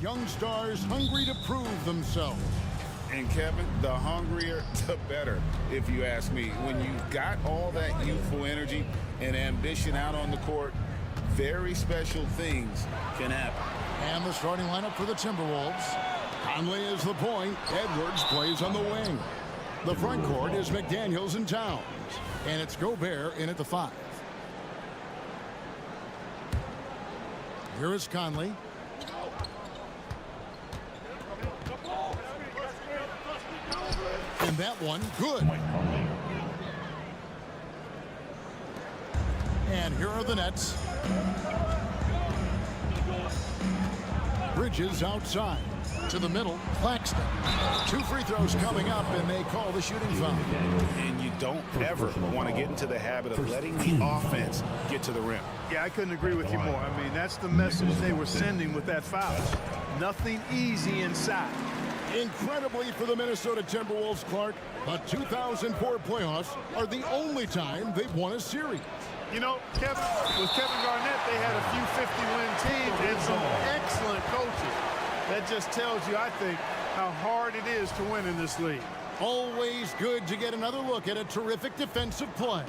young stars hungry to prove themselves. And Kevin, the hungrier, the better, if you ask me. When you've got all that youthful energy and ambition out on the court, very special things can happen. And the starting lineup for the Timberwolves. Conley is the point. Edwards plays on the wing. The front court is McDaniels and Towns. And it's Gobert in at the 5. Here is Conley. And that one, good. And here are the Nets. Bridges outside. To the middle, Claxton. 2 free throws coming up, and they call the shooting foul. And you don't ever want to get into the habit of letting the offense get to the rim. Yeah, I couldn't agree with you more. I mean, that's the message they were sending with that foul. Nothing easy inside. Incredibly for the Minnesota Timberwolves, Clark, the 2004 playoffs are the only time they've won a series. You know, Kevin, with Kevin Garnett, they had a few 50-win teams and some excellent coaches. That just tells you, I think, how hard it is to win in this league. Always good to get another look at a terrific defensive play.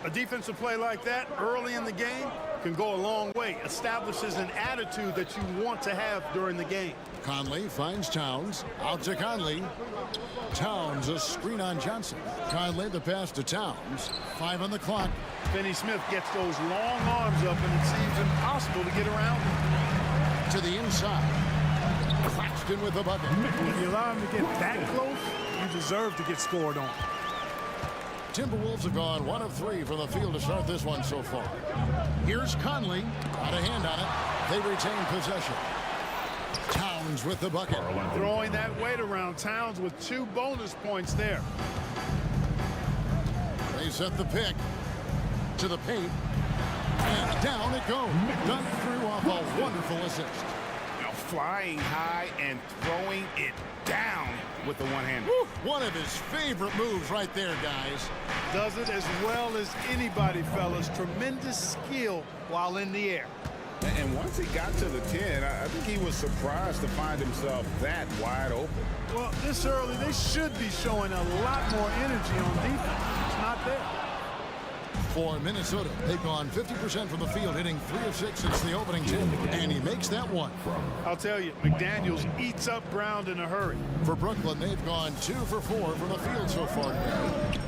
A defensive play like that early in the game can go a long way. Establishes an attitude that you want to have during the game. Conley finds Towns. Out to Conley. Towns, a screen on Johnson. Conley, the pass to Towns. 5 on the clock. Finney Smith gets those long arms up, and it seems impossible to get around him. To the inside. Claxton with the bucket. If you allow him to get that close, you deserve to get scored on. Timberwolves have gone 1 of 3 from the field to start this one so far. Here's Conley. Got a hand on it. They retain possession. Towns with the bucket. Throwing that weight around. Towns with 2 bonus points there. They set the pick to the paint. And down it goes. Done through off a wonderful assist. Now flying high and throwing it down with the one-hand. One of his favorite moves right there, guys. Does it as well as anybody, fellas. Tremendous skill while in the air. And once he got to the 10, I think he was surprised to find himself that wide open. Well, this early, they should be showing a lot more energy on defense. It's not there. For Minnesota, they've gone 50% from the field, hitting 3 of 6 since the opening tip, and he makes that one. I'll tell you, McDaniels eats up ground in a hurry. For Brooklyn, they've gone 2 for 4 from the field so far today.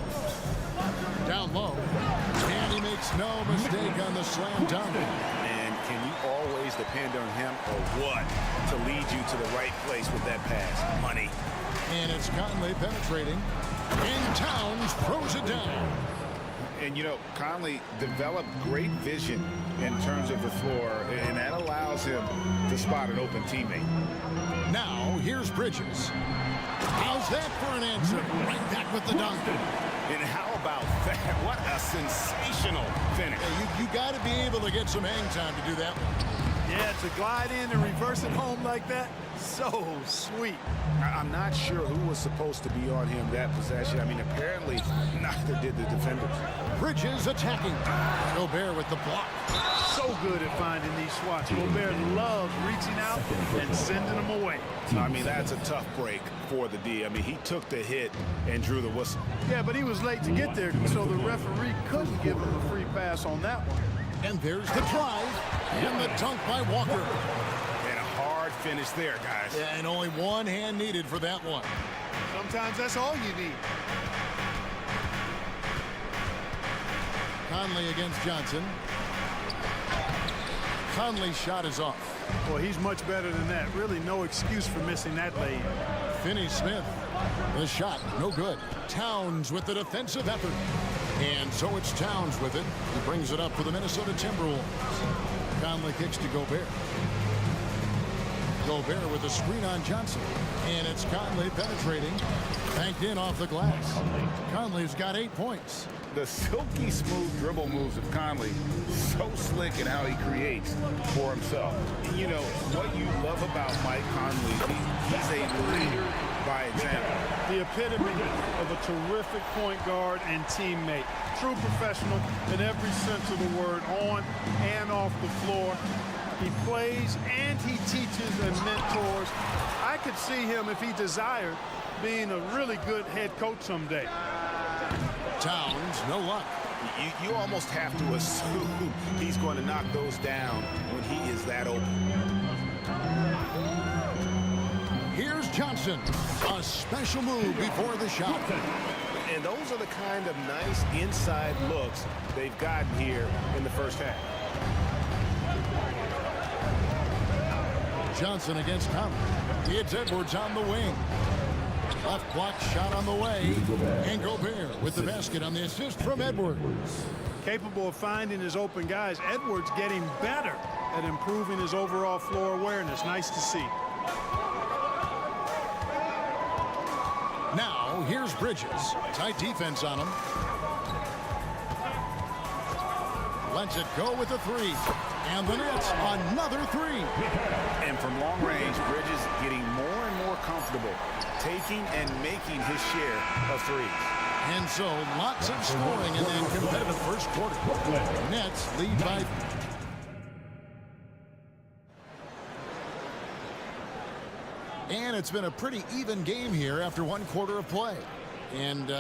Down low, and he makes no mistake on the slam dunk. And can you always depend on him or what to lead you to the right place with that pass? Money. And it's Conley penetrating, and Towns throws it down. And, you know, Conley developed great vision in terms of the floor, and that allows him to spot an open teammate. Now, here's Bridges. How's that for an answer? Right back with the dunk. And how about that? What a sensational finish. Yeah, you got to be able to get some hang time to do that one. Yeah, to glide in and reverse it home like that, so sweet. I'm not sure who was supposed to be on him that possession. I mean, apparently neither did the defenders. Bridges attacking. Gobert with the block. So good at finding these swats. Gobert loves reaching out and sending them away. I mean, that's a tough break for the D. I mean, he took the hit and drew the whistle. Yeah, but he was late to get there, so the referee couldn't give him a free pass on that one. And there's the drive and the dunk by Walker. And a hard finish there, guys. Yeah, and only one hand needed for that one. Sometimes that's all you need. Conley against Johnson. Conley's shot is off. Well, he's much better than that. Really no excuse for missing that lay. Finney Smith. The shot, no good. Towns with the defensive effort. And so it's Towns with it. He brings it up for the Minnesota Timberwolves. Conley kicks to Gobert. Gobert with a screen on Johnson. And it's Conley penetrating. Banked in off the glass. Conley's got 8 points. The silky smooth dribble moves of Conley, so slick in how he creates for himself. You know, what you love about Mike Conley, he's a leader by example. The epitome of a terrific point guard and teammate. True professional in every sense of the word, on and off the floor. He plays and he teaches and mentors. I could see him, if he desired, being a really good head coach someday. Towns, no luck. You almost have to assume he's going to knock those down when he is that open. Here's Johnson. A special move before the shot. And those are the kind of nice inside looks they've gotten here in the first half. Johnson against Conley. It's Edwards on the wing. Left block shot on the way. And Gobert with the basket on the assist from Edwards. Capable of finding his open guys. Edwards getting better at improving his overall floor awareness. Nice to see. Now, here's Bridges. Tight defense on him. Lets it go with a three. And the Nets, another three. And from long range, Bridges getting more and more comfortable taking and making his share of threes. And so, lots of scoring in that competitive first quarter. Nets lead by... And it's been a pretty even game here after one quarter of play. And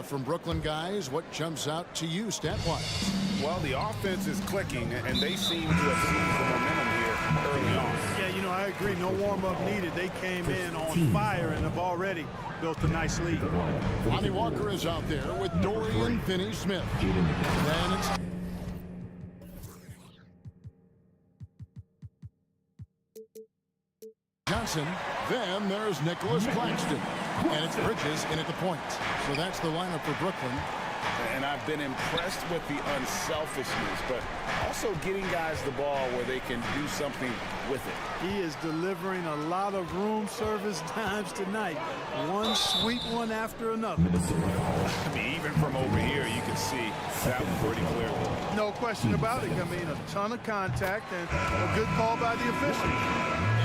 from Brooklyn guys, what jumps out to you stat-wise? Well, the offense is clicking, and they seem to have seized the momentum here early on. Yeah, you know, I agree. No warm-up needed. They came in on fire and have already built a nice lead. Lonnie Walker is out there with Dorian Finney-Smith. Then it's... Johnson. Then there's Nicholas Claxton. And it's Bridges in at the point. So that's the lineup for Brooklyn. And I've been impressed with the unselfishness, but also getting guys the ball where they can do something with it. He is delivering a lot of room service times tonight. One sweet one after another. I mean, even from over here, you can see that one pretty clearly. No question about it. I mean, a ton of contact and a good call by the officials.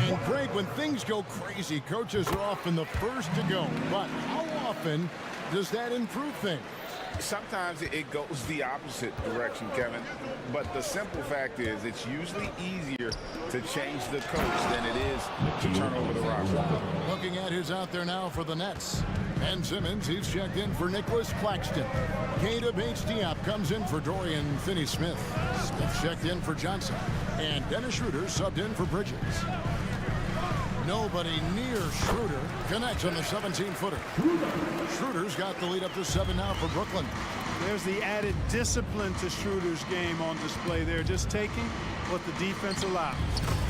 And Greg, when things go crazy, coaches are often the first to go. But how often does that improve things? Sometimes it goes the opposite direction, Kevin. But the simple fact is it's usually easier to change the coach than it is to turn over the roster. Looking at who's out there now for the Nets. Ben Simmons, he's checked in for Nicholas Claxton. Keita Bates-Diop comes in for Dorian Finney-Smith. Smith checked in for Johnson. And Dennis Schroeder subbed in for Bridges. Nobody near Schroeder connects on the 17-footer. Schroeder's got the lead up to 7 now for Brooklyn. There's the added discipline to Schroeder's game on display there, just taking what the defense allows.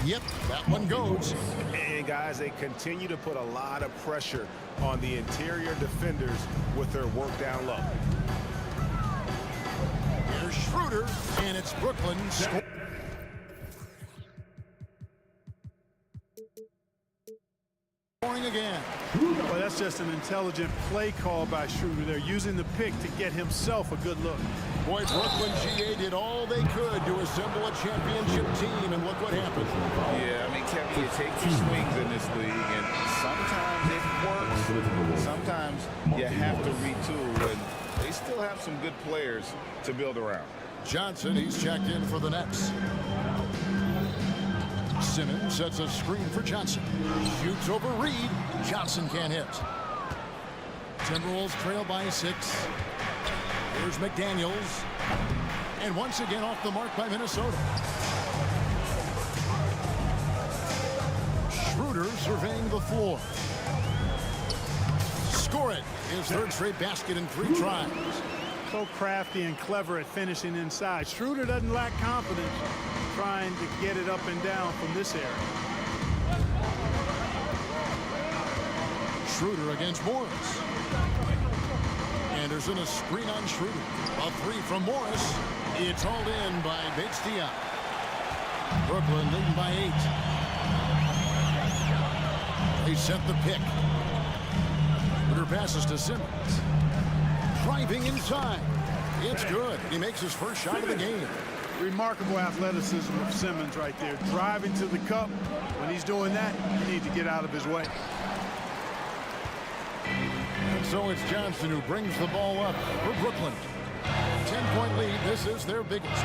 Yep, that one goes. And guys, they continue to put a lot of pressure on the interior defenders with their work down low. Here's Schroeder, and it's Brooklyn. Again. Well, that's just an intelligent play call by Schroeder. They're using the pick to get himself a good look. Boy, Brooklyn GA did all they could to assemble a championship team, and look what happened. Yeah, I mean, Kevin, you take your swings in this league, and sometimes it works. Sometimes you have to retool, and they still have some good players to build around. Johnson, he's checked in for the Nets. Simmons sets a screen for Johnson. Shoots over Reed. Johnson can't hit. Timberwolves trail by 6. Here's McDaniels. And once again off the mark by Minnesota. Schroeder surveying the floor. Score it. His third straight basket in 3 tries. So crafty and clever at finishing inside. Schroeder doesn't lack confidence trying to get it up and down from this area. Schroeder against Morris. Anderson a screen on Schroeder. A 3 from Morris. It's hauled in by Bates-Diop. Brooklyn leading by 8. They set the pick. Schroeder passes to Simmons. Driving inside. It's good. He makes his first shot of the game. Remarkable athleticism of Simmons right there. Driving to the cup. When he's doing that, you need to get out of his way. And so it's Johnson who brings the ball up for Brooklyn. 10-point lead. This is their biggest.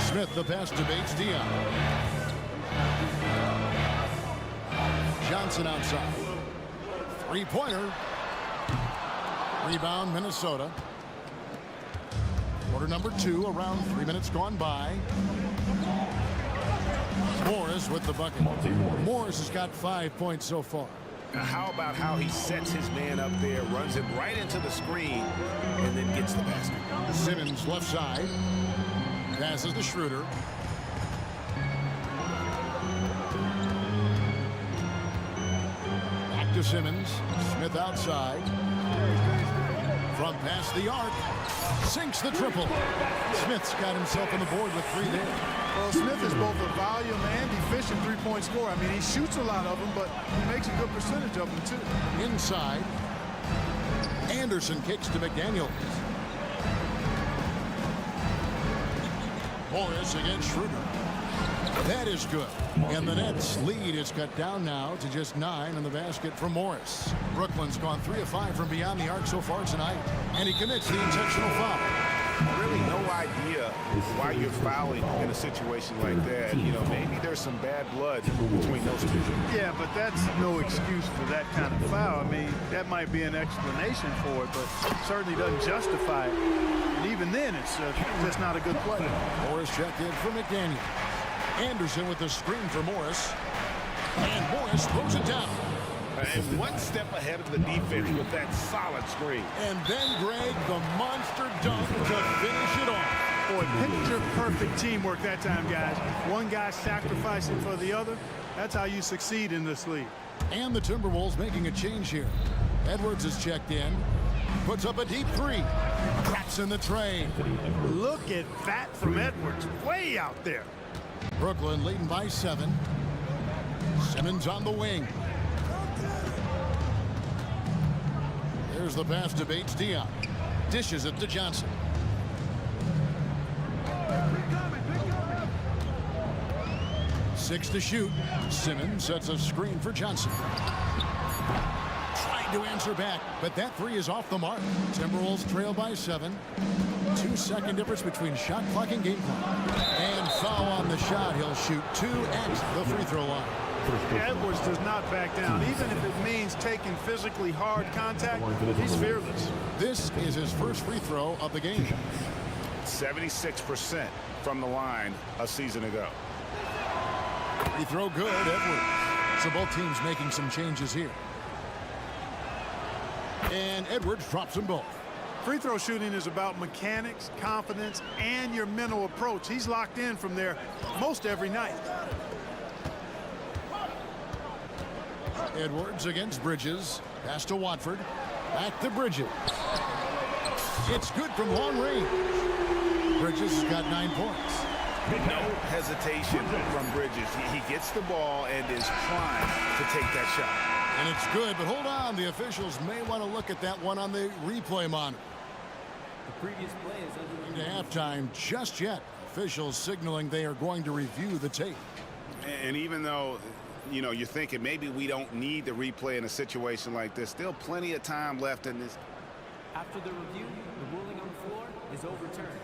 Smith the pass to Bates-Diop. Johnson outside. Three-pointer. Rebound, Minnesota. Quarter number 2, around 3 minutes gone by. Morris with the bucket. Morris has got 5 points so far. Now how about how he sets his man up there, runs him right into the screen, and then gets the basket. Simmons left side. Passes to Schroeder. Back to Simmons. Smith outside. From past the arc. Sinks the triple. Smith's got himself on the board with 3 there. Well, Smith is both a volume and efficient three-point scorer. I mean, he shoots a lot of them, but he makes a good percentage of them, too. Inside. Anderson kicks to McDaniels. Morris against Schroeder. That is good. And the Nets' lead is cut down now to just 9 in the basket for Morris. Brooklyn's gone 3 of 5 from beyond the arc so far tonight, and he commits the intentional foul. Really no idea why you're fouling in a situation like that. You know, maybe there's some bad blood between those two. Yeah, but that's no excuse for that kind of foul. I mean, that might be an explanation for it, but it certainly doesn't justify it. And even then, it's just not a good play. Morris checked in for McDaniel. Anderson with the screen for Morris. And Morris throws it down. And one step ahead of the defense with that solid screen. And then Greg, the monster dunk to finish it off. Boy, picture-perfect teamwork that time, guys. One guy sacrificing for the other. That's how you succeed in this league. And the Timberwolves making a change here. Edwards is checked in. Puts up a deep 3. Drops in the tray. Look at that from Edwards. Way out there. Brooklyn leading by 7. Simmons on the wing. There's the pass to Bates. Dion dishes it to Johnson. Six to shoot. Simmons sets a screen for Johnson. Trying to answer back, but that 3 is off the mark. Timberwolves trail by 7. 2-second difference between shot clock and game clock. And foul on the shot. He'll shoot 2 at the free throw line. Edwards does not back down, even if it means taking physically hard contact. He's fearless. This is his first free throw of the game. 76% from the line a season ago. Free throw good, Edwards. So both teams making some changes here. And Edwards drops them both. Free throw shooting is about mechanics, confidence, and your mental approach. He's locked in from there most every night. Edwards against Bridges. Pass to Watford. Back to Bridges. It's good from long range. Bridges has got 9 points. No hesitation from Bridges. He gets the ball and is primed to take that shot. And it's good, but hold on. The officials may want to look at that one on the replay monitor. The previous play is Into halftime just yet. Officials signaling they are going to review the tape. And even though, you know, you're thinking maybe we don't need the replay in a situation like this, still plenty of time left in this. After the review, the ruling on the floor is overturned.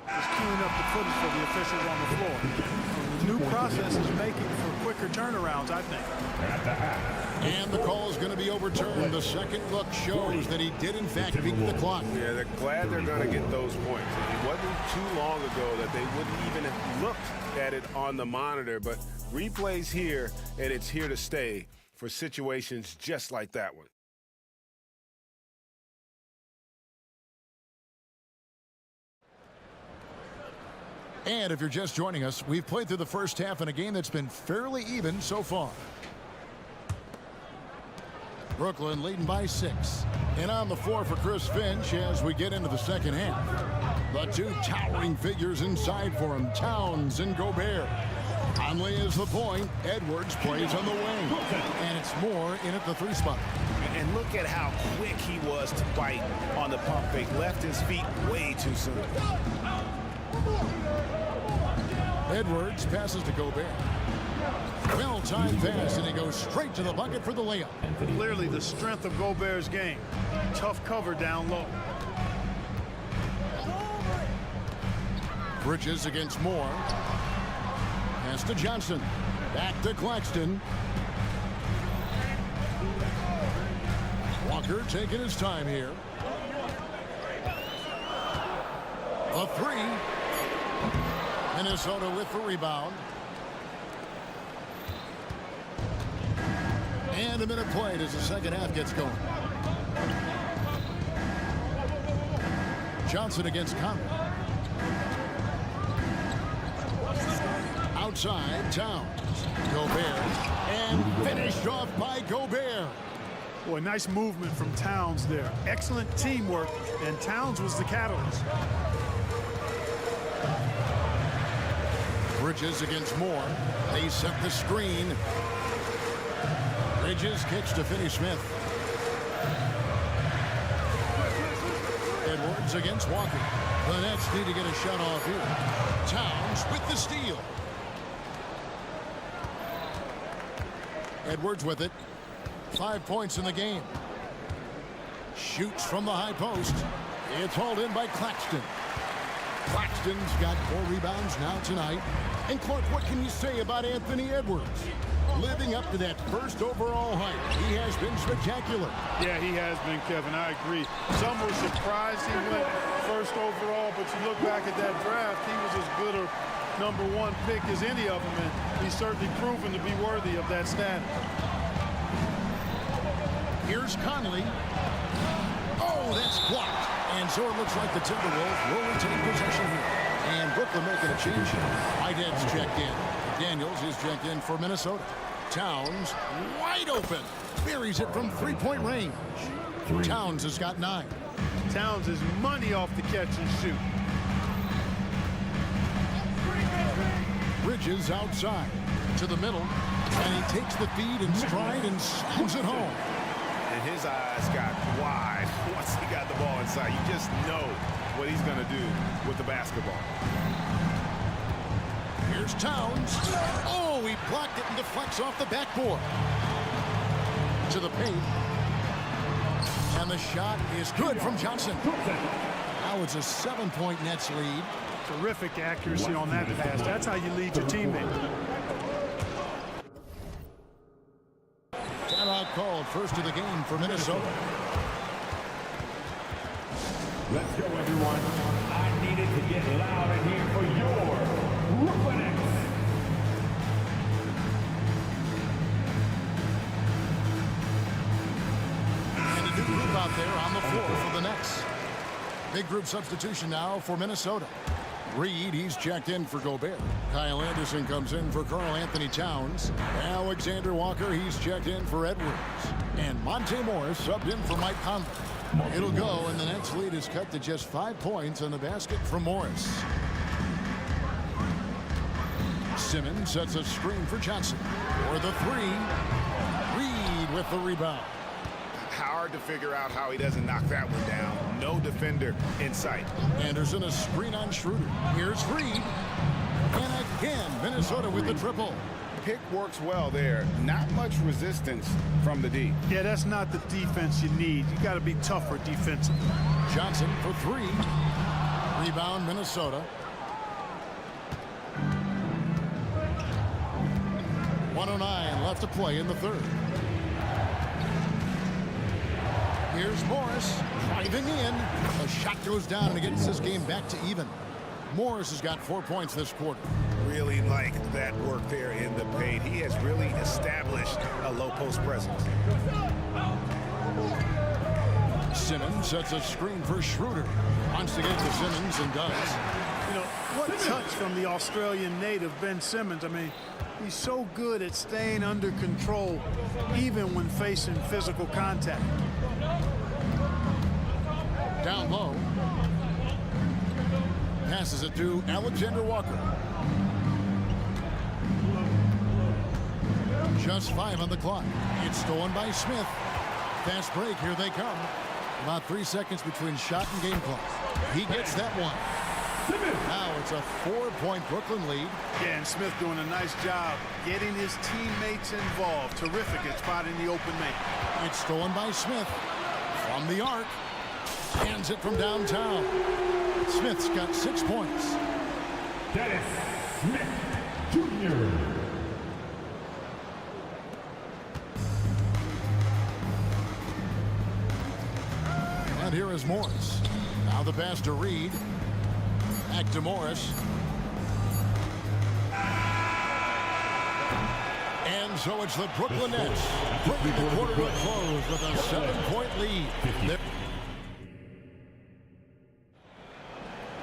Just queuing up the footage for the officials on the floor. The new process is making for quicker turnarounds, I think. And the call is going to be overturned. The second look shows that he did, in fact, beat the clock. Yeah, they're glad they're going to get those points. It wasn't too long ago that they wouldn't even have looked at it on the monitor, but replay's here, and it's here to stay for situations just like that one. And if you're just joining us, we've played through the first half in a game that's been fairly even so far. Brooklyn leading by 6. And on the floor for Chris Finch as we get into the second half. The two towering figures inside for him, Towns and Gobert. Conley is the point. Edwards plays on the wing. And it's Moore in at the 3 spot. And look at how quick he was to bite on the pump fake. Left his feet way too soon. Edwards passes to Gobert. Well-timed pass, and he goes straight to the bucket for the layup. Clearly the strength of Gobert's game. Tough cover down low. Bridges against Moore. Pass to Johnson. Back to Claxton. Walker taking his time here. A three. Minnesota with the rebound. And a minute played as the second half gets going. Johnson against Conley. Outside, Towns. Gobert. And finished off by Gobert. Boy, nice movement from Towns there. Excellent teamwork, and Towns was the catalyst. Bridges against Moore. They set the screen. Bridges kicks to Finney-Smith. Edwards against Walker. The Nets need to get a shot off here. Towns with the steal. Edwards with it. 5 points in the game. Shoots from the high post. It's hauled in by Claxton. Claxton's got 4 rebounds now tonight. And Clark, what can you say about Anthony Edwards? Living up to that first overall hype. He has been spectacular. Yeah, he has been, Kevin. I agree. Some were surprised he went first overall, but you look back at that draft, he was as good a #1 pick as any of them, and he's certainly proven to be worthy of that status. Here's Conley. Oh, that's blocked. And so it looks like the Timberwolves will retain possession here. And Brooklyn making a change here. Whitehead's checked in. Daniels is checked in for Minnesota. Towns wide open. Buries it from 3-point range. Towns has got 9. Towns is money off the catch and shoot. Bridges outside to the middle. And he takes the feed in stride and slams it home. And his eyes got wide once he got the ball inside. You just know what he's going to do with the basketball. Here's Towns. Oh, he blocked it and deflects off the backboard. To the paint. And the shot is good from Johnson. Now it's a 7-point Nets lead. Terrific accuracy on that pass. That's how you lead your teammate. Timeout called, first of the game for Minnesota. Let's go, everyone. I needed to get loud in here for your Brooklyn Nets. And a new group out there on the floor for the Nets. Big group substitution now for Minnesota. Reed, he's checked in for Gobert. Kyle Anderson comes in for Karl Anthony Towns. Alexander Walker, he's checked in for Edwards. And Monte Morris subbed in for Mike Conley. It'll go, and the Nets lead is cut to just 5 points on the basket from Morris. Simmons sets a screen for Johnson. For the 3. Reed with the rebound. Hard to figure out how he doesn't knock that one down. No defender in sight. Anderson a screen on Schroeder. Here's Reed. And again, Minnesota with the triple. Pick works well there. Not much resistance from the D. Yeah, that's not the defense you need. You got to be tougher defensively. Johnson for 3. Rebound, Minnesota. 1:09 left to play in the third. Here's Morris driving in. The shot goes down and it gets this game back to even. Morris has got 4 points this quarter. Really like that work there in the paint. He has really established a low post presence. Simmons sets a screen for Schroeder. Wants to get to Simmons and does. You know, what touch from the Australian native, Ben Simmons. I mean, he's so good at staying under control, even when facing physical contact. Down low. Passes it to Alexander Walker. Just 5 on the clock. It's stolen by Smith. Fast break, here they come. About 3 seconds between shot and game clock. He gets that one. Now it's a 4-point Brooklyn lead. Yeah, and Smith doing a nice job getting his teammates involved. Terrific at spotting the open man. It's stolen by Smith. From the arc. Hands it from downtown. Smith's got 6 points. Dennis Smith. Jr. And here is Morris. Now the pass to Reed. Back to Morris. And so it's the Brooklyn Nets bringing the quarter to a close with a 7-point lead.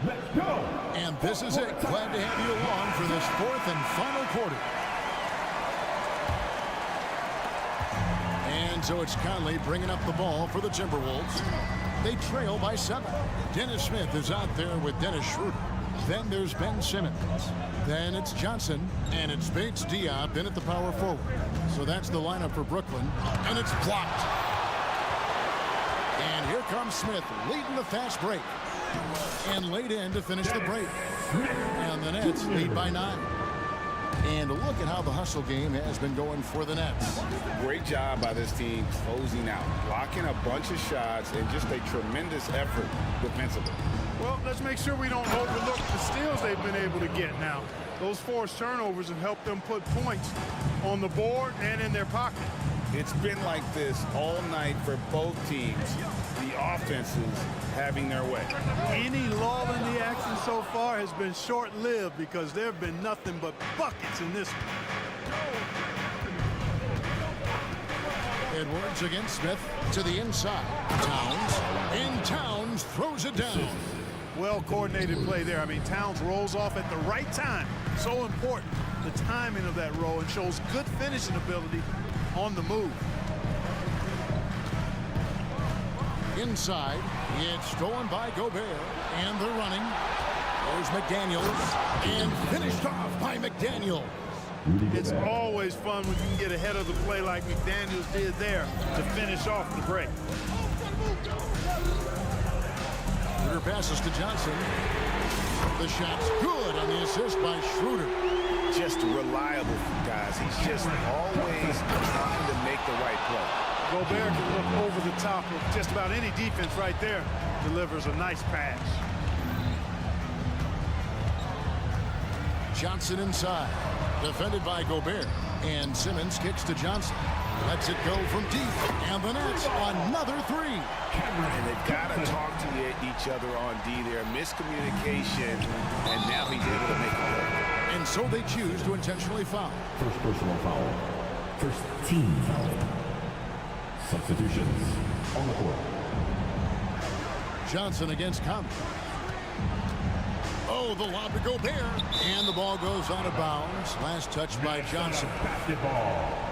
Let's go. And this is it. Glad to have you along for this fourth and final quarter. And so it's Conley bringing up the ball for the Timberwolves. They trail by 7. Dennis Smith is out there with Dennis Schroeder. Then there's Ben Simmons. Then it's Johnson, and it's Bates Diop in at the power forward. So that's the lineup for Brooklyn, and it's blocked. And here comes Smith leading the fast break. And late in to finish the break. And the Nets lead by 9. And look at how the hustle game has been going for the Nets. Great job by this team closing out, blocking a bunch of shots, and just a tremendous effort defensively. Well, let's make sure we don't overlook the steals they've been able to get now. Those forced turnovers have helped them put points on the board and in their pocket. It's been like this all night for both teams. The offenses having their way. Any lull in the action so far has been short-lived because there have been nothing but buckets in this one. Edwards against Smith to the inside. Towns. And Towns throws it down. Well-coordinated play there. I mean, Towns rolls off at the right time. So important, the timing of that roll, and shows good finishing ability on the move. Inside, it's stolen by Gobert, and they're running. There's McDaniels, and finished off by McDaniel. It's always fun when you can get ahead of the play like McDaniels did there to finish off the break. Schroeder passes to Johnson. The shot's good on the assist by Schroeder. Just reliable, guys. He's just always trying to make the right play. Gobert can look over the top of just about any defense right there. Delivers a nice pass. Johnson inside. Defended by Gobert. And Simmons kicks to Johnson. Lets it go from deep. And the Nets another 3. And they've got to talk to each other on D there. Miscommunication. And now he's able to make it work. And so they choose to intentionally foul. First personal foul. First team foul. Substitutions on the court. Johnson against Conley. Oh, the lob to Gobert. And the ball goes out of bounds. Last touch by Johnson. Basketball.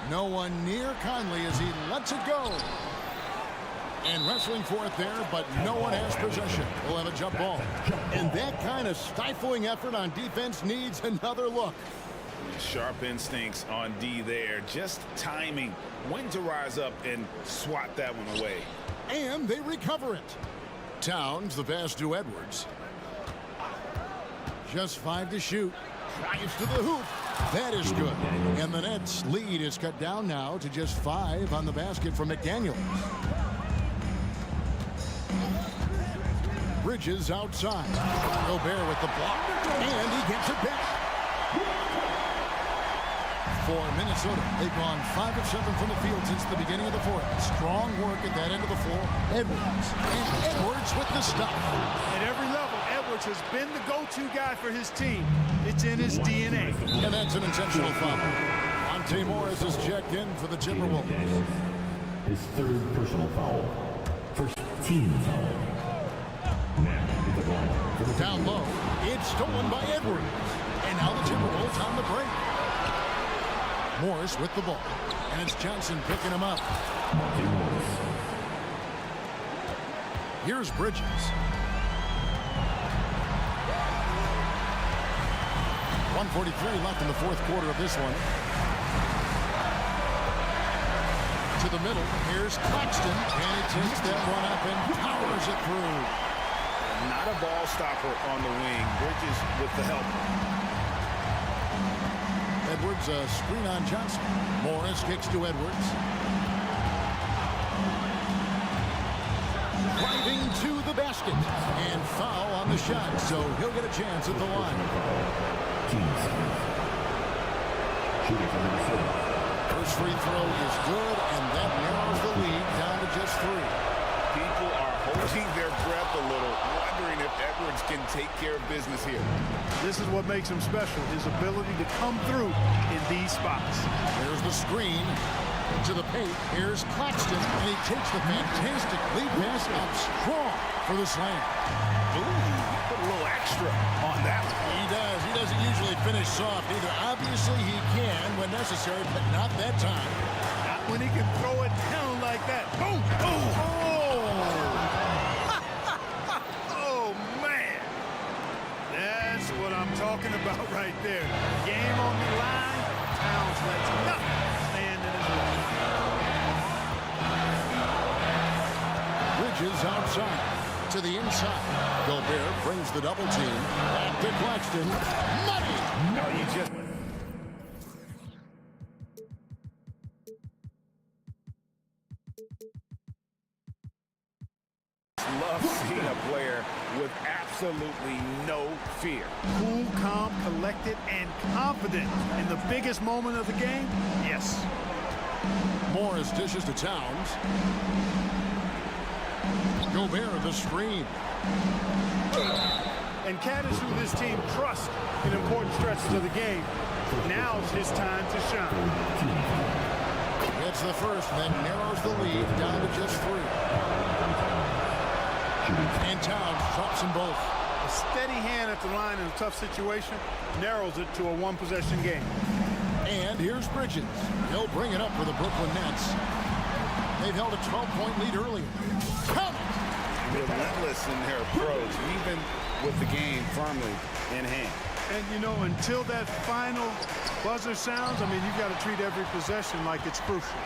No one near Conley as he lets it go. And wrestling for it there, but no one has possession. We'll have a jump ball. And that kind of stifling effort on defense needs another look. Sharp instincts on D there. Just timing when to rise up and swat that one away. And they recover it. Towns, the pass to Edwards. Just 5 to shoot. Drives to the hoop. That is good. And the Nets' lead is cut down now to just 5 on the basket from McDaniels. Bridges outside. Gobert with the block. And he gets it back. For Minnesota, they've gone 5 of 7 from the field since the beginning of the fourth. Strong work at that end of the floor. Edwards. And Edwards with the stop. At every level, Edwards has been the go-to guy for his team. It's in his DNA. And that's an intentional foul. Monte Morris is checked in for the Timberwolves. His third personal foul. First team foul. Down low. It's stolen by Edwards. And now the Timberwolves on the break. Morris with the ball. And it's Johnson picking him up. Here's Bridges. 1:43 left in the fourth quarter of this one. To the middle. Here's Claxton. And he takes that one up and powers it through. Not a ball stopper on the wing. Bridges with the help. Edwards, a screen on Johnson. Morris kicks to Edwards. driving to the basket. And foul on the shot, so he'll get a chance at the line. First free throw is good, and that narrows the lead down to just 3. People are holding their breath a little, wondering if Edwards can take care of business here. This is what makes him special, his ability to come through in these spots. There's the screen to the paint. Here's Claxton, and he takes the fantastic lead pass up strong for the slam. Ooh, he put a little extra on that one. He does. He doesn't usually finish soft either. Obviously, he can when necessary, but not that time. Not when he can throw it down like that. Boom! Boom! Oh, man! That's what I'm talking about right there. Game on the line. Towns lets nothing stand in his way. Bridges outside to the inside. Gobert brings the double team. Back to Claxton. Money! No, you just... Love seeing a player with absolutely no fear. Cool, calm, collected, and confident in the biggest moment of the game? Yes. Morris dishes to Towns. Gobert the screen. And Cat is who this team trusts in important stretches of the game. Now's his time to shine. It's the first, then narrows the lead down to just 3. And Towns drops them both. A steady hand at the line in a tough situation narrows it to a one-possession game. And here's Bridges. He'll bring it up for the Brooklyn Nets. They've held a 12-point lead earlier. Count it! Relentless in their approach, even with the game firmly in hand. And, you know, until that final buzzer sounds, I mean, you've got to treat every possession like it's crucial.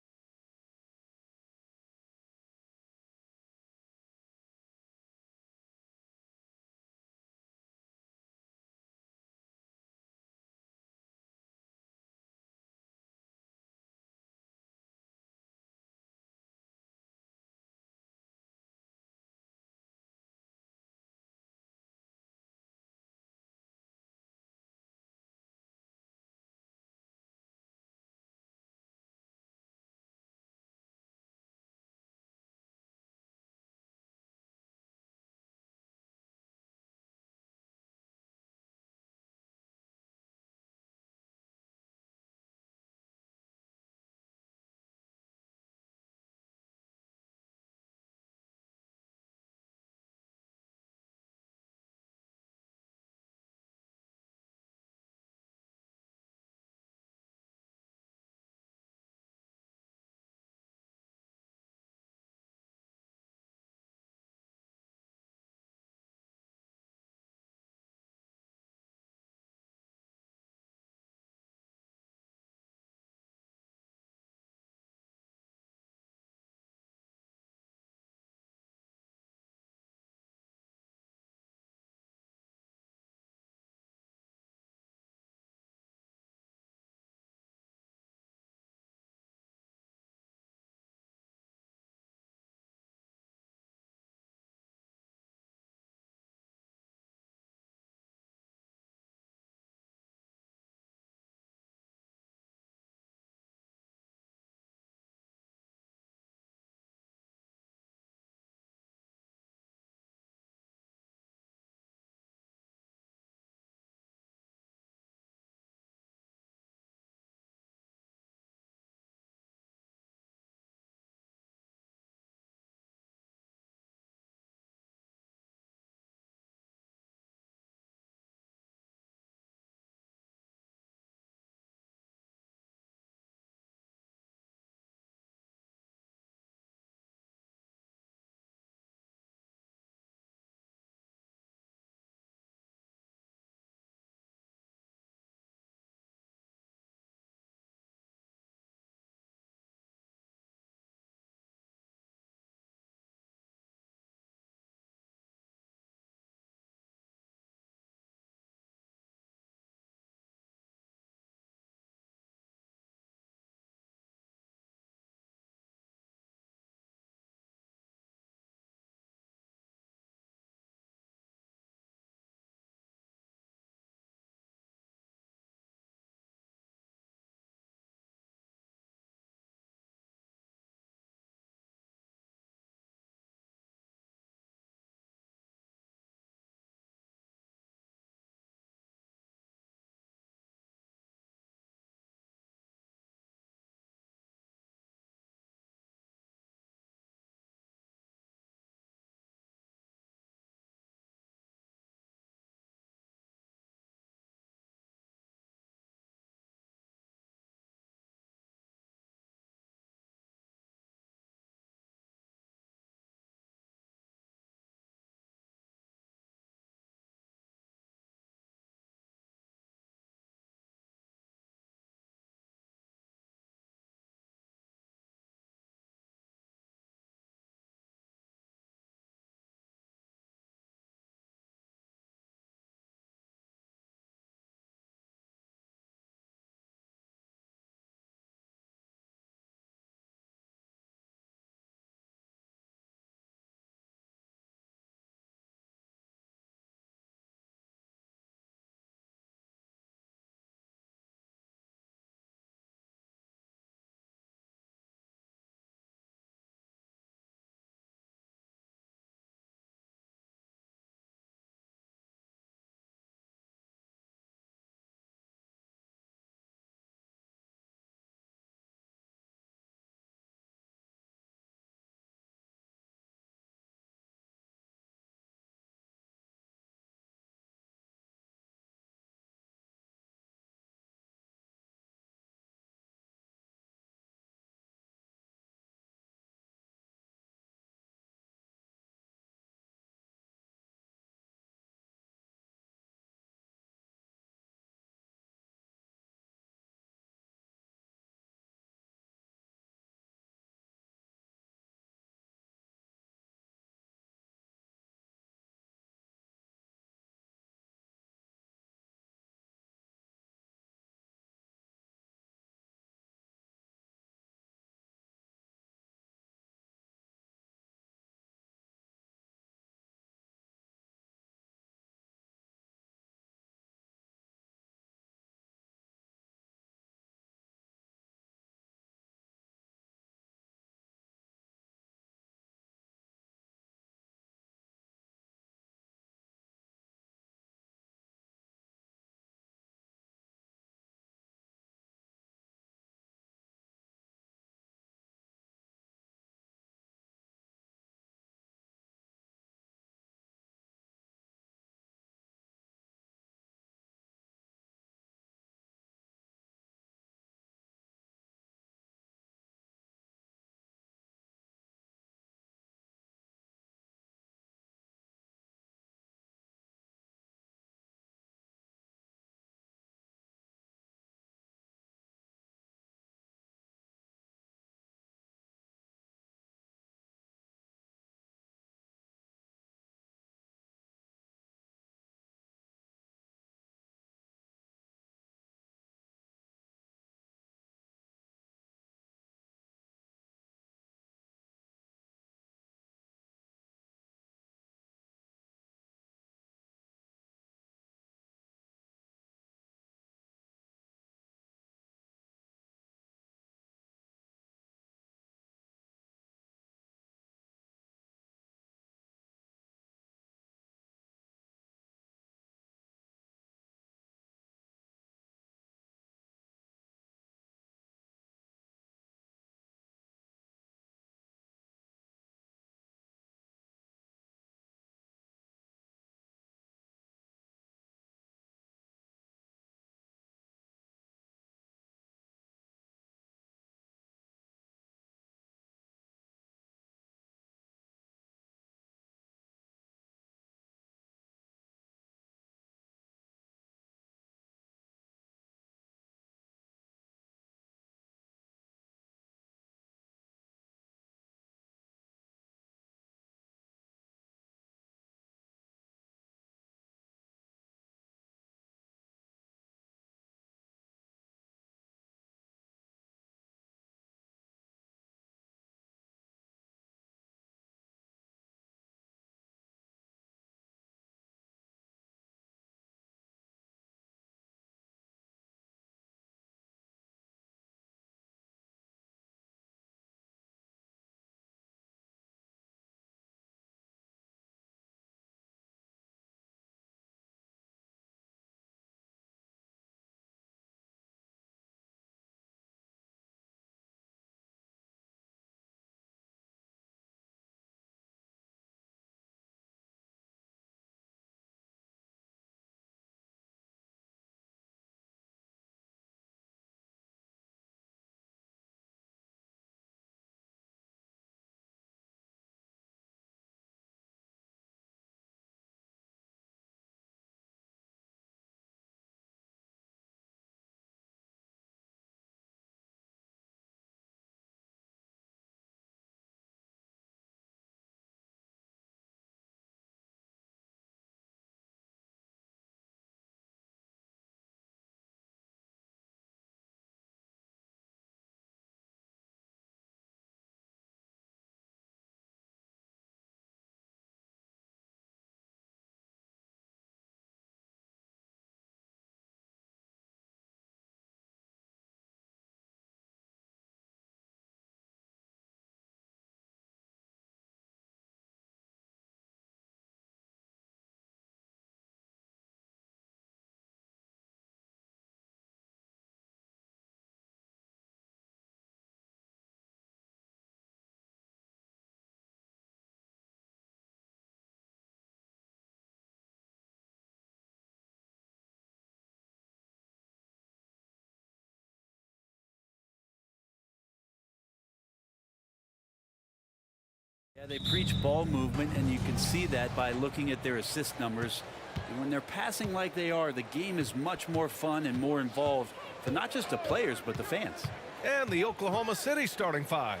Yeah, they preach ball movement, and you can see that by looking at their assist numbers. And when they're passing like they are, the game is much more fun and more involved for not just the players, but the fans. And the Oklahoma City starting five.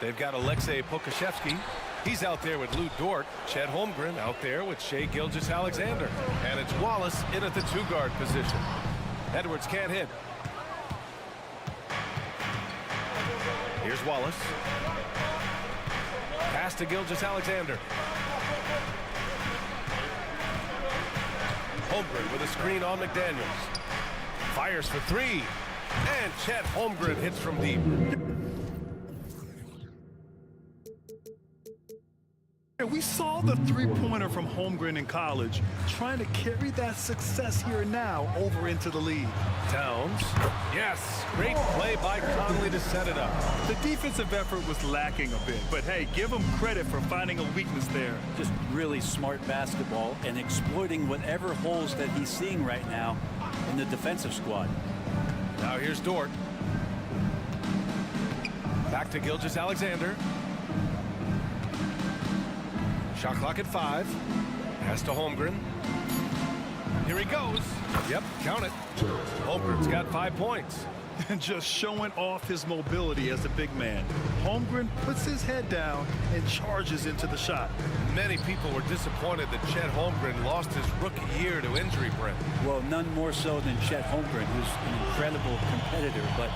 They've got Alexei Pokashevsky. He's out there with Lou Dort. Chet Holmgren out there with Shai Gilgeous-Alexander. And it's Wallace in at the two-guard position. Edwards can't hit. Here's Wallace. Pass to Gilgeous-Alexander. Holmgren with a screen on McDaniels. Fires for three. And Chet Holmgren hits from deep. We saw the three-pointer from Holmgren in college, trying to carry that success here and now over into the league. Towns. Yes, great play by Conley to set it up. The defensive effort was lacking a bit, but hey, give him credit for finding a weakness there. Just really smart basketball and exploiting whatever holes that he's seeing right now in the defensive squad. Now here's Dort. Back to Gilgeous-Alexander. Shot clock at 5. Pass to Holmgren. Here he goes. Yep, count it. Holmgren's got 5 points. And just showing off his mobility as a big man. Holmgren puts his head down and charges into the shot. Many people were disappointed that Chet Holmgren lost his rookie year to injury, Brent. Well, none more so than Chet Holmgren, who's an incredible competitor. But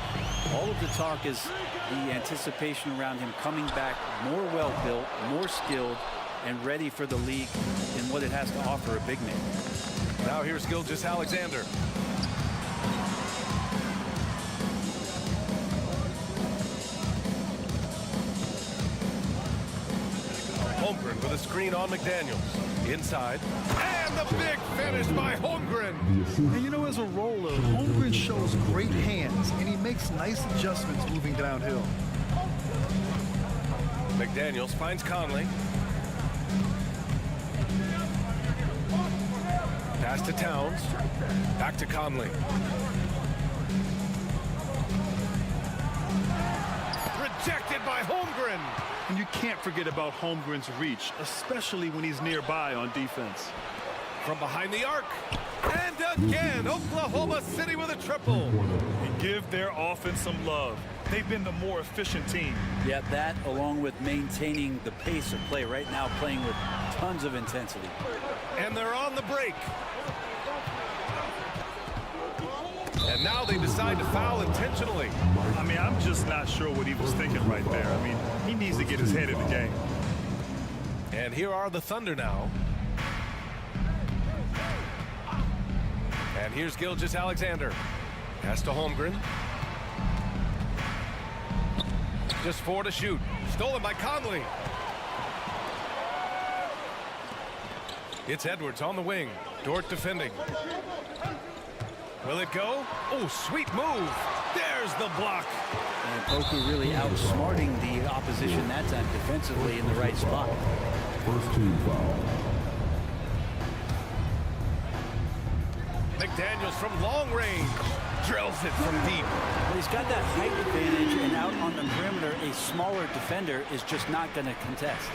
all of the talk is the anticipation around him coming back more well-built, more skilled, and ready for the league in what it has to offer a big man. Now here's Gilgeous-Alexander. Holmgren with a screen on McDaniels. Inside. And the big finish by Holmgren. And you know, as a roller, Holmgren shows great hands, and he makes nice adjustments moving downhill. McDaniels finds Conley. Pass to Towns. Back to Conley. Rejected by Holmgren. And you can't forget about Holmgren's reach, especially when he's nearby on defense. From behind the arc. And again, Oklahoma City with a triple. And give their offense some love. They've been the more efficient team. Yeah, that along with maintaining the pace of play right now, playing with tons of intensity. And they're on the break. And now they decide to foul intentionally. I mean, I'm just not sure what he was thinking right there. I mean, he needs to get his head in the game. And here are the Thunder now. And here's Gilgeous-Alexander. Pass to Holmgren. Just 4 to shoot. Stolen by Conley. It's Edwards on the wing. Dort defending. Will it go? Oh, sweet move. There's the block. And Poku really outsmarting the opposition that time defensively in the right spot. First team foul. McDaniels from long range. Drills it from deep. Well, he's got that height advantage, and out on the perimeter, a smaller defender is just not going to contest.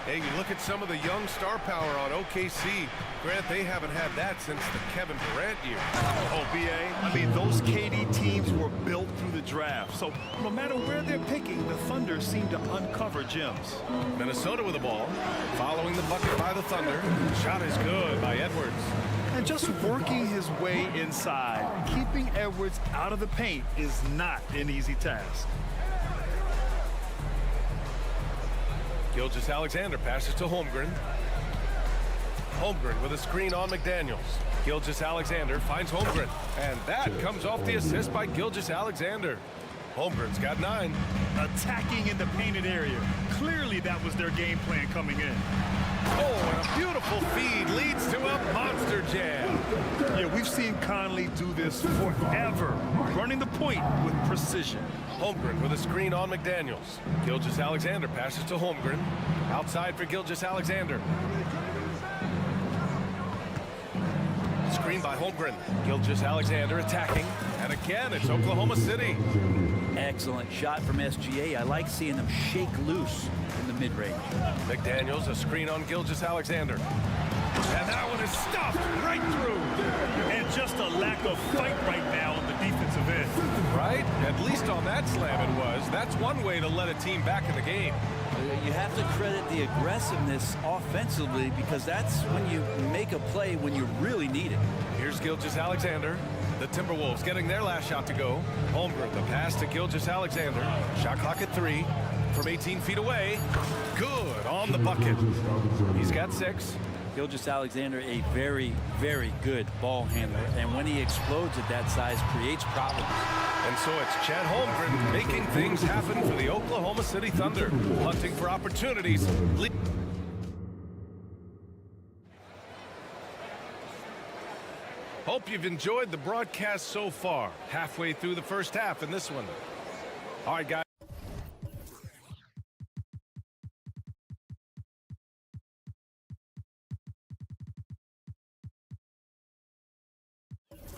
Hey, you look at some of the young star power on OKC. Grant, they haven't had that since the Kevin Durant year. Oh, BA, I mean, those KD teams were built through the draft. So no matter where they're picking, the Thunder seem to uncover gems. Minnesota with the ball. Following the bucket by the Thunder. Shot is good by Edwards. And just working his way inside, keeping Edwards out of the paint is not an easy task. Gilgeous-Alexander passes to Holmgren. Holmgren with a screen on McDaniels. Gilgeous-Alexander finds Holmgren. And that comes off the assist by Gilgeous-Alexander. Holmgren's got 9. Attacking in the painted area. Clearly that was their game plan coming in. Oh, and a beautiful feed leads to a monster jam. Yeah, we've seen Conley do this forever, running the point with precision. Holmgren with a screen on McDaniels. Gilgeous-Alexander passes to Holmgren. Outside for Gilgeous-Alexander. Screen by Holmgren. Gilgeous-Alexander attacking. And again, it's Oklahoma City. Excellent shot from SGA. I like seeing them shake loose in the mid-range. McDaniels, a screen on Gilgeous-Alexander. And that one is stuffed right through. And just a lack of fight right now on the defensive end. Right? At least on that slam it was. That's one way to let a team back in the game. You have to credit the aggressiveness offensively, because that's when you make a play when you really need it. Here's Gilgeous-Alexander. The Timberwolves getting their last shot to go. Holmgren, the pass to Gilgeous-Alexander. Shot clock at 3 from 18 feet away. Good on the bucket. He's got 6. Gilgeous-Alexander, a very, very good ball handler, and when he explodes at that size, creates problems. And so it's Chet Holmgren making things happen for the Oklahoma City Thunder, hunting for opportunities. Hope you've enjoyed the broadcast so far. Halfway through the first half in this one. All right, guys.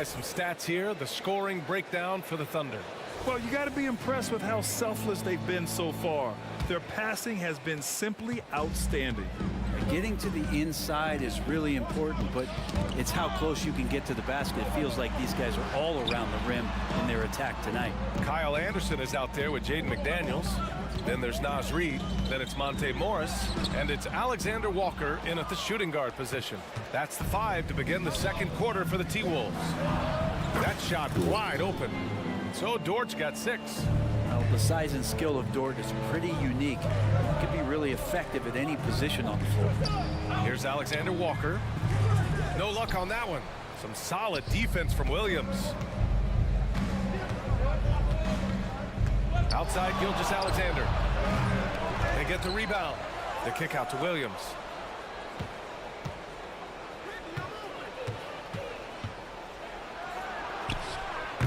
Some stats here, the scoring breakdown for the Thunder. Well, you got to be impressed with how selfless they've been so far. Their passing has been simply outstanding. Getting to the inside is really important, but it's how close you can get to the basket. It feels like these guys are all around the rim in their attack tonight. Kyle Anderson is out there with Jaden McDaniels. Then there's Naz Reid. Then it's Monte Morris. And it's Alexander Walker in at the shooting guard position. That's the 5 to begin the second quarter for the T-Wolves. That shot wide open. So Dort's got 6. Well, the size and skill of Dort is pretty unique. He could be really effective at any position on the floor. Here's Alexander Walker. No luck on that one. Some solid defense from Williams. Outside Gilgeous-Alexander. They get the rebound. The kick out to Williams.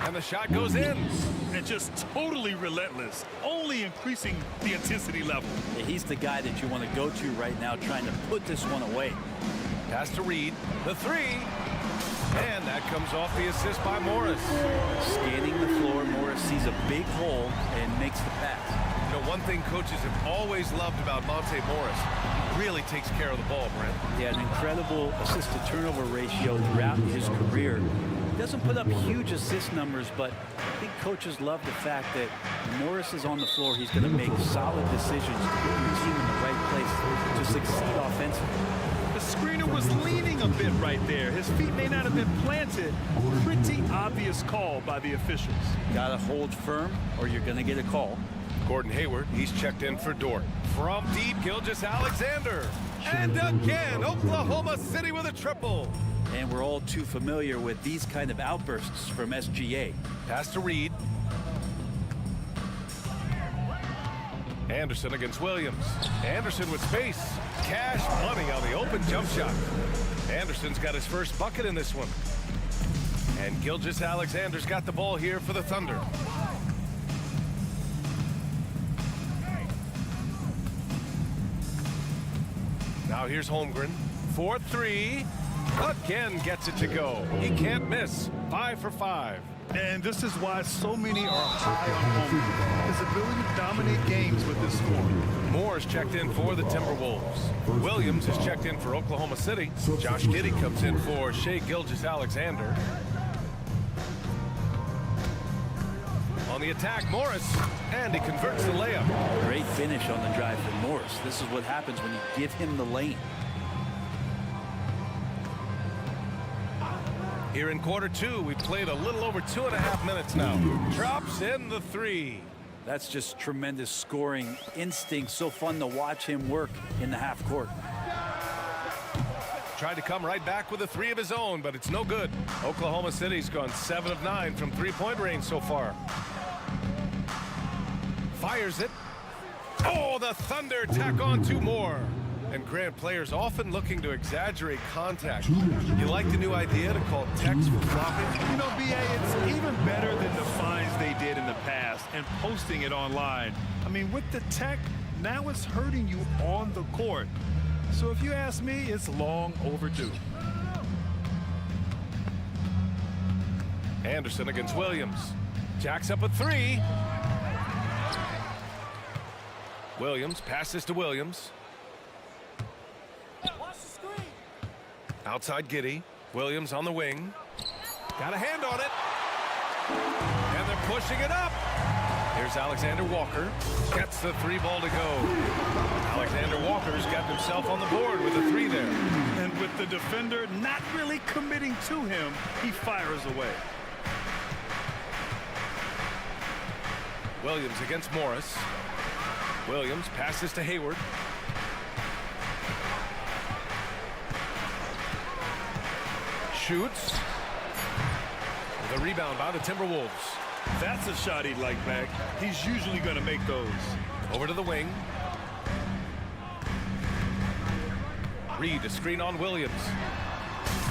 And the shot goes in. And just totally relentless, only increasing the intensity level. Yeah, he's the guy that you want to go to right now, trying to put this one away. Pass to Reid. The 3. And that comes off the assist by Morris. Scanning the floor, Morris sees a big hole and makes the pass. You know, one thing coaches have always loved about Monte Morris, he really takes care of the ball, Brent. He had an incredible assist-to-turnover ratio throughout his career. He doesn't put up huge assist numbers, but I think coaches love the fact that when Morris is on the floor, he's going to make solid decisions to put your team in the right place to succeed offensively. The screener was leaning a bit right there. His feet may not have been planted. Pretty obvious call by the officials. Got to hold firm or you're going to get a call. Gordon Hayward, he's checked in for Dort. From deep, Gilgeous-Alexander. And again, Oklahoma City with a triple. And we're all too familiar with these kind of outbursts from SGA. Pass to Reid. Anderson against Williams. Anderson with space. Cash money on the open jump shot. Anderson's got his first bucket in this one. And Gilgeous-Alexander's got the ball here for the Thunder. Now here's Holmgren. 4-3. Again gets it to go. He can't miss. 5 for 5. And this is why so many are high on Holmgren. His ability to dominate games with this scoring. Moore's checked in for the Timberwolves. Williams is checked in for Oklahoma City. Josh Giddey comes in for Shai Gilgeous-Alexander. On the attack, Morris, and he converts the layup. Great finish on the drive from Morris. This is what happens when you give him the lane. Here in quarter 2, we've played a little over 2.5 minutes now. Drops in the 3. That's just tremendous scoring instinct. So fun to watch him work in the half court. Tried to come right back with a 3 of his own, but it's no good. Oklahoma City's gone 7 of 9 from three-point range so far. Fires it. Oh, the Thunder tack on 2 more. And Grant, players often looking to exaggerate contact. You like the new idea to call text for flopping? You know, BA, it's even better than the fines they did in the past and posting it online. I mean, with the tech, now it's hurting you on the court. So if you ask me, it's long overdue. Anderson against Williams. Jacks up a 3. Williams passes to Williams. Outside Giddy. Williams on the wing. Got a hand on it. And they're pushing it up. Here's Alexander Walker. Gets the three ball to go. Alexander Walker's got himself on the board with a three there. And with the defender not really committing to him, he fires away. Williams against Morris. Williams passes to Hayward. Shoots. The rebound by the Timberwolves. That's a shot he'd like back. He's usually going to make those. Over to the wing. Reed, a screen on Williams.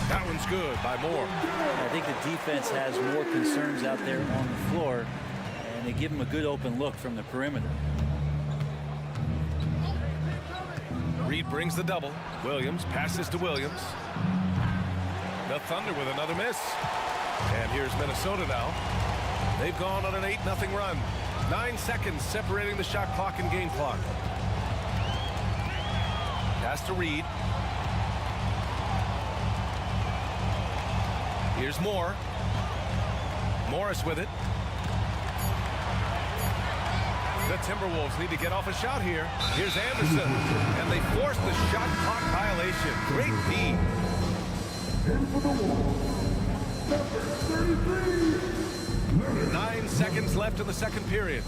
That one's good by Moore. I think the defense has more concerns out there on the floor, and they give him a good open look from the perimeter. Reed brings the double. Williams passes to Williams. The Thunder with another miss. And here's Minnesota now. They've gone on an 8-0 run. 9 seconds separating the shot clock and game clock. Pass to Reed. Here's Moore. Morris with it. The Timberwolves need to get off a shot here. Here's Anderson. And they force the shot clock violation. Great D. 9 seconds left in the second period.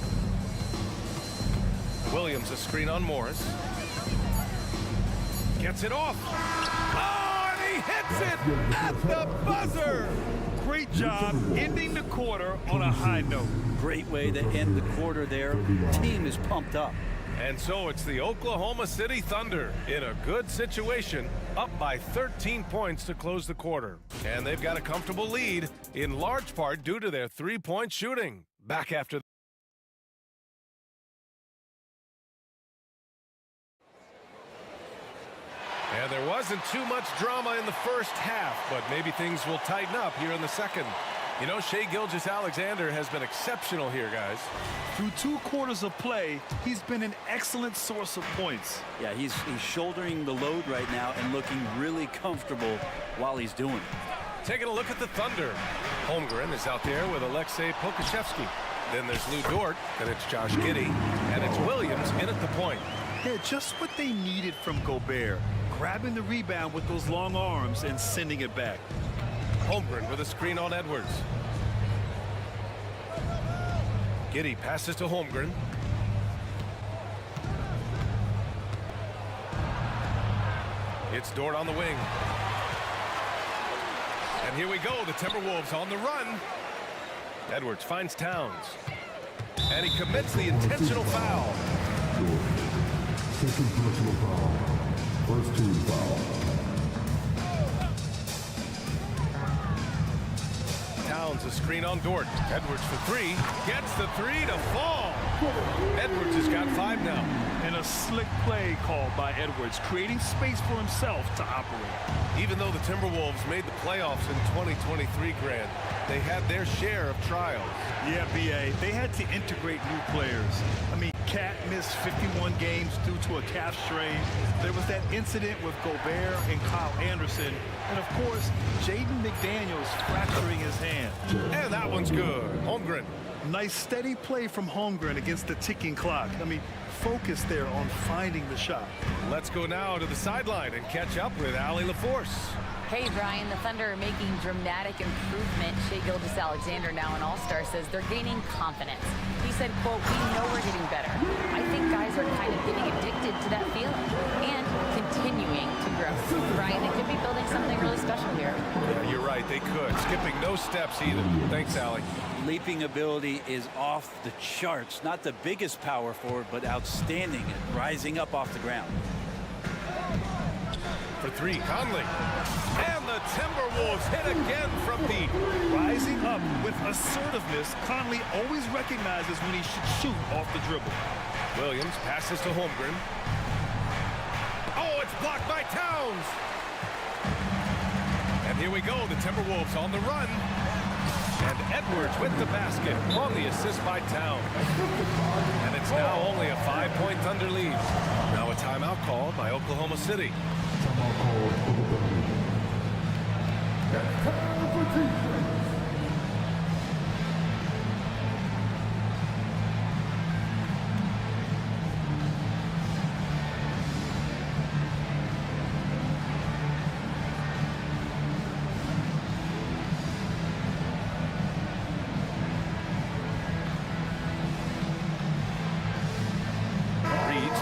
Williams a screen on Morris. Gets it off. Oh, and he hits it at the buzzer. Great job ending the quarter on a high note. Great way to end the quarter there. Team is pumped up. And so it's the Oklahoma City Thunder in a good situation, up by 13 points to close the quarter. And they've got a comfortable lead, in large part due to their three-point shooting. Back after. And there wasn't too much drama in the first half, but maybe things will tighten up here in the second. You know, Shai Gilgeous-Alexander has been exceptional here, guys. Through 2 quarters of play, he's been an excellent source of points. Yeah, he's shouldering the load right now and looking really comfortable while he's doing it. Taking a look at the Thunder. Holmgren is out there with Alexei Pokusevski. Then there's Lou Dort, and it's Josh Giddey, and it's Williams in at the point. Yeah, just what they needed from Gobert. Grabbing the rebound with those long arms and sending it back. Holmgren with a screen on Edwards. Giddey passes to Holmgren. It's Dort on the wing. And here we go, the Timberwolves on the run. Edwards finds Towns. And he commits the intentional foul. Second personal foul. First team foul. Towns a screen on Dort. Edwards for 3. Gets the 3 to fall. Edwards has got 5 now. And a slick play called by Edwards, creating space for himself to operate. Even though the Timberwolves made the playoffs in 2023, Grant, they had their share of trials. Yeah, B.A., they had to integrate new players. I mean, Cat missed 51 games due to a calf strain. There was that incident with Gobert and Kyle Anderson. And, of course, Jaden McDaniels fracturing his hand. And that one's good. Holmgren. Nice steady play from Holmgren against the ticking clock. I mean, focus there on finding the shot. Let's go now to the sideline and catch up with Allie LaForce. Hey, Brian, the Thunder are making dramatic improvement. Shai Gilgeous-Alexander, now an all-star, says they're gaining confidence. He said, quote, "We know we're getting better. I think guys are kind of getting addicted to that feeling and continuing to grow." Brian, they could be building something really special here. Yeah, you're right, they could. Skipping no steps either. Thanks, Allie. Leaping ability is off the charts. Not the biggest power forward, but outstanding at rising up off the ground. For 3, Conley. And the Timberwolves hit again from deep. Rising up with assertiveness, Conley always recognizes when he should shoot off the dribble. Williams passes to Holmgren. Oh, it's blocked by Towns. And here we go, the Timberwolves on the run. And Edwards with the basket on the assist by Town. And it's now only a 5-point Thunder lead. Now a timeout called by Oklahoma City. Timeout called for the Thunder. That's time for defense.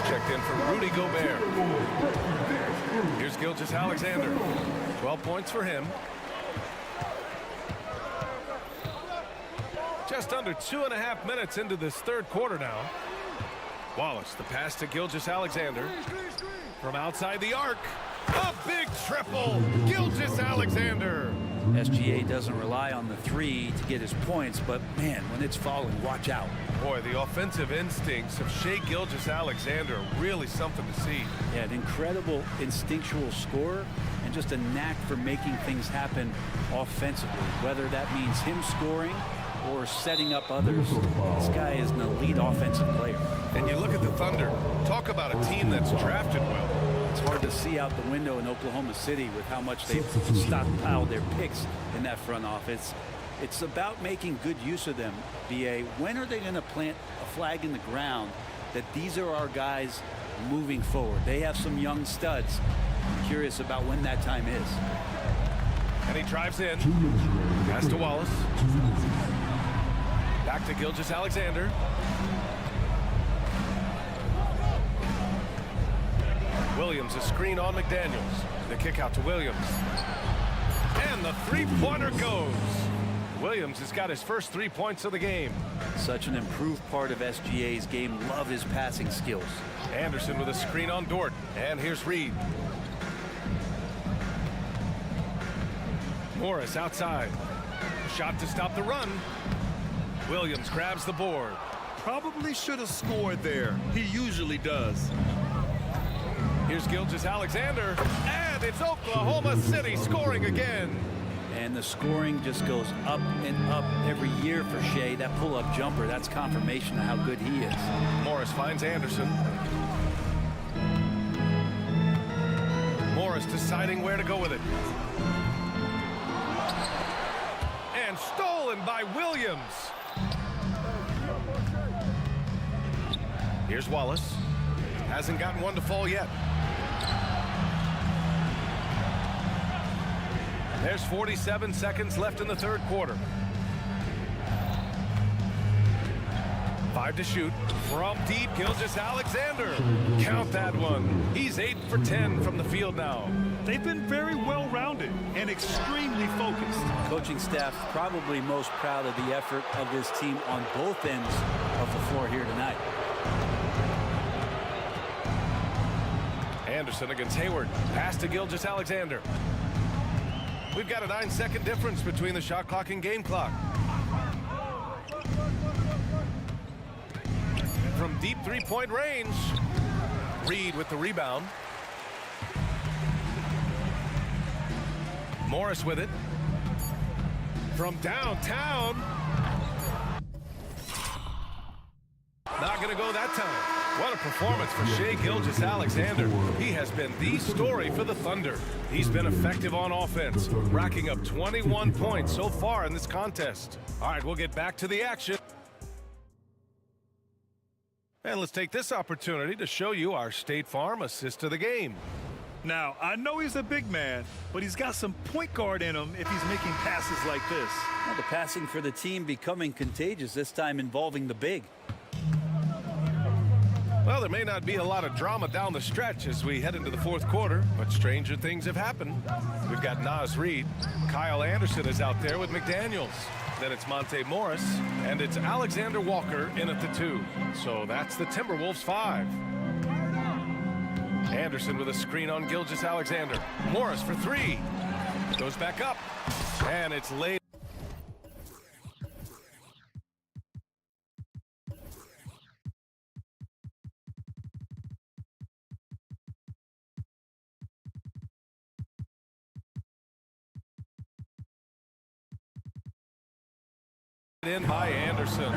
Checked in for Rudy Gobert. Here's Gilgeous-Alexander. 12 points for him. Just under 2.5 minutes into this third quarter now. Wallace, the pass to Gilgeous-Alexander. From outside the arc. A big triple. Gilgeous-Alexander. SGA doesn't rely on the three to get his points, but man, when it's falling, watch out. Boy, the offensive instincts of Shai Gilgeous-Alexander are really something to see. Yeah, an incredible instinctual scorer and just a knack for making things happen offensively, whether that means him scoring or setting up others. This guy is an elite offensive player. And you look at the Thunder, talk about a team that's drafted well. It's hard to see out the window in Oklahoma City with how much they've stockpiled their picks in that front office. It's about making good use of them, BA. When are they going to plant a flag in the ground that these are our guys moving forward? They have some young studs. I'm curious about when that time is. And he drives in. Pass to Wallace. Back to Gilgeous-Alexander. Williams, a screen on McDaniels. The kick out to Williams. And the three-pointer goes. Williams has got his first 3 points of the game. Such an improved part of SGA's game. Love his passing skills. Anderson with a screen on Dort. And here's Reed. Morris outside. Shot to stop the run. Williams grabs the board. Probably should have scored there. He usually does. Here's Gilgeous-Alexander, and it's Oklahoma City scoring again. And the scoring just goes up and up every year for Shai. That pull-up jumper, that's confirmation of how good he is. Morris finds Anderson. Morris deciding where to go with it. And stolen by Williams. Here's Wallace. Hasn't gotten one to fall yet. There's 47 seconds left in the third quarter. 5 to shoot. From deep, Gilgeous-Alexander. Count that one. He's 8 for 10 from the field now. They've been very well-rounded and extremely focused. Coaching staff probably most proud of the effort of this team on both ends of the floor here tonight. Anderson against Hayward. Pass to Gilgeous-Alexander. We've got a 9-second difference between the shot clock and game clock. From deep three-point range. Reed with the rebound. Morris with it. From downtown. Not going to go that time. What a performance for Shai Gilgeous-Alexander. He has been the story for the Thunder. He's been effective on offense, racking up 21 points so far in this contest. All right, we'll get back to the action. And let's take this opportunity to show you our State Farm assist of the game. Now, I know he's a big man, but he's got some point guard in him if he's making passes like this. Well, the passing for the team becoming contagious, this time involving the big. Well, there may not be a lot of drama down the stretch as we head into the fourth quarter, but stranger things have happened. We've got Naz Reid. Kyle Anderson is out there with McDaniels. Then it's Monte Morris, and it's Alexander Walker in at the 2. So that's the Timberwolves 5. Anderson with a screen on Gilgeous-Alexander. Morris for 3. Goes back up, and it's laid. In by Anderson.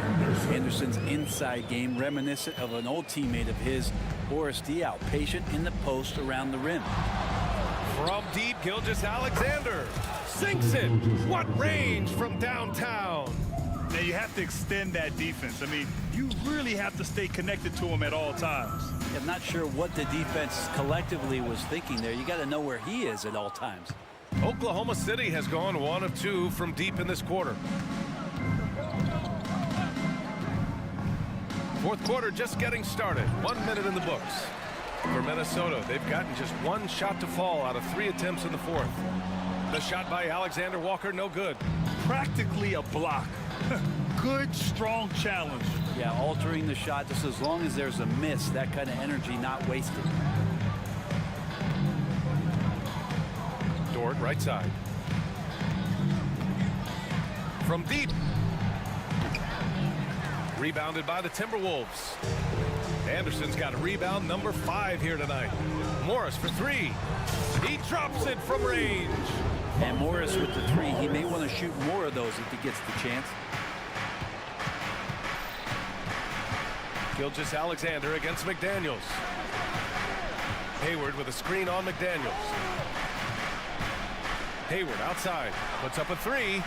Anderson's inside game reminiscent of an old teammate of his, Boris Diaw, patient in the post around the rim. From deep, Gilgeous-Alexander sinks it. What range from downtown. Now you have to extend that defense. I mean, you really have to stay connected to him at all times. I'm not sure what the defense collectively was thinking there. You got to know where he is at all times. Oklahoma City has gone 1 of 2 from deep in this quarter. Fourth quarter just getting started. 1 minute in the books. For Minnesota, they've gotten just 1 shot to fall out of 3 attempts in the fourth. The shot by Alexander Walker, no good. Practically a block. Good, strong challenge. Yeah, altering the shot just as long as there's a miss, that kind of energy not wasted. Dort, right side. From deep. Rebounded by the Timberwolves. Anderson's got a rebound number 5 here tonight. Morris for 3. He drops it from range. And Morris with the 3. He may want to shoot more of those if he gets the chance. Gilgeous-Alexander against McDaniels. Hayward with a screen on McDaniels. Hayward outside, puts up a 3.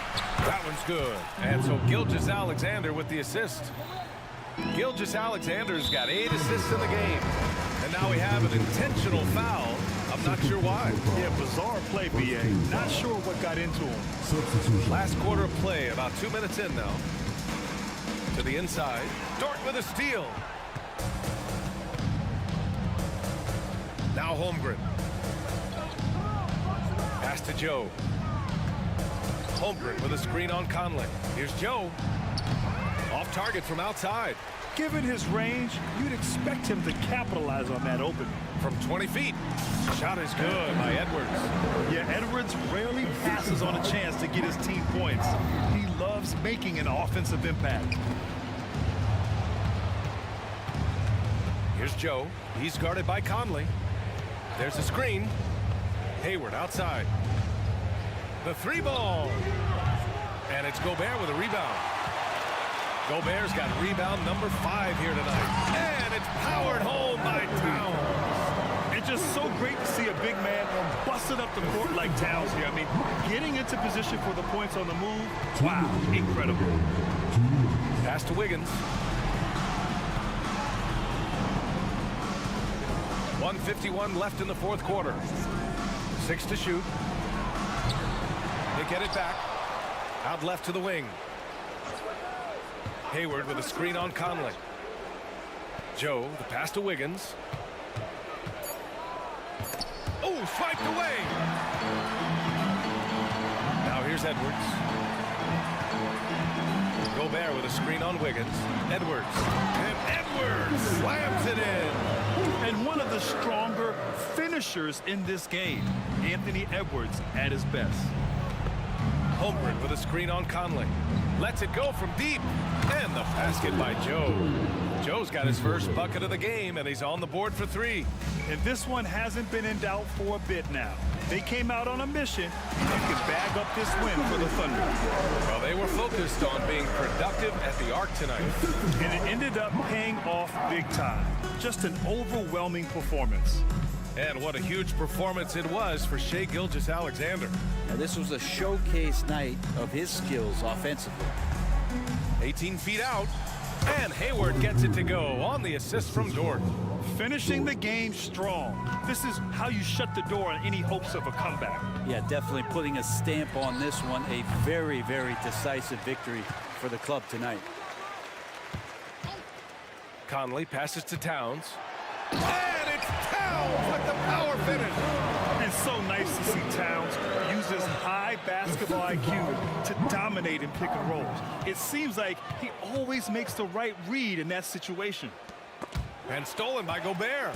That one's good. And so Gilgeous-Alexander with the assist. Gilgeous-Alexander's got 8 assists in the game. And now we have an intentional foul. I'm not sure why. Yeah, bizarre play, BA. Not sure what got into him. Substitution. Last quarter of play, about 2 minutes in now. To the inside. Dort with a steal. Now Holmgren. Pass to Joe. Holmgren with a screen on Conley. Here's Joe. Off target from outside. Given his range, you'd expect him to capitalize on that opening. From 20 feet. Shot is good by Edwards. Yeah, Edwards rarely passes on a chance to get his team points. He loves making an offensive impact. Here's Joe. He's guarded by Conley. There's a screen. Hayward outside. The 3 ball. And it's Gobert with a rebound. Gobert's got rebound number 5 here tonight. And it's powered home by Towns. It's just so great to see a big man busting up the court like Towns here. I mean, getting into position for the points on the move. Wow, incredible. Pass to Wiggins. 1:51 left in the fourth quarter. 6 to shoot. They get it back. Out left to the wing. Hayward with a screen on Conley. Joe, the pass to Wiggins. Oh, swiped away. Now here's Edwards. Gobert with a screen on Wiggins. Edwards. And Edwards slams it in. And one of the stronger finishers in this game, Anthony Edwards at his best. Holmgren with a screen on Conley. Lets it go from deep. And the basket by Joe. Joe's got his first bucket of the game, and he's on the board for 3. And this one hasn't been in doubt for a bit now. They came out on a mission and could bag up this win for the Thunder. Well, they were focused on being productive at the arc tonight. And it ended up paying off big time. Just an overwhelming performance. And what a huge performance it was for Shai Gilgeous-Alexander. Now, this was a showcase night of his skills offensively. 18 feet out, and Hayward gets it to go on the assist from Dort. Finishing the game strong. This is how you shut the door on any hopes of a comeback. Yeah, definitely putting a stamp on this one. A very, very decisive victory for the club tonight. Conley passes to Towns. And it's Towns with the power finish. It's so nice to see Towns use his high basketball IQ to dominate in pick and rolls. It seems like he always makes the right read in that situation. And stolen by Gobert.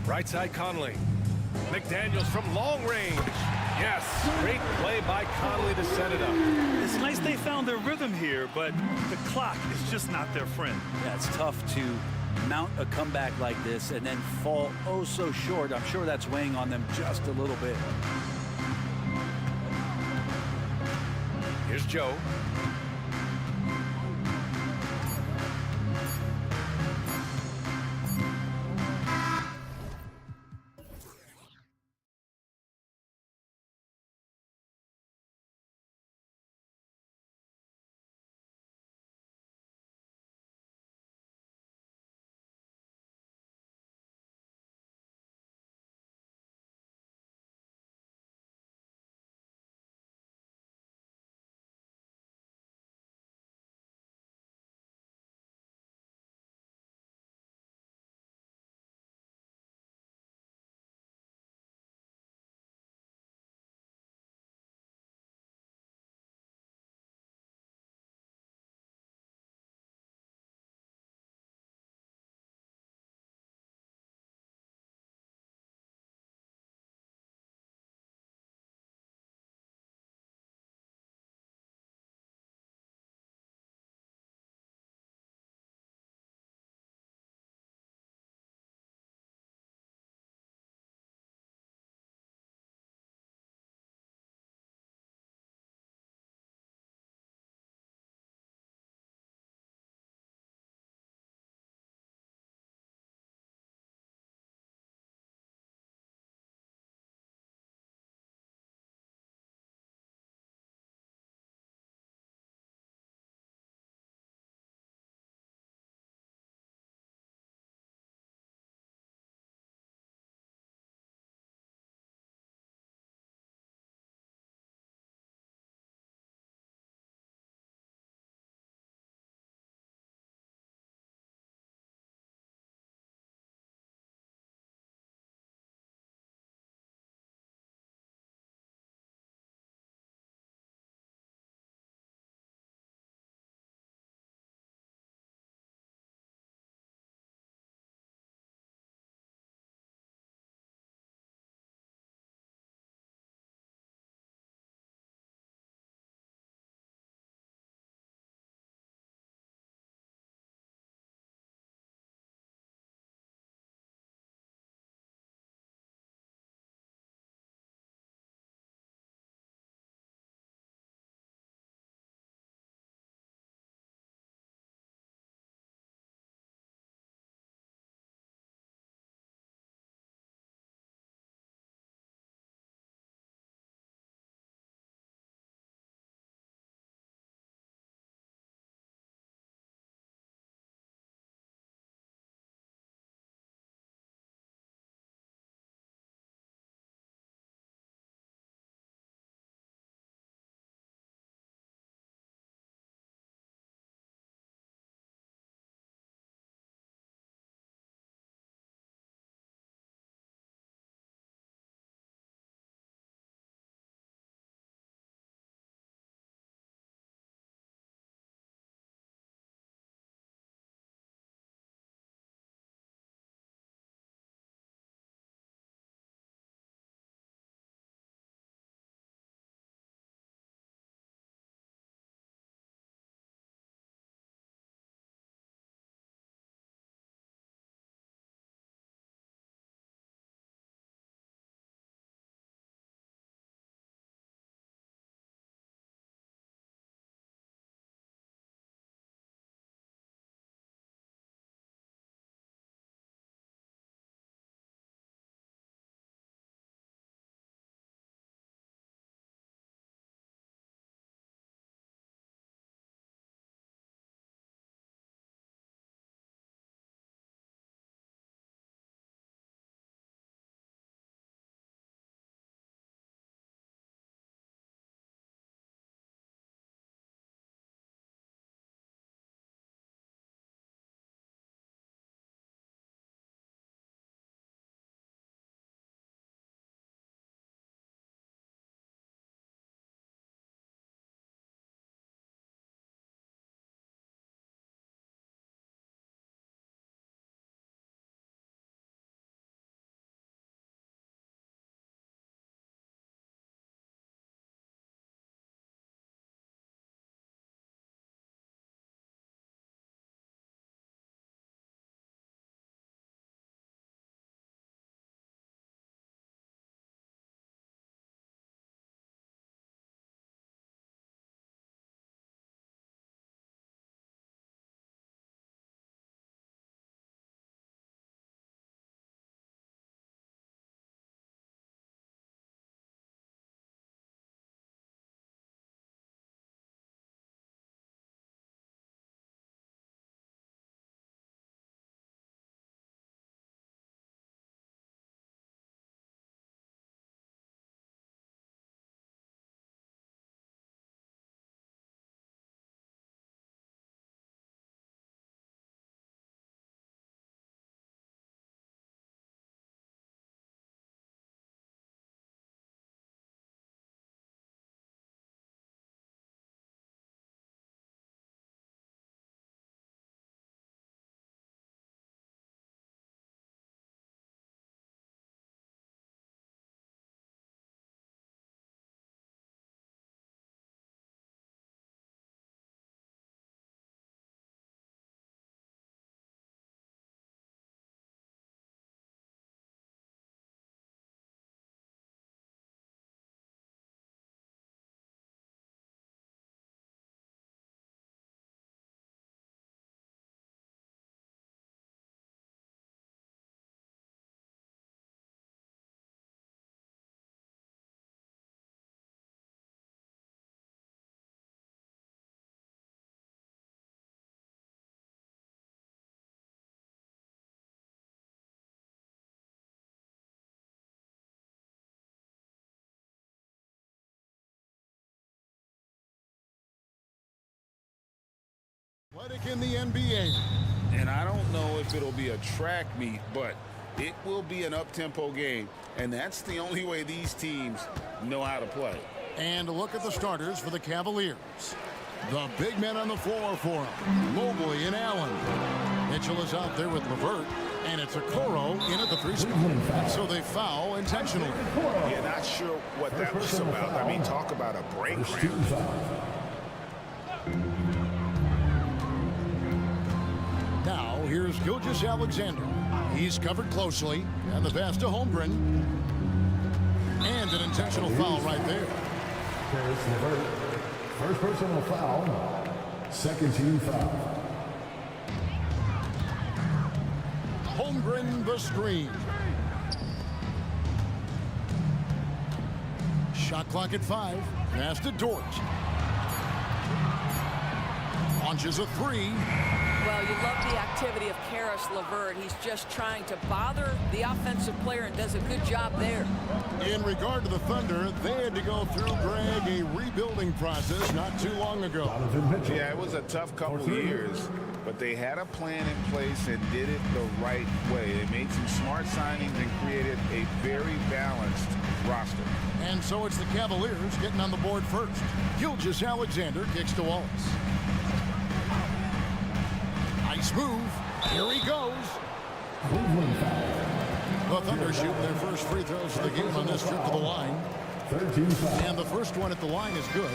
Right side Conley. McDaniels from long range. Yes, great play by Conley to set it up. It's nice they found their rhythm here, but the clock is just not their friend. Yeah, it's tough to mount a comeback like this and then fall oh so short. I'm sure that's weighing on them just a little bit. Here's Joe. In the NBA. And I don't know if it'll be a track meet, but it will be an up-tempo game. And that's the only way these teams know how to play. And look at the starters for the Cavaliers. The big men on the floor for them, Mobley and Allen. Mitchell is out there with LeVert, and it's Okoro in at the three spot. So they foul intentionally. Yeah, not sure what that was about. I mean, talk about a break round. Now, here's Gilgeous-Alexander. He's covered closely, and the pass to Holmgren. And an intentional foul right there. First personal foul, second team foul. Holmgren the screen. Shot clock at 5. Pass to Dort. Launches a three. Well, you love the activity of Karis LeVert. He's just trying to bother the offensive player and does a good job there. In regard to the Thunder, they had to go through, Greg, a rebuilding process not too long ago. Yeah, it was a tough couple of years, but they had a plan in place and did it the right way. They made some smart signings and created a very balanced roster. And so it's the Cavaliers getting on the board first. Gilgeous-Alexander kicks to Wallace. Nice move. Here he goes. The Thunder shoot their first free throws of the game on this trip to the line. And the first one at the line is good.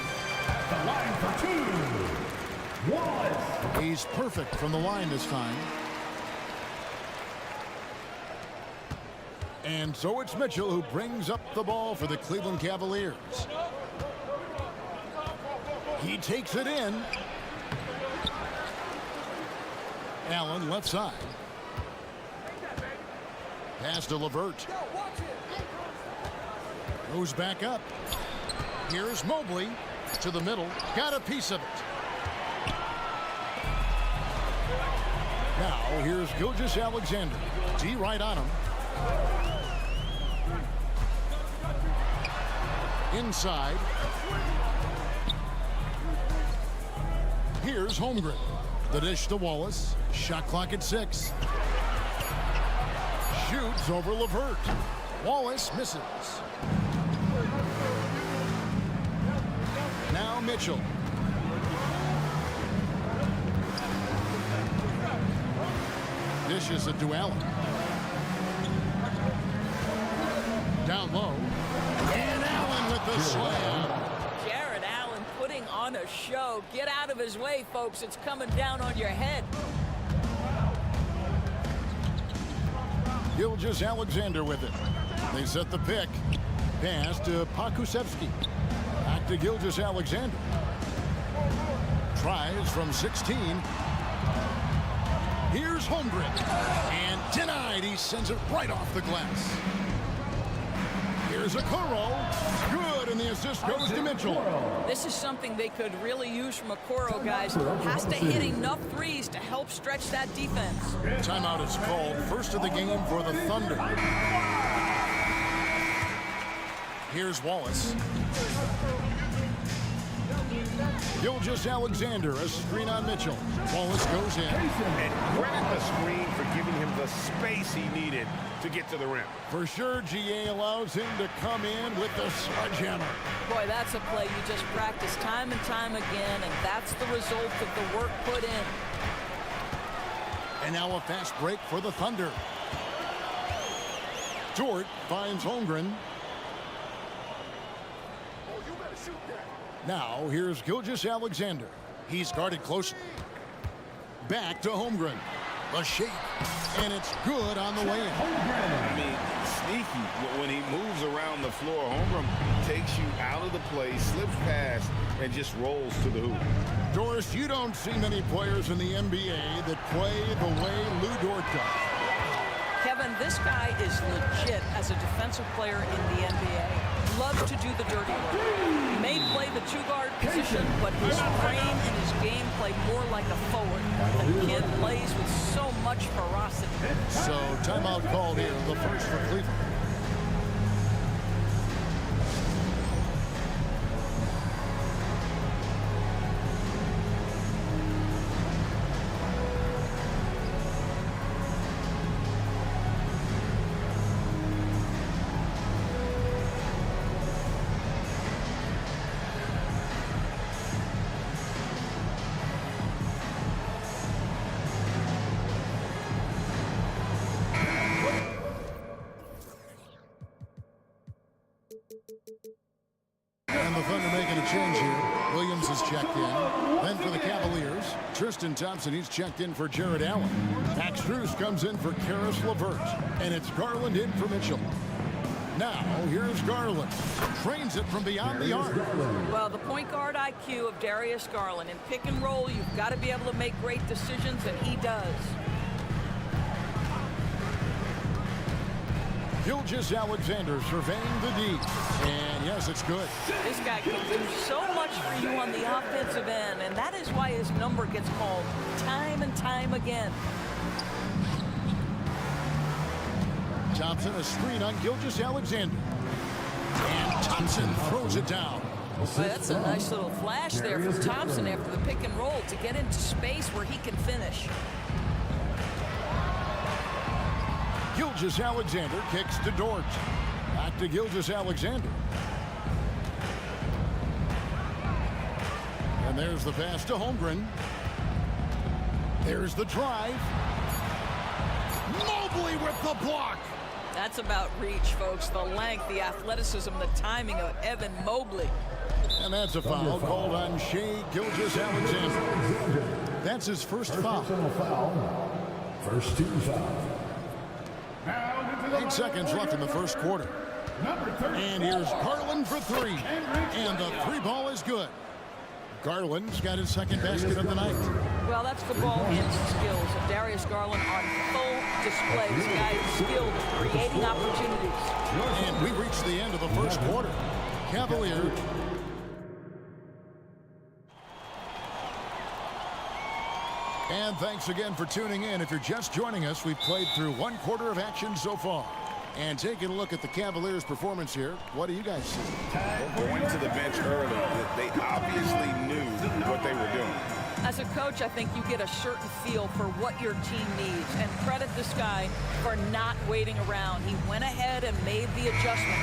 The line for two. Wallace. He's perfect from the line this time. And so it's Mitchell who brings up the ball for the Cleveland Cavaliers. He takes it in. Allen left side. Pass to LeVert. Goes back up. Here's Mobley to the middle. Got a piece of it. Now here's Gilgeous-Alexander. D right on him. Inside. Here's Holmgren. The dish to Wallace. Shot clock at 6. Shoots over LeVert. Wallace misses. Now Mitchell. Dishes it to Allen. Down low. And Allen with the slam. Putting on a show. Get out of his way, folks. It's coming down on your head. Gilgeous-Alexander with it. They set the pick. Pass to Pokusevski. Back to Gilgeous-Alexander. Tries from 16. Here's Holmgren. And denied. He sends it right off the glass. Here's Okoro. Good, and the assist goes to Mitchell. This is something they could really use from Okoro, guys. Has to hit enough threes to help stretch that defense. Timeout is called. First of the game for the Thunder. Here's Wallace. Gilgeous-Alexander, a screen on Mitchell. Wallace goes in. And credit the screen for giving him the space he needed to get to the rim. For sure, GA allows him to come in with the sledgehammer. Boy, that's a play you just practice time and time again, and that's the result of the work put in. And now a fast break for the Thunder. Dort finds Holmgren. Now, here's Gilgeous-Alexander. He's guarded closely. Back to Holmgren. The shake. And it's good on the way in. I mean, sneaky. When he moves around the floor, Holmgren takes you out of the play, slips past, and just rolls to the hoop. Doris, you don't see many players in the NBA that play the way Lou Dort does. Kevin, this guy is legit as a defensive player in the NBA. Loves to do the dirty work. He may play the two-guard position, but his frame and his game play more like a forward. The kid plays with so much ferocity. So, timeout called here, the first for Cleveland. And the Thunder making a change here. Williams is checked in. Then for the Cavaliers, Tristan Thompson, he's checked in for Jared Allen. Max Strus comes in for Karis LeVert. And it's Garland in for Mitchell. Now, here's Garland. Trains it from beyond the arc. Well, the point guard IQ of Darius Garland. In pick and roll, you've got to be able to make great decisions, and he does. Gilgeous Alexander surveying the D. And yes, it's good. This guy can do so much for you on the offensive end, and that is why his number gets called time and time again. Thompson, a screen on Gilgeous Alexander. And Thompson throws it down. Well, that's a nice little flash there from Thompson after the pick and roll to get into space where he can finish. Gilgeous Alexander kicks to Dort. Back to Gilgeous Alexander. And there's the pass to Holmgren. There's the drive. Mobley with the block. That's about reach, folks. The length, the athleticism, the timing of Evan Mobley. And that's a foul called on Shai Gilgeous Alexander. That's his first foul. First team foul. 8 seconds left in the first quarter. And here's Garland for three. And the three ball is good. Garland's got his second basket of the night. Well, that's the ball handling skills of Darius Garland on full display. This guy is skilled at creating opportunities. And we reached the end of the first quarter. Cavalier. And thanks again for tuning in. If you're just joining us, we've played through one quarter of action so far. And taking a look at the Cavaliers' performance here, what do you guys see? Going to the bench early, they obviously knew what they were doing. As a coach, I think you get a certain feel for what your team needs. And credit this guy for not waiting around. He went ahead and made the adjustment.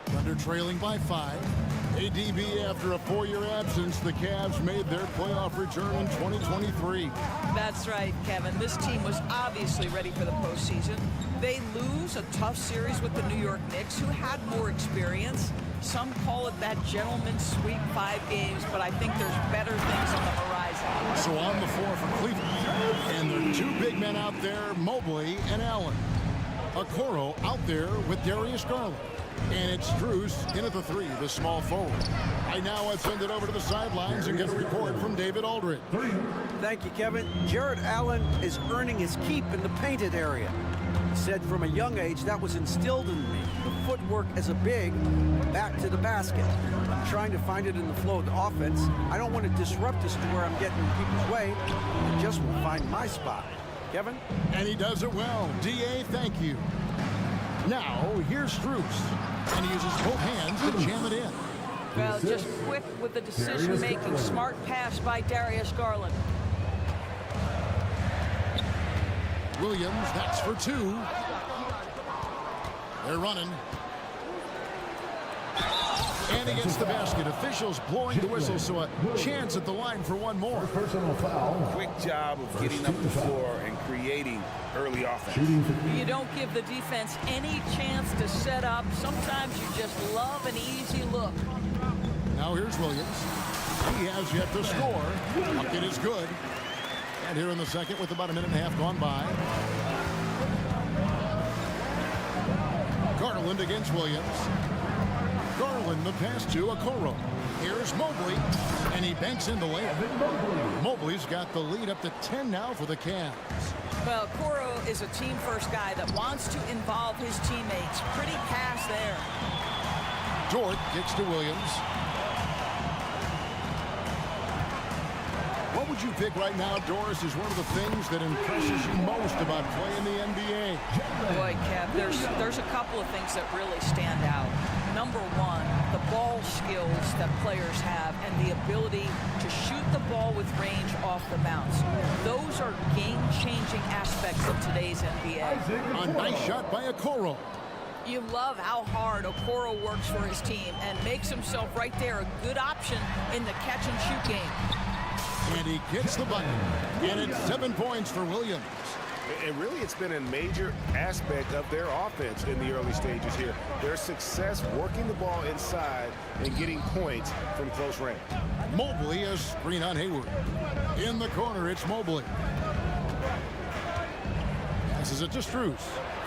Thunder trailing by 5. ADB, after a 4-year absence, the Cavs made their playoff return in 2023. That's right, Kevin. This team was obviously ready for the postseason. They lose a tough series with the New York Knicks, who had more experience. Some call it that gentleman's sweep 5 games, but I think there's better things on the horizon. So on the floor for Cleveland. And there are two big men out there, Mobley and Allen. Okoro out there with Darius Garland. And it's Strus in at the 3, the small forward. Right now, let's send it over to the sidelines and get a report from David Aldridge. Thank you, Kevin. Jared Allen is earning his keep in the painted area. He said from a young age that was instilled in me. The footwork as a big, back to the basket. I'm trying to find it in the flow of the offense. I don't want to disrupt this to where I'm getting in people's way. I just will find my spot. Kevin? And he does it well. DA, thank you. Now, here's Strus. And he uses both hands to jam it in. Well, just quick with the decision-making. Smart pass by Darius Garland. Williams, that's for 2. They're running. And he gets the basket. Officials blowing the whistle, so a chance at the line for one more. Personal foul. Quick job of getting up the floor and creating early offense. You don't give the defense any chance to set up. Sometimes you just love an easy look. Now here's Williams. He has yet to score. Bucket is good. And here in the second with about a minute and a half gone by. Garland against Williams. Garland the pass to Okoro. Here's Mobley, and he banks in the layup. Mobley's got the lead up to 10 now for the Cavs. Well, Okoro is a team-first guy that wants to involve his teammates. Pretty pass there. Dort gets to Williams. What would you pick right now, Doris, is one of the things that impresses you most about playing the NBA? Boy, Kev, there's a couple of things that really stand out. Number one, the ball skills that players have and the ability to shoot the ball with range off the bounce. Those are game-changing aspects of today's NBA. A nice shot by Okoro. You love how hard Okoro works for his team and makes himself right there a good option in the catch-and-shoot game. he gets the bucket. And it's 7 points for Williams. And really, it's been a major aspect of their offense in the early stages here. Their success working the ball inside and getting points from close range. Mobley a screen on Hayward. In the corner, it's Mobley. Passes it to Strus.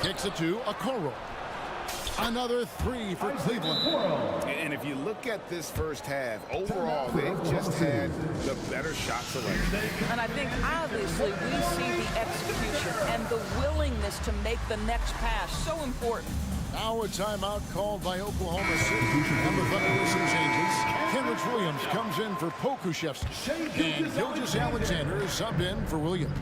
Kicks it to Okoro. Another three for Cleveland. And if you look at this first half, overall, they've just had the better shot selection. And I think, obviously, we see the execution and the willingness to make the next pass so important. Now a timeout called by Oklahoma City. And the Thunder with some changes. Kenrich Williams comes in for Pokuševski. And Gilgeous-Alexander is subbed in for Williams.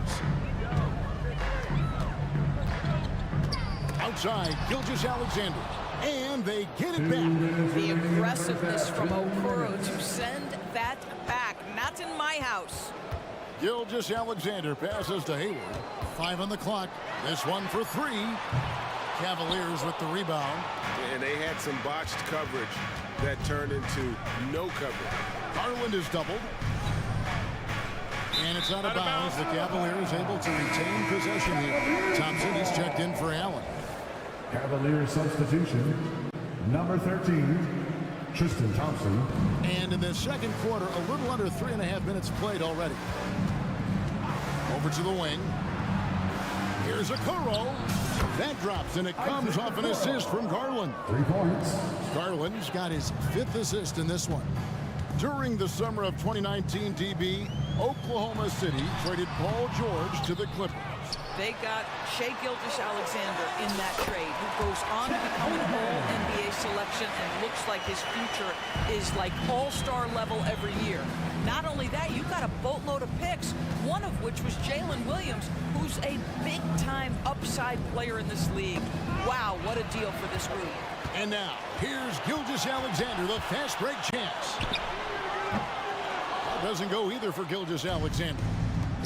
Outside, Gilgeous-Alexander. And they get it back. The aggressiveness from Okoro to send that back. Not in my house. Gilgeous-Alexander passes to Hayward. 5 on the clock. This one for 3. Cavaliers with the rebound. And they had some botched coverage that turned into no coverage. Garland is doubled. And it's out of bounds. The Cavaliers able to retain possession here. Thompson is checked in for Allen. Cavalier substitution, number 13, Tristan Thompson. And in the second quarter, a little under 3.5 minutes played already. Over to the wing. Here's Okoro. That drops, and it comes off an assist from Garland. 3 points. Garland's got his 5th assist in this one. During the summer of 2019, DB, Oklahoma City traded Paul George to the Clippers. They got Shai Gilgeous-Alexander in that trade, who goes on to become an All-NBA selection and looks like his future is like all-star level every year. Not only that, you got a boatload of picks, one of which was Jalen Williams, who's a big-time upside player in this league. Wow, what a deal for this group. And now, here's Gilgeous-Alexander, the fast break chance. That doesn't go either for Gilgeous-Alexander.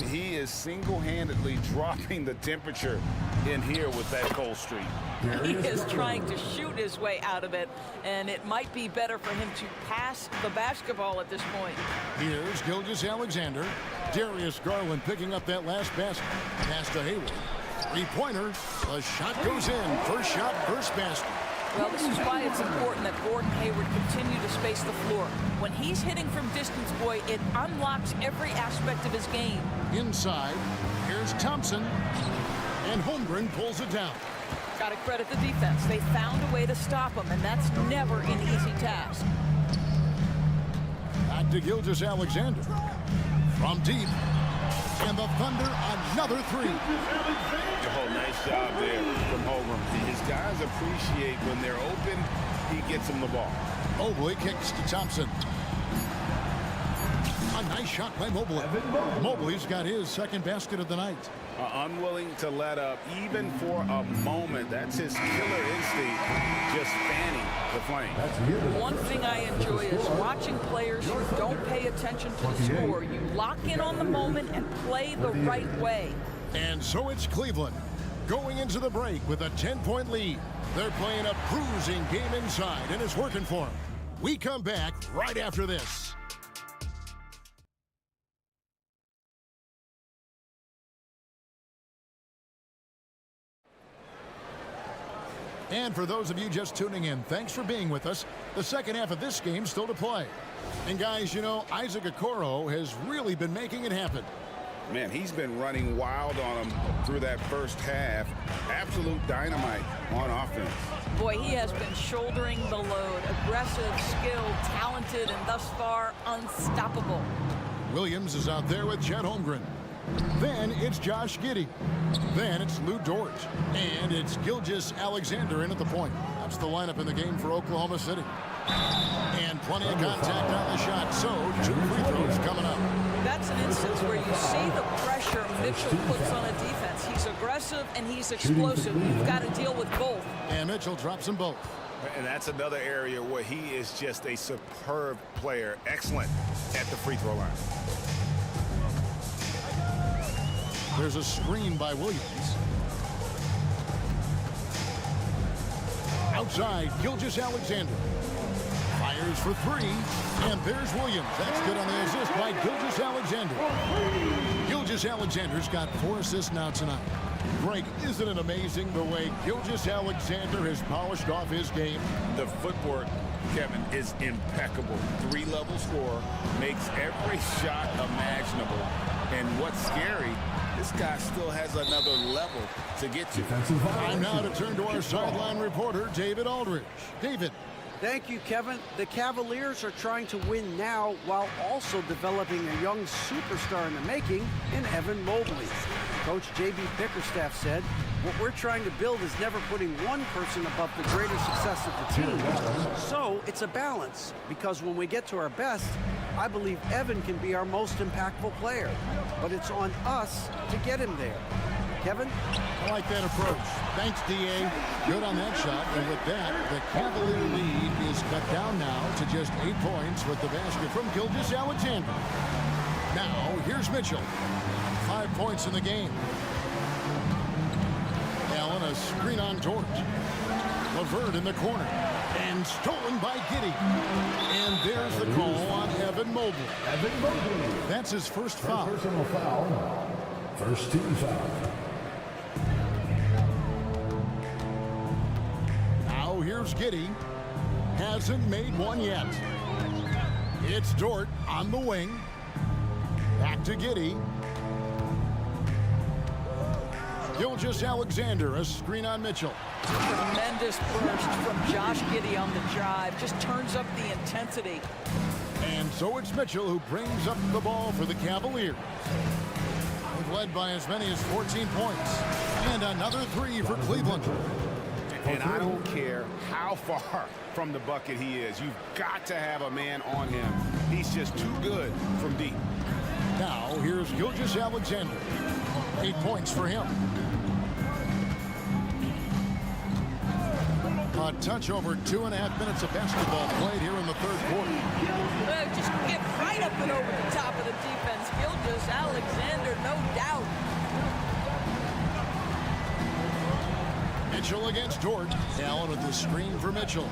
He is single-handedly dropping the temperature in here with that cold streak. He is trying to shoot his way out of it, and it might be better for him to pass the basketball at this point. Here's Gilgeous-Alexander. Darius Garland picking up that last basket. Pass to Hayward. Three-pointer. The shot goes in. First shot, first basket. Well, this is why it's important that Gordon Hayward continue to space the floor. When he's hitting from distance, boy, it unlocks every aspect of his game. Inside, here's Thompson, and Holmgren pulls it down. Got to credit the defense. They found a way to stop him, and that's never an easy task. Back to Gilgeous-Alexander. From deep. And the Thunder, another three. Oh, nice job there from Holmgren. His guys appreciate when they're open, he gets them the ball. Mobley kicks to Thompson. A nice shot by Mobley. Mobley's got his second basket of the night. Unwilling to let up even for a moment. That's his killer instinct, just fanning the flame. One thing I enjoy is watching players who don't pay attention to the score. You lock in on the moment and play the right way. And so it's Cleveland going into the break with a 10-point lead. They're playing a cruising game inside, and it's working for them. We come back right after this. And for those of you just tuning in, thanks for being with us. The second half of this game still to play. And guys, you know, Isaac Okoro has really been making it happen. Man, he's been running wild on him through that first half. Absolute dynamite on offense. Boy, he has been shouldering the load. Aggressive, skilled, talented, and thus far, unstoppable. Williams is out there with Chet Holmgren. Then it's Josh Giddey. Then it's Lou Dort. And it's Gilgeous-Alexander in at the point. That's the lineup in the game for Oklahoma City. And plenty of contact on the shot, so 2 free throws coming up. That's an instance where you see the pressure Mitchell puts on a defense. He's aggressive and he's explosive. You've got to deal with both. And Mitchell drops them both. And that's another area where he is just a superb player. Excellent at the free throw line. There's a screen by Williams. Outside, Gilgeous-Alexander. Fires Fires for three. And there's Williams. That's good on the assist by Gilgeous-Alexander. Gilgeous-Alexander's got 4 assists now tonight. Greg, isn't it amazing the way Gilgeous-Alexander has polished off his game? The footwork, Kevin, is impeccable. 3-level scorer, makes every shot imaginable. And what's scary, this guy still has another level to get to. Time now to turn to our sideline reporter, David Aldridge. David. Thank you, Kevin. The Cavaliers are trying to win now while also developing a young superstar in the making in Evan Mobley. Coach J.B. Bickerstaff said, what we're trying to build is never putting one person above the greater success of the team. So it's a balance, because when we get to our best, I believe Evan can be our most impactful player. But it's on us to get him there. Kevin? I like that approach. Thanks, D.A. Good on that shot. And with that, the Cavalier lead is cut down now to just 8 points with the basket from Gilgeous-Alexander. Now, here's Mitchell. 5 points in the game. Allen, a screen on Dort. LeVert in the corner. And stolen by Giddey. And there's the call on Evan Mobley. Evan Mobley. That's his first foul. Personal foul. First team foul. Now here's Giddey. Hasn't made one yet. It's Dort on the wing. Back to Giddey. Gilgeous-Alexander, a screen on Mitchell. Tremendous burst from Josh Giddey on the drive. Just turns up the intensity. And so it's Mitchell who brings up the ball for the Cavaliers. They've led by as many as 14 points. And another 3 for Cleveland. And I don't care how far from the bucket he is. You've got to have a man on him. He's just too good from deep. Now here's Gilgeous-Alexander. 8 points for him. A touch over 2.5 minutes of basketball played here in the third quarter. Just get right up and over the top of the defense. Gilgeous-Alexander, no doubt. Mitchell against Dort. Allen with the screen for Mitchell.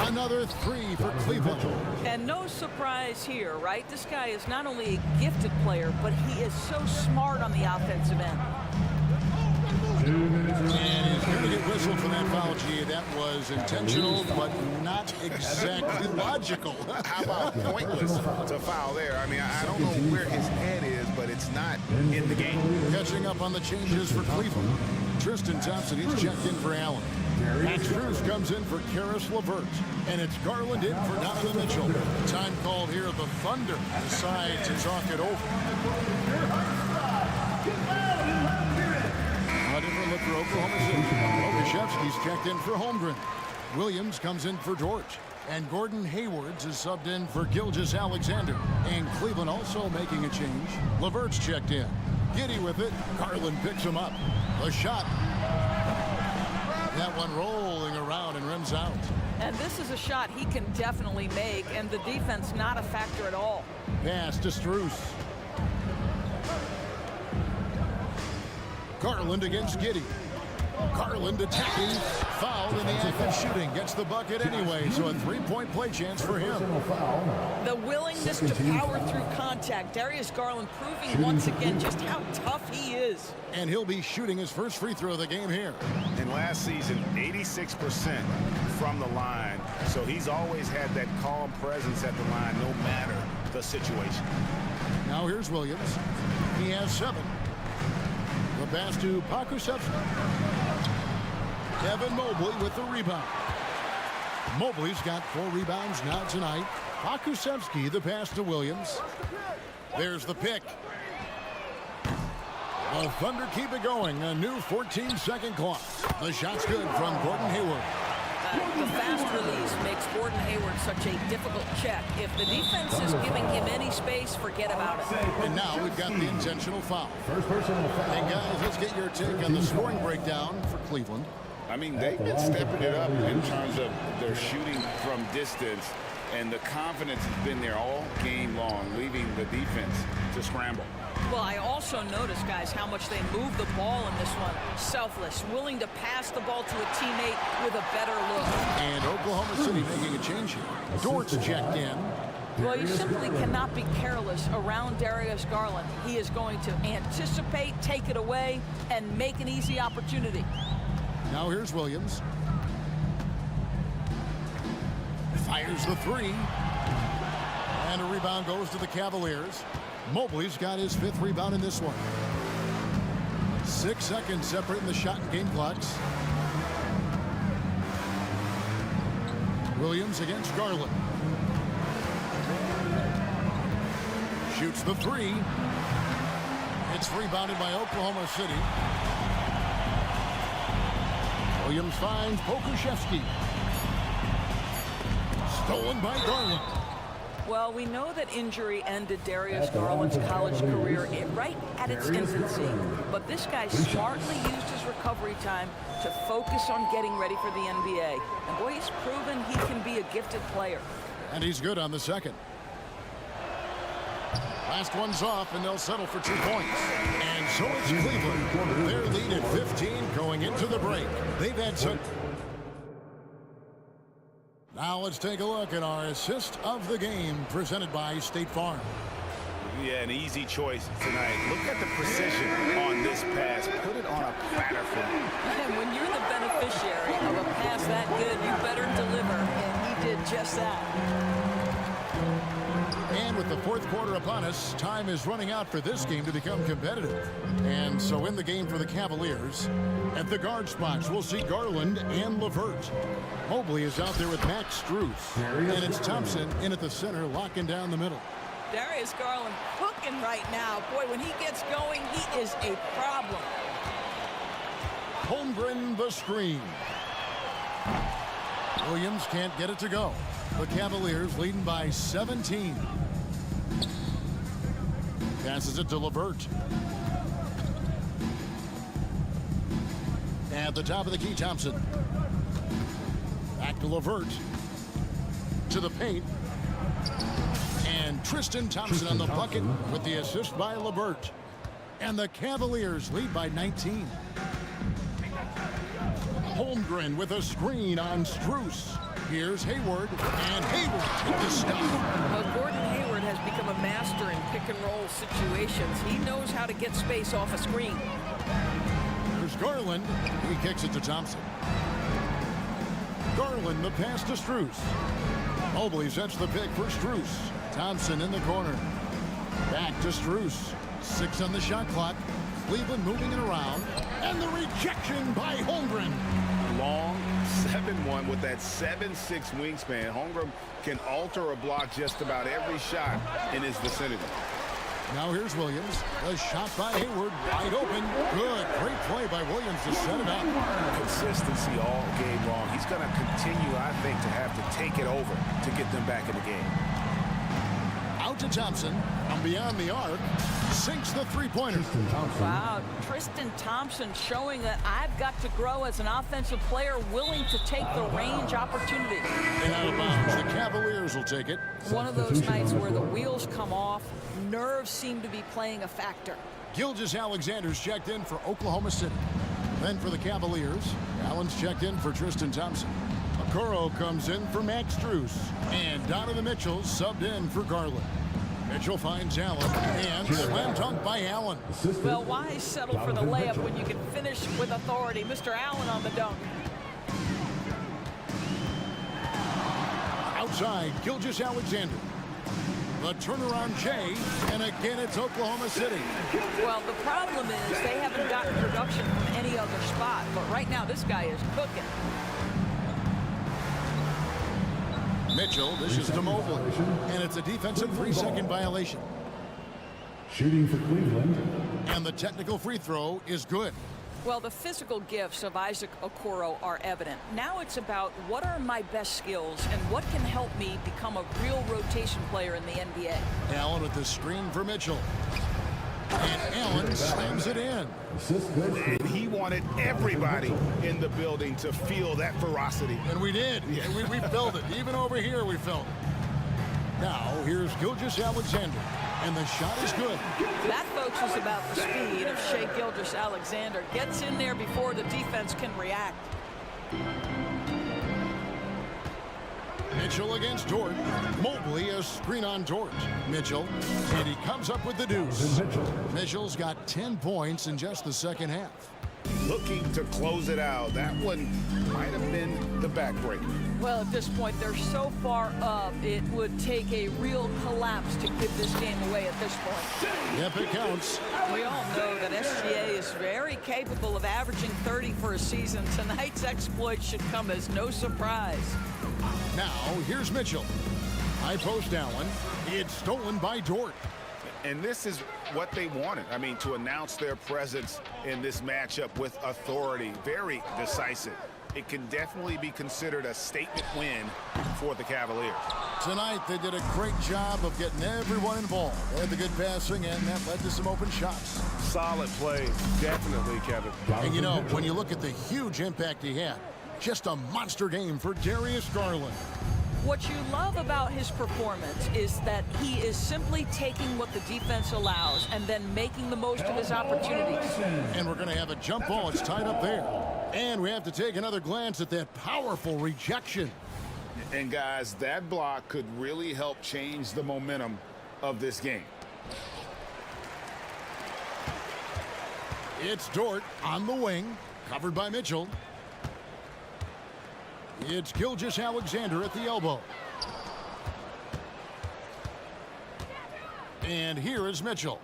Another 3 for Cleveland. And no surprise here, right? This guy is not only a gifted player, but he is so smart on the offensive end. And he's going to get whistled for that foul, G. That was intentional, but not exactly logical. How about pointless to foul there? I mean, I don't know where his head is, but it's not in the game. Catching up on the changes for Cleveland. Tristan Thompson, he's checked in for Allen. Max Cruz comes in for Karis LeVert. And it's Garland in for Donovan Mitchell. Time called here. The Thunder decide to talk it over. A different look for Oklahoma City. Okashevsky's checked in for Holmgren. Williams comes in for Dort. And Gordon Haywards is subbed in for Gilgeous-Alexander. And Cleveland also making a change. LeVert's checked in. Giddey with it. Garland picks him up. The shot. That one rolling around and rims out. And this is a shot he can definitely make, and the defense not a factor at all. Pass to Strus. Garland against Giddey. Garland attacking. Foul in the act of shooting. Gets the bucket anyway, so a 3-point play chance for him. The willingness to power through contact. Darius Garland proving once again just how tough he is. And he'll be shooting his first free throw of the game here. And last season, 86% from the line. So he's always had that calm presence at the line, no matter the situation. Now here's Williams. He has 7. The pass to Pakusevsky. Evan Mobley with the rebound. Mobley's got 4 rebounds now tonight. Pakusevsky the pass to Williams. There's the pick. The Thunder keep it going. A new 14-second clock. The shot's good from Gordon Hayward. The fast release makes Gordon Hayward such a difficult check. If the defense is giving him any space, forget about it. And now we've got the intentional foul. First personal foul. Hey guys, let's get your take on the scoring breakdown for Cleveland. I mean, they've been stepping it up in terms of their shooting from distance. And the confidence has been there all game long, leaving the defense to scramble. Well, I also noticed, guys, how much they move the ball in this one. Selfless, willing to pass the ball to a teammate with a better look. And Oklahoma City making a change here. Dort's checked in. Well, you simply cannot be careless around Darius Garland. He is going to anticipate, take it away, and make an easy opportunity. Now here's Williams. Fires the three. And a rebound goes to the Cavaliers. Mobley's got his 5th rebound in this one. 6 seconds separating the shot and game clocks. Williams against Garland. Shoots the three. It's rebounded by Oklahoma City. Williams finds Pokuševski. Stolen by Garland. Well, we know that injury ended Darius Garland's college career right at its infancy. But this guy smartly used his recovery time to focus on getting ready for the NBA. And boy, he's proven he can be a gifted player. And he's good on the second. Last one's off, and they'll settle for 2 points. And so it's Cleveland. Their lead at 15 going into the break. They've had some... Now let's take a look at our assist of the game presented by State Farm. Yeah, an easy choice tonight. Look at the precision on this pass. Put it on a platter for him. And when you're the beneficiary of a pass that good, you better deliver. And he did just that. And with the 4th quarter upon us, time is running out for this game to become competitive. And so in the game for the Cavaliers, at the guard spots, we'll see Garland and LeVert. Mobley is out there with Max Strus. And it's Thompson in at the center, locking down the middle. Darius Garland cooking right now. Boy, when he gets going, he is a problem. Holmgren the screen. Williams can't get it to go. The Cavaliers leading by 17. Passes it to LeVert. At the top of the key, Thompson. Back to LeVert. To the paint. And Tristan Thompson on the bucket with the assist by LeVert. And the Cavaliers lead by 19. Holmgren with a screen on Strus. Here's Hayward, and Hayward with the stop. Well, Gordon Hayward has become a master in pick-and-roll situations. He knows how to get space off a screen. There's Garland. He kicks it to Thompson. Garland, the pass to Strus. Mobley sets the pick for Strus. Thompson in the corner. Back to Strus. 6 on the shot clock. Cleveland moving it around. And the rejection by Holmgren. Long 7-1 with that 7'6" wingspan. Holmgren can alter a block just about every shot in his vicinity. Now here's Williams. A shot by Hayward. Wide open. Good. Great play by Williams to set it up. Consistency all game long. He's going to continue, I think, to have to take it over to get them back in the game. Out to Thompson. From beyond the arc. Sinks the three-pointer. Wow. Tristan Thompson showing that I've got to grow as an offensive player, willing to take the range opportunity. And out of bounds. The Cavaliers will take it. One of those nights where the wheels come off. Nerves seem to be playing a factor. Gilgeous-Alexander's checked in for Oklahoma City. Then for the Cavaliers, Allen's checked in for Tristan Thompson. Okoro comes in for Max Strus. And Donovan Mitchell subbed in for Garland. Mitchell finds Allen, and slam dunk by Allen. Well, why settle for the layup when you can finish with authority? Mr. Allen on the dunk. Outside, Gilgeous-Alexander. The turnaround Jay, and again it's Oklahoma City. Well, the problem is they haven't gotten production from any other spot, but right now this guy is cooking. Mitchell dishes to Mobley, and it's a defensive 3-second violation. Shooting for Cleveland. And the technical free throw is good. Well, the physical gifts of Isaac Okoro are evident. Now it's about what are my best skills and what can help me become a real rotation player in the NBA. Allen with the screen for Mitchell. And Allen slams it in. And he wanted everybody in the building to feel that ferocity. And we did. Yeah. We felt it. Even over here we felt it. Now, here's Gilgeous Alexander, and the shot is good. That, folks, is about the speed of Shai Gilgeous-Alexander. Gets in there before the defense can react. Mitchell against Dort. Mobley a screen on Dort. Mitchell, and he comes up with the deuce. Mitchell's got 10 points in just the second half. Looking to close it out. That one might have been the backbreaker. Well, at this point, they're so far up, it would take a real collapse to give this game away at this point. Yep, it counts. We all know that SGA is very capable of averaging 30 for a season. Tonight's exploit should come as no surprise. Now, here's Mitchell. High post Allen. It's stolen by Dort. And this is what they wanted. I mean, to announce their presence in this matchup with authority. Very decisive. It can definitely be considered a statement win for the Cavaliers. Tonight, they did a great job of getting everyone involved. They had the good passing, and that led to some open shots. Solid play, definitely, Kevin. And you know, when you look at the huge impact he had, just a monster game for Darius Garland. What you love about his performance is that he is simply taking what the defense allows and then making the most of his opportunities. And we're going to have a jump ball. It's tied up there. And we have to take another glance at that powerful rejection. And guys, that block could really help change the momentum of this game. It's Dort on the wing, covered by Mitchell. It's Gilgeous-Alexander at the elbow. And here is Mitchell.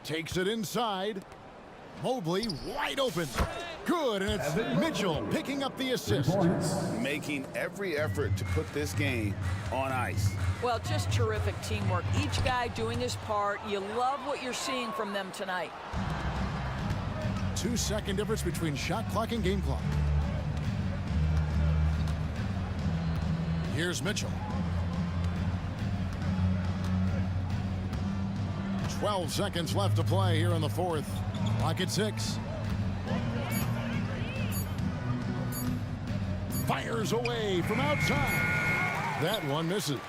Takes it inside. Mobley wide open. Good, and it's Mitchell picking up the assist. Making every effort to put this game on ice. Well, just terrific teamwork. Each guy doing his part. You love what you're seeing from them tonight. 2-second difference between shot clock and game clock. Here's Mitchell. 12 seconds left to play here in the fourth. Clock at 6. Fires away from outside. That one misses.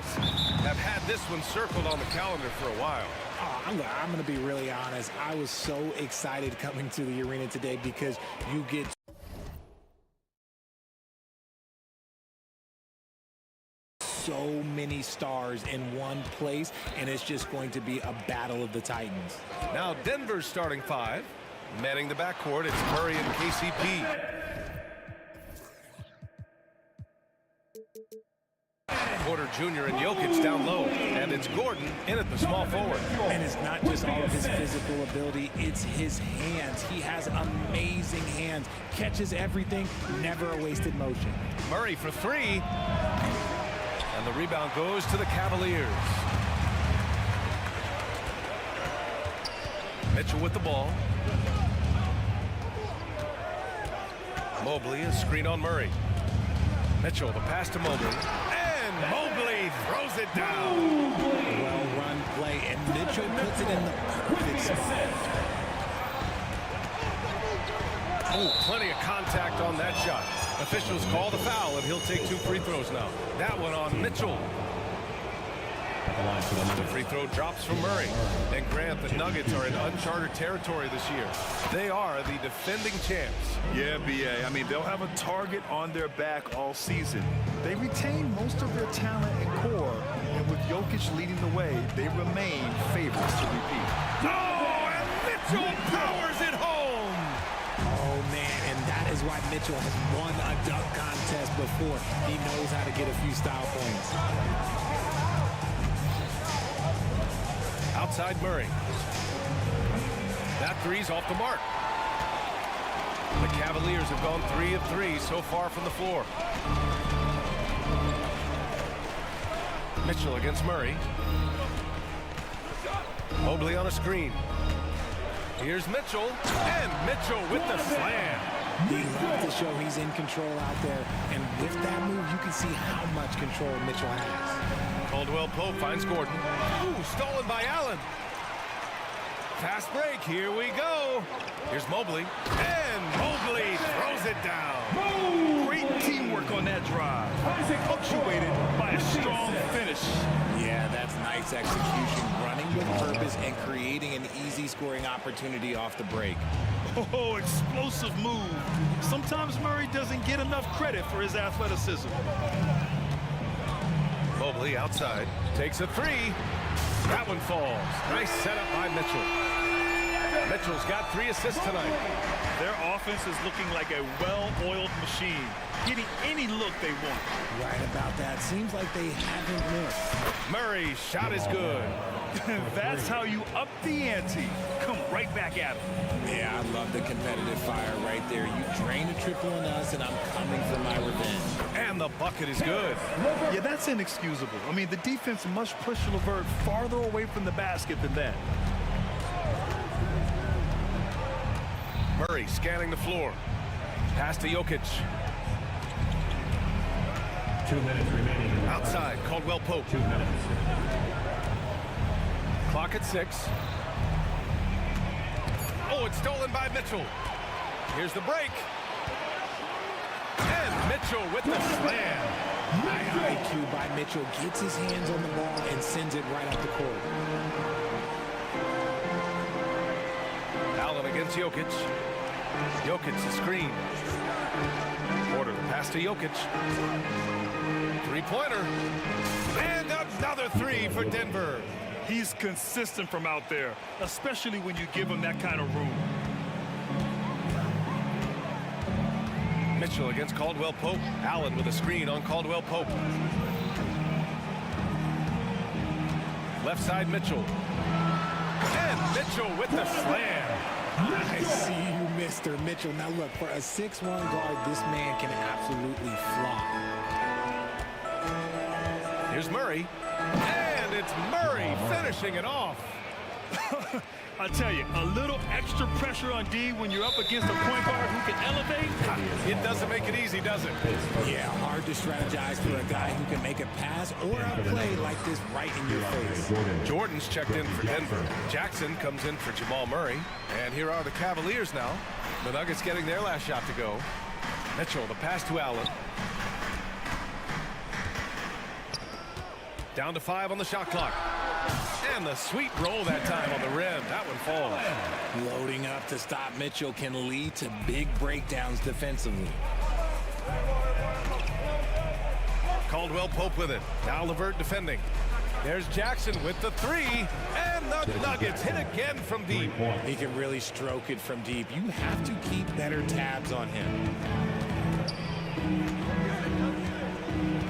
must have had this one circled on the calendar for a while. I'm going to be really honest. I was so excited coming to the arena today because you get so many stars in one place, and it's just going to be a battle of the Titans. Now Denver's starting five. Manning the backcourt, it's Murray and KCP. Porter Jr. and Jokic down low, and it's Gordon in at the small forward. And it's not just all of his physical ability, it's his hands. He has amazing hands, catches everything, never a wasted motion. Murray for three, and the rebound goes to the Cavaliers. Mitchell with the ball. Mobley, a screen on Murray. Mitchell, the pass to Mobley. And Mobley throws it down. Well-run play, and Mitchell puts it in the perfect spot. Oh, plenty of contact on that shot. Officials call the foul, and he'll take 2 free throws now. That one on Mitchell. The free throw drops from Murray. And Grant, the Nuggets are in uncharted territory this year. They are the defending champs. Yeah, BA. I mean, they'll have a target on their back all season. They retain most of their talent and core, and with Jokic leading the way, they remain favorites to repeat. Oh, and Mitchell powers it home! Oh, man, and that is why Mitchell has won a dunk contest before. He knows how to get a few style points. Outside Murray. That three's off the mark. The Cavaliers have gone 3 of 3 so far from the floor. Mitchell against Murray. Mobley on a screen. Here's Mitchell, and Mitchell with the slam. He loves to show he's in control out there, and with that move, you can see how much control Mitchell has. Caldwell Pope finds Gordon. Ooh, stolen by Allen. Fast break, here we go. Here's Mobley, and Mobley throws it down. Great teamwork on that drive, punctuated by a strong finish. Yeah, that's nice execution, running with purpose and creating an easy scoring opportunity off the break. Oh, explosive move. Sometimes Murray doesn't get enough credit for his athleticism. Mobley outside, takes a three. That one falls. Nice setup by Mitchell. Mitchell's got 3 assists tonight. Their offense is looking like a well-oiled machine, getting any look they want. Right about that. Seems like they haven't missed. Murray's shot is good. That's how you up the ante. Come right back at him. Yeah, I love the competitive fire right there. You drain a triple on us, and I'm coming for my revenge. And the bucket is good. Yeah, that's inexcusable. I mean, the defense must push LeVert farther away from the basket than that. Murray scanning the floor. Pass to Jokic. 2 minutes remaining. Outside, Caldwell Pope. 2 minutes. Clock at 6. Oh, it's stolen by Mitchell. Here's the break. And Mitchell with the slam. High IQ by Mitchell, gets his hands on the ball and sends it right up the court. Allen against Jokic. Jokic the screen. Porter the pass to Jokic. Three-pointer. And another 3 for Denver. He's consistent from out there, especially when you give him that kind of room. Mitchell against Caldwell Pope. Allen with a screen on Caldwell Pope. Left side Mitchell. And Mitchell with the slam. I see you, Mr. Mitchell. Now look, for a 6'1" guard, this man can absolutely fly. Here's Murray. And it's Murray finishing it off. I tell you, a little extra pressure on D when you're up against a point guard who can elevate. It doesn't make it easy, does it? Yeah, hard to strategize for a guy who can make a pass or a play like this right in your face. Jordan's checked in for Denver. Jackson comes in for Jamal Murray. And here are the Cavaliers now. The Nuggets getting their last shot to go. Mitchell, the pass to Allen. Down to 5 on the shot clock. And the sweet roll that time on the rim. That one falls. Loading up to stop Mitchell can lead to big breakdowns defensively. Caldwell Pope with it. Now LeVert defending. There's Jackson with the 3. And the Nuggets hit again from deep. He can really stroke it from deep. You have to keep better tabs on him.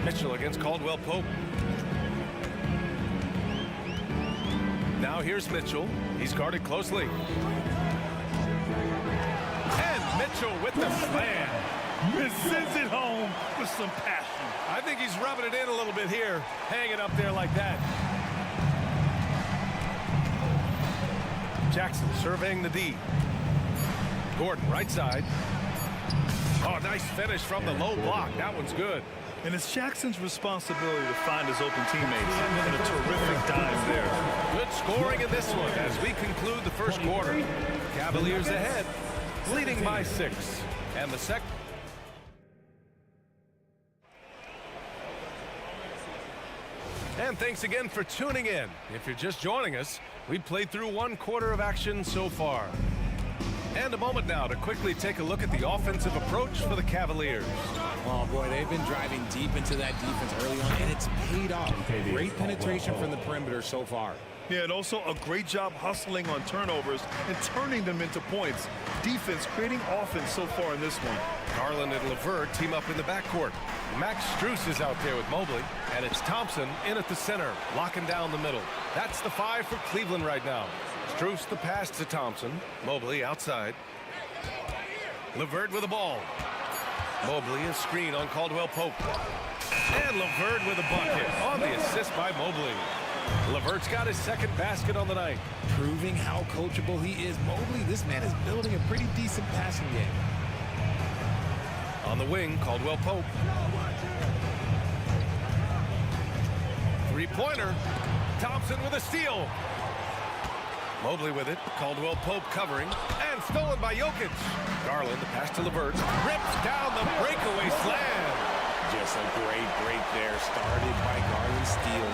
Mitchell against Caldwell Pope. Now here's Mitchell. He's guarded closely. And Mitchell with the slam. Sends it home with some passion. I think he's rubbing it in a little bit here, hanging up there like that. Jackson surveying the D. Gordon, right side. Oh, nice finish from the low block. That one's good. And it's Jackson's responsibility to find his open teammates. And a terrific dive there. Good scoring in this one as we conclude the first quarter. Cavaliers ahead, leading by 6. And the second. And thanks again for tuning in. If you're just joining us, we've played through 1 quarter of action so far. And a moment now to quickly take a look at the offensive approach for the Cavaliers. Oh, boy, they've been driving deep into that defense early on, and it's paid off. Great penetration from the perimeter so far. Yeah, and also a great job hustling on turnovers and turning them into points. Defense creating offense so far in this one. Garland and LeVert team up in the backcourt. Max Strus is out there with Mobley, and it's Thompson in at the center, locking down the middle. That's the 5 for Cleveland right now. Strus the pass to Thompson. Mobley outside. LeVert with the ball. Mobley is screen on Caldwell Pope. And LeVert with a bucket on the assist by Mobley. LeVert's got his second basket on the night. Proving how coachable he is. Mobley, this man is building a pretty decent passing game. On the wing, Caldwell Pope. Three-pointer. Thompson with a steal. Mobley with it. Caldwell Pope covering. And stolen by Jokic. Garland, the pass to LeVert. Rips down the breakaway slam. Just a great break there, started by Garland's steal.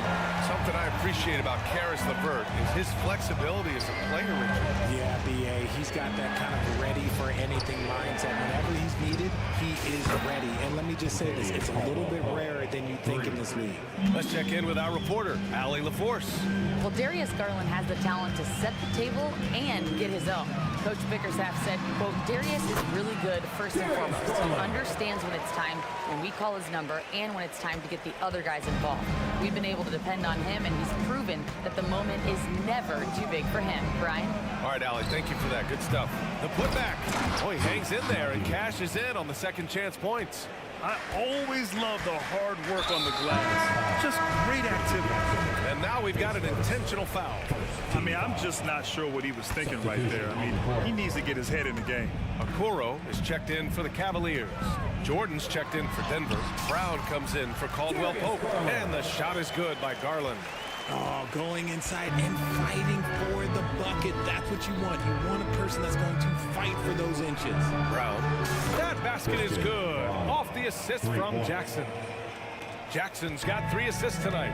Something I appreciate about Caris LeVert is his flexibility as a player, Richard. Yeah, B.A., he's got that kind of ready-for-anything mindset. Whenever he's needed, he is ready. And let me just say this, it's a little bit rarer than you think in this league. Let's check in with our reporter, Allie LaForce. Well, Darius Garland has the talent to set the table and get his own. Coach Bickerstaff said, quote, Darius is really good first and foremost. He understands when it's time, when we call his number, and when it's time to get the other guys involved. We've been able to depend on him, and he's proven that the moment is never too big for him. Brian? All right, Allie, thank you for that. Good stuff. The putback. Oh, he hangs in there and cashes in on the second chance points. I always love the hard work on the glass. Just great activity. And now we've got an intentional foul. I mean, I'm just not sure what he was thinking right there. I mean, he needs to get his head in the game. Okoro is checked in for the Cavaliers. Jordan's checked in for Denver. Brown comes in for Caldwell Pope. And the shot is good by Garland. Oh, going inside and fighting for the bucket. That's what you want. You want a person that's going to fight for those inches. Brown. That basket is good. Off the assist from Jackson. Jackson's got 3 assists tonight.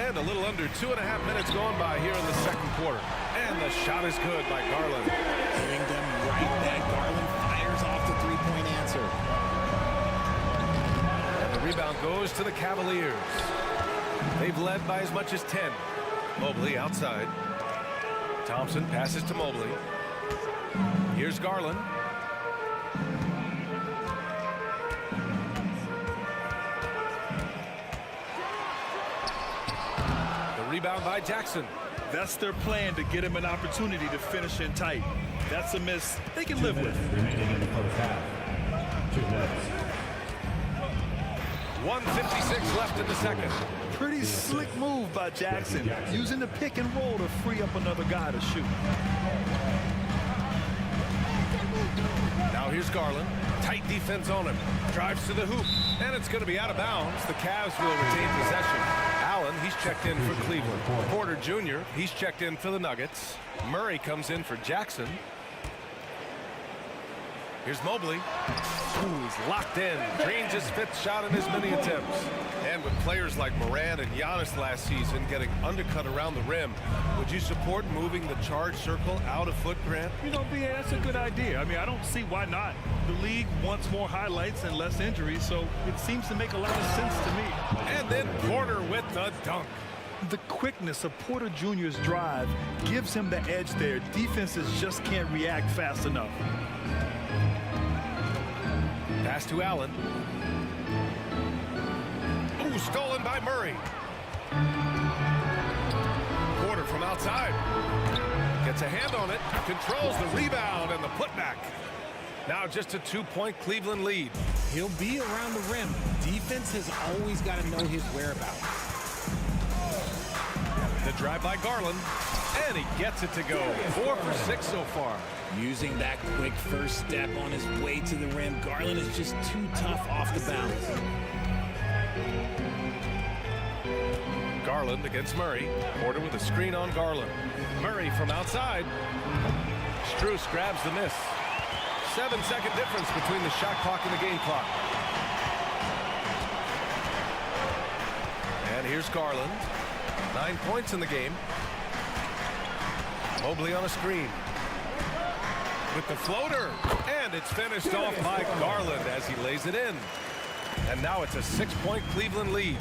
And a little under 2.5 minutes gone by here in the second quarter. And the shot is good by Garland. Hitting them right back. Garland fires off the three-point answer. And the rebound goes to the Cavaliers. They've led by as much as 10. Mobley outside. Thompson passes to Mobley. Here's Garland. Rebound by Jackson. That's their plan, to get him an opportunity to finish in tight. That's a miss they can live with. Remaining in the first half. 2 minutes. 1:56 left in the second. Pretty slick move by Jackson, using the pick and roll to free up another guy to shoot. Now here's Garland. Tight defense on him. Drives to the hoop. And it's going to be out of bounds. The Cavs will retain possession. Allen, he's checked in for Cleveland. Porter Jr., he's checked in for the Nuggets. Murray comes in for Jackson. Here's Mobley. Ooh, he's locked in. Drains his fifth shot in his many attempts. And with players like Morant and Giannis last season getting undercut around the rim, would you support moving the charge circle out of foot, Grant? You know, BA, that's a good idea. I mean, I don't see why not. The league wants more highlights and less injuries, so it seems to make a lot of sense to me. And then Porter with the dunk. The quickness of Porter Jr.'s drive gives him the edge there. Defenses just can't react fast enough. Pass to Allen. Ooh, stolen by Murray. Porter from outside. Gets a hand on it. Controls the rebound and the putback. Now just a 2-point Cleveland lead. He'll be around the rim. Defense has always got to know his whereabouts. The drive by Garland. And he gets it to go. 4 for 6 so far. Using that quick first step on his way to the rim. Garland is just too tough off the bounce. Garland against Murray. Porter with a screen on Garland. Murray from outside. Strus grabs the miss. 7-second difference between the shot clock and the game clock. And here's Garland. 9 points in the game. Mobley on a screen. With the floater. And it's finished off by Garland as he lays it in. And now it's a 6-point Cleveland lead.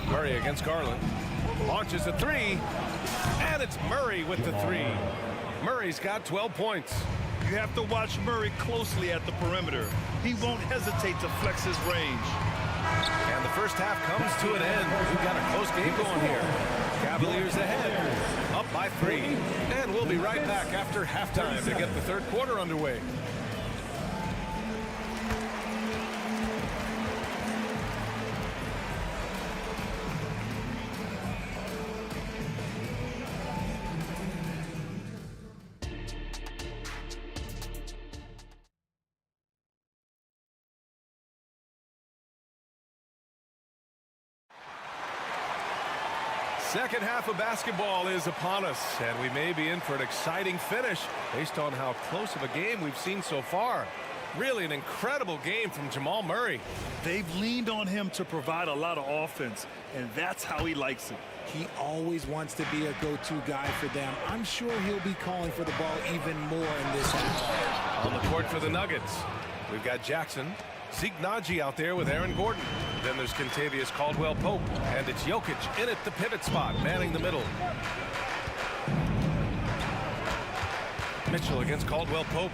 Murray against Garland. Launches a three. And it's Murray with the three. Murray's got 12 points. You have to watch Murray closely at the perimeter. He won't hesitate to flex his range. And the first half comes to an end. We've got a close game going here. Cavaliers ahead, up by 3. And we'll be right back after halftime to get the third quarter underway. Second half of basketball is upon us, and we may be in for an exciting finish based on how close of a game we've seen so far. Really an incredible game from Jamal Murray. They've leaned on him to provide a lot of offense, and that's how he likes it. He always wants to be a go-to guy for them. I'm sure he'll be calling for the ball even more in this half. On the court for the Nuggets, we've got Jackson. Zeke Naji out there with Aaron Gordon. Then there's Kentavious Caldwell-Pope. And it's Jokic in at the pivot spot, manning the middle. Mitchell against Caldwell-Pope.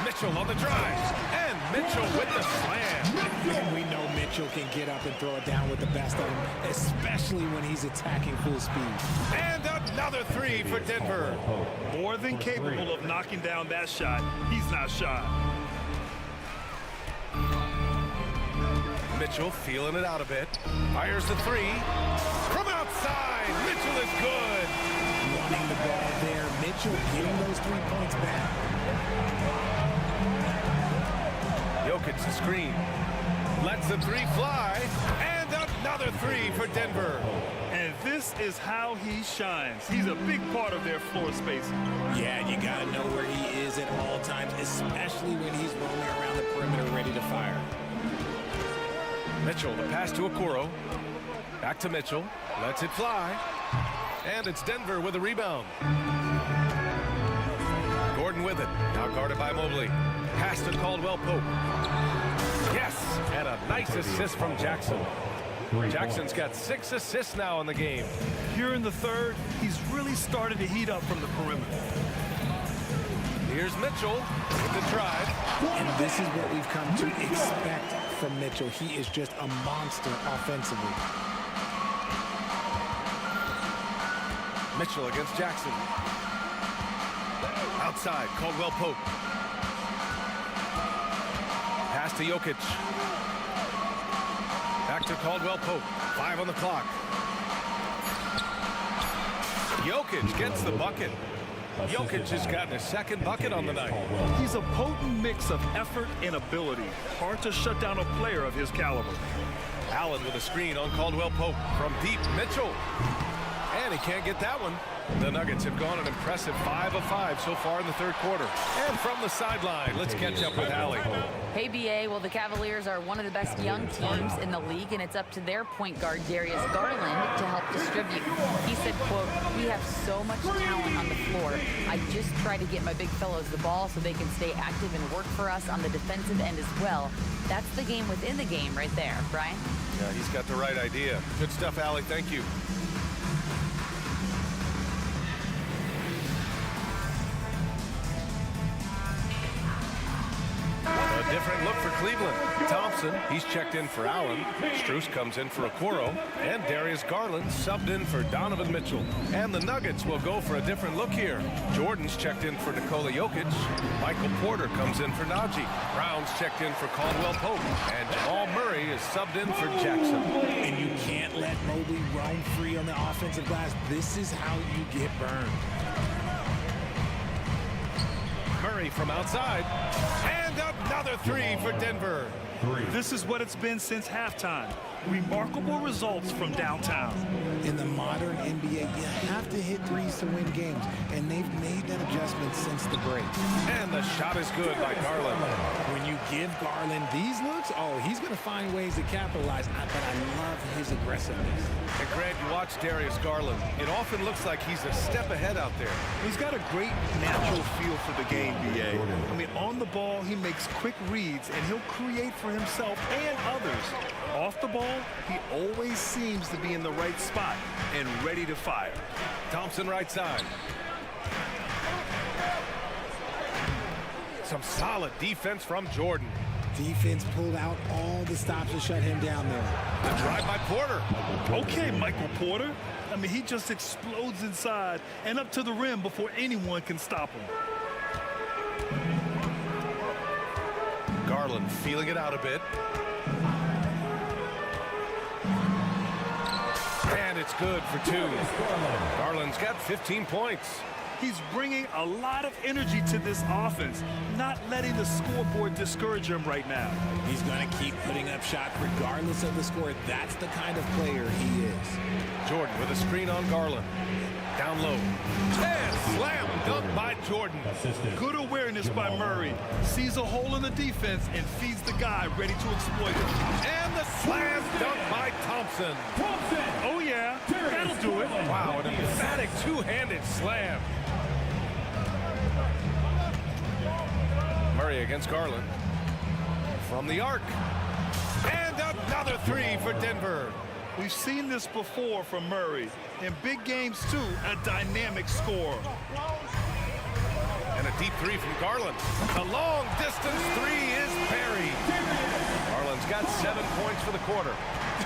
Mitchell on the drive. And Mitchell with the slam. And we know Mitchell can get up and throw it down with the best of them, especially when he's attacking full speed. And another three for Denver. More than capable of knocking down that shot. He's not shy. Mitchell feeling it out a bit. Fires the three. From outside, Mitchell is good. Running the ball there. Mitchell getting those 3 points back. Jokic the screen. Lets the three fly. And another three for Denver. And this is how he shines. He's a big part of their floor spacing. Yeah, you got to know where he is at all times, especially when he's roaming around the perimeter ready to fire. Mitchell, the pass to Okoro. Back to Mitchell. Lets it fly. And it's Denver with a rebound. Gordon with it. Now guarded by Mobley. Pass to Caldwell-Pope. Yes! And a nice assist from Jackson. Jackson's got 6 assists now in the game. Here in the third, he's really started to heat up from the perimeter. Here's Mitchell with the drive. And this is what we've come to expect from Mitchell. He is just a monster offensively. Mitchell against Jackson. Outside, Caldwell-Pope. Pass to Jokic. Back to Caldwell-Pope. 5 on the clock. Jokic gets the bucket. Jokic has gotten his second bucket on the night. He's a potent mix of effort and ability. Hard to shut down a player of his caliber. Allen with a screen on Caldwell-Pope. From deep, Mitchell. And And he can't get that one. The Nuggets have gone an impressive 5 of 5 so far in the third quarter. And from the sideline, let's catch up with Allie. Hey, BA. Well, the Cavaliers are one of the best young teams in the league, and it's up to their point guard, Darius Garland, to help distribute. He said, quote, "We have so much talent on the floor. I just try to get my big fellows the ball so they can stay active and work for us on the defensive end as well." That's the game within the game right there, Brian. Yeah, he's got the right idea. Good stuff, Allie. Thank you. A different look for Cleveland. Thompson, he's checked in for Allen. Strus comes in for Okoro. And Darius Garland subbed in for Donovan Mitchell. And the Nuggets will go for a different look here. Jordan's checked in for Nikola Jokic. Michael Porter comes in for Najee. Brown's checked in for Caldwell Pope. And Jamal Murray is subbed in for Jackson. And you can't let Mobley roam free on the offensive glass. This is how you get burned. Murray from outside. And another three for Denver. This is what it's been since halftime. Remarkable results from downtown. In the modern NBA, you have to hit threes to win games, and they've made that adjustment since the break. And the shot is good by Garland. When you give Garland these looks, oh, he's going to find ways to capitalize, but I love his aggressiveness. And Grant, you watch Darius Garland. It often looks like he's a step ahead out there. He's got a great natural feel for the game, BA. I mean, on the ball, he makes quick reads, and he'll create for himself and others. Off the ball, he always seems to be in the right spot and ready to fire. Thompson right side. Some solid defense from Jordan. Defense pulled out all the stops to shut him down there. A drive by Porter. Okay, Michael Porter. I mean, he just explodes inside and up to the rim before anyone can stop him. Garland feeling it out a bit. And it's good for two. Garland's got 15 points. He's bringing a lot of energy to this offense, not letting the scoreboard discourage him right now. He's going to keep putting up shots regardless of the score. That's the kind of player he is. Jordan with a screen on Garland. Down low. And slam dunk by Jordan. Good awareness by Murray. Sees a hole in the defense and feeds the guy ready to exploit it. And the slam dunk by Thompson. Oh, yeah. That'll do it. Wow, an emphatic two-handed slam. Murray against Garland. From the arc. And another three for Denver. We've seen this before from Murray. In big games, too, a dynamic score. And a deep three from Garland. The long-distance three is buried. Garland's got 7 points for the quarter.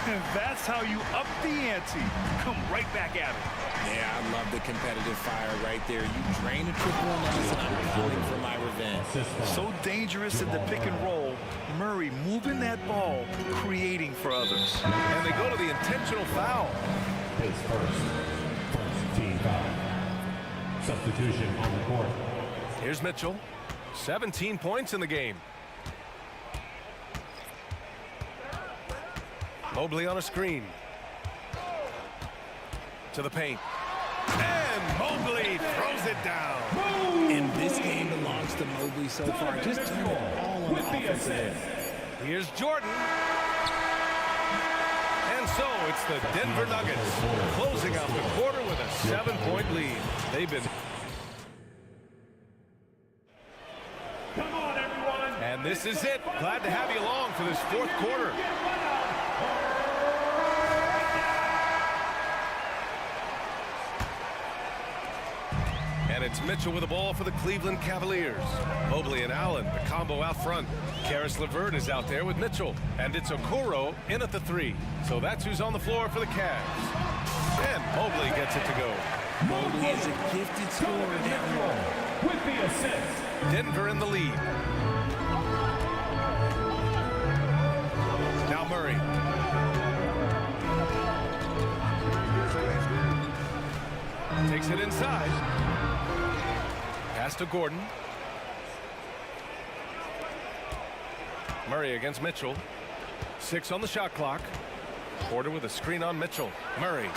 And that's how you up the ante. Come right back at it. Yeah, I love the competitive fire right there. You drain a triple on us, and I'm calling for my revenge. So dangerous in the pick and roll. Murray moving that ball, creating for others. And they go to the intentional foul. His first team foul. Substitution on the court. Here's Mitchell. 17 points in the game. Mobley on a screen. To the paint. And Mobley throws it down. And this game belongs to Mobley so far. Just turn it all on the offensive end. Here's Jordan. And so it's the Denver Nuggets closing out the quarter with a 7-point lead. They've been... Come on, everyone. And this is it. Glad to have you along for this fourth quarter. And it's Mitchell with the ball for the Cleveland Cavaliers. Mobley and Allen, the combo out front. Karis LeVert is out there with Mitchell. And it's Okoro in at the three. So that's who's on the floor for the Cavs. And Mobley gets it to go. Mobley is a gifted scorer down low. With the assist. Denver in the lead. Now Murray. Takes it inside. Pass to Gordon. Murray against Mitchell. 6 on the shot clock. Porter with a screen on Mitchell. Murray.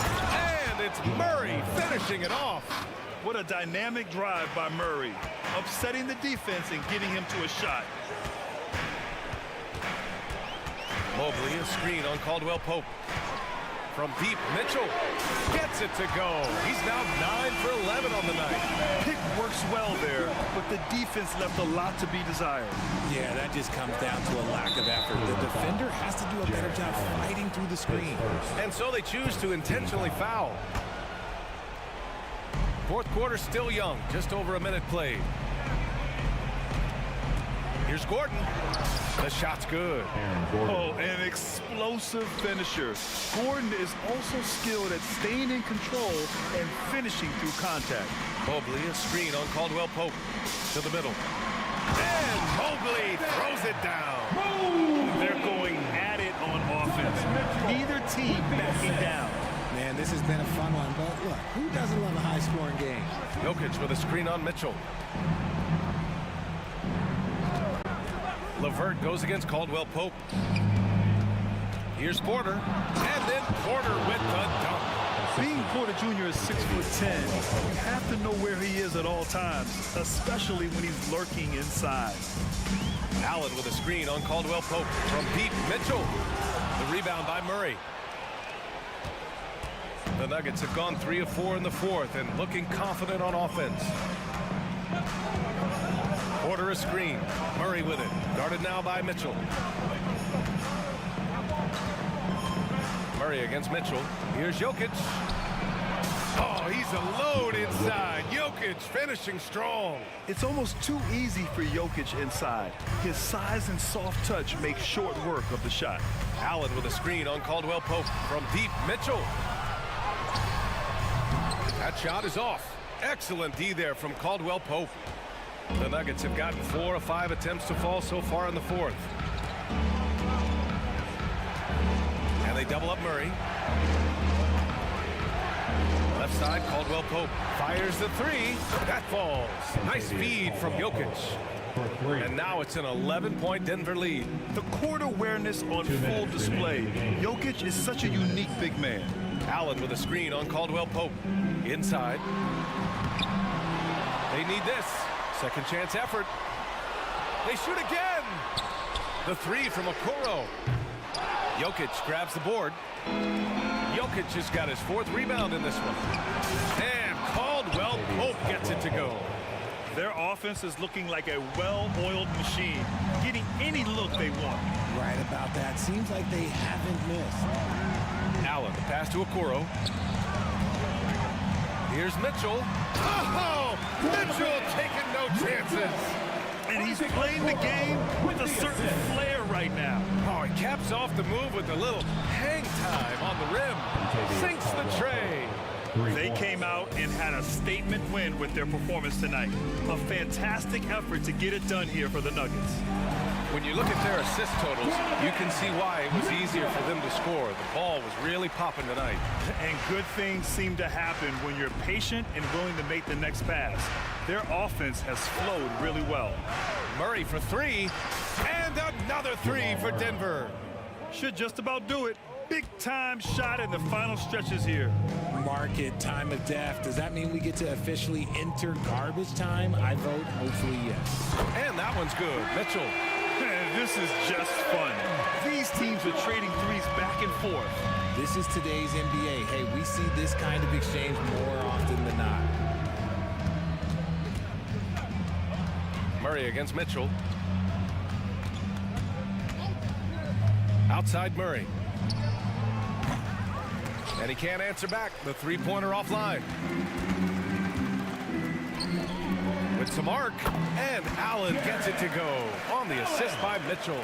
And it's Murray finishing it off. What a dynamic drive by Murray, upsetting the defense and getting him to a shot. Mobley, a screen on Caldwell Pope. From deep, Mitchell gets it to go. He's now 9 for 11 on the night. Pick works well there, but the defense left a lot to be desired. Yeah, that just comes down to a lack of effort. The defender has to do a better job fighting through the screen. And so they choose to intentionally foul. Fourth quarter still young, just over a minute played. Here's Gordon. The shot's good. Oh, an explosive finisher. Gordon is also skilled at staying in control and finishing through contact. Mobley, a screen on Caldwell Pope. To the middle. And Mobley throws it down. They're going at it on offense. Neither team backing down. Man, this has been a fun one, but look, who doesn't love a high-scoring game? Jokic with a screen on Mitchell. LeVert goes against Caldwell Pope. Here's Porter, and then Porter with the dunk. Being Porter Jr. is 6'10", you have to know where he is at all times, especially when he's lurking inside. Allen with a screen on Caldwell Pope. From deep, Mitchell. The rebound by Murray. The Nuggets have gone 3 of 4 in the fourth and looking confident on offense. Porter a screen. Murray with it. Guarded now by Mitchell. Murray against Mitchell. Here's Jokic. Oh, he's alone inside. Jokic finishing strong. It's almost too easy for Jokic inside. His size and soft touch make short work of the shot. Allen with a screen on Caldwell Pope. From deep, Mitchell. That shot is off. Excellent D there from Caldwell Pope. The Nuggets have gotten 4 of 5 attempts to fall so far in the fourth. And they double up Murray. Left side, Caldwell Pope fires the three. That falls. Nice feed from Jokic. And now it's an 11-point Denver lead. The court awareness on full display. Jokic is such a unique big man. Allen with a screen on Caldwell Pope. Inside. They need this. Second chance effort. They shoot again. The three from Okoro. Jokic grabs the board. Jokic has got his 4th rebound in this one. And Caldwell Pope gets it to go. Their offense is looking like a well-oiled machine, getting any look they want. Right about that. Seems like they haven't missed. Allen, the pass to Okoro. Here's Mitchell. Oh! Mitchell taking no chances. And he's playing the game with a certain flair right now. Oh, he caps off the move with a little hang time on the rim. Sinks the tray. They came out and had a statement win with their performance tonight. A fantastic effort to get it done here for the Nuggets. When you look at their assist totals, you can see why it was easier for them to score. The ball was really popping tonight. And good things seem to happen when you're patient and willing to make the next pass. Their offense has flowed really well. Murray for 3, and another 3 for Denver. Should just about do it. Big time shot in the final stretches here. Market time of death. Does that mean we get to officially enter garbage time? I vote hopefully yes. And that one's good. Mitchell. This is just fun. These teams are trading threes back and forth. This is today's NBA. Hey, we see this kind of exchange more often than not. Murray against Mitchell. Outside Murray. And he can't answer back. The three-pointer offline. With some arc, and Allen gets it to go on the assist by Mitchell.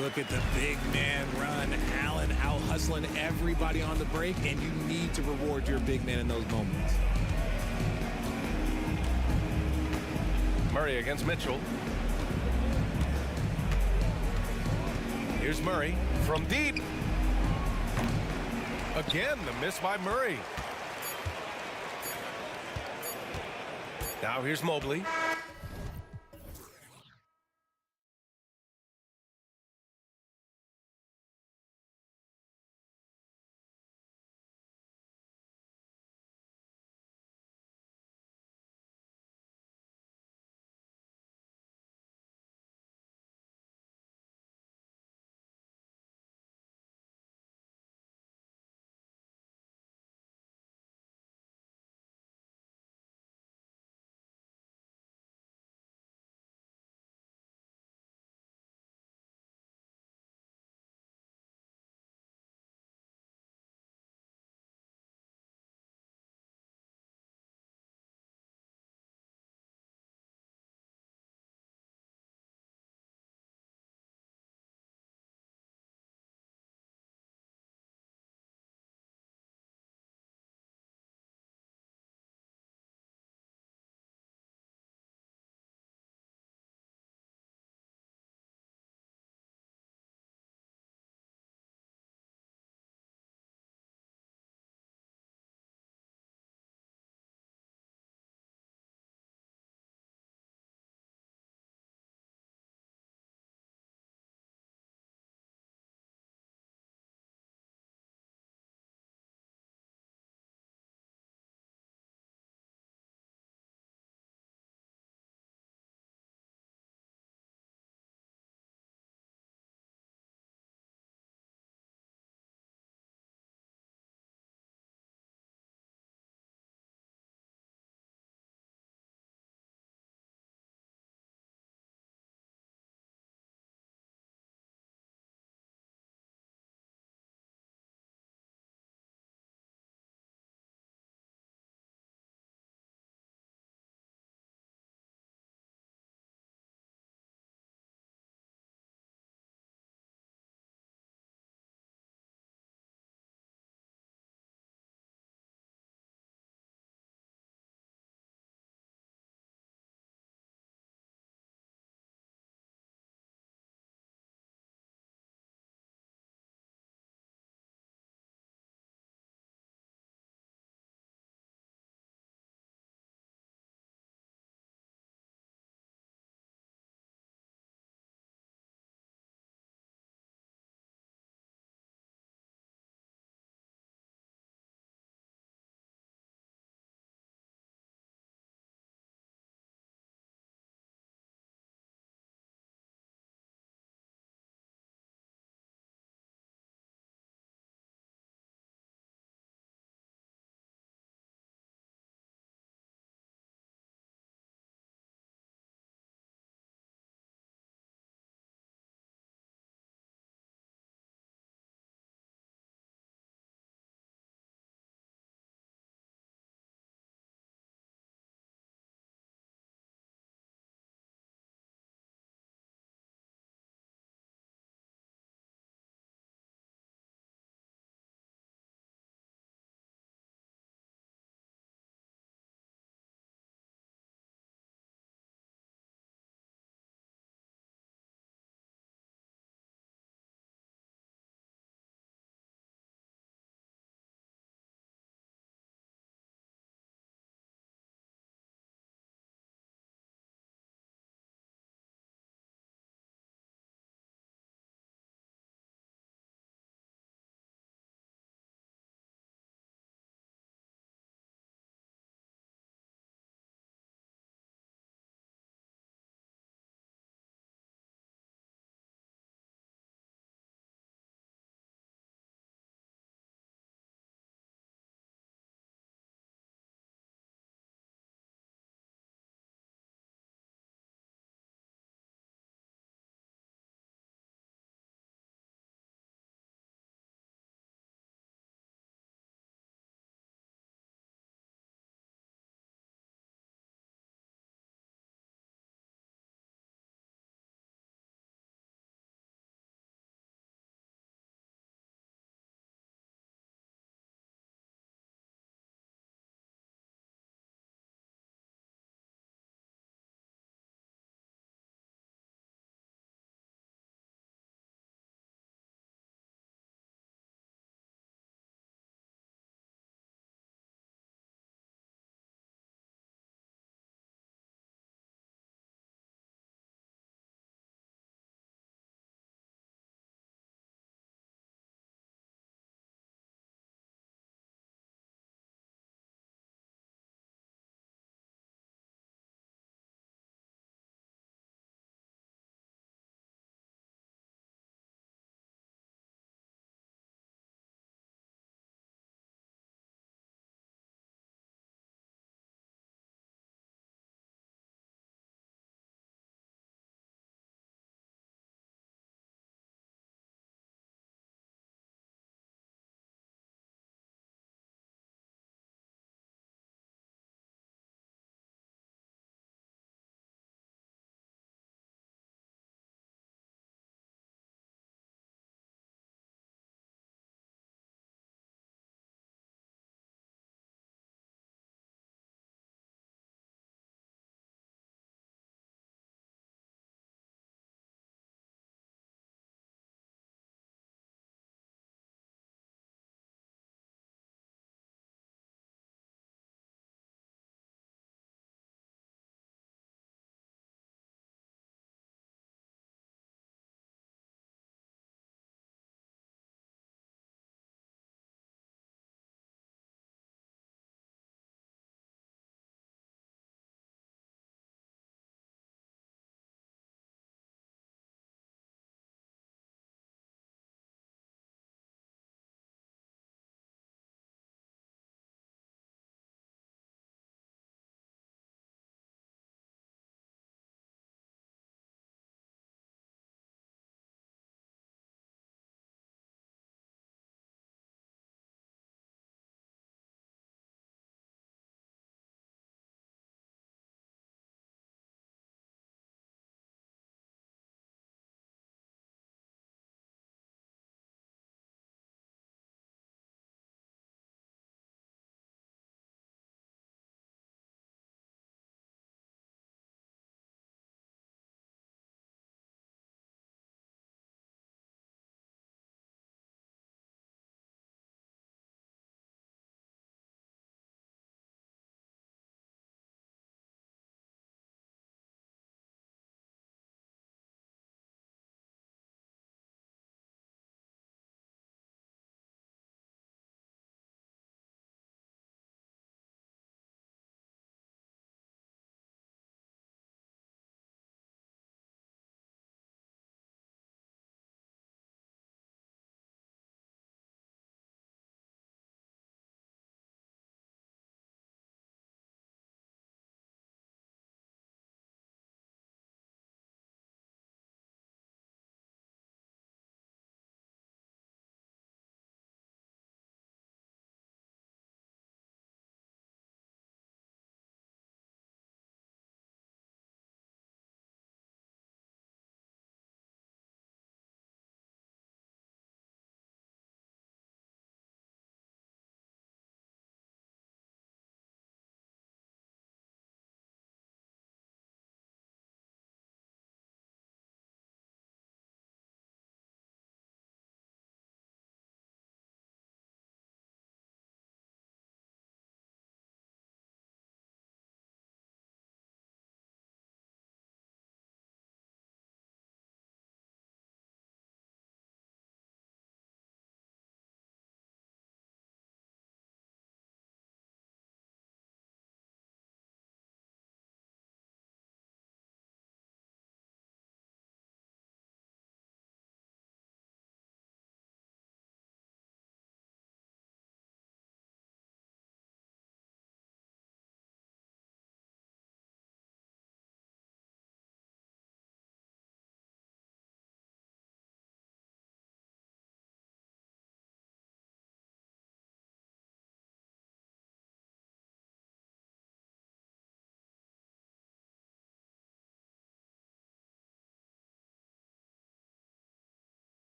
Look at the big man run. Allen out hustling everybody on the break, and you need to reward your big man in those moments. Murray against Mitchell. Here's Murray from deep. Again, the miss by Murray. Now here's Mobley.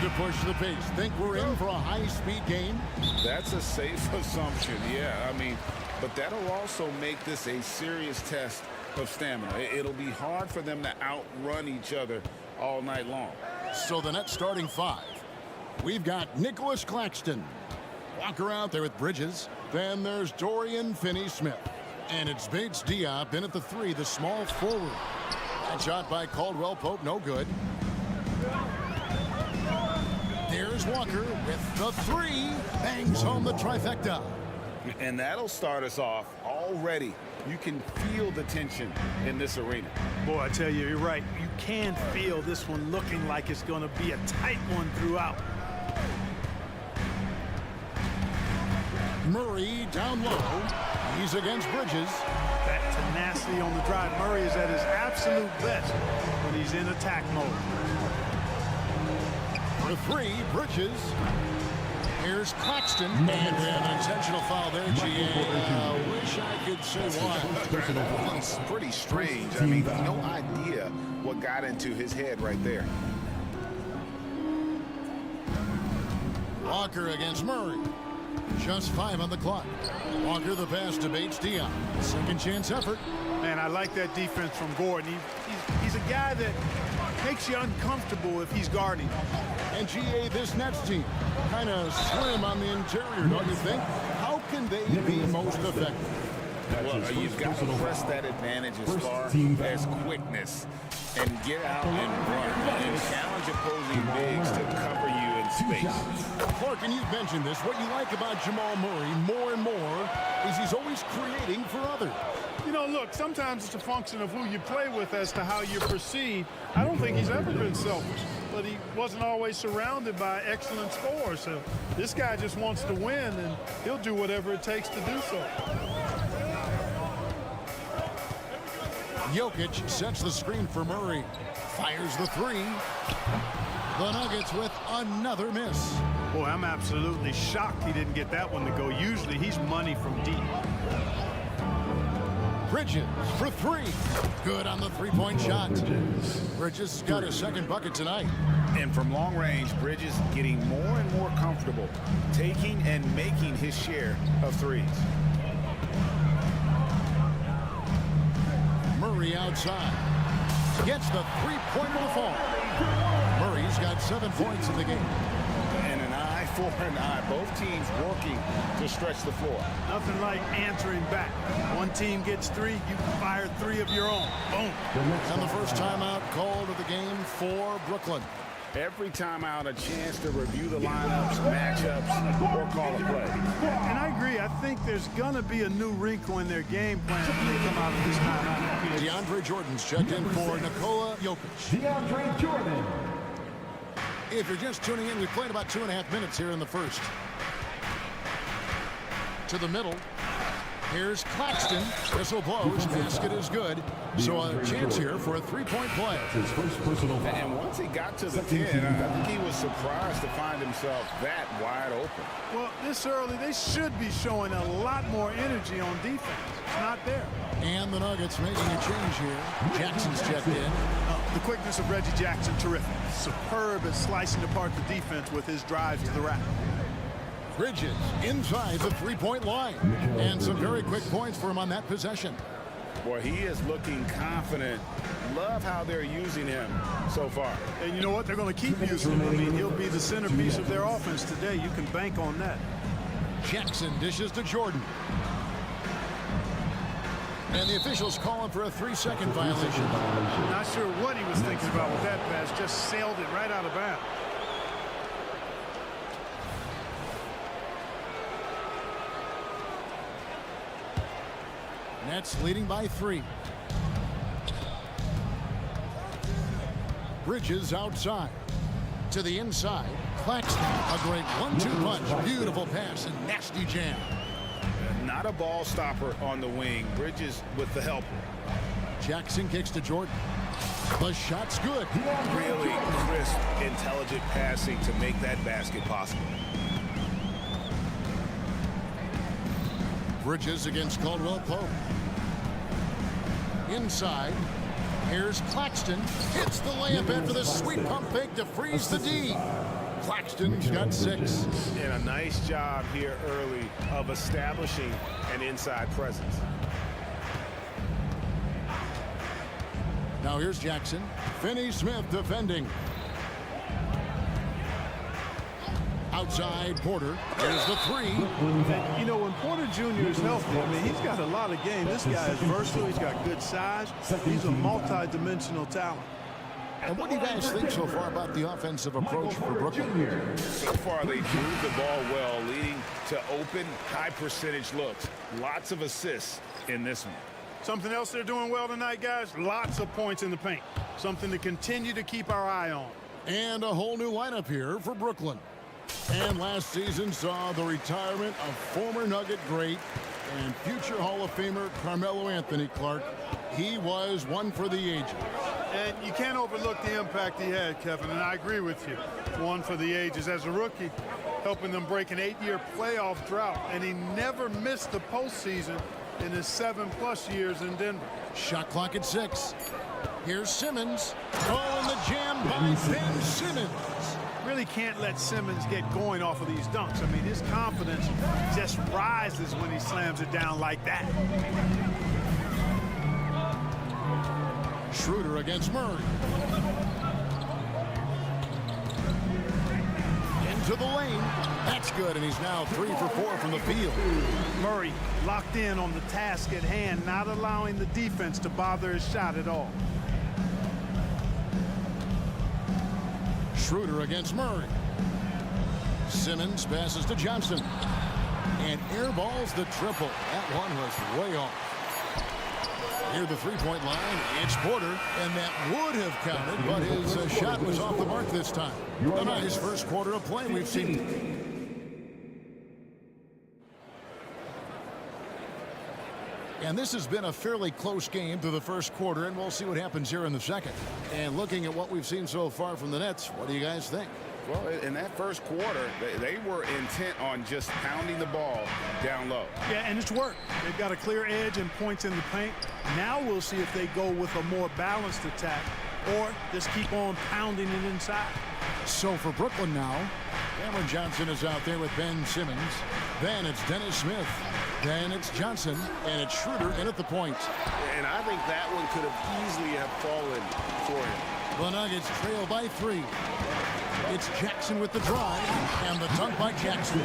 to push the pace. Think we're in for a high-speed game? That's a safe assumption, yeah. I mean, but that'll also make this a serious test of stamina. It'll be hard for them to outrun each other all night long. So the net starting five. We've got Nicholas Claxton. Walker out there with Bridges. Then there's Dorian Finney-Smith. And it's Bates Diop in at the three, the small forward. That shot by Caldwell Pope, no good. There's Walker with the three. Bangs home the trifecta. And that'll start us off already. You can feel the tension in this arena. Boy, I tell you, you're right. You can feel this one looking like it's going to be a tight one throughout. Murray down low. He's against Bridges. That tenacity on the drive. Murray is at his absolute best when he's in attack mode. For three, Bridges. Here's Claxton. And an intentional foul there, GA. Wish I could say why. It's pretty strange. I mean, no idea what got into his head right there. Walker against Murray. Just 5 on the clock. Walker the pass to Bates Diop. Second chance effort. Man, I like that defense from Gordon. He's a guy that makes you uncomfortable if he's guarding. And GA, this Nets team, kind of slim on the interior, don't you think? How can they be most effective? Well, you've got to press that advantage as far as quickness and get out and run and challenge opposing bigs to cover you in space. Clark, and you've mentioned this, what you like about Jamal Murray more and more is he's always creating for others. You know, look, sometimes it's a function of who you play with as to how you're perceived. I don't think he's ever been selfish, but he wasn't always surrounded by excellent scorers. So this guy just wants to win, and he'll do whatever it takes to do so. Jokic sets the screen for Murray. Fires the three. The Nuggets with another miss. Boy, I'm absolutely shocked he didn't get that one to go. Usually he's money from deep. Bridges for three. Good on the three-point shot. Bridges got his second bucket tonight. And from long range, Bridges getting more and more comfortable taking and making his share of threes. Murray outside. Gets the three-pointer to fall. Murray's got 7 points in the game. And an eye for an eye. Both teams working to stretch the floor. Nothing like answering back. One team gets three, you fire three of your own. Boom. And the first timeout called of the game for Brooklyn. Every timeout a chance to review the lineups, matchups, or call a play. And I agree. I think there's going to be a new wrinkle in their game plan when they come out of this timeout. DeAndre Jordan's checked in for Nikola Jokic. DeAndre Jordan. If you're just tuning in, we played about 2.5 minutes here in the first. To the middle. Here's Claxton. Whistle blows. Basket is good. So a chance here for a three-point play. And once he got to the 10, I think he was surprised to find himself that wide open. Well, this early, they should be showing a lot more energy on defense. It's not there. And the Nuggets making a change here. Jackson's checked in. The quickness of Reggie Jackson, terrific. Superb at slicing apart the defense with his drives to the rack. Bridges inside the three-point line. And some very quick points for him on that possession. Boy, he is looking confident. Love how they're using him so far. And you know what? They're going to keep using him. I mean, he'll be the centerpiece of their offense today. You can bank on that. Jackson dishes to Jordan. And the officials calling for a 3-second violation. Not sure what he was thinking about with that pass. Just sailed it right out of bounds. Nets leading by 3. Bridges outside. To the inside. Claxton. A great 1-2 punch. Beautiful pass and nasty jam. Not a ball stopper on the wing. Bridges with the help. Jackson kicks to Jordan. The shot's good. Really crisp, intelligent passing to make that basket possible. Bridges against Caldwell Pope. Inside. Here's Claxton. Hits the layup after the sweet pump fake to freeze the D. Claxton's got 6. And a nice job here early of establishing an inside presence. Now here's Jackson. Finney-Smith defending. Outside Porter. There's the 3. And, you know, when Porter Jr. is healthy, I mean, he's got a lot of game. This guy is versatile. He's got good size. He's a multi-dimensional talent. And what do you guys think so far about the offensive approach for Brooklyn? So far, they moved the ball well, leading to open, high-percentage looks. Lots of assists in this one. Something else they're doing well tonight, guys, lots of points in the paint. Something to continue to keep our eye on. And a whole new lineup here for Brooklyn. And last season saw the retirement of former Nugget great and future Hall of Famer Carmelo Anthony Clark. He was one for the ages. And you can't overlook the impact he had, Kevin, and I agree with you. One for the ages. As a rookie, helping them break an 8-year playoff drought, and he never missed the postseason in his 7+ years in Denver. Shot clock at 6. Here's Simmons. Oh, and the jam by Ben Simmons. Really can't let Simmons get going off of these dunks. I mean, his confidence just rises when he slams it down like that. Schroeder against Murray. Into the lane. That's good, and he's now 3 for 4 from the field. Murray locked in on the task at hand, not allowing the defense to bother his shot at all. Schroeder against Murray. Simmons passes to Johnson. And airballs the triple. That one was way off. Near the three-point line, it's Porter, and that would have counted, but his shot was off the mark this time. A nice first quarter of play we've seen. And this has been a fairly close game through the first quarter, and we'll see what happens here in the second. And looking at what we've seen so far from the Nets, what do you guys think? Well, in that first quarter, they were intent on just pounding the ball down low. Yeah, and it's worked. They've got a clear edge and points in the paint. Now we'll see if they go with a more balanced attack or just keep on pounding it inside. So for Brooklyn now, Cameron Johnson is out there with Ben Simmons. Then it's Dennis Smith. Then it's Johnson, and it's Schroeder in at the point. And I think that one could have easily have fallen for him. The Nuggets trail by 3. It's Jackson with the drive, and the dunk by Jackson.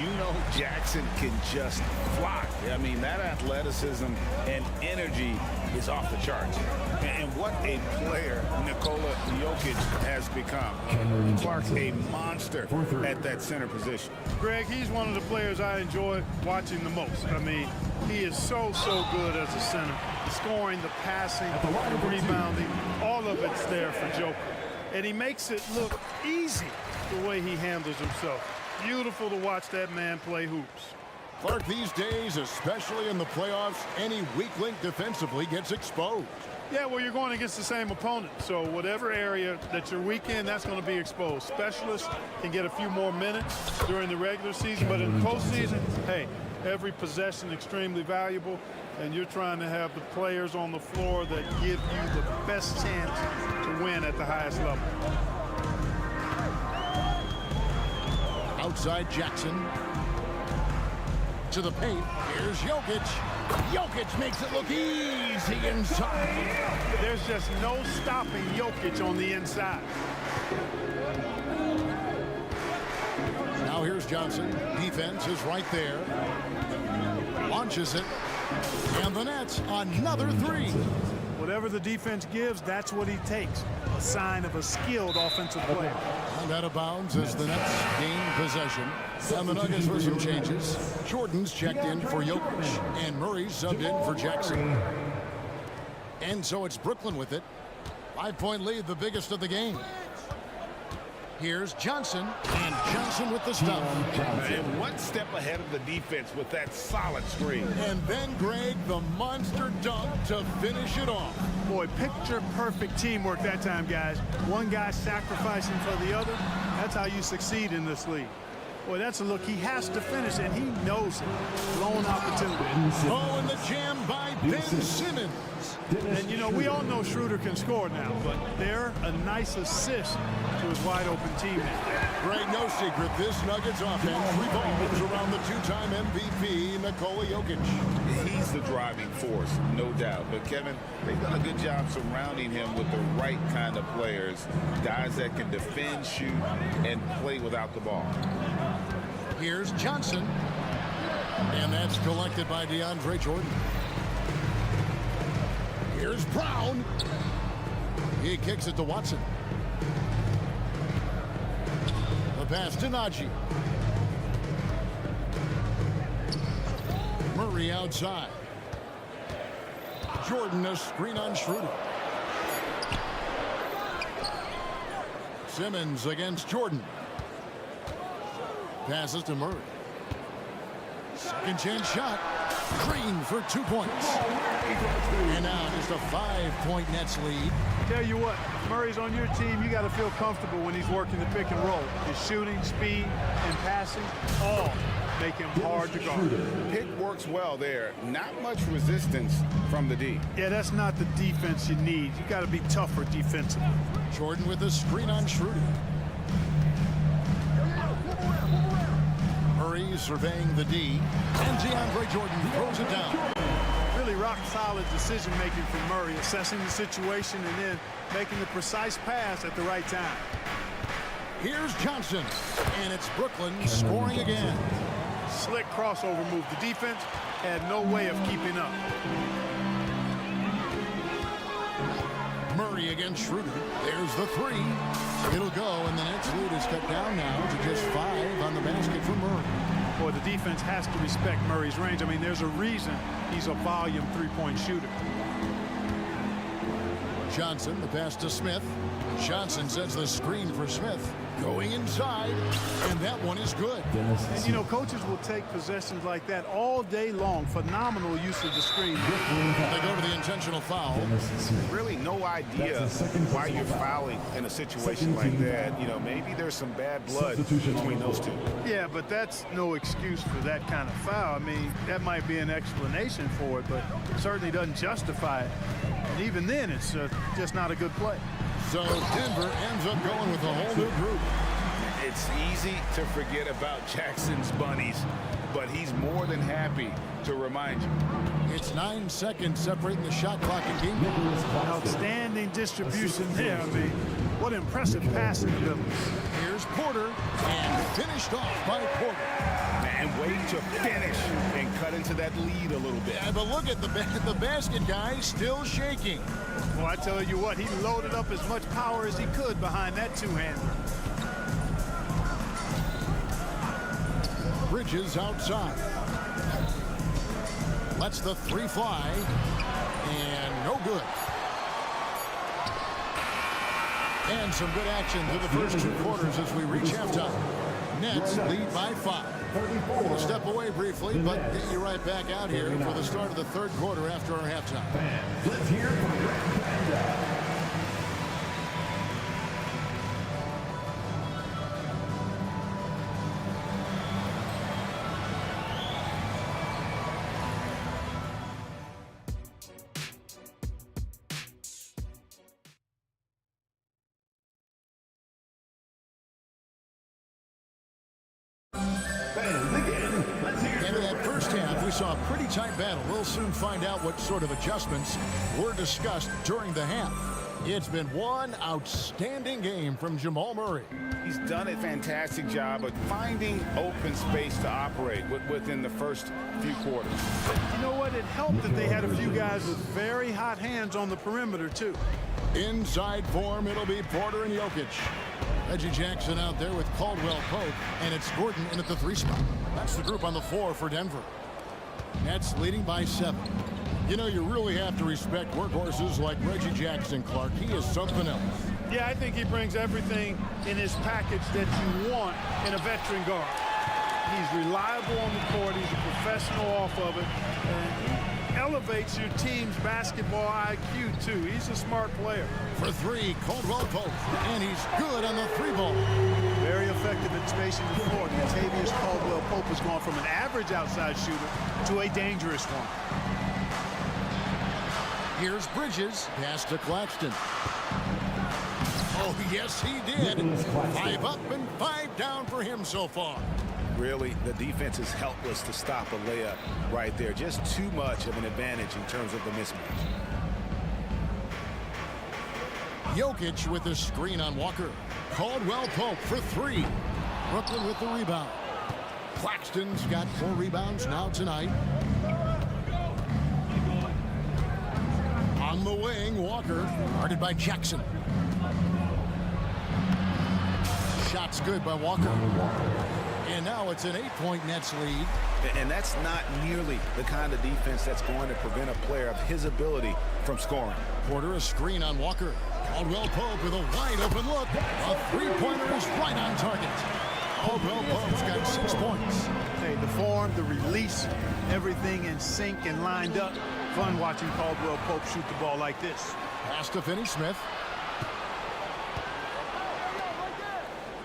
You know Jackson can just fly. I mean, that athleticism and energy is off the charts. And what a player Nikola Jokic has become. Clark, a monster at that center position. Greg, he's one of the players I enjoy watching the most. I mean, he is so good as a center. The scoring, the passing, the rebounding, all of it's there for Jokic. And he makes it look easy the way he handles himself. Beautiful to watch that man play hoops. Clark, these days, especially in the playoffs, any weak link defensively gets exposed. Yeah, well, you're going against the same opponent. So whatever area that you're weak in, that's going to be exposed. Specialists can get a few more minutes during the regular season, but in the postseason, hey, every possession extremely valuable, and you're trying to have the players on the floor that give you the best chance to win at the highest level. Outside Jackson. To the paint. Here's Jokic. Jokic makes it look easy inside. There's just no stopping Jokic on the inside. Now here's Johnson. Defense is right there. Launches it. And the Nets, another 3. Whatever the defense gives, that's what he takes. A sign of a skilled offensive player. And out of bounds as the Nets gain possession. And the Nuggets for some changes. Jordan's checked in for Jokic. And Murray's subbed in for Jackson. And so it's Brooklyn with it. 5-point lead, the biggest of the game. Here's Johnson, and Johnson with the stop. And one step ahead of the defense with that solid screen. And then, Greg, the monster dunk to finish it off. Boy, picture-perfect teamwork that time, guys. One guy sacrificing for the other. That's how you succeed in this league. Boy, that's a look. He has to finish, and he knows it. Blown opportunity. Oh, and the jam by Ben Simmons. And, you know, we all know Schroeder can score now, but they're a nice assist to his wide-open teammate. Greg, no secret, this Nuggets offense revolves around the two-time MVP, Nikola Jokic. He's the driving force, no doubt. But, Kevin, they've done a good job surrounding him with the right kind of players, guys that can defend, shoot, and play without the ball. Here's Johnson. And that's collected by DeAndre Jordan. Here's Brown. He kicks it to Watson. The pass to Najee. Murray outside. Jordan a screen on Schroeder. Simmons against Jordan. Passes to Murray. Second chance shot. Green for 2 points. And now just a 5-point Nets lead. Tell you what, Murray's on your team. You got to feel comfortable when he's working the pick and roll. His shooting, speed, and passing all make him hard to guard. Pick works well there. Not much resistance from the D. Yeah, that's not the defense you need. You got to be tougher defensively. Jordan with a screen on Schroeder. Murray surveying the D, and DeAndre Jordan throws it down. Really rock-solid decision-making from Murray, assessing the situation and then making the precise pass at the right time. Here's Johnson, and it's Brooklyn scoring again. Slick crossover move. The defense had no way of keeping up. Murray against Schroeder. There's the three. It'll go, and the Nets lead is cut down now to just 5 on the basket for Murray. Boy, the defense has to respect Murray's range. I mean, there's a reason he's a volume three-point shooter. Johnson, the pass to Smith. Johnson sets the screen for Smith. Going inside, and that one is good. And, you know, coaches will take possessions like that all day long. Phenomenal use of the screen. They go to the intentional foul. Really no idea why you're fouling in a situation like that. You know, maybe there's some bad blood between those two. Yeah, but that's no excuse for that kind of foul. I mean, that might be an explanation for it, but it certainly doesn't justify it. And even then, it's just not a good play. So Denver ends up going with a whole new group. It's easy to forget about Jackson's bunnies, but he's more than happy to remind you. It's 9 seconds separating the shot clock and game. Outstanding distribution there. I mean, what impressive passing ability. Here's Porter, and finished off by Porter. And wait to finish and cut into that lead a little bit. Yeah, but look at the basket guy still shaking. Well, I tell you what, he loaded up as much power as he could behind that two-hander. Bridges outside. Lets the three fly. And no good. And some good action through the first 2 quarters as we reach halftime. Nets lead by 5. We'll step away briefly, but get you right back out here for the start of the 3rd quarter after our halftime. Let's hear from Red Panda. Into that first half, we saw a pretty tight battle. We'll soon find out what sort of adjustments were discussed during the half. It's been one outstanding game from Jamal Murray. He's done a fantastic job of finding open space to operate within the first few quarters. You know what? It helped that they had a few guys with very hot hands on the perimeter, too. Inside form, it'll be Porter and Jokic. Reggie Jackson out there with Caldwell Pope, and it's Gordon in at the 3 spot. That's the group on the floor for Denver. Nets leading by 7. You know, you really have to respect workhorses like Reggie Jackson, Clark. He is something else. Yeah, I think he brings everything in his package that you want in a veteran guard. He's reliable on the court. He's a professional off of it. And he elevates your team's basketball IQ, too. He's a smart player. For 3, Caldwell Pope, and he's good on the 3 ball. Very effective at spacing the floor. Contavious Caldwell Pope has gone from an average outside shooter to a dangerous one. Here's Bridges. Pass to Claxton. Oh, yes, he did. 5 up and 5 down for him so far. Really, the defense is helpless to stop a layup right there. Just too much of an advantage in terms of the mismatch. Jokic with a screen on Walker. Caldwell Pope for 3. Brooklyn with the rebound. Claxton's got 4 rebounds now tonight. On the wing, Walker, guarded by Jackson. Shot's good by Walker. And now it's an 8-point Nets lead. And that's not nearly the kind of defense that's going to prevent a player of his ability from scoring. Porter a screen on Walker. Caldwell Pope with a wide open look. A 3-pointer is right on target. Caldwell Pope's got 6 points. Hey, the form, the release, everything in sync and lined up. Fun watching Caldwell Pope shoot the ball like this. Pass to Finney-Smith.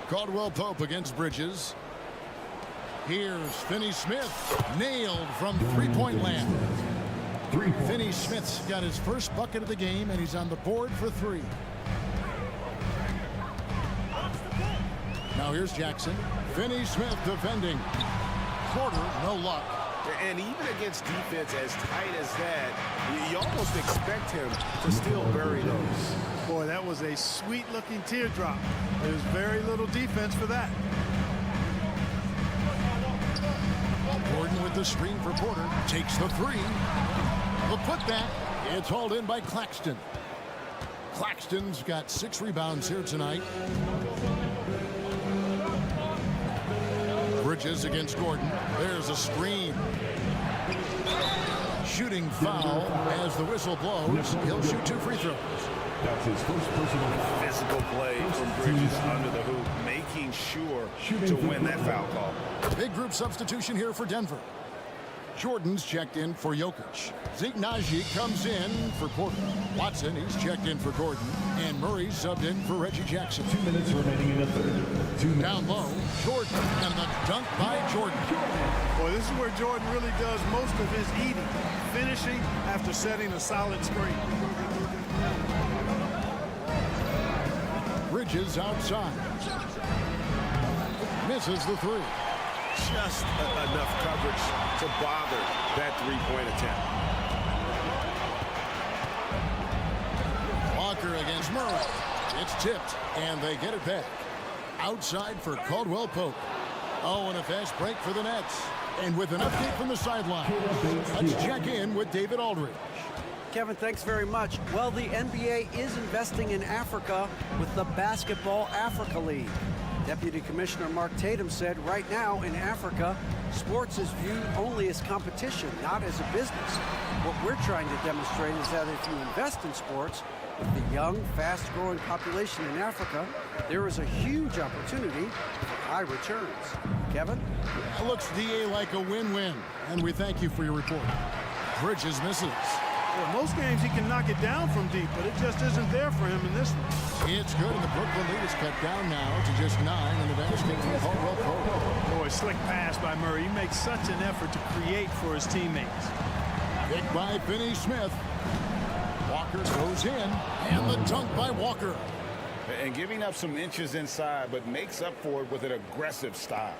Caldwell Pope against Bridges. Here's Finney-Smith. Nailed from 3-point land. Finney-Smith's got his first bucket of the game, and he's on the board for 3. Now here's Jackson. Finney-Smith defending. Porter, no luck. And even against defense as tight as that, you almost expect him to still bury those. Boy, that was a sweet-looking teardrop. There's very little defense for that. Gordon with the screen for Porter. Takes the 3. The putback. It's hauled in by Claxton. Claxton's got 6 rebounds here tonight. Bridges against Gordon. There's a screen. Shooting foul as the whistle blows. He'll shoot 2 free throws. That's his first personal foul. Physical play from Bridges under the hoop, making sure to win that foul call. Big group substitution here for Denver. Jordan's checked in for Jokic. Zignaji comes in for Porter. Watson, he's checked in for Gordon. And Murray's subbed in for Reggie Jackson. 2 minutes remaining in the third. 2 minutes. Down low, Jordan, and the dunk by Jordan. Boy, this is where Jordan really does most of his eating, finishing after setting a solid screen. Bridges outside. Misses the 3. Just enough coverage to bother that 3-point attempt. Walker against Murray. It's tipped, and they get it back. Outside for Caldwell Pope. Oh, and a fast break for the Nets. And with an update from the sideline, let's check in with David Aldridge. Kevin, thanks very much. Well, the NBA is investing in Africa with the Basketball Africa League. Deputy Commissioner Mark Tatum said right now in Africa, sports is viewed only as competition, not as a business. What we're trying to demonstrate is that if you invest in sports, with the young, fast-growing population in Africa, there is a huge opportunity for high returns. Kevin? It looks, DA, like a win-win, and we thank you for your report. Bridges misses. Well, most games he can knock it down from deep, but it just isn't there for him in this one. It's good, and the Brooklyn lead is cut down now to just 9 in the basket from Caldwell Pope. Boy, slick pass by Murray. He makes such an effort to create for his teammates. Hit by Finney-Smith. Walker goes in, and the dunk by Walker. And giving up some inches inside, but makes up for it with an aggressive style.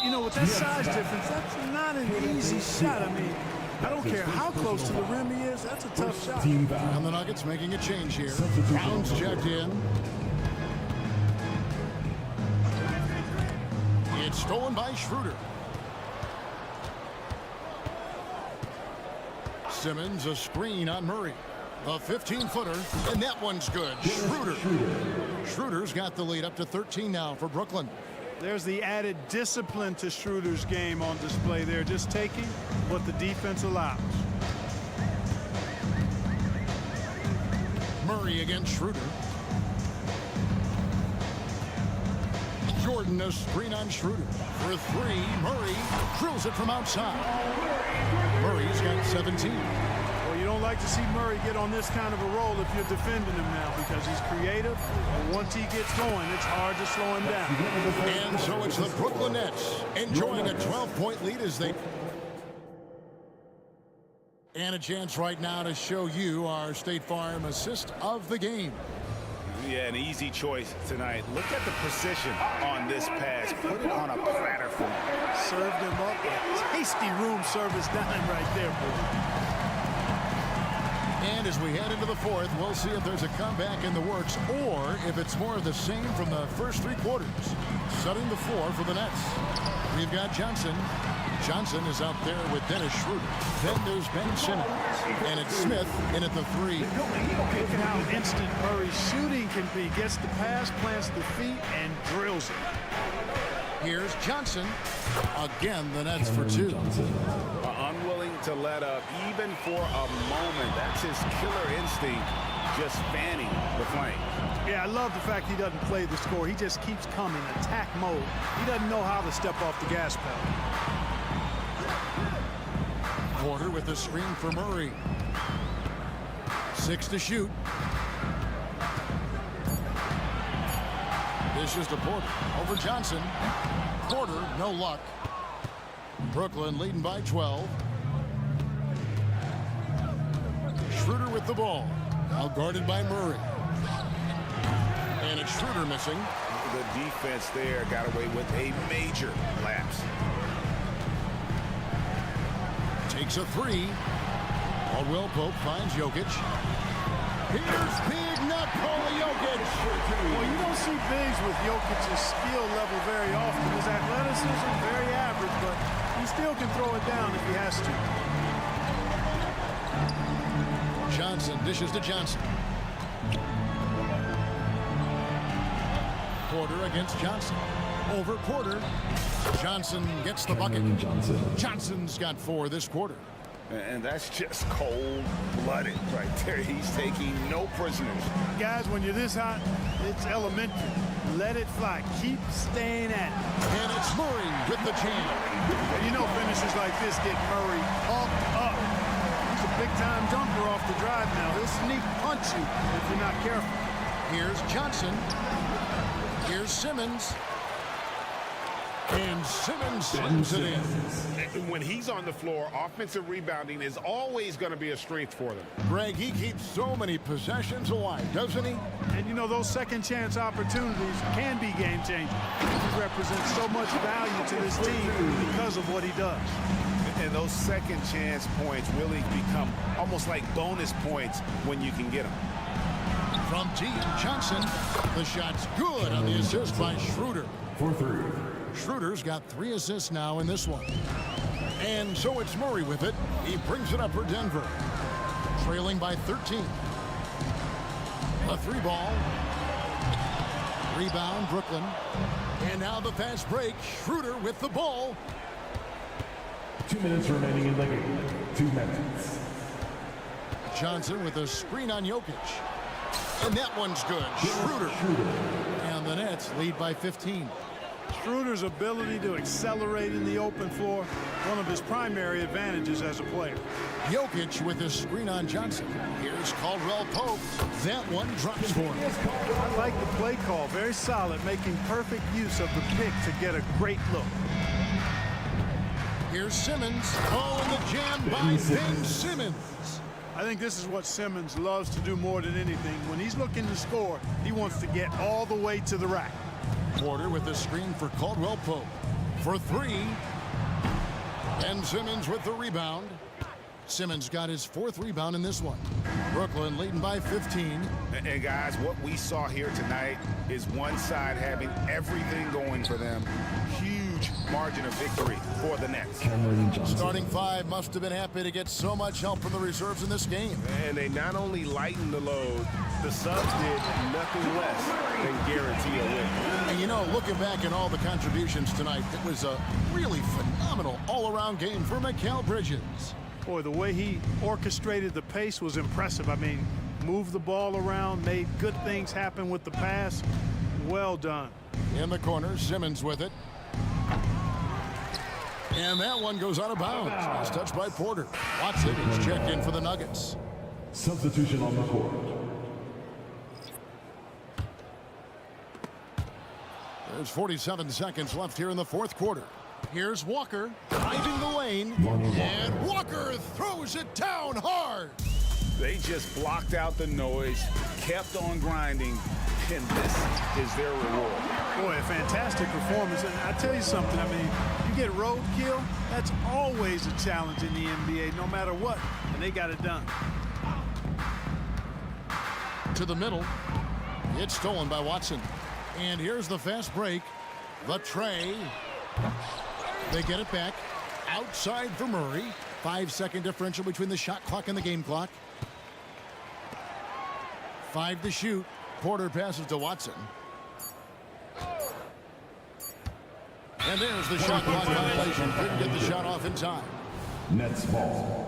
You know, with that size difference, that's not an easy shot. I mean, I don't care how close to the rim he is, that's a tough shot. And the Nuggets making a change here. Brown's checked in. It's stolen by Schroeder. Simmons a screen on Murray. A 15-footer, and that one's good. Schroeder. Schroeder's got the lead up to 13 now for Brooklyn. There's the added discipline to Schroeder's game on display there, just taking what the defense allows. Murray against Schroeder. Jordan a screen on Schroeder. For 3, Murray drills it from outside. Murray's got 17. Well, you don't like to see Murray get on this kind of a roll if you're defending him now, because he's creative, and once he gets going, it's hard to slow him down. And so it's the Brooklyn Nets enjoying a 12-point lead as they... And a chance right now to show you our State Farm assist of the game. Yeah, an easy choice tonight. Look at the precision on this pass. Put it on a platter for him. Served him up a tasty room service dime right there, boy. And as we head into the fourth, we'll see if there's a comeback in the works or if it's more of the same from the first three quarters. Setting the floor for the Nets. We've got Johnson. Johnson is out there with Dennis Schroeder. Then there's Ben Simmons. And it's Smith in at the three. Look at how instant Murray's shooting can be. Gets the pass, plants the feet, and drills it. Here's Johnson. Again, the Nets for two. Unwilling to let up even for a moment. That's his killer instinct, just fanning the flank. Yeah, I love the fact he doesn't play the score. He just keeps coming, attack mode. He doesn't know how to step off the gas pedal. Porter with the screen for Murray. 6 to shoot. This is to Porter. Over Johnson. Porter, no luck. Brooklyn leading by 12. Schroeder with the ball. Now guarded by Murray. And it's Schroeder missing. The defense there got away with a major lapse. Takes a three. Caldwell Pope finds Jokic. Here's big Nikola Jokic. Well, you don't see bigs with Jokic's skill level very often. His athleticism very average, but he still can throw it down if he has to. Johnson dishes to Johnson. Porter against Johnson. Over Porter. Johnson gets the bucket. Johnson's got 4 this quarter. And that's just cold-blooded right there. He's taking no prisoners. Guys, when you're this hot, it's elementary. Let it fly. Keep staying at it. And it's Murray with the jam. And you know finishes like this get Murray pumped up. He's a big-time jumper off the drive now. He'll sneak punch you if you're not careful. Here's Johnson. Here's Simmons. And Simmons slams it in. When he's on the floor, offensive rebounding is always going to be a strength for them. Greg, he keeps so many possessions alive, doesn't he? And you know, those second chance opportunities can be game-changing. He represents so much value to this team because of what he does. And those second chance points really become almost like bonus points when you can get them. From deep, Johnson. The shot's good on the assist by Schroeder. 4-3. Schroeder's got 3 assists now in this one. And so it's Murray with it. He brings it up for Denver. Trailing by 13. A 3-ball. Rebound, Brooklyn. And now the fast break. Schroeder with the ball. 2 minutes remaining in the game. 2 minutes. Johnson with a screen on Jokic. And that one's good. Schroeder. And the Nets lead by 15. Schroeder's ability to accelerate in the open floor, one of his primary advantages as a player. Jokic with his screen on Johnson. Here's Caldwell Pope. That one drops for him. I like the play call. Very solid, making perfect use of the pick to get a great look. Here's Simmons. Oh, and the jam by Ben Simmons. I think this is what Simmons loves to do more than anything. When he's looking to score, he wants to get all the way to the rack. Porter with the screen for Caldwell Pope. For 3. Ben Simmons with the rebound. Simmons got his 4th rebound in this one. Brooklyn leading by 15. And guys, what we saw here tonight is one side having everything going for them. Huge margin of victory for the Nets. Starting 5 must have been happy to get so much help from the reserves in this game. And they not only lightened the load, the subs did nothing less than guarantee a win. And you know, looking back at all the contributions tonight, it was a really phenomenal all-around game for Mikal Bridges. Boy, the way he orchestrated the pace was impressive. I mean, moved the ball around, made good things happen with the pass. Well done. In the corner, Simmons with it. And that one goes out of bounds. It's touched by Porter. Watson is checked in for the Nuggets. Substitution on the court. There's 47 seconds left here in the 4th quarter. Here's Walker driving the lane, and Walker throws it down hard. They just blocked out the noise, kept on grinding, and this is their reward. Boy, a fantastic performance. And I tell you something, I mean, you get roadkill, that's always a challenge in the NBA, no matter what, and they got it done. To the middle. It's stolen by Watson. And here's the fast break. The tray. They get it back. Outside for Murray. 5-second differential between the shot clock and the game clock. 5 to shoot. Porter passes to Watson. And there's the shot clock violation. Couldn't get the shot off in time. Nets ball.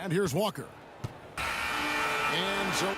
And here's Walker. And so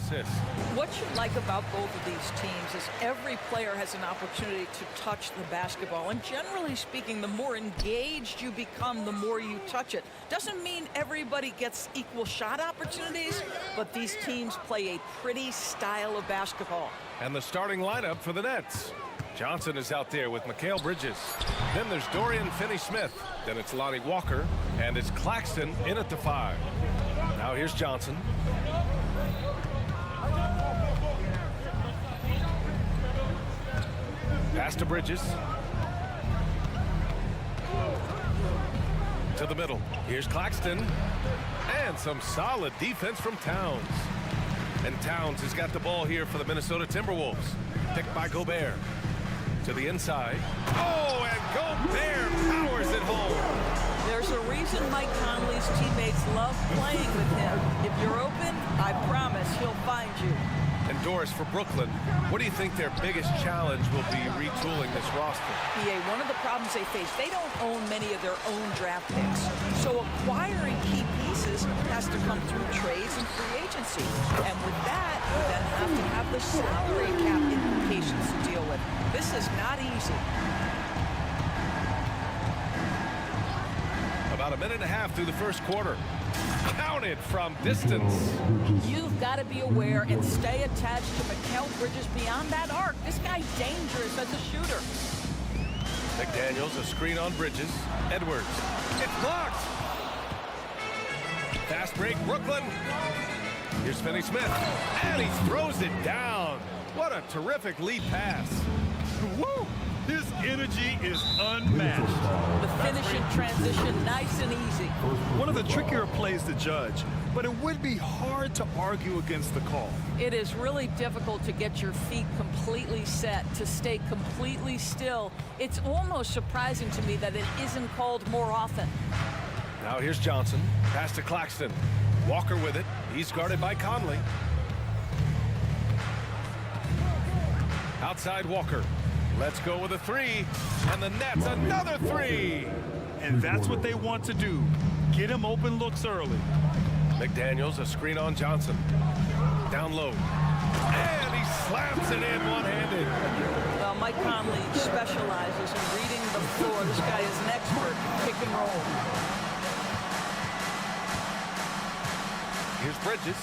assist. What you like about both of these teams is every player has an opportunity to touch the basketball. And generally speaking, the more engaged you become, the more you touch it. Doesn't mean everybody gets equal shot opportunities, but these teams play a pretty style of basketball. And the starting lineup for the Nets. Johnson is out there with Mikal Bridges. Then there's Dorian Finney-Smith. Then it's Lonnie Walker. And it's Claxton in at the 5. Now here's Johnson. Pass to Bridges. To the middle. Here's Claxton. And some solid defense from Towns. And Towns has got the ball here for the Minnesota Timberwolves. Picked by Gobert. To the inside. Oh, and Gobert powers it home. There's a reason Mike Conley's teammates love playing with him. If you're open, I promise he'll find you. And Doris, for Brooklyn, what do you think their biggest challenge will be retooling this roster? EA, one of the problems they face, they don't own many of their own draft picks. So acquiring key pieces has to come through trades and free agency. And with that, you then have to have the salary cap implications to deal with. This is not easy. About a minute and a half through the first quarter. Counted from distance. You've got to be aware and stay attached to Mikal Bridges beyond that arc. This guy's dangerous as a shooter. McDaniels, a screen on Bridges. Edwards. It's blocked. Fast break, Brooklyn. Here's Finney-Smith. And he throws it down. What a terrific lead pass. Woo! His energy is unmatched. The finish in transition, nice and easy. One of the trickier plays to judge, but it would be hard to argue against the call. It is really difficult to get your feet completely set, to stay completely still. It's almost surprising to me that it isn't called more often. Now here's Johnson. Pass to Claxton. Walker with it. He's guarded by Conley. Outside Walker. Let's go with a 3. And the Nets, another 3. And that's what they want to do. Get him open looks early. McDaniels, a screen on Johnson. Down low. And he slams it in one-handed. Well, Mike Conley specializes in reading the floor. This guy is an expert pick and roll. Here's Bridges.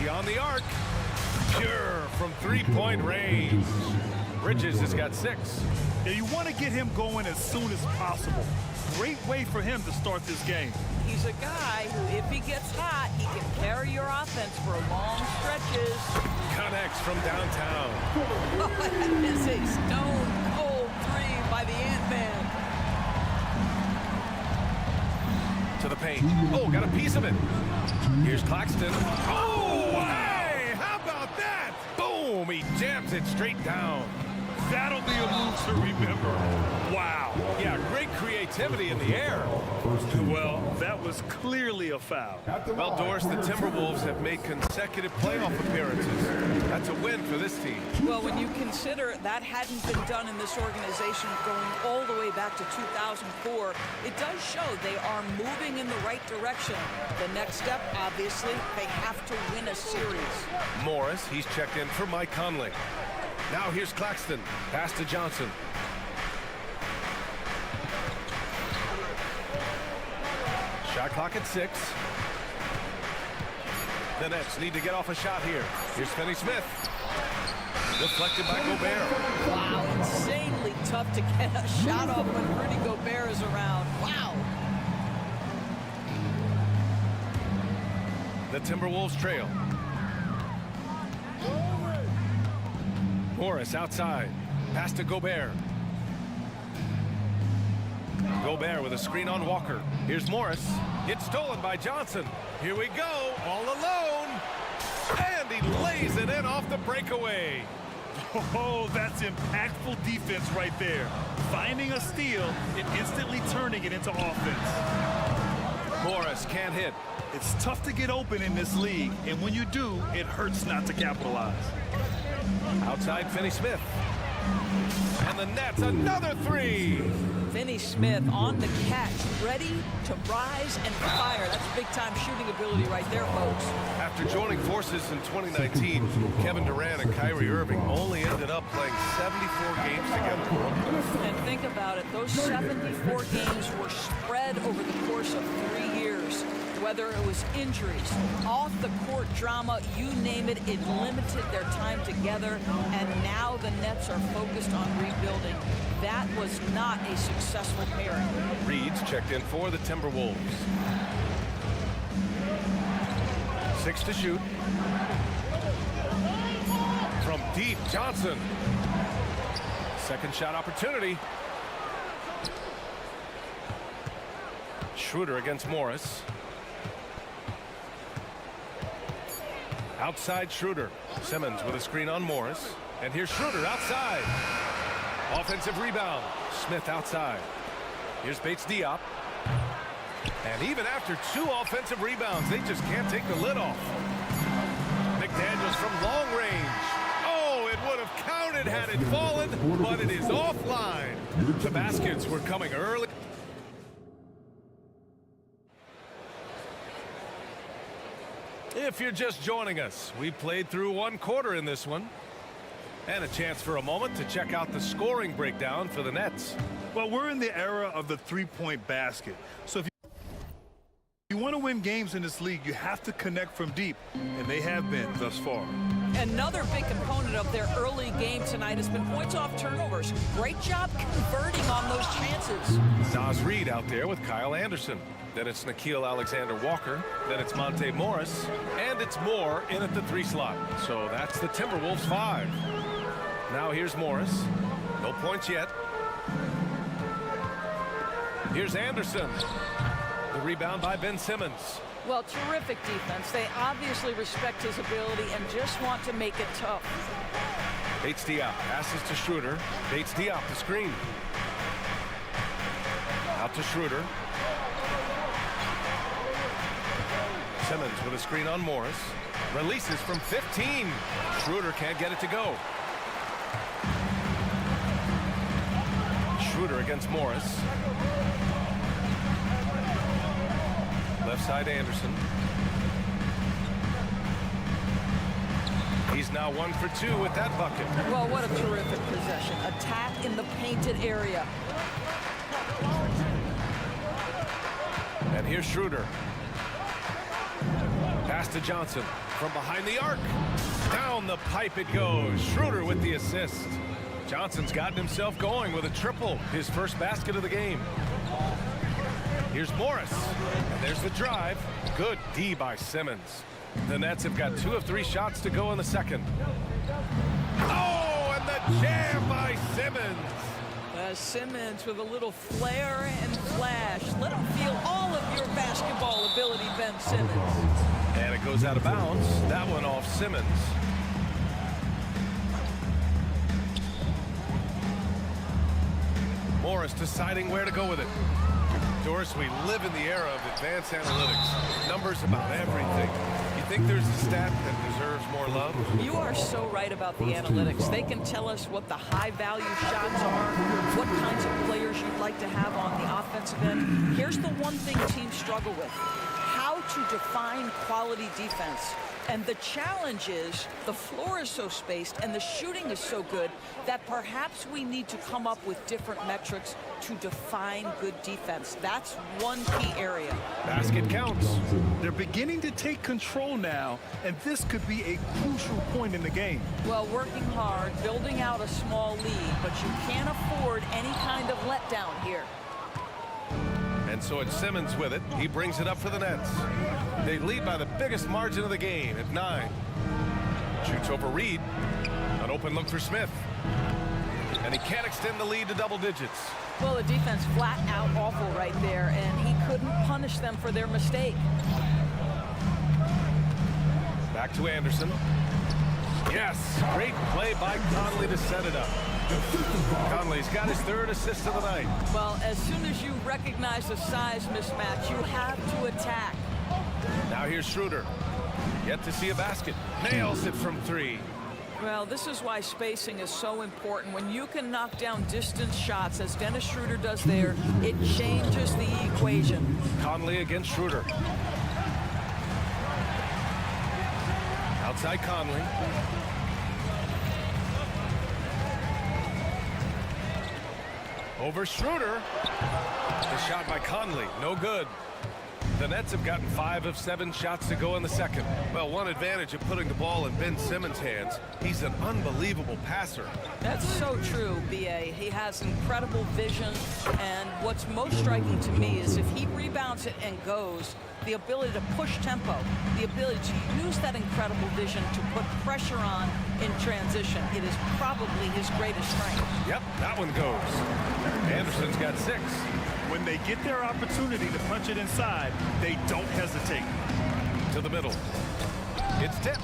Beyond the arc. Pure from three-point range. Bridges has got 6. Yeah, you want to get him going as soon as possible. Great way for him to start this game. He's a guy who, if he gets hot, he can carry your offense for long stretches. Connects from downtown. Oh, that is a stone-cold 3 by the Ant-Man. To the paint. Oh, got a piece of it. Here's Claxton. Oh, hey, how about that? Boom, he jams it straight down. That'll be a move to remember. Wow. Yeah, great creativity in the air. Well, that was clearly a foul. Well, Doris, the Timberwolves have made consecutive playoff appearances. That's a win for this team. Well, when you consider that hadn't been done in this organization going all the way back to 2004, it does show they are moving in the right direction. The next step, obviously, they have to win a series. Morris, he's checked in for Mike Conley. Now here's Claxton. Pass to Johnson. Shot clock at 6. The Nets need to get off a shot here. Here's Finney-Smith. Deflected by Gobert. Wow, insanely tough to get a shot off when Rudy Gobert is around. Wow. The Timberwolves trail. Morris outside. Pass to Gobert. Gobert with a screen on Walker. Here's Morris. It's stolen by Johnson. Here we go, all alone. And he lays it in off the breakaway. Oh, that's impactful defense right there. Finding a steal and instantly turning it into offense. Morris can't hit. It's tough to get open in this league, and when you do, it hurts not to capitalize. Outside Finney-Smith. And the net's another three. Finney Smith on the catch, ready to rise and fire. That's big-time shooting ability right there, folks. After joining forces in 2019, Kevin Durant and Kyrie Irving only ended up playing 74 games together. And think about it, those 74 games were spread over the course of 3 years. Whether it was injuries, off-the-court drama, you name it, it limited their time together, and now the Nets are focused on rebuilding. That was not a successful pairing. Reed's checked in for the Timberwolves. 6 to shoot. From deep, Johnson. Second shot opportunity. Schroeder against Morris. Outside Schroeder. Simmons with a screen on Morris. And here's Schroeder outside. Offensive rebound. Smith outside. Here's Bates Diop. And even after 2 offensive rebounds, they just can't take the lid off. McDaniels from long range. Oh, it would have counted had it fallen, but it is offline. The baskets were coming early. If you're just joining us, we played through 1 quarter in this one. And a chance for a moment to check out the scoring breakdown for the Nets. Well, we're in the era of the three-point basket. So if you want to win games in this league, you have to connect from deep, and they have been thus far. Another big component of their early game tonight has been points off turnovers. Great job converting on those chances. Naz Reid out there with Kyle Anderson. Then it's Nickeil Alexander-Walker. Then it's Monte Morris. And it's Moore in at the 3 slot. So that's the Timberwolves 5. Now here's Morris. No points yet. Here's Anderson. The rebound by Ben Simmons. Well, terrific defense. They obviously respect his ability and just want to make it tough. Bates Diop passes to Schroeder. Bates Diop the screen. Out to Schroeder. Simmons with a screen on Morris. Releases from 15. Schroeder can't get it to go. Schroeder against Morris. Left side Anderson. He's now 1 for 2 with that bucket. Well, what a terrific possession. Attack in the painted area. And here's Schroeder. Pass to Johnson from behind the arc. Down the pipe it goes. Schroeder with the assist. Johnson's gotten himself going with a triple, his first basket of the game. Here's Morris, and there's the drive. Good D by Simmons. The Nets have got 2 of 3 shots to go in the second. Oh, and the jam by Simmons. Simmons with a little flair and flash. Let him feel all of your basketball ability, Ben Simmons. And it goes out of bounds. That one off Simmons. Morris deciding where to go with it. Doris, we live in the era of advanced analytics. Numbers about everything. You think there's a stat that deserves more love? You are so right about the analytics. They can tell us what the high-value shots are, what kinds of players you'd like to have on the offensive end. Here's the one thing teams struggle with: how to define quality defense. And the challenge is the floor is so spaced and the shooting is so good that perhaps we need to come up with different metrics to define good defense. That's one key area. Basket counts. They're beginning to take control now, and this could be a crucial point in the game. Well, working hard, building out a small lead, but you can't afford any kind of letdown here. And so it's Simmons with it. He brings it up for the Nets. They lead by the biggest margin of the game at 9. Shoots over Reed. An open look for Smith. And he can't extend the lead to double digits. Well, the defense flat out awful right there, and he couldn't punish them for their mistake. Back to Anderson. Yes, great play by Conley to set it up. Conley's got his 3rd assist of the night. Well, as soon as you recognize the size mismatch, you have to attack. Now here's Schroeder. Yet to see a basket. Nails it from 3. Well, this is why spacing is so important. When you can knock down distance shots, as Dennis Schroeder does there, it changes the equation. Conley against Schroeder. Outside Conley. Over Schroeder. The shot by Conley, no good. The Nets have gotten 5 of 7 shots to go in the second. Well, one advantage of putting the ball in Ben Simmons' hands, he's an unbelievable passer. That's so true, B.A. He has incredible vision, and what's most striking to me is if he rebounds it and goes, the ability to push tempo, the ability to use that incredible vision to put pressure on in transition. It is probably his greatest strength. Yep, that one goes. Anderson's got 6. When they get their opportunity to punch it inside, they don't hesitate. To the middle. It's tipped.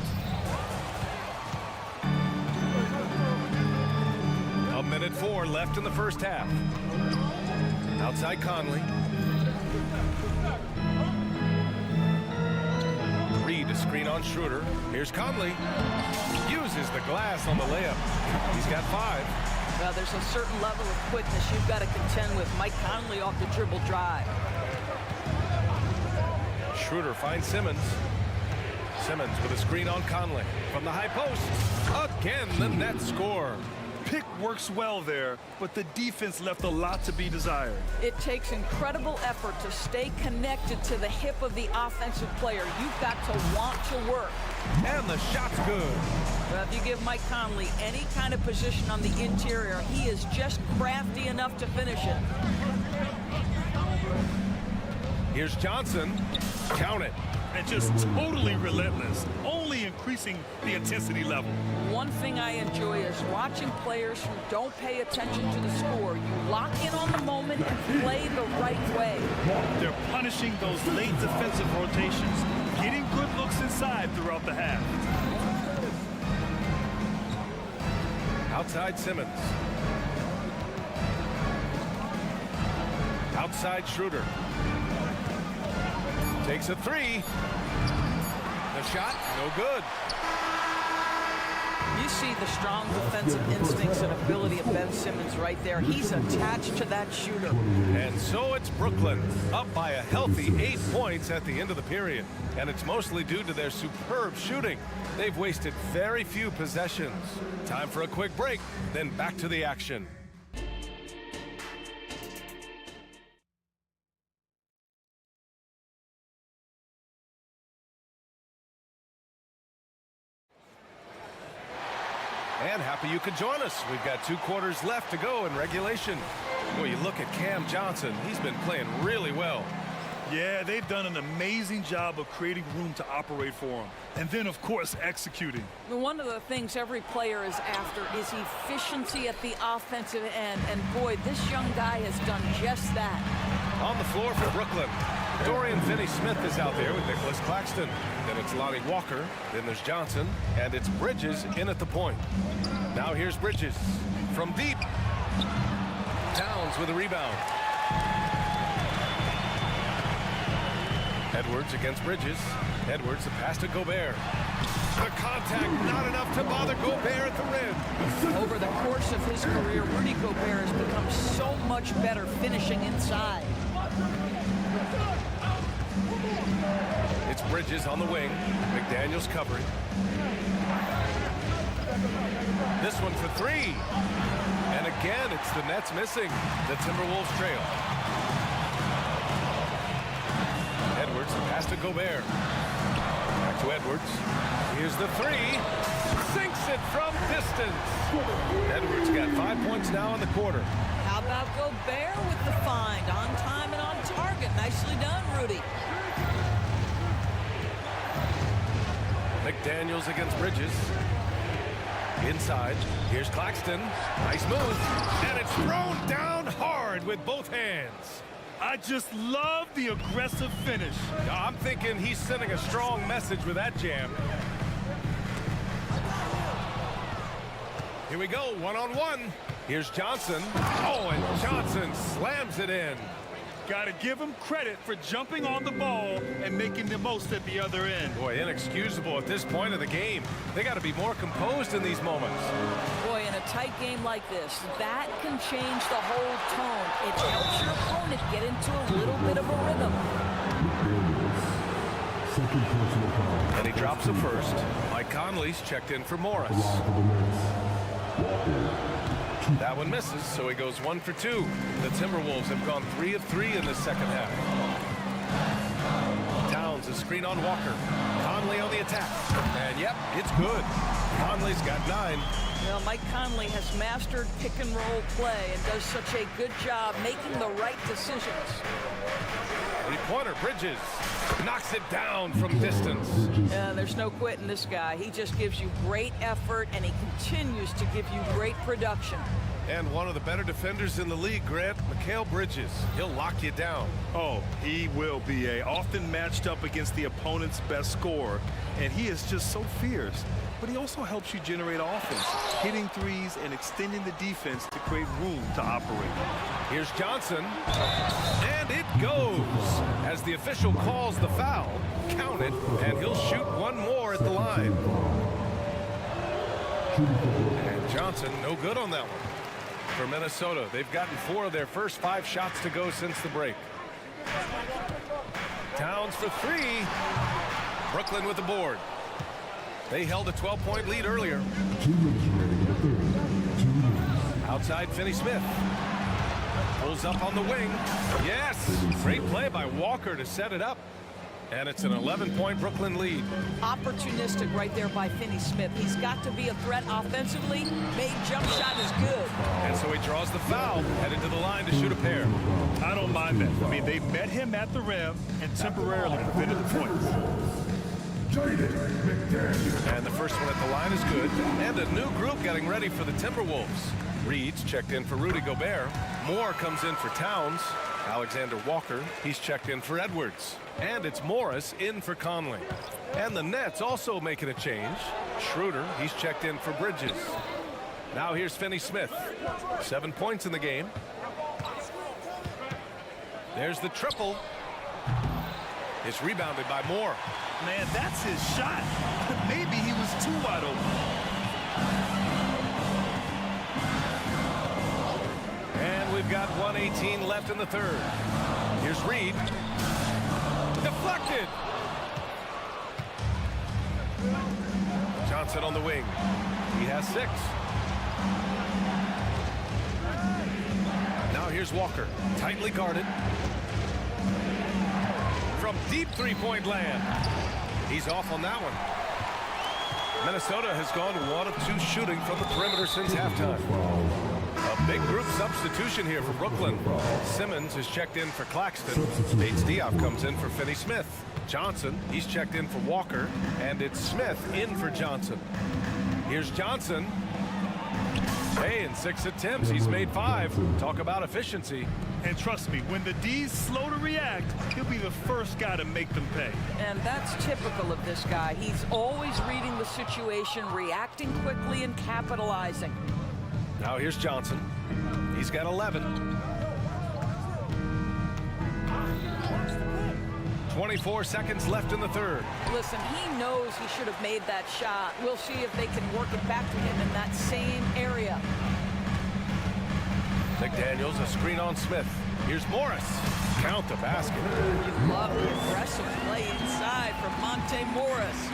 A minute 4 left in the first half. Outside Conley. Reed a screen on Schroeder. Here's Conley. Uses the glass on the layup. He's got 5. Well, there's a certain level of quickness you've got to contend with. Mike Conley off the dribble drive. Schroeder finds Simmons. Simmons with a screen on Conley. From the high post. Again, the Nets score. Pick works well there, but the defense left a lot to be desired. It takes incredible effort to stay connected to the hip of the offensive player. You've got to want to work. And the shot's good. Well, if you give Mike Conley any kind of position on the interior, he is just crafty enough to finish it. Here's Johnson. Count it. And just totally relentless, only increasing the intensity level. One thing I enjoy is watching players who don't pay attention to the score. You lock in on the moment and play the right way. They're punishing those late defensive rotations, getting good looks inside throughout the half. Outside Simmons. Outside Schroeder. Takes a 3. The shot, no good. You see the strong defensive instincts and ability of Ben Simmons right there. He's attached to that shooter. And so it's Brooklyn, up by a healthy 8 points at the end of the period. And it's mostly due to their superb shooting. They've wasted very few possessions. Time for a quick break, then back to the action. And happy you could join us. We've got 2 quarters left to go in regulation. Boy, you look at Cam Johnson. He's been playing really well. Yeah, they've done an amazing job of creating room to operate for him. And then, of course, executing. One of the things every player is after is efficiency at the offensive end. And boy, this young guy has done just that. On the floor for Brooklyn, Dorian Finney-Smith is out there with Nicholas Claxton. Then it's Lonnie Walker. Then there's Johnson. And it's Bridges in at the point. Now here's Bridges from deep. Towns with a rebound. Edwards against Bridges. Edwards, the pass to Gobert. The contact, not enough to bother Gobert at the rim. Over the course of his career, Rudy Gobert has become so much better finishing inside. It's Bridges on the wing. McDaniels covering. This one for 3. And again, it's the Nets missing. The Timberwolves trail. Edwards, the pass to Gobert. Back to Edwards. Here's the 3. Sinks it from distance. Edwards got 5 points now in the quarter. How about Gobert with the find? On time and on target. Nicely done, Rudy. McDaniels against Bridges. Inside. Here's Claxton. Nice move. And it's thrown down hard with both hands. I just love the aggressive finish. I'm thinking he's sending a strong message with that jam. Here we go, 1-on-1. Here's Johnson. Oh, and Johnson slams it in. Got to give him credit for jumping on the ball and making the most at the other end. Boy, inexcusable at this point of the game. They got to be more composed in these moments. Boy, in a tight game like this, that can change the whole tone. It helps your opponent get into a little bit of a rhythm. Second personal foul. And he drops the first. Mike Conley's checked in for Morris. That one misses, so he goes 1 for 2. The Timberwolves have gone 3 of 3 in the second half. Towns a screen on Walker. Conley on the attack. And yep, it's good. Conley's got 9. Well, Mike Conley has mastered pick and roll play and does such a good job making the right decisions. Three-pointer, Bridges. Knocks it down from distance. Yeah, there's no quitting this guy. He just gives you great effort, and he continues to give you great production. And one of the better defenders in the league, Grant, Mikal Bridges. He'll lock you down. Oh, he will be often matched up against the opponent's best scorer, and he is just so fierce. But he also helps you generate offense, hitting threes and extending the defense to create room to operate. Here's Johnson, and it goes. As the official calls the foul, count it, and he'll shoot one more at the line. And Johnson, no good on that one. For Minnesota, they've gotten 4 of their first 5 shots to go since the break. Towns for 3. Brooklyn with the board. They held a 12-point lead earlier. 2 minutes remaining in the third. 2 minutes. Outside Finney-Smith. Pulls up on the wing. Yes! Great play by Walker to set it up. And it's an 11-point Brooklyn lead. Opportunistic right there by Finney-Smith. He's got to be a threat offensively. Made jump shot is good. And so he draws the foul, headed to the line to shoot a pair. I don't mind that. I mean, they met him at the rim and temporarily prevented the points. And the first one at the line is good. And a new group getting ready for the Timberwolves. Reed's checked in for Rudy Gobert. Moore comes in for Towns. Alexander Walker, he's checked in for Edwards. And it's Morris in for Conley. And the Nets also making a change. Schroeder, he's checked in for Bridges. Now here's Finney-Smith. 7 points in the game. There's the triple. It's rebounded by Moore. Man, that's his shot. Maybe he was too wide open. And we've got 1:18 left in the third. Here's Reed. Deflected. Johnson on the wing. He has 6. Now here's Walker. Tightly guarded. From deep three-point land. He's off on that one. Minnesota has gone 1 of 2 shooting from the perimeter since halftime. A big group substitution here for Brooklyn. Simmons is checked in for Claxton. Bates Diop comes in for Finney-Smith. Johnson, he's checked in for Walker. And it's Smith in for Johnson. Here's Johnson. Hey, in 6 attempts, he's made 5. Talk about efficiency. And trust me, when the D's slow to react, he'll be the first guy to make them pay. And that's typical of this guy. He's always reading the situation, reacting quickly, and capitalizing. Now here's Johnson. He's got 11. 24 seconds left in the third. Listen, he knows he should have made that shot. We'll see if they can work it back to him in that same area. McDaniels, a screen on Smith. Here's Morris. Count the basket. You love the aggressive play inside from Monte Morris.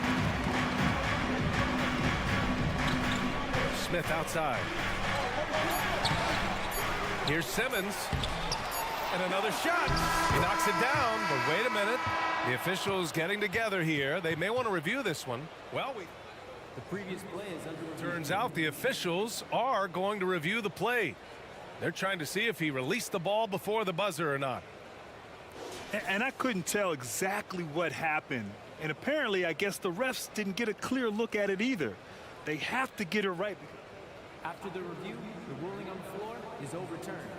Smith outside. Here's Simmons. And another shot. He knocks it down, but wait a minute. The officials getting together here. They may want to review this one. Well, the previous play is under review. Turns out the officials are going to review the play. They're trying to see if he released the ball before the buzzer or not. And I couldn't tell exactly what happened. And apparently, I guess the refs didn't get a clear look at it either. They have to get it right. After the review, the ruling on the floor is overturned.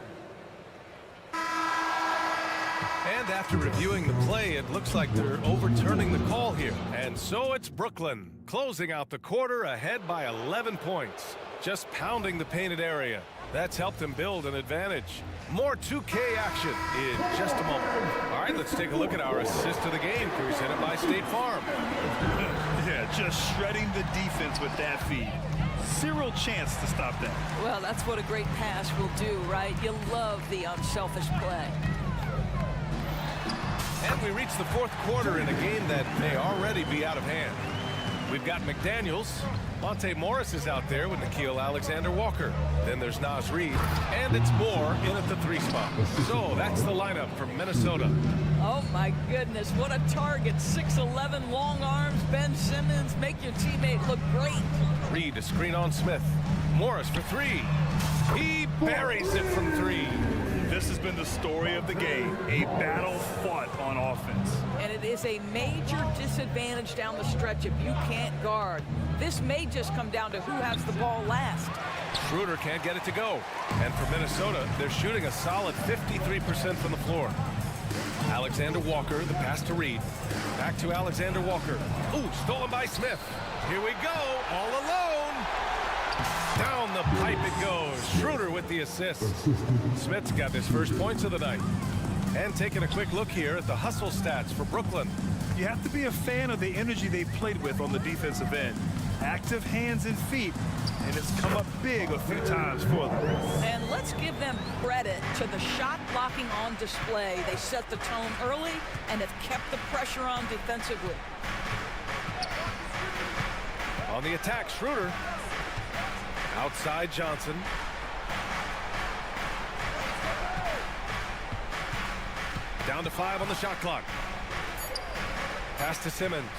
And after reviewing the play, it looks like they're overturning the call here. And so it's Brooklyn closing out the quarter ahead by 11 points. Just pounding the painted area. That's helped him build an advantage. More 2K action in just a moment. All right, let's take a look at our assist of the game, presented by State Farm. Yeah, just shredding the defense with that feed. Zero chance to stop that. Well, that's what a great pass will do, right? You love the unselfish play. And we reach the fourth quarter in a game that may already be out of hand. We've got McDaniels. Monte Morris is out there with Nickeil Alexander-Walker. Then there's Naz Reid, and it's Moore in at the 3 spot. So that's the lineup from Minnesota. Oh my goodness, what a target. 6'11", long arms, Ben Simmons, make your teammate look great. Reid a screen on Smith. Morris for 3. He buries it from 3. This has been the story of the game, a battle fought on offense. And it is a major disadvantage down the stretch if you can't guard. This may just come down to who has the ball last. Schroeder can't get it to go. And for Minnesota, they're shooting a solid 53% from the floor. Alexander Walker, the pass to Reid. Back to Alexander Walker. Ooh, stolen by Smith. Here we go, all alone. Down the pipe it goes. Schroeder with the assist. Smith's got his first points of the night. And taking a quick look here at the hustle stats for Brooklyn. You have to be a fan of the energy they played with on the defensive end. Active hands and feet, and it's come up big a few times for them. And let's give them credit to the shot blocking on display. They set the tone early and have kept the pressure on defensively. On the attack, Schroeder. Outside Johnson. Down to 5 on the shot clock. Pass to Simmons.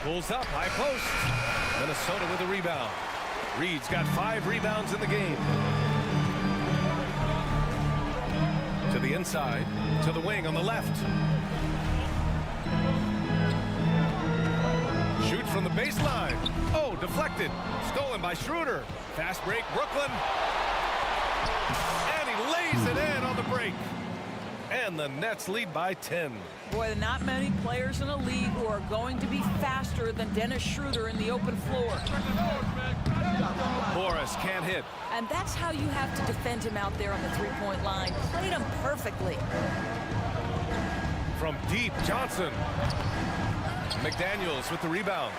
Pulls up, high post. Minnesota with a rebound. Reid's got 5 rebounds in the game. To the inside, to the wing on the left. Shoots from the baseline. Oh, deflected. Stolen by Schroeder. Fast break, Brooklyn. And he lays it in on the break. And the Nets lead by 10. Boy, not many players in the league who are going to be faster than Dennis Schroeder in the open floor. Morris can't hit. And that's how you have to defend him out there on the three-point line. Played him perfectly. From deep, Johnson. McDaniels with the rebound.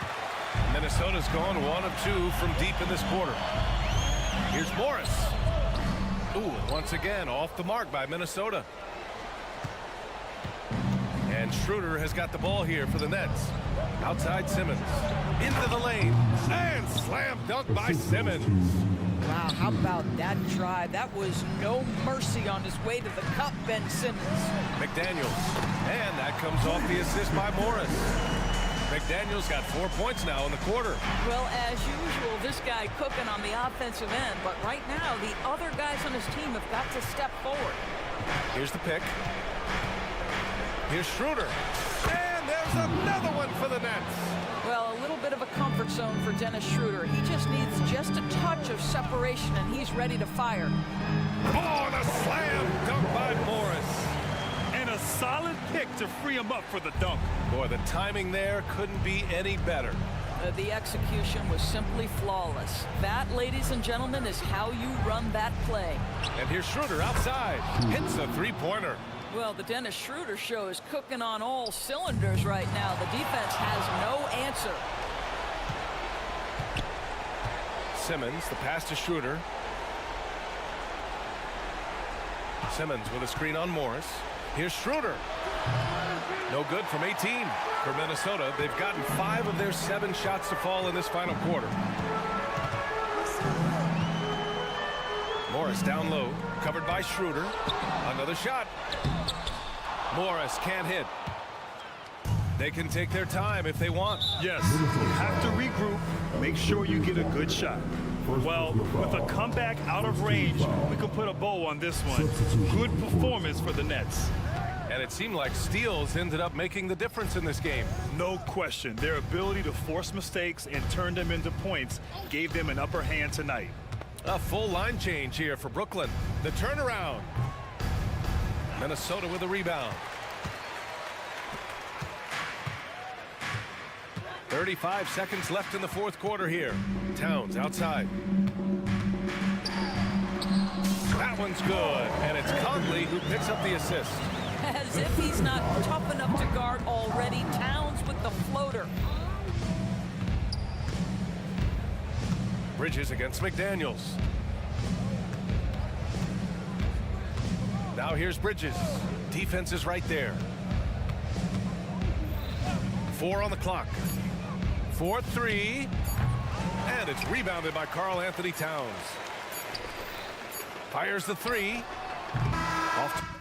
Minnesota's gone 1 of 2 from deep in this quarter. Here's Morris. Ooh, once again, off the mark by Minnesota. And Schroeder has got the ball here for the Nets. Outside Simmons. Into the lane. And slam dunk by Simmons. Wow, how about that drive? That was no mercy on his way to the cup, Ben Simmons. McDaniels. And that comes off the assist by Morris. McDaniels got 4 points now in the quarter. Well, as usual, this guy cooking on the offensive end. But right now, the other guys on his team have got to step forward. Here's the pick. Here's Schroeder. And there's another one for the Nets. Well, a little bit of a comfort zone for Dennis Schroeder. He just needs just a touch of separation, and he's ready to fire. Oh, and a slam dunk by Morris. And a solid pick to free him up for the dunk. Boy, the timing there couldn't be any better. The execution was simply flawless. That, ladies and gentlemen, is how you run that play. And here's Schroeder outside. Hits a three-pointer. Well, the Dennis Schroeder show is cooking on all cylinders right now. The defense has no answer. Simmons, the pass to Schroeder. Simmons with a screen on Morris. Here's Schroeder. No good from 18. For Minnesota, they've gotten 5 of their 7 shots to fall in this final quarter. Morris down low, covered by Schroeder. Another shot. Morris can't hit. They can take their time if they want. Yes, you have to regroup. Make sure you get a good shot. Well, with a comeback out of range, we can put a bow on this one. Good performance for the Nets. And it seemed like steals ended up making the difference in this game. No question. Their ability to force mistakes and turn them into points gave them an upper hand tonight. A full line change here for Brooklyn. The turnaround. Minnesota with a rebound. 35 seconds left in the fourth quarter here. Towns outside. That one's good, and it's Conley who picks up the assist. As if he's not tough enough to guard already. Towns with the floater. Bridges against McDaniels. Now here's Bridges. Defense is right there. 4 on the clock. 4-3. And it's rebounded by Karl Anthony Towns. Fires the 3. Off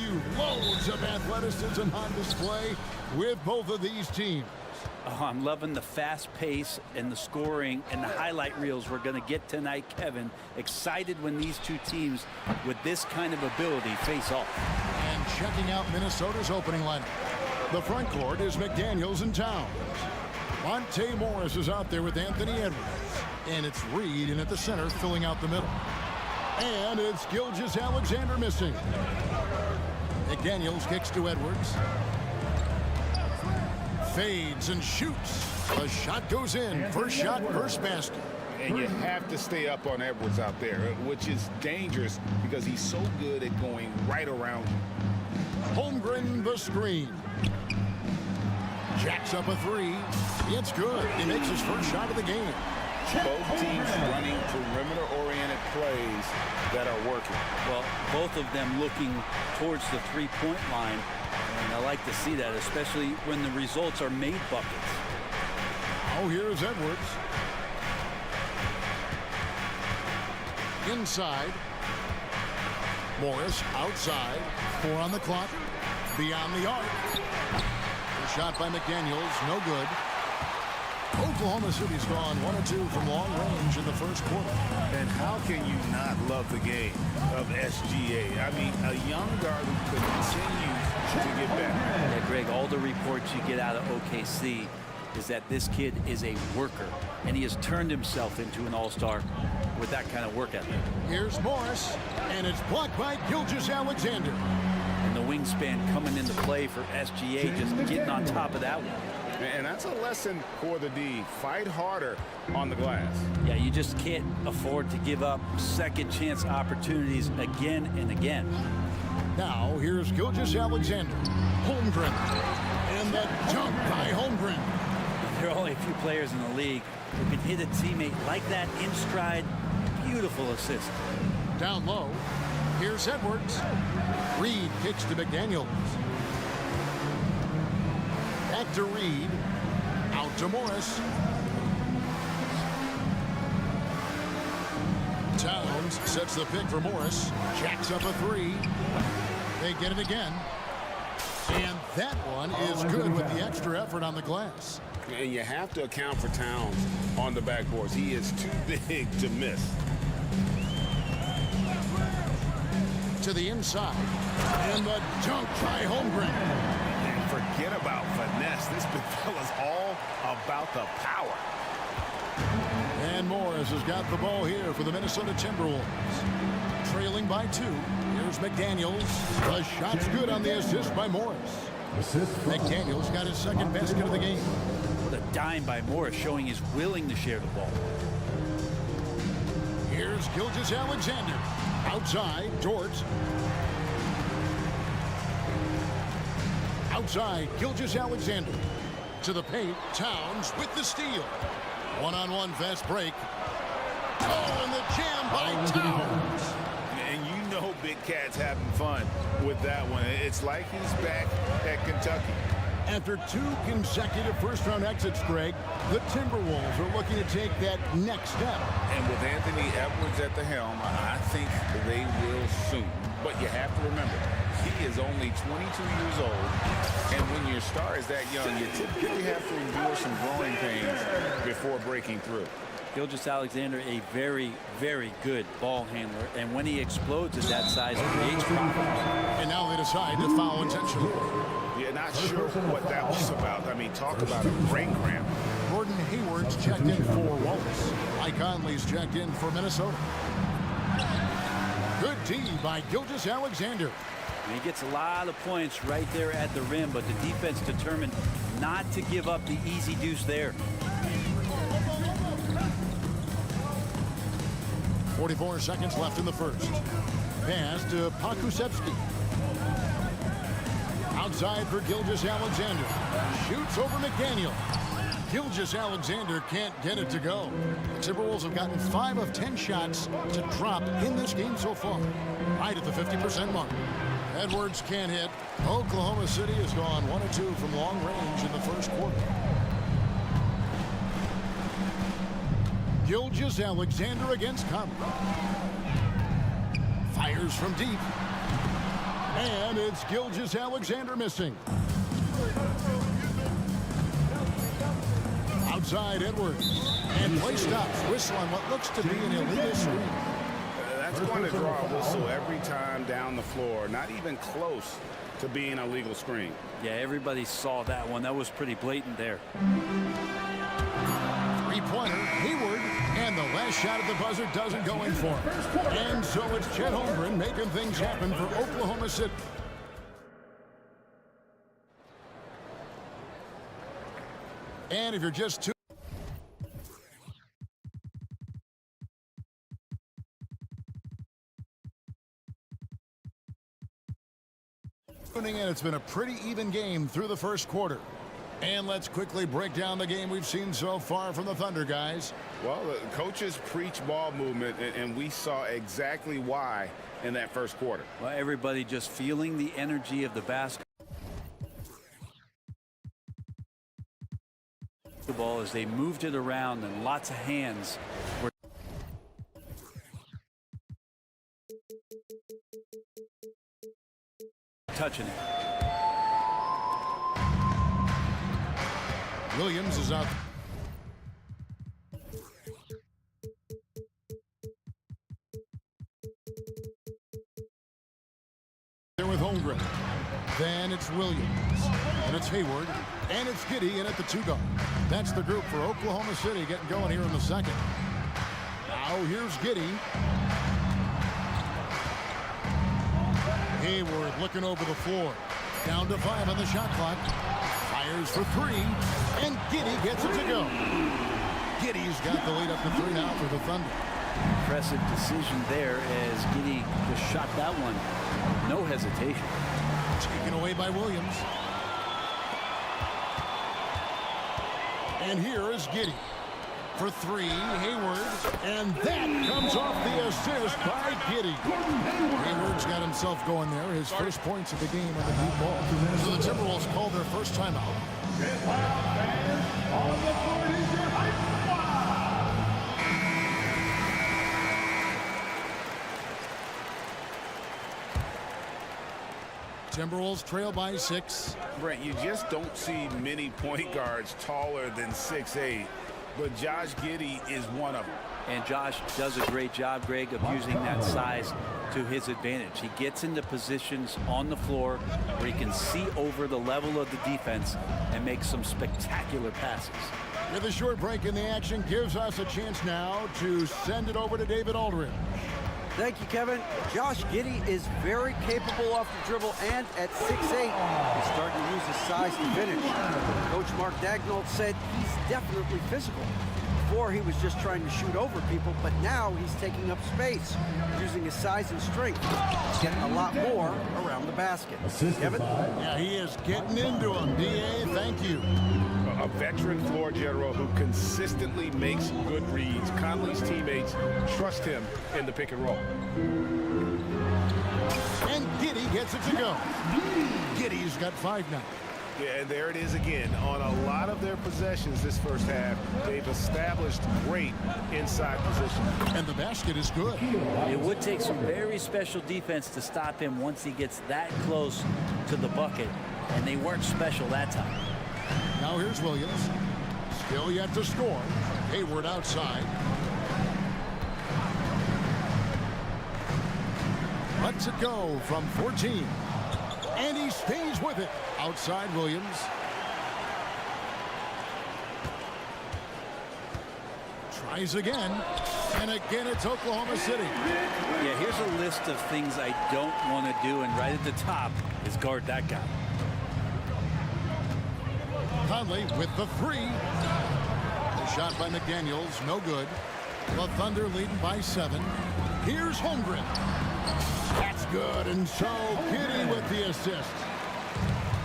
you loads of athleticism on display with both of these teams. Oh, I'm loving the fast pace and the scoring and the highlight reels we're going to get tonight, Kevin. Excited when these two teams with this kind of ability face off. And checking out Minnesota's opening lineup. The front court is McDaniels and Towns. Monte Morris is out there with Anthony Edwards. And it's Reed in at the center filling out the middle. And it's Gilgeous-Alexander missing. McDaniels kicks to Edwards. Fades and shoots. The shot goes in. First shot, first basket. And you have to stay up on Edwards out there, which is dangerous because he's so good at going right around you. Holmgren the screen. Jacks up a three. It's good. He makes his first shot of the game. Both teams running perimeter-oriented plays that are working. Well, both of them looking towards the three-point line. And I like to see that, especially when the results are made buckets. Oh, here's Edwards. Inside. Morris outside. 4 on the clock. Beyond the arc. The shot by McDaniels, no good. Oklahoma City's gone 1 of 2 from long range in the first quarter. And how can you not love the game of SGA? I mean, a young guard who could continue to get better. Yeah, Greg, all the reports you get out of OKC is that this kid is a worker, and he has turned himself into an all-star with that kind of work ethic. Here's Morris, and it's blocked by Gilgeous-Alexander. And the wingspan coming into play for SGA, just getting on top of that one. And that's a lesson for the D. Fight harder on the glass. Yeah, you just can't afford to give up second chance opportunities again and again. Now, here's Gilgeous-Alexander. Holmgren. And the dunk by Holmgren. There are only a few players in the league who can hit a teammate like that in stride. Beautiful assist. Down low. Here's Edwards. Reed kicks to McDaniels. Back to Reed. Out to Morris. Towns sets the pick for Morris. Jacks up a three. They get it again. And that one is good with the extra effort on the glass. And you have to account for Towns on the backboards. He is too big to miss. To the inside. And the dunk by Holmgren. And forget about finesse. This big fella's all about the power. And Morris has got the ball here for the Minnesota Timberwolves. Trailing by 2. Here's McDaniels. The shot's good on the assist by Morris. McDaniels got his second basket of the game. What a dime by Morris, showing he's willing to share the ball. Here's Gilgeous-Alexander. Outside, Dort. Outside, Gilgeous-Alexander. To the paint, Towns with the steal. One-on-one fast break. Oh, and the jam by Towns. And you know Big Cat's having fun with that one. It's like he's back at Kentucky. After 2 consecutive first-round exits, Greg, the Timberwolves are looking to take that next step. And with Anthony Edwards at the helm, I think they will soon. But you have to remember, he is only 22 years old. And when your star is that young, you typically have to endure some growing pains before breaking through. Gilgeous-Alexander, a very, very good ball handler. And when he explodes at that size, it creates problems. And now they decide to foul intentionally. Yeah, not sure what that was about. I mean, talk about a brain cramp. Gordon Hayward's checked in for Wallace. Mike Conley's checked in for Minnesota. Good D by Gilgeous-Alexander. He gets a lot of points right there at the rim, but the defense determined not to give up the easy deuce there. 44 seconds left in the first. Pass to Pakusevsky. Outside for Gilgeous-Alexander. Shoots over McDaniel. Gilgeous-Alexander can't get it to go. The Timberwolves have gotten 5 of 10 shots to drop in this game so far. Right at the 50% mark. Edwards can't hit. Oklahoma City has gone 1 of 2 from long range in the first quarter. Gilgeous-Alexander against Conley. Fires from deep. And it's Gilgeous-Alexander missing. Outside Edwards. And play stops. Whistle on what looks to be an illegal swing. That's going to draw a whistle every time down the floor. Not even close to being a legal screen. Yeah, everybody saw that one. That was pretty blatant there. Three-pointer, Hayward, and the last shot at the buzzer doesn't go in for him. And so it's Chet Holmgren making things happen for Oklahoma City. And if you're just tuning in, it's been a pretty even game through the first quarter. And let's quickly break down the game we've seen so far from the Thunder, guys. Well, the coaches preach ball movement, and we saw exactly why in that first quarter. Well, everybody just feeling the energy of the basketball as they moved it around, and lots of hands were touching it. Williams is out. There with Holmgren. Then it's Williams. And it's Hayward. And it's Giddey in at the 2 guard. That's the group for Oklahoma City getting going here in the second. Now here's Giddey. Hayward looking over the floor. Down to 5 on the shot clock. Fires for 3, and Giddey gets it to go. Giddey's got the lead up to 3 now for the Thunder. Impressive decision there as Giddey just shot that one. No hesitation. Taken away by Williams. And here is Giddey. For 3, Hayward, and that comes off the assist by Giddey. Hayward's got himself going there, his first points of the game on the deep ball. So the Timberwolves call their first timeout. Timberwolves trail by 6. Brent, you just don't see many point guards taller than 6'8". But Josh Giddey is one of them. And Josh does a great job, Greg, of using that size to his advantage. He gets into positions on the floor where he can see over the level of the defense and make some spectacular passes. With a short break in the action, gives us a chance now to send it over to David Aldridge. Thank you, Kevin. Josh Giddey is very capable off the dribble, and at 6'8", he's starting to use his size to finish. Coach Mark Daigneault said he's definitely physical. Before, he was just trying to shoot over people, but now he's taking up space, using his size and strength. He's getting a lot more around the basket. Kevin? Yeah, he is getting into him. D.A., thank you. A veteran floor general who consistently makes good reads. Conley's teammates trust him in the pick and roll. And Giddey gets it to go. Giddey's got 5 now. Yeah, and there it is again. On a lot of their possessions this first half, they've established great inside position. And the basket is good. It would take some very special defense to stop him once he gets that close to the bucket, and they weren't special that time. Now here's Williams. Still yet to score. Hayward outside. Lets it go from 14. And he stays with it. Outside Williams. Tries again. And again it's Oklahoma City. Yeah, here's a list of things I don't want to do, and right at the top is guard that guy. Conley with the 3. The shot by McDaniels, no good. The Thunder leading by 7. Here's Holmgren. That's good, and so Giddey with the assist.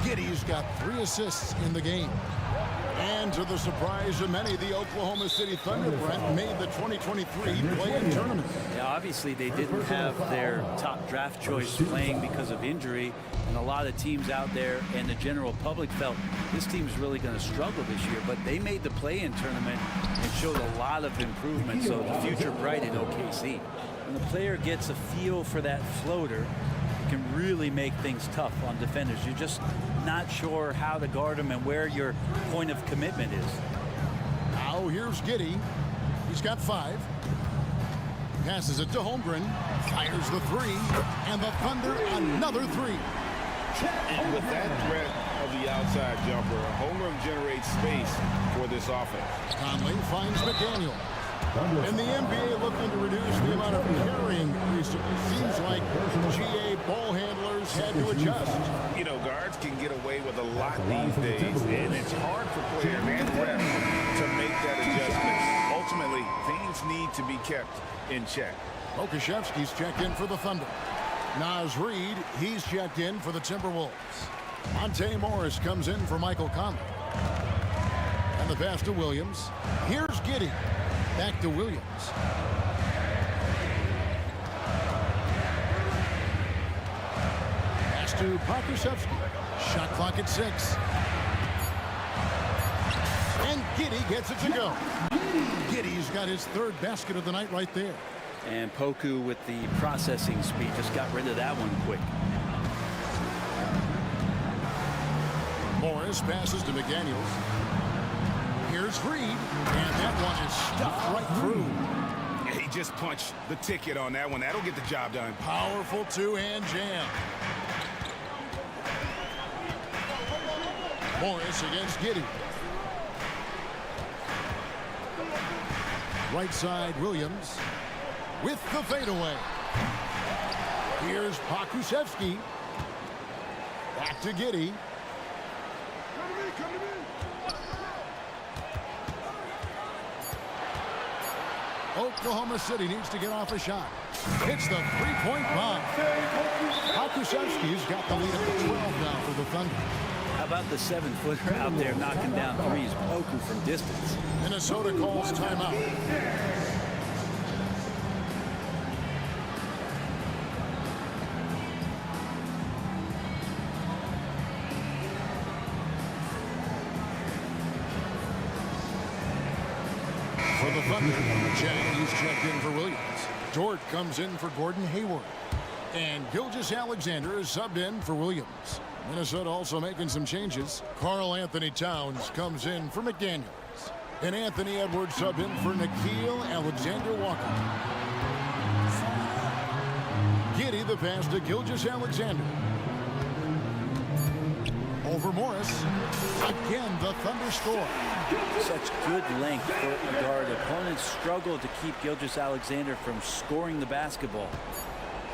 Giddey's got 3 assists in the game. And to the surprise of many, the Oklahoma City Thunder, Brent, made the 2023 play-in tournament. Yeah, obviously they didn't have their top draft choice playing because of injury, and a lot of teams out there and the general public felt this team's really going to struggle this year, but they made the play-in tournament and showed a lot of improvement, so the future bright in OKC. When the player gets a feel for that floater, can really make things tough on defenders. You're just not sure how to guard them and where your point of commitment is. Now here's Giddey. He's got 5. Passes it to Holmgren. Fires the 3. And the Thunder another 3. And with that threat of the outside jumper, Holmgren generates space for this offense. Conley finds McDaniel. And the NBA looking to reduce the amount of carrying recently. Seems like GA ball handlers had to adjust. You know, guards can get away with a lot these days, and it's hard for players and refs to make that adjustment. Ultimately, things need to be kept in check. Okashevsky's checked in for the Thunder. Naz Reid, he's checked in for the Timberwolves. Monte Morris comes in for Michael Conley. And the pass to Williams. Here's Giddey. Back to Williams. Pass to Pokusevski. Shot clock at 6. And Giddey gets it to go. Giddey's got his 3rd basket of the night right there. And Poku with the processing speed just got rid of that one quick. Morris passes to McDaniels. Here's Reed, and that one is stuffed right through. He just punched the ticket on that one. That'll get the job done. Powerful 2-hand jam. Morris against Giddey. Right side, Williams with the fadeaway. Here's Pokusevski. Back to Giddey. Oklahoma City needs to get off a shot. Hits the 3-point bomb. Pokusevski's got the lead at 12 now for the Thunder. How about the 7-footer out there knocking down threes? Poku from distance. Minnesota calls timeout. For the Thunder, He's checked in for Williams. Dort comes in for Gordon Hayward. And Gilgeous-Alexander is subbed in for Williams. Minnesota also making some changes. Karl Anthony Towns comes in for McDaniels. And Anthony Edwards subbed in for Nickeil Alexander-Walker. Giddey the pass to Gilgeous-Alexander. Over Morris. Again, the Thunder score. Such good length for a guard. Opponents struggle to keep Gilgeous-Alexander from scoring the basketball.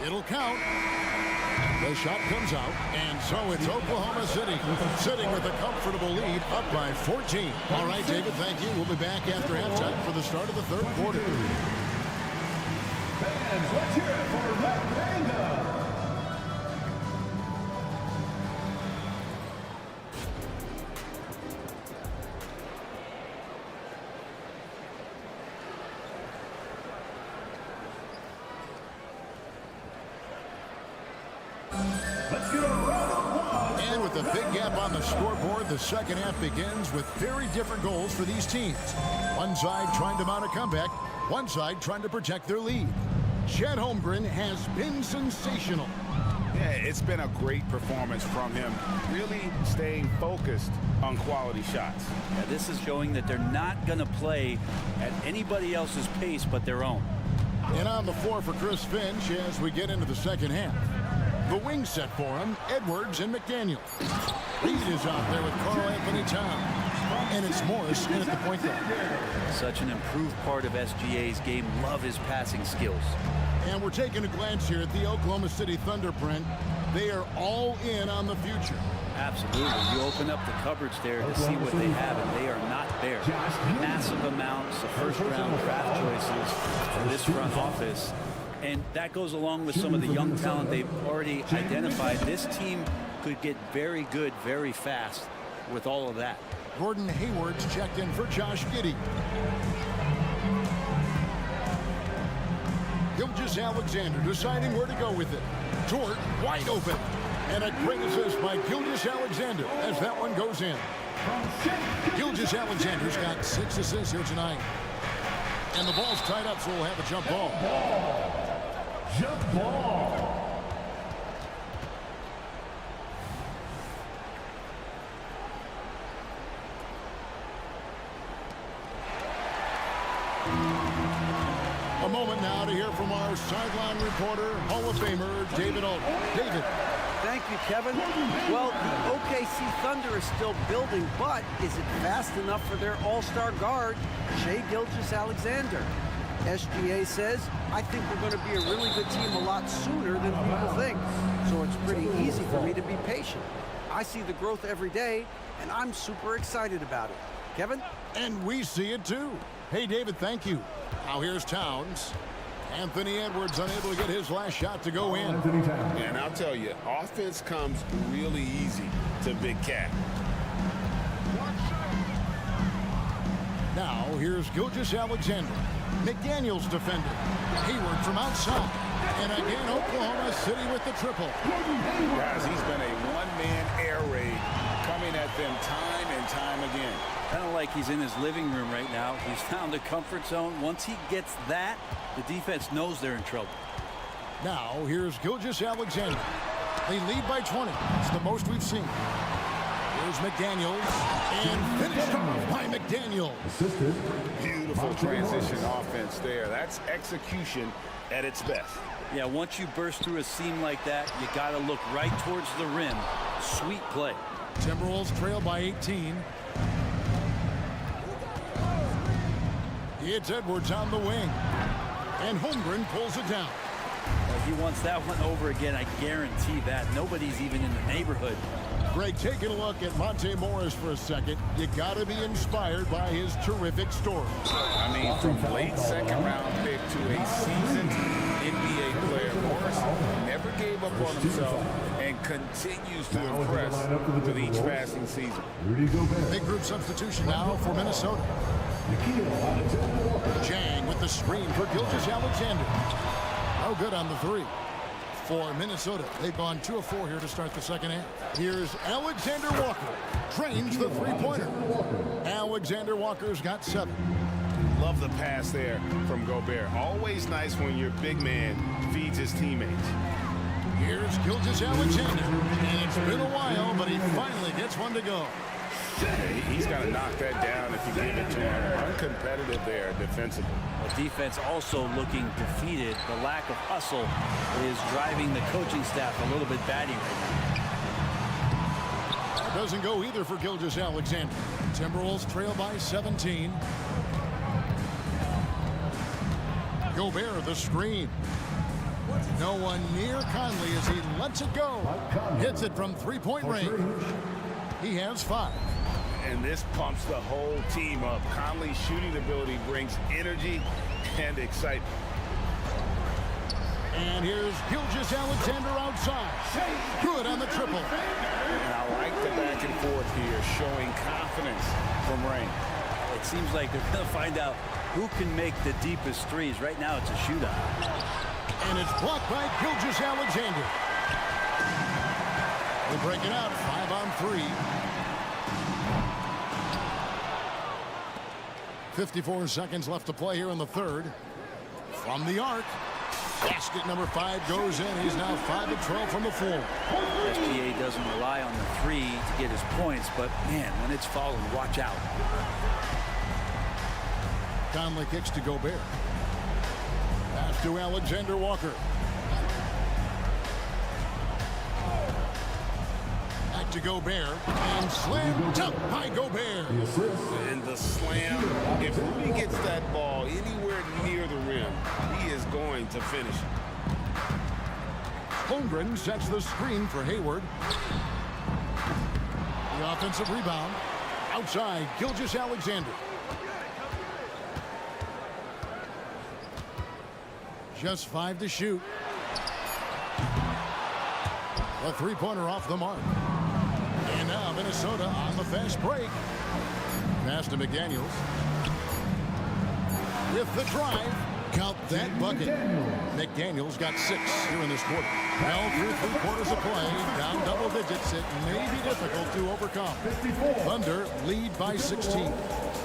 It'll count. The shot comes out, and so it's Oklahoma City sitting with a comfortable lead, up by 14. All right, David, thank you. We'll be back after halftime for the start of the third quarter. Fans, let's hear it for Red Panda. And with a big gap on the scoreboard, the second half begins with very different goals for these teams. One side trying to mount a comeback, one side trying to protect their lead. Chet Holmgren has been sensational. Yeah, it's been a great performance from him, really staying focused on quality shots. Yeah, this is showing that they're not going to play at anybody else's pace but their own. And on the floor for Chris Finch as we get into the second half. The wing set for him, Edwards and McDaniel. Reed is out there with Karl Anthony Towns. And it's Morris in at the point guard. Such an improved part of SGA's game. Love his passing skills. And we're taking a glance here at the Oklahoma City Thunder, Brent. They are all in on the future. Absolutely. You open up the cupboards there to see what they have, and they are not there. Massive amounts of first-round draft choices for this front office. And that goes along with some of the young talent they've already identified. This team could get very good very fast with all of that. Gordon Hayward's checked in for Josh Giddey. Gilgeous-Alexander deciding where to go with it. Dort wide open. And a great assist by Gilgeous-Alexander as that one goes in. Gilgeous-Alexander's got 6 assists here tonight. And the ball's tied up, so we'll have a jump ball. Jump ball. A moment now to hear from our sideline reporter, Hall of Famer David Alden. David. Thank you, Kevin. Well, the OKC Thunder is still building, but is it fast enough for their all-star guard, Shai Gilgeous-Alexander? SGA says, I think we're going to be a really good team a lot sooner than people think. So it's pretty easy for me to be patient. I see the growth every day, and I'm super excited about it. Kevin? And we see it too. Hey, David, thank you. Now here's Towns. Anthony Edwards unable to get his last shot to go in. And I'll tell you, offense comes really easy to Big Cat. Now here's Gilgeous-Alexander. McDaniels defender. Hayward from outside. And again, Oklahoma City with the triple. Guys, he's been a one-man air raid coming at them time and time again. Kind of like he's in his living room right now. He's found a comfort zone. Once he gets that, the defense knows they're in trouble. Now here's Gilgeous-Alexander. They lead by 20. It's the most we've seen. Here's McDaniels. And finished off by McDaniels. Beautiful transition offense there. That's execution at its best. Yeah, once you burst through a seam like that, you got to look right towards the rim. Sweet play. Timberwolves trail by 18. It's Edwards on the wing. And Holmgren pulls it down. He wants that one over again, I guarantee that. Nobody's even in the neighborhood. Greg, taking a look at Monte Morris for a second, you got to be inspired by his terrific story. I mean, from late second-round pick to a seasoned NBA player, Morris never gave up on himself and continues to impress with each passing season. Big group substitution now for Minnesota. Jang with the screen for Gilgeous-Alexander. No good on the three. For Minnesota, they've gone 2 of 4 here to start the second half. Here's Alexander Walker. Drains the three-pointer. Alexander Walker's got 7. Love the pass there from Gobert. Always nice when your big man feeds his teammates. Here's Gilgeous-Alexander. And it's been a while, but he finally gets one to go. He's got to knock that down if you give it to him. Uncompetitive there defensively. The defense also looking defeated. The lack of hustle is driving the coaching staff a little bit batty right now. That doesn't go either for Gilgeous-Alexander. Timberwolves trail by 17. Gobert the screen. No one near Conley as he lets it go. Hits it from three-point range. He has 5. And this pumps the whole team up. Conley's shooting ability brings energy and excitement. And here's Gilgeous-Alexander outside. Good on the triple. And I like the back and forth here, showing confidence from Rain. It seems like they're going to find out who can make the deepest threes. Right now it's a shootout. And it's blocked by Gilgeous-Alexander. They break it out 5 on 3. 54 seconds left to play here in the third. From the arc, basket number 5 goes in. He's now 5 of 12 from the floor. SGA doesn't rely on the 3 to get his points, but man, when it's falling, watch out. Conley kicks to Gobert. Pass to Alexander Walker. Back to Gobert. And slam dunk by Gobert. And the slam. If Rudy gets that ball anywhere near the rim, he is going to finish it. Holmgren sets the screen for Hayward. The offensive rebound. Outside, Gilgeous-Alexander. Just 5 to shoot. A three-pointer off the mark. And now Minnesota on the fast break. Pass to McDaniels. With the drive. Count that bucket. McDaniels got 6 here in this quarter. Well, through 3 quarters of play, down double digits, it may be difficult to overcome. Thunder lead by 16.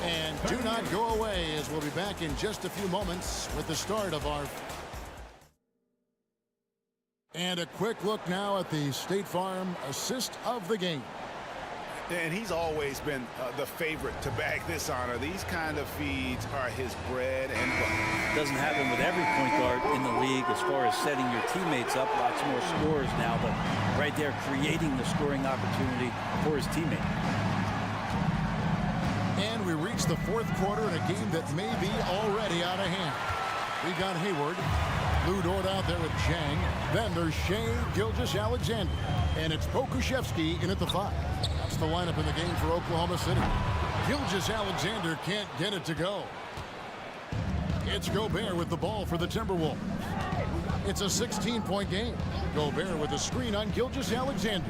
And do not go away, as we'll be back in just a few moments with the start of our... And a quick look now at the State Farm assist of the game. And he's always been the favorite to bag this honor. These kind of feeds are his bread and butter. Doesn't happen with every point guard in the league as far as setting your teammates up. Lots more scores now, but right there creating the scoring opportunity for his teammate. And we reach the fourth quarter in a game that may be already out of hand. We got Hayward. Lou Dort out there with Chang. Then there's Shea Gilgeous-Alexander. And it's Pokuševski in at the 5. That's the lineup in the game for Oklahoma City. Gilgeous-Alexander can't get it to go. It's Gobert with the ball for the Timberwolves. It's a 16-point game. Gobert with a screen on Gilgeous-Alexander.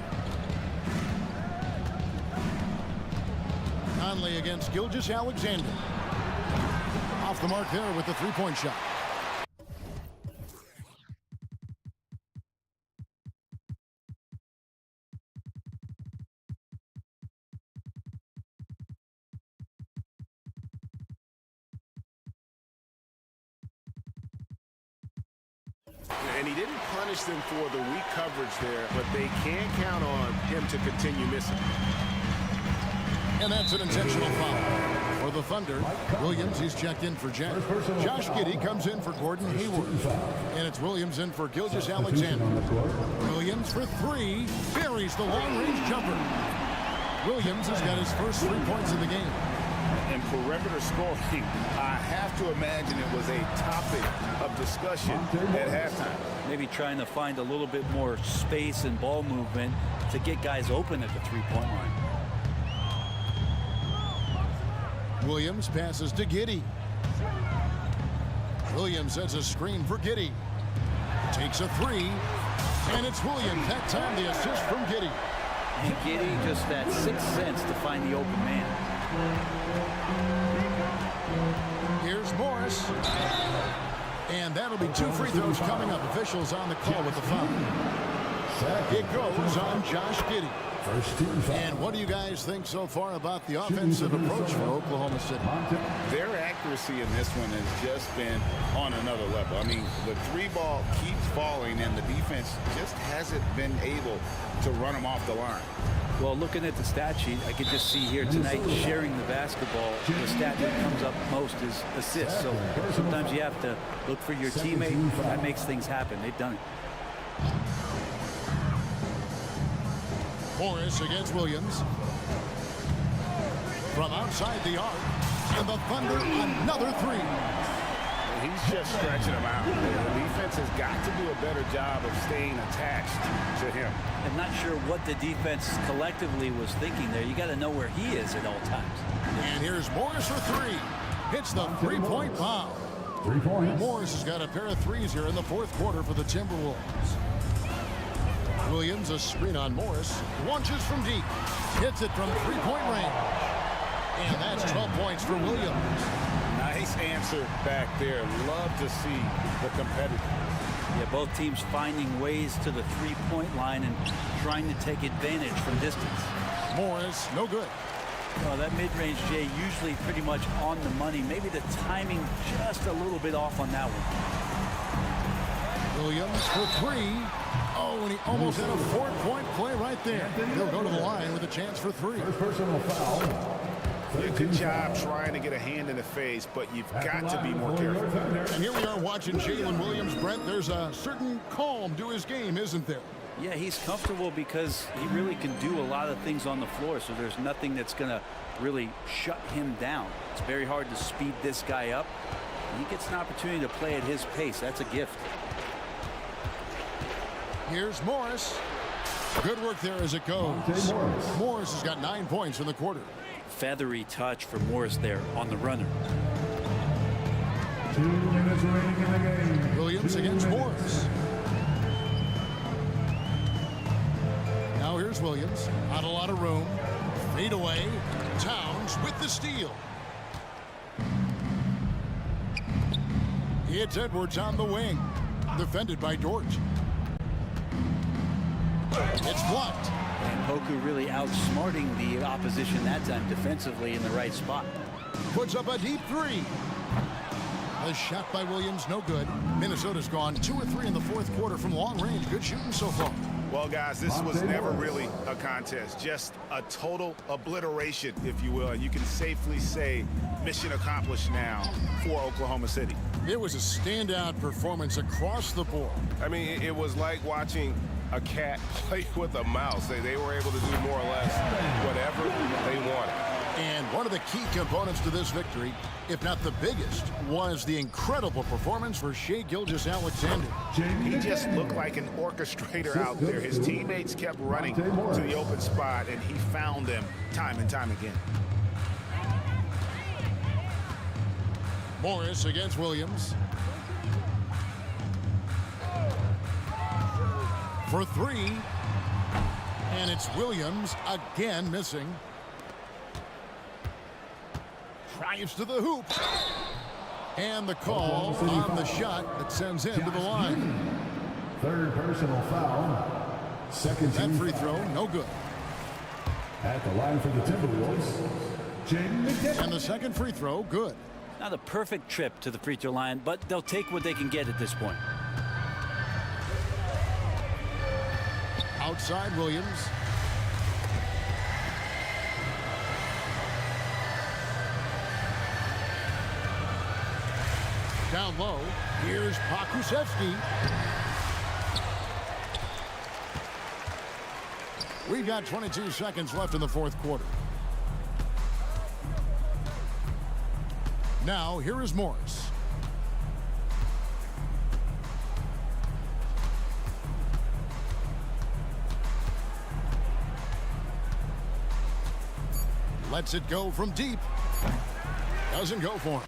Conley against Gilgeous-Alexander. Off the mark there with the three-point shot. And he didn't punish them for the weak coverage there, but they can count on him to continue missing. And that's an intentional foul. For the Thunder, Williams, he's checked in for Jack. Josh Giddey comes in for Gordon Hayward. And it's Williams in for Gilgeous-Alexander. Williams for 3, buries the long-range jumper. Williams has got his first 3 points in the game. And perimeter scoring, I have to imagine it was a topic of discussion at halftime. Maybe trying to find a little bit more space and ball movement to get guys open at the three-point line. Williams passes to Giddey. Williams has a screen for Giddey. Takes a 3, and it's Williams. That time the assist from Giddey. And Giddey just that sixth sense to find the open man. Here's Morris. And that'll be 2 free throws coming up. Officials on the call with the foul. It goes on Josh Giddey. And what do you guys think so far about the offensive approach for Oklahoma City? Their accuracy in this one has just been on another level. I mean, the 3-ball keeps falling, and the defense just hasn't been able to run them off the line. Well, looking at the stat sheet, I could just see here tonight sharing the basketball. The stat that comes up most is assists. So sometimes you have to look for your teammate. That makes things happen. They've done it. Morris against Williams. From outside the arc. And the Thunder, another 3. He's just stretching them out. The defense has got to do a better job of staying attached to him. I'm not sure what the defense collectively was thinking there. You got to know where he is at all times. And here's Morris for 3. Hits the 3-point bomb. 3 points. Morris has got a pair of 3s here in the fourth quarter for the Timberwolves. Williams, a screen on Morris. Launches from deep. Hits it from 3-point range. And that's 12 points for Williams. Nice answer back there. Love to see the competitors. Yeah, both teams finding ways to the 3-point line and trying to take advantage from distance. Morris, no good. Well, that mid-range, Jay, usually pretty much on the money. Maybe the timing just a little bit off on that one. Williams for 3. Oh, and he almost had a 4-point play right there. He'll go to the line with a chance for 3. First personal foul. Good job trying to get a hand in the face, but you've got to be more careful. And here we are watching Jalen Williams. Brent, there's a certain calm to his game, isn't there? Yeah, he's comfortable because he really can do a lot of things on the floor, so there's nothing that's going to really shut him down. It's very hard to speed this guy up. He gets an opportunity to play at his pace. That's a gift. Here's Morris. Good work there as it goes. Morris has got 9 points in the quarter. Feathery touch for Morris there on the runner. 2 minutes remaining in the game. Williams against Morris. Now here's Williams. Not a lot of room. Fade away. Towns with the steal. It's Edwards on the wing. Defended by Dort. It's blocked. And Poku really outsmarting the opposition that time defensively in the right spot. Puts up a deep 3. A shot by Williams, no good. Minnesota's gone 2 or 3 in the fourth quarter from long range. Good shooting so far. Well, guys, this was never really a contest, just a total obliteration, if you will. And you can safely say mission accomplished now for Oklahoma City. It was a standout performance across the board. I mean, it was like watching a cat play with a mouse. They were able to do more or less whatever they wanted. And one of the key components to this victory, if not the biggest, was the incredible performance for Shai Gilgeous-Alexander. He just looked like an orchestrator out there. His teammates kept running to the open spot, and he found them time and time again. Morris against Williams. For three. And it's Williams again missing. Drives to the hoop. And the call on the shot that sends him to the line. Third personal foul. Second That team free throw, no good. at the line for the Timberwolves. And the second free throw, good. Not a perfect trip to the free throw line, but they'll take what they can get at this point. Outside Williams. Down low, here's Pokusevski. We've got 22 seconds left in the fourth quarter. Now, here is Morris. Lets it go from deep. Doesn't go for him.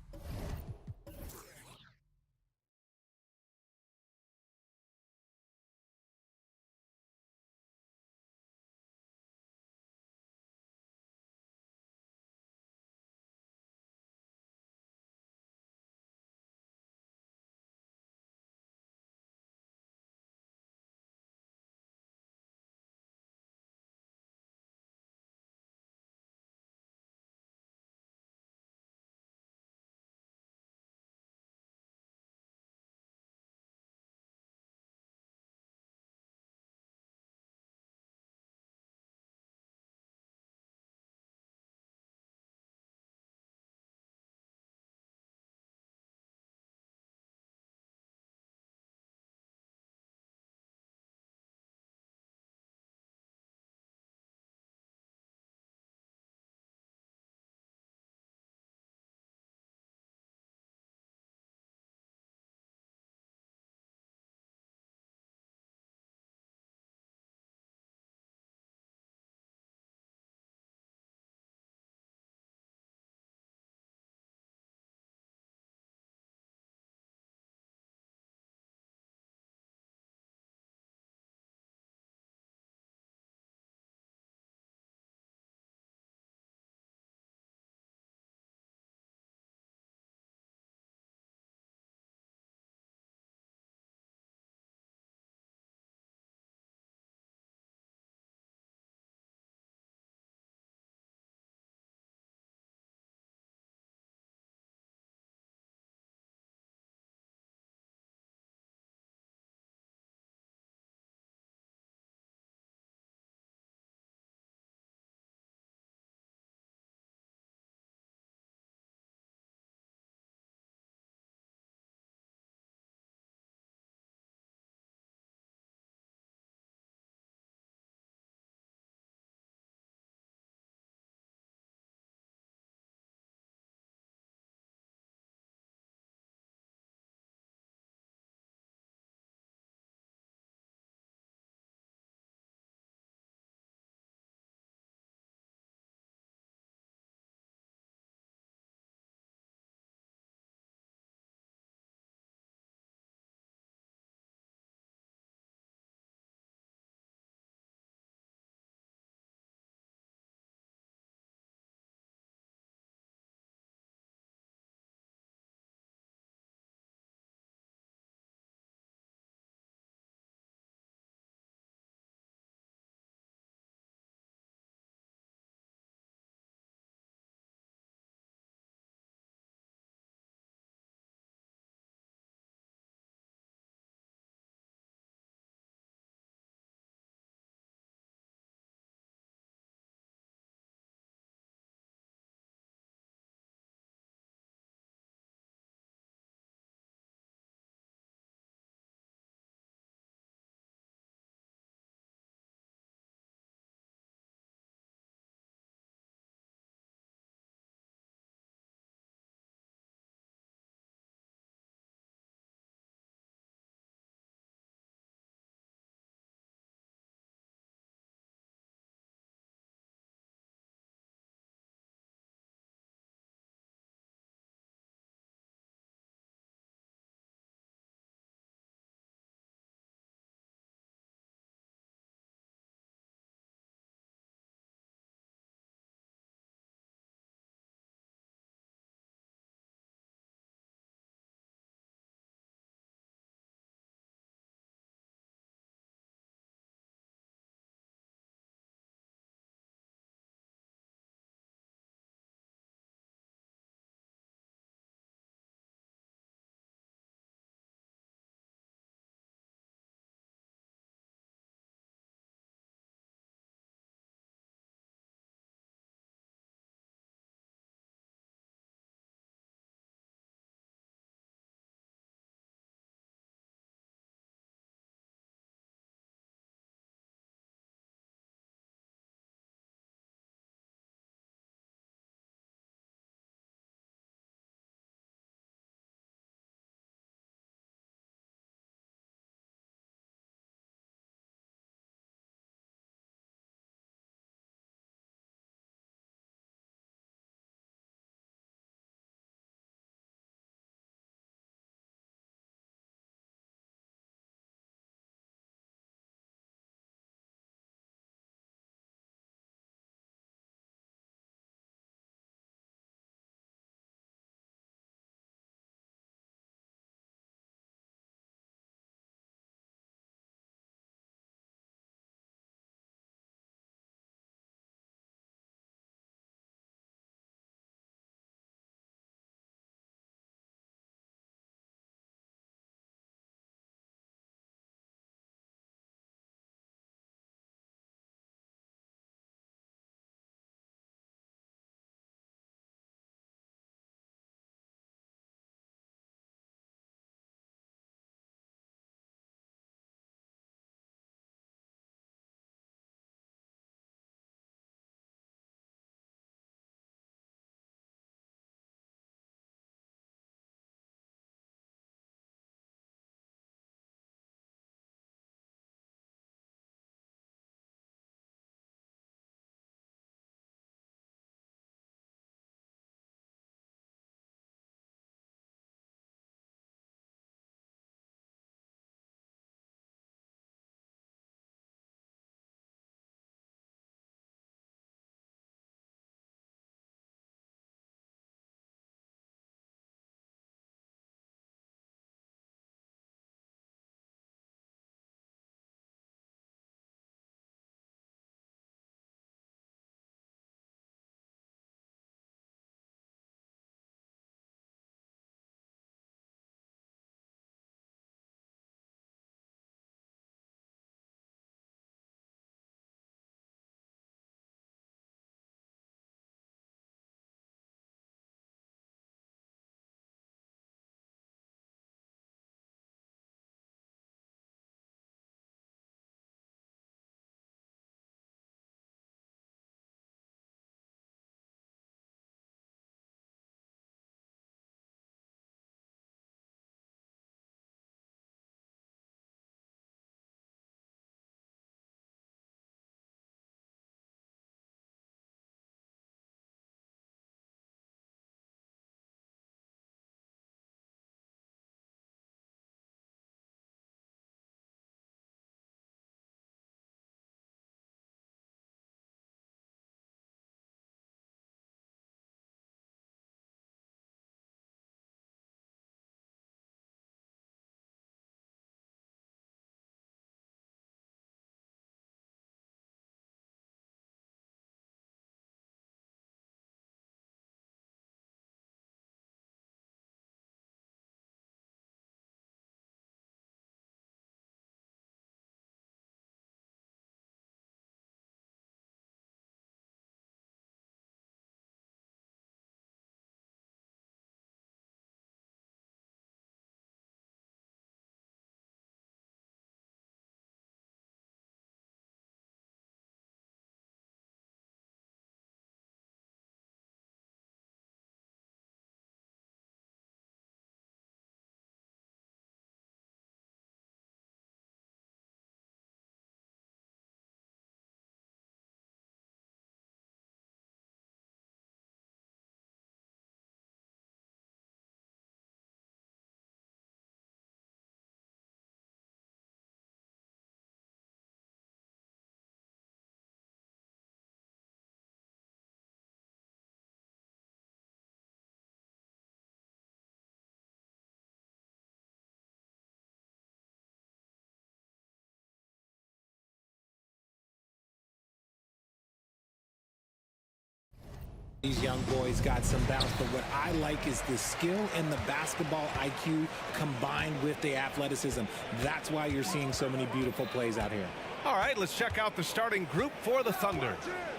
These young boys got some bounce, but what I like is the skill and the basketball IQ combined with the athleticism. That's why you're seeing so many beautiful plays out here. All right, let's check out the starting group for the Thunder.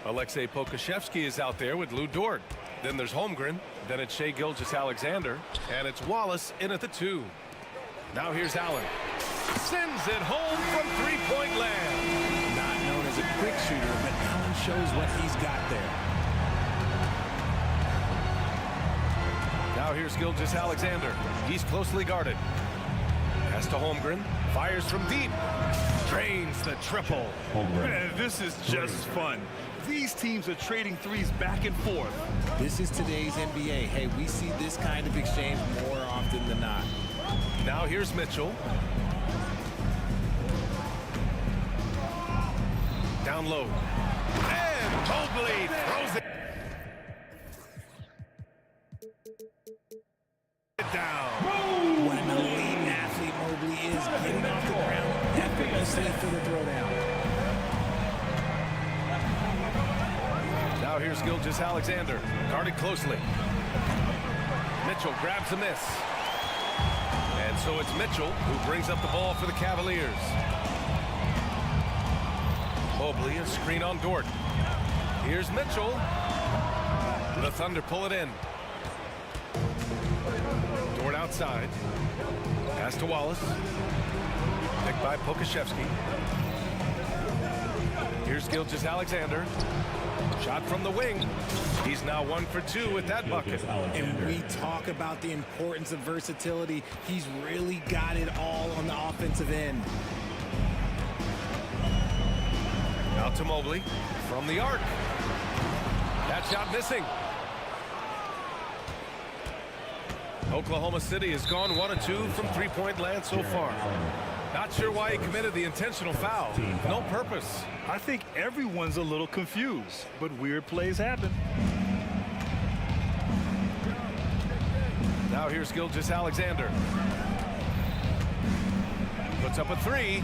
Alexei Pokashevsky is out there with Lou Dort. Then there's Holmgren. Then it's Shai Gilgeous-Alexander. And it's Wallace in at the 2. Now here's Allen. Sends it home from three-point land. Not known as a quick shooter, but Allen shows what he's got there. Now here's Gilgeous-Alexander. He's closely guarded. Pass to Holmgren. Fires from deep. Drains the triple. Man, this is just fun. These teams are trading threes back and forth. This is today's NBA. Hey, we see this kind of exchange more often than not. Now here's Mitchell. Down low. And Mobley throws it down. What an elite athlete Mobley is, getting off the ground effortlessly for the throwdown. Now here's Gilgeous-Alexander, guarded closely. Mitchell grabs a miss. And so it's Mitchell who brings up the ball for the Cavaliers. Mobley, a screen on Dort. Here's Mitchell. The Thunder pull it in. Dort outside. Pass to Wallace. Picked by Pokashevsky. Here's Gilgeous-Alexander. Shot from the wing. He's now 1 for 2 with that bucket. And we talk about the importance of versatility. He's really got it all on the offensive end. Out to Mobley from the arc. That shot missing. Oklahoma City has gone 1 of 2 from three-point land so far. Not sure why he committed the intentional foul. No purpose. I think everyone's a little confused, but weird plays happen. Now here's Gilgeous-Alexander. Puts up a 3.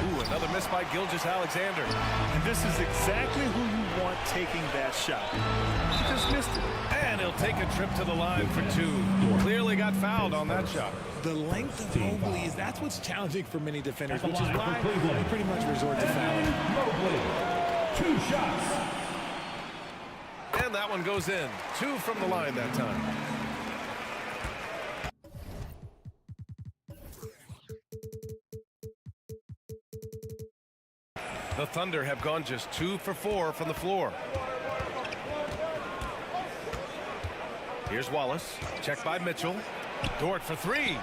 Ooh, another miss by Gilgeous-Alexander. And this is exactly who you want taking that shot. He just missed it. And he'll take a trip to the line for 2. Clearly got fouled on that shot. The length of Mobley that's what's challenging for many defenders, which is why they pretty much resort to fouling. Mobley, 2 shots. And that one goes in. 2 from the line that time. The Thunder have gone just 2 for 4 from the floor. Here's Wallace. Checked by Mitchell. Dort for 3.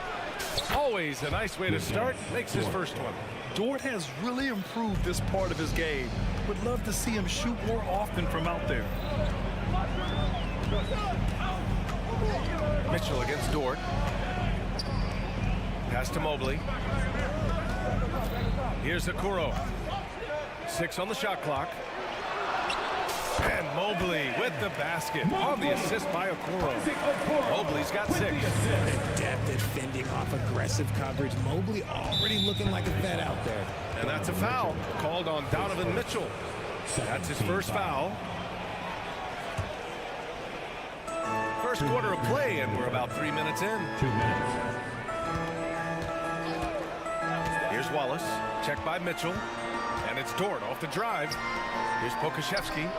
Always a nice way to start. Makes his first one. Dort has really improved this part of his game. Would love to see him shoot more often from out there. Mitchell against Dort. Pass to Mobley. Here's Okoro. 6 on the shot clock. And Mobley with the basket on the assist by Okoro. Mobley's got 6. Depth at fending off aggressive coverage. Mobley already looking like a vet out there. And that's a foul called on Donovan Mitchell. That's his first foul. First quarter of play, and we're about 3 minutes in. 2 minutes. Here's Wallace, checked by Mitchell. And it's Dort off the drive. Here's Pokashevsky.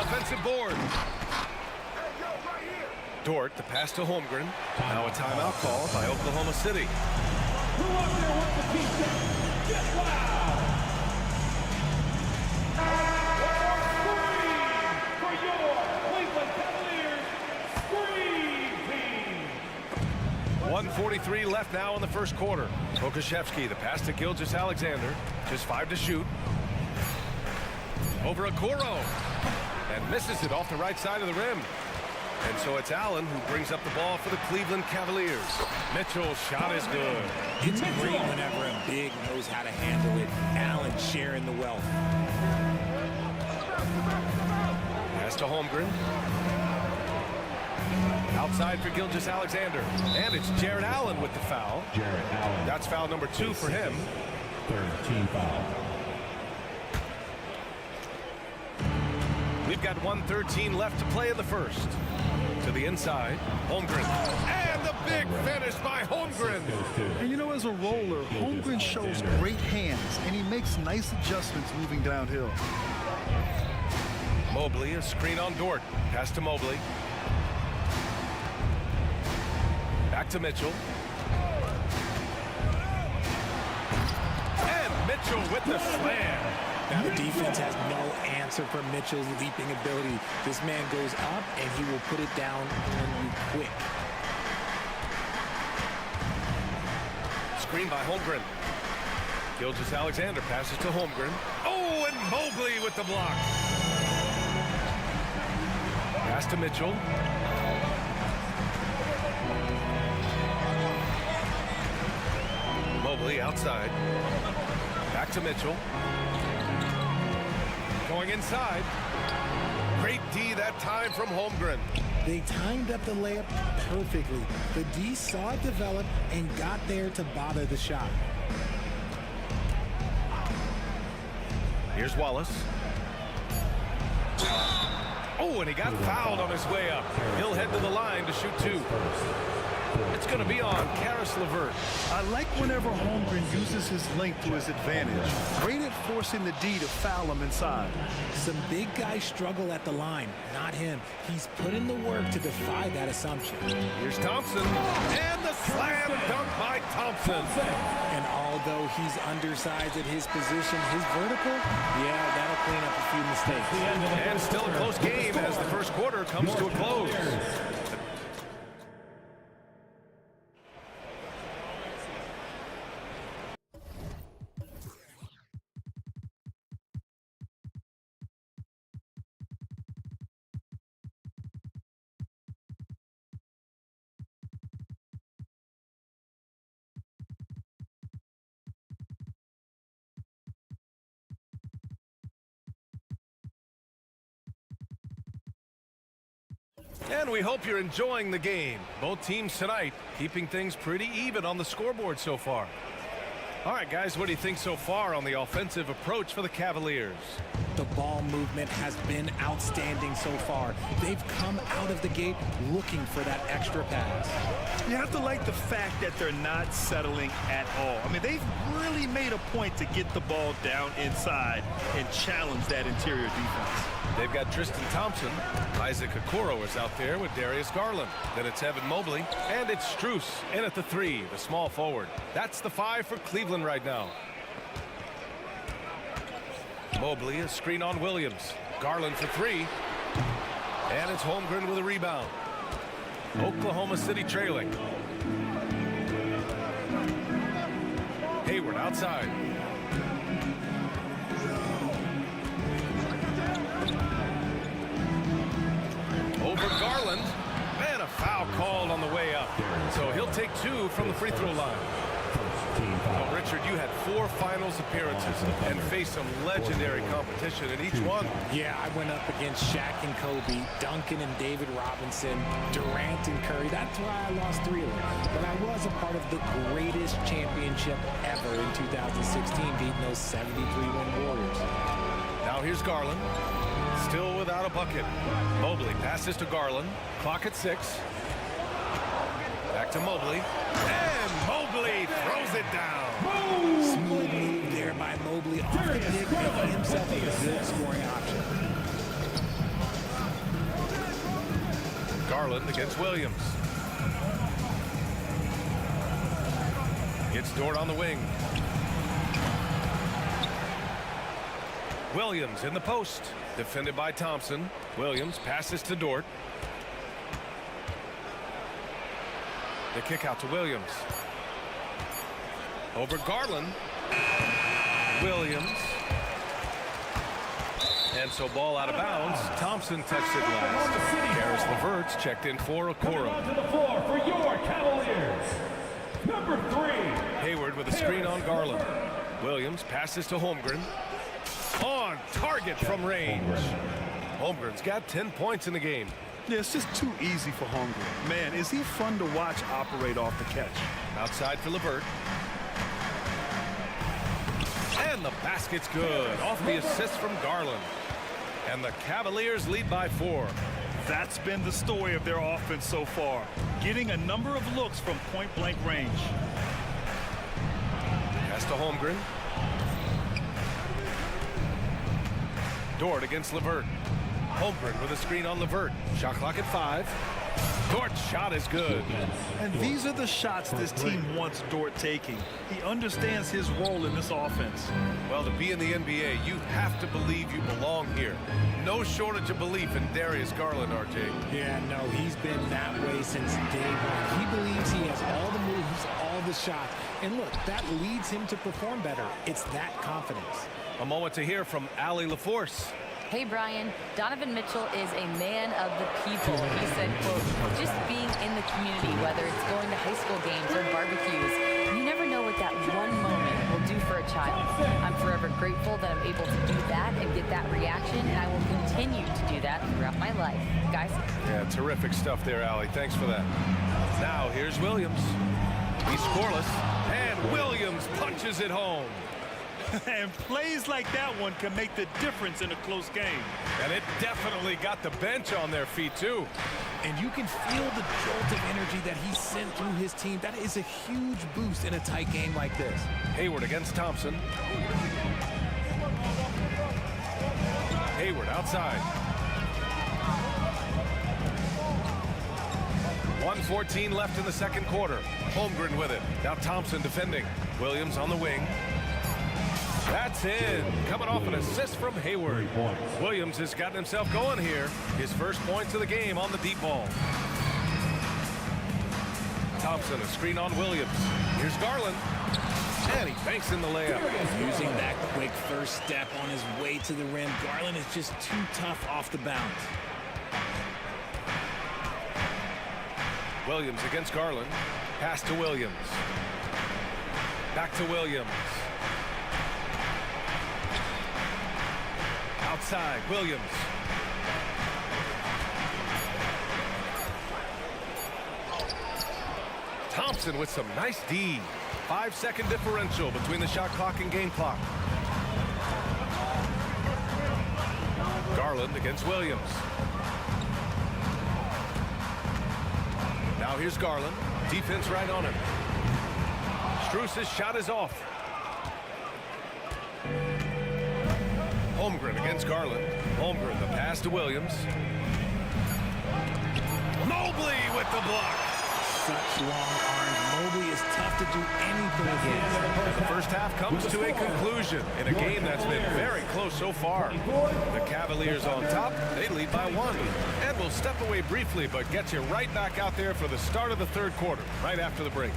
Offensive board. Dort, the pass to Holmgren. Now a timeout call by Oklahoma City. Who up there wants to keep that? Get loud! Scream for your Cleveland Cavaliers! Scream team! 1:43 left now in the first quarter. Pokashevsky, the pass to Gilgeous-Alexander. Just 5 to shoot. Over Okoro. And misses it off the right side of the rim. And so it's Allen who brings up the ball for the Cleveland Cavaliers. Mitchell's shot is good. It's great whenever a big knows how to handle it. Allen sharing the wealth. Pass to Holmgren. Outside for Gilgeous-Alexander. And it's Jared Allen with the foul. Jared Allen. That's foul number 2 for him. 3rd team foul. We've got 1:13 left to play in the first. To the inside, Holmgren. And the big finish by Holmgren. And you know, as a roller, Holmgren shows great hands, and he makes nice adjustments moving downhill. Mobley, a screen on Dort. Pass to Mobley. Back to Mitchell. And Mitchell with the slam. Now the defense has no answer for Mitchell's leaping ability. This man goes up and he will put it down on you quick. Screen by Holmgren. Gilgeous-Alexander passes to Holmgren. Oh, and Mobley with the block. Pass to Mitchell. Mobley outside. Back to Mitchell. Going inside. Great D that time from Holmgren. They timed up the layup perfectly. The D saw it develop and got there to bother the shot. Here's Wallace. Oh, and he got fouled on his way up. He'll head to the line to shoot two. It's going to be on Karis LeVert. I like whenever Holmgren uses his length to his advantage. Great at forcing the D to foul him inside. Some big guys struggle at the line, not him. He's put in the work to defy that assumption. Here's Thompson, and the slam dunk by Thompson. And although he's undersized at his position, his vertical, yeah, that'll clean up a few mistakes. And still a close game as the first quarter comes to a close. And we hope you're enjoying the game. Both teams tonight keeping things pretty even on the scoreboard so far. All right, guys, what do you think so far on the offensive approach for the Cavaliers? The ball movement has been outstanding so far. They've come out of the gate looking for that extra pass. You have to like the fact that they're not settling at all. I mean, they've really made a point to get the ball down inside and challenge that interior defense. They've got Tristan Thompson. Isaac Okoro is out there with Darius Garland. Then it's Evan Mobley. And it's Strus in at the three, the small forward. That's the 5 for Cleveland right now. Mobley, a screen on Williams. Garland for three. And it's Holmgren with a rebound. Oklahoma City trailing. Hayward outside. Over Garland. And a foul called on the way up. So he'll take two from the free throw line. Well, Richard, you had 4 finals appearances and faced some legendary competition in each one. Yeah, I went up against Shaq and Kobe, Duncan and David Robinson, Durant and Curry. That's why I lost 3 of them. But I was a part of the greatest championship ever in 2016, beating those 73-win Warriors. Now here's Garland. Still without a bucket. Mobley passes to Garland. Clock at 6. Back to Mobley. And Mobley throws it down. Smooth move there by Mobley off the pick, making himself a good scoring option. Garland against Williams. Gets Dort on the wing. Williams in the post. Defended by Thompson. Williams passes to Dort. The kick out to Williams. Over Garland. Williams. And so ball out of bounds. Thompson touched it last. Karis LeVert's checked in for Okoro. To the floor for your Cavaliers, number 3. Hayward with a screen on Garland. Williams passes to Holmgren. On target from range. Holmgren's got 10 points in the game. Yeah, it's just too easy for Holmgren. Man, is he fun to watch operate off the catch. Outside for LeVert. And the basket's good. Off the assist from Garland. And the Cavaliers lead by 4. That's been the story of their offense so far, getting a number of looks from point-blank range. Pass to Holmgren. Dort against Levert. Holmgren with a screen on Levert. Shot clock at 5. Dort's shot is good. And these are the shots this team wants Dort taking. He understands his role in this offense. Well, to be in the NBA, you have to believe you belong here. No shortage of belief in Darius Garland, RJ. Yeah, no, he's been that way since day one. He believes he has all the moves, all the shots. And look, that leads him to perform better. It's that confidence. A moment to hear from Allie LaForce. Hey, Brian, Donovan Mitchell is a man of the people. He said, quote, just being in the community, whether it's going to high school games or barbecues, you never know what that one moment will do for a child. I'm forever grateful that I'm able to do that and get that reaction, and I will continue to do that throughout my life. Guys? Yeah, terrific stuff there, Allie. Thanks for that. Now, here's Williams. He's scoreless, and Williams punches it home. And plays like that one can make the difference in a close game. And it definitely got the bench on their feet, too. And you can feel the jolt of energy that he sent through his team. That is a huge boost in a tight game like this. Hayward against Thompson. Hayward outside. 1:14 left in the second quarter. Holmgren with it. Now Thompson defending. Williams on the wing. That's in. Coming off an assist from Hayward. Williams has gotten himself going here. His first points of the game on the deep ball. Thompson, a screen on Williams. Here's Garland. And he banks in the layup. Using that quick first step on his way to the rim. Garland is just too tough off the bounce. Williams against Garland. Pass to Williams. Back to Williams. Outside, Williams. Thompson with some nice D. 5-second differential between the shot clock and game clock. Garland against Williams. Now here's Garland. Defense right on him. Strus's shot is off. Holmgren against Garland. Holmgren, the pass to Williams. Mobley with the block. Such long arms. Mobley is tough to do anything against. The first half comes to a conclusion in a game that's been very close so far. The Cavaliers on top. They lead by 1. And we'll step away briefly, but get you right back out there for the start of the third quarter, right after the break.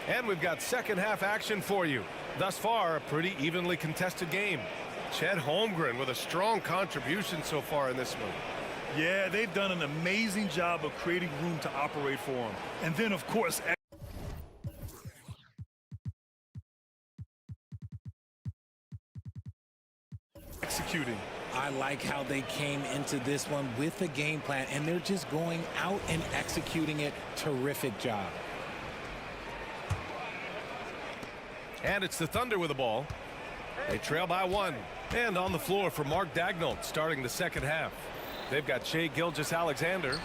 And we've got second half action for you. Thus far, a pretty evenly contested game. Chet Holmgren with a strong contribution so far in this one. Yeah, they've done an amazing job of creating room to operate for him. And then, of course, executing. I like how they came into this one with a game plan, and they're just going out and executing it. Terrific job. And it's the Thunder with the ball. They trail by 1. And on the floor for Mark Daigneault starting the second half. They've got Shai Gilgeous-Alexander.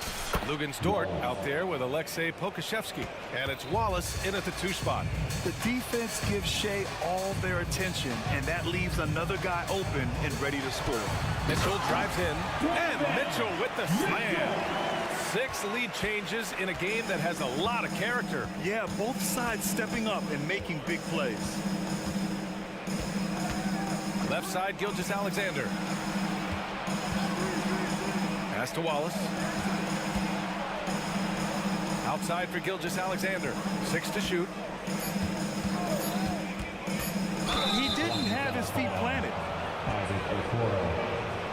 Luguentz Dort out there with Aleksej Pokusevski. And it's Wallace in at the 2 spot. The defense gives Shai all their attention, and that leaves another guy open and ready to score. Mitchell drives in. And Mitchell with the slam. 6 lead changes in a game that has a lot of character. Yeah, both sides stepping up and making big plays. Left side, Gilgeous-Alexander. Pass to Wallace. Outside for Gilgeous-Alexander. 6 to shoot. He didn't have his feet planted.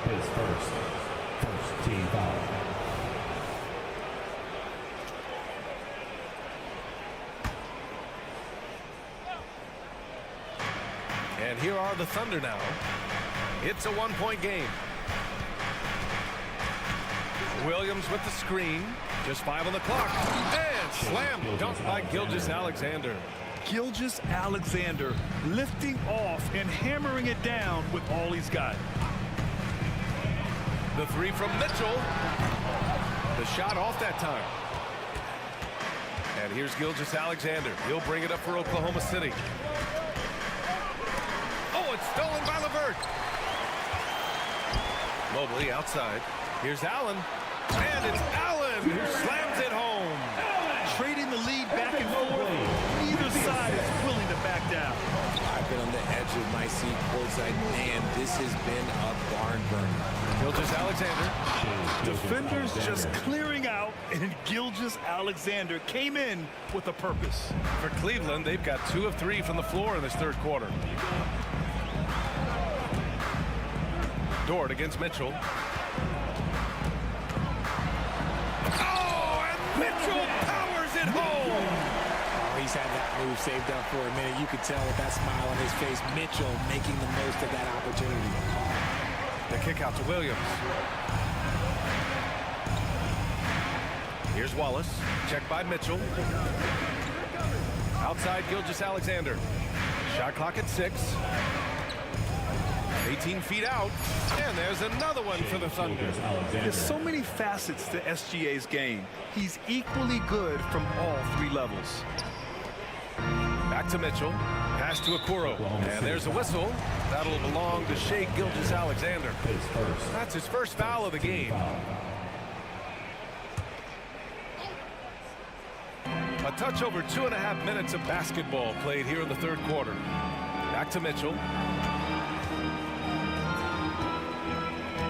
His first team foul. And here are the Thunder now. It's a 1-point game. Williams with the screen. Just 5 on the clock. And slam dunk by Gilgeous-Alexander. Gilgeous-Alexander lifting off and hammering it down with all he's got. The three from Mitchell. The shot off that time. And here's Gilgeous-Alexander. He'll bring it up for Oklahoma City. Oh, it's stolen by LeVert. Mobley outside. Here's Allen. And it's Allen who slams it home. Trading the lead back and forth. Neither side is willing to back down. I've been on the edge of my seat courtside. Man, this has been a barn burner. Gilgeous-Alexander. Defenders just clearing out, and Gilgeous-Alexander came in with a purpose. For Cleveland, they've got 2 of 3 from the floor in this third quarter. Dort against Mitchell. Oh, and Mitchell powers it home. Oh, he's had that move saved up for a minute. You could tell with that smile on his face, Mitchell making the most of that opportunity. The kick out to Williams. Here's Wallace. Checked by Mitchell. Outside Gilgeous-Alexander. Shot clock at 6. 18 feet out. And there's another one for the Thunder. There's so many facets to SGA's game. He's equally good from all 3 levels. Back to Mitchell. Pass to Okoro. And there's a whistle. That'll belong to Shai Gilgeous-Alexander. That's his first foul of the game. A touch over 2.5 minutes of basketball played here in the third quarter. Back to Mitchell.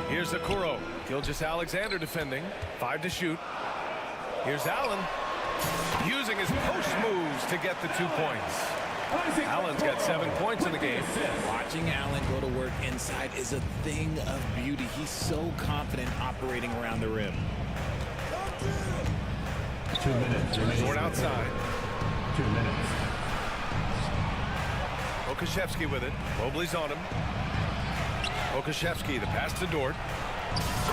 Here's Okoro. Gilgeous-Alexander defending. 5 to shoot. Here's Allen. Using his post moves to get the 2 points. Allen's got 7 points in the game. Watching Allen go to work inside is a thing of beauty. He's so confident operating around the rim. 2 minutes. Dort outside. 2 minutes. Okashevsky with it. Mobley's on him. Okashevsky, the pass to Dort.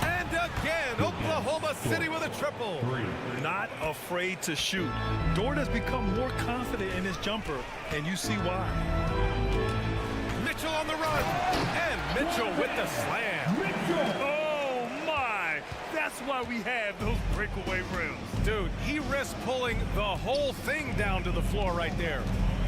And again, Oklahoma City with a triple. Not afraid to shoot. Dort has become more confident in his jumper, and you see why. Mitchell on the run. And Mitchell with the slam. Oh, my. That's why we have those breakaway rims. Dude, he risks pulling the whole thing down to the floor right there.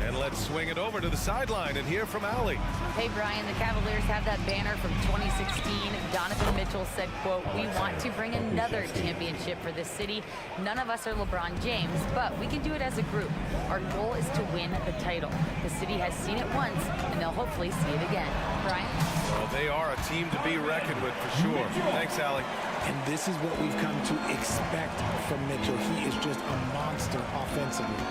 And let's swing it over to the sideline and hear from Allie. Hey, Brian, the Cavaliers have that banner from 2016. Donovan Mitchell said, quote, "We want to bring another championship for this city. None of us are LeBron James, but we can do it as a group. Our goal is to win the title. The city has seen it once, and they'll hopefully see it again." Brian? Well, they are a team to be reckoned with for sure. Thanks, Allie. And this is what we've come to expect from Mitchell. He is just a monster offensively.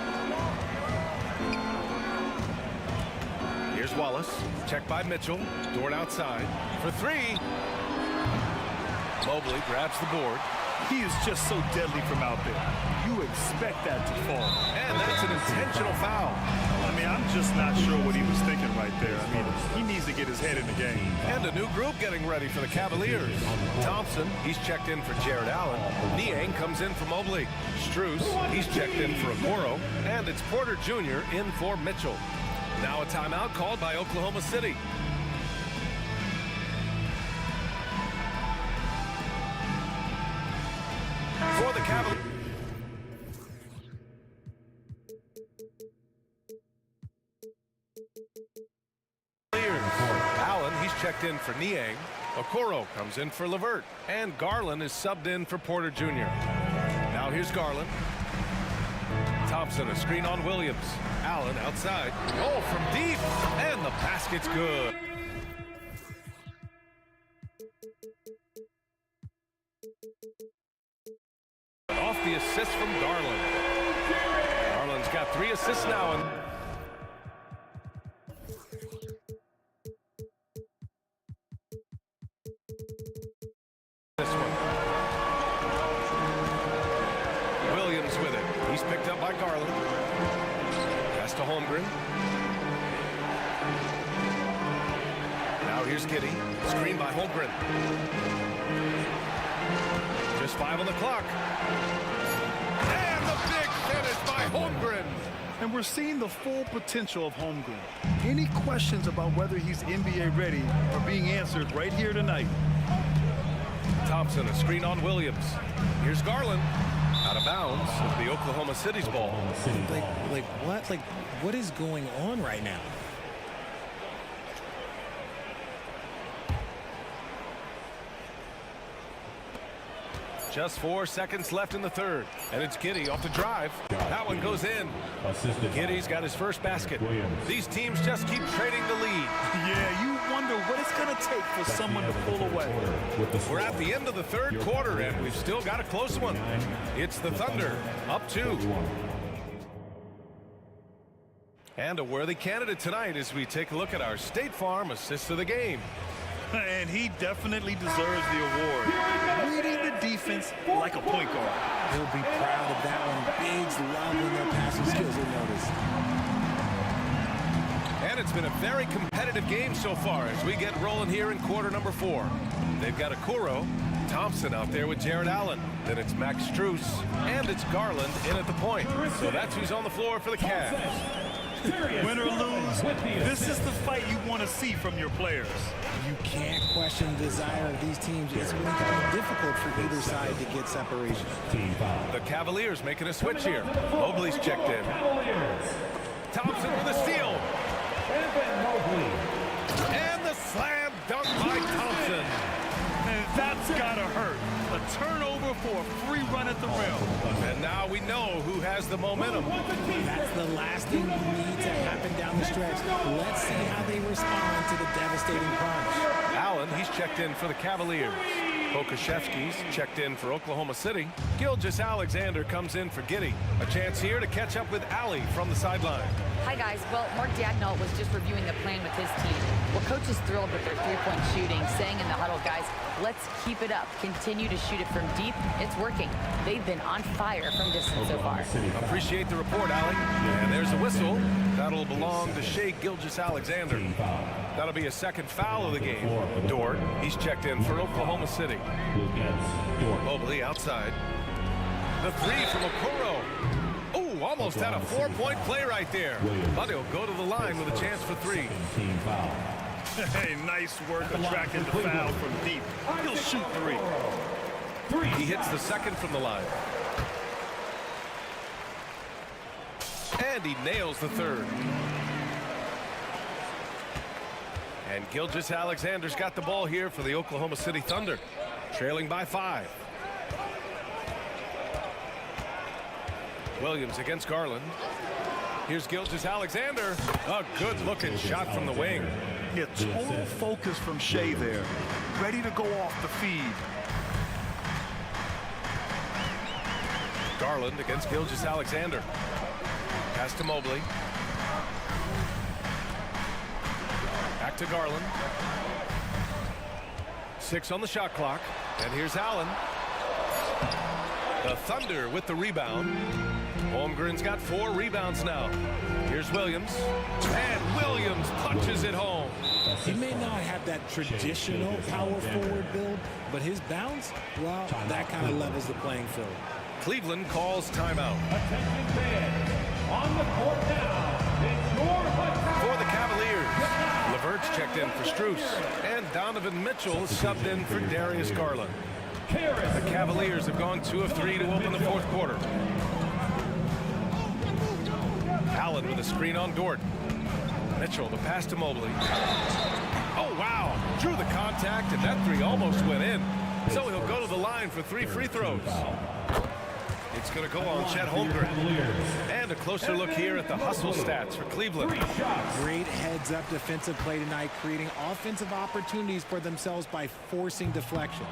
Here's Wallace. Checked by Mitchell. Dort outside. For 3. Mobley grabs the board. He is just so deadly from out there. You expect that to fall. And that's an intentional foul. I mean, I'm just not sure what he was thinking right there. I mean, he needs to get his head in the game. And a new group getting ready for the Cavaliers. Thompson, he's checked in for Jared Allen. Niang comes in for Mobley. Strus, he's checked in for Okoro. And it's Porter Jr. in for Mitchell. Now a timeout called by Oklahoma City. For the Cavaliers. Allen, he's checked in for Niang. Okoro comes in for LeVert. And Garland is subbed in for Porter Jr. Now here's Garland. Thompson, a screen on Williams. Allen outside. Oh, from deep. And the basket's good. Off the assist from Garland. Garland's got 3 assists now. And this one. Williams with it. He's picked up by Garland. Pass to Holmgren. Now here's Giddey. Screen by Holmgren. There's 5 on the clock. And the big finish by Holmgren. And we're seeing the full potential of Holmgren. Any questions about whether he's NBA ready are being answered right here tonight. Thompson, a screen on Williams. Here's Garland. Out of bounds with the Oklahoma City's ball. What is going on right now? Just 4 seconds left in the third. And it's Giddey off the drive. That one goes in. Giddey's got his first basket. These teams just keep trading the lead. Yeah, you wonder what it's going to take for someone to pull away. We're at the end of the third quarter, and we've still got a close one. It's the Thunder, up 2. And a worthy candidate tonight as we take a look at our State Farm assist of the game. And he definitely deserves the award. Reading the defense like a point guard. He'll be proud of that one. Bigs love when their passing skills are noticed. And it's been a very competitive game so far as we get rolling here in quarter number 4. They've got Okoro, Thompson out there with Jared Allen. Then it's Max Strus, and it's Garland in at the point. So that's who's on the floor for the Cavs. Win or lose, this is the fight you want to see from your players. You can't question the desire of these teams. It's going to be difficult for either side to get separation. The Cavaliers making a switch here. Mobley's checked in. Thompson with a steal. And the slam dunk by Thompson. And that's got to hurt. A turnover for a free run at the rim. And now we know who has the momentum. That's the last thing you need to happen down the stretch. Let's see how they respond to the devastating crunch. Allen, he's checked in for the Cavaliers. Pokashevsky's checked in for Oklahoma City. Gilgeous-Alexander comes in for Giddey. A chance here to catch up with Ali from the sideline. Hi, guys. Well, Mark Dagnall was just reviewing the plan with his team. Well, coach is thrilled with their three-point shooting, saying in the huddle, guys, let's keep it up. Continue to shoot it from deep. It's working. They've been on fire from distance so far. Appreciate the report, Ali. And there's a whistle. That'll belong to Shai Gilgeous-Alexander. That'll be a second foul of the game. Dort, he's checked in for Oklahoma City. Mobley outside. The three from Okoro. Oh, almost had a 4-point play right there. But he'll go to the line with a chance for 3. Hey, nice work attracting the foul from deep. He'll shoot 3. He hits the second from the line. And he nails the third. And Gilgeous-Alexander's got the ball here for the Oklahoma City Thunder, trailing by 5. Williams against Garland. Here's Gilgeous-Alexander. A good-looking shot from the wing. Yeah, total focus from Shai there. Ready to go off the feed. Garland against Gilgeous-Alexander. Pass to Mobley. Back to Garland. 6 on the shot clock. And here's Allen. The Thunder with the rebound. Holmgren's got 4 rebounds now. Here's Williams. And Williams punches it home. He may not have that traditional power forward build, but his bounce, well, that kind of levels the playing field. Cleveland calls timeout. On the court now, for the Cavaliers, Levert's checked in for Strus, and Donovan Mitchell subbed in for Darius Garland. The Cavaliers have gone 2 of 3 to open the fourth quarter. Allen with a screen on Dort. Mitchell, the pass to Mobley. Oh, wow. Drew the contact, and that 3 almost went in. So he'll go to the line for 3 free throws. It's going to go on Chet Holmgren. And a closer look here at the hustle stats for Cleveland. Great heads-up defensive play tonight, creating offensive opportunities for themselves by forcing deflections.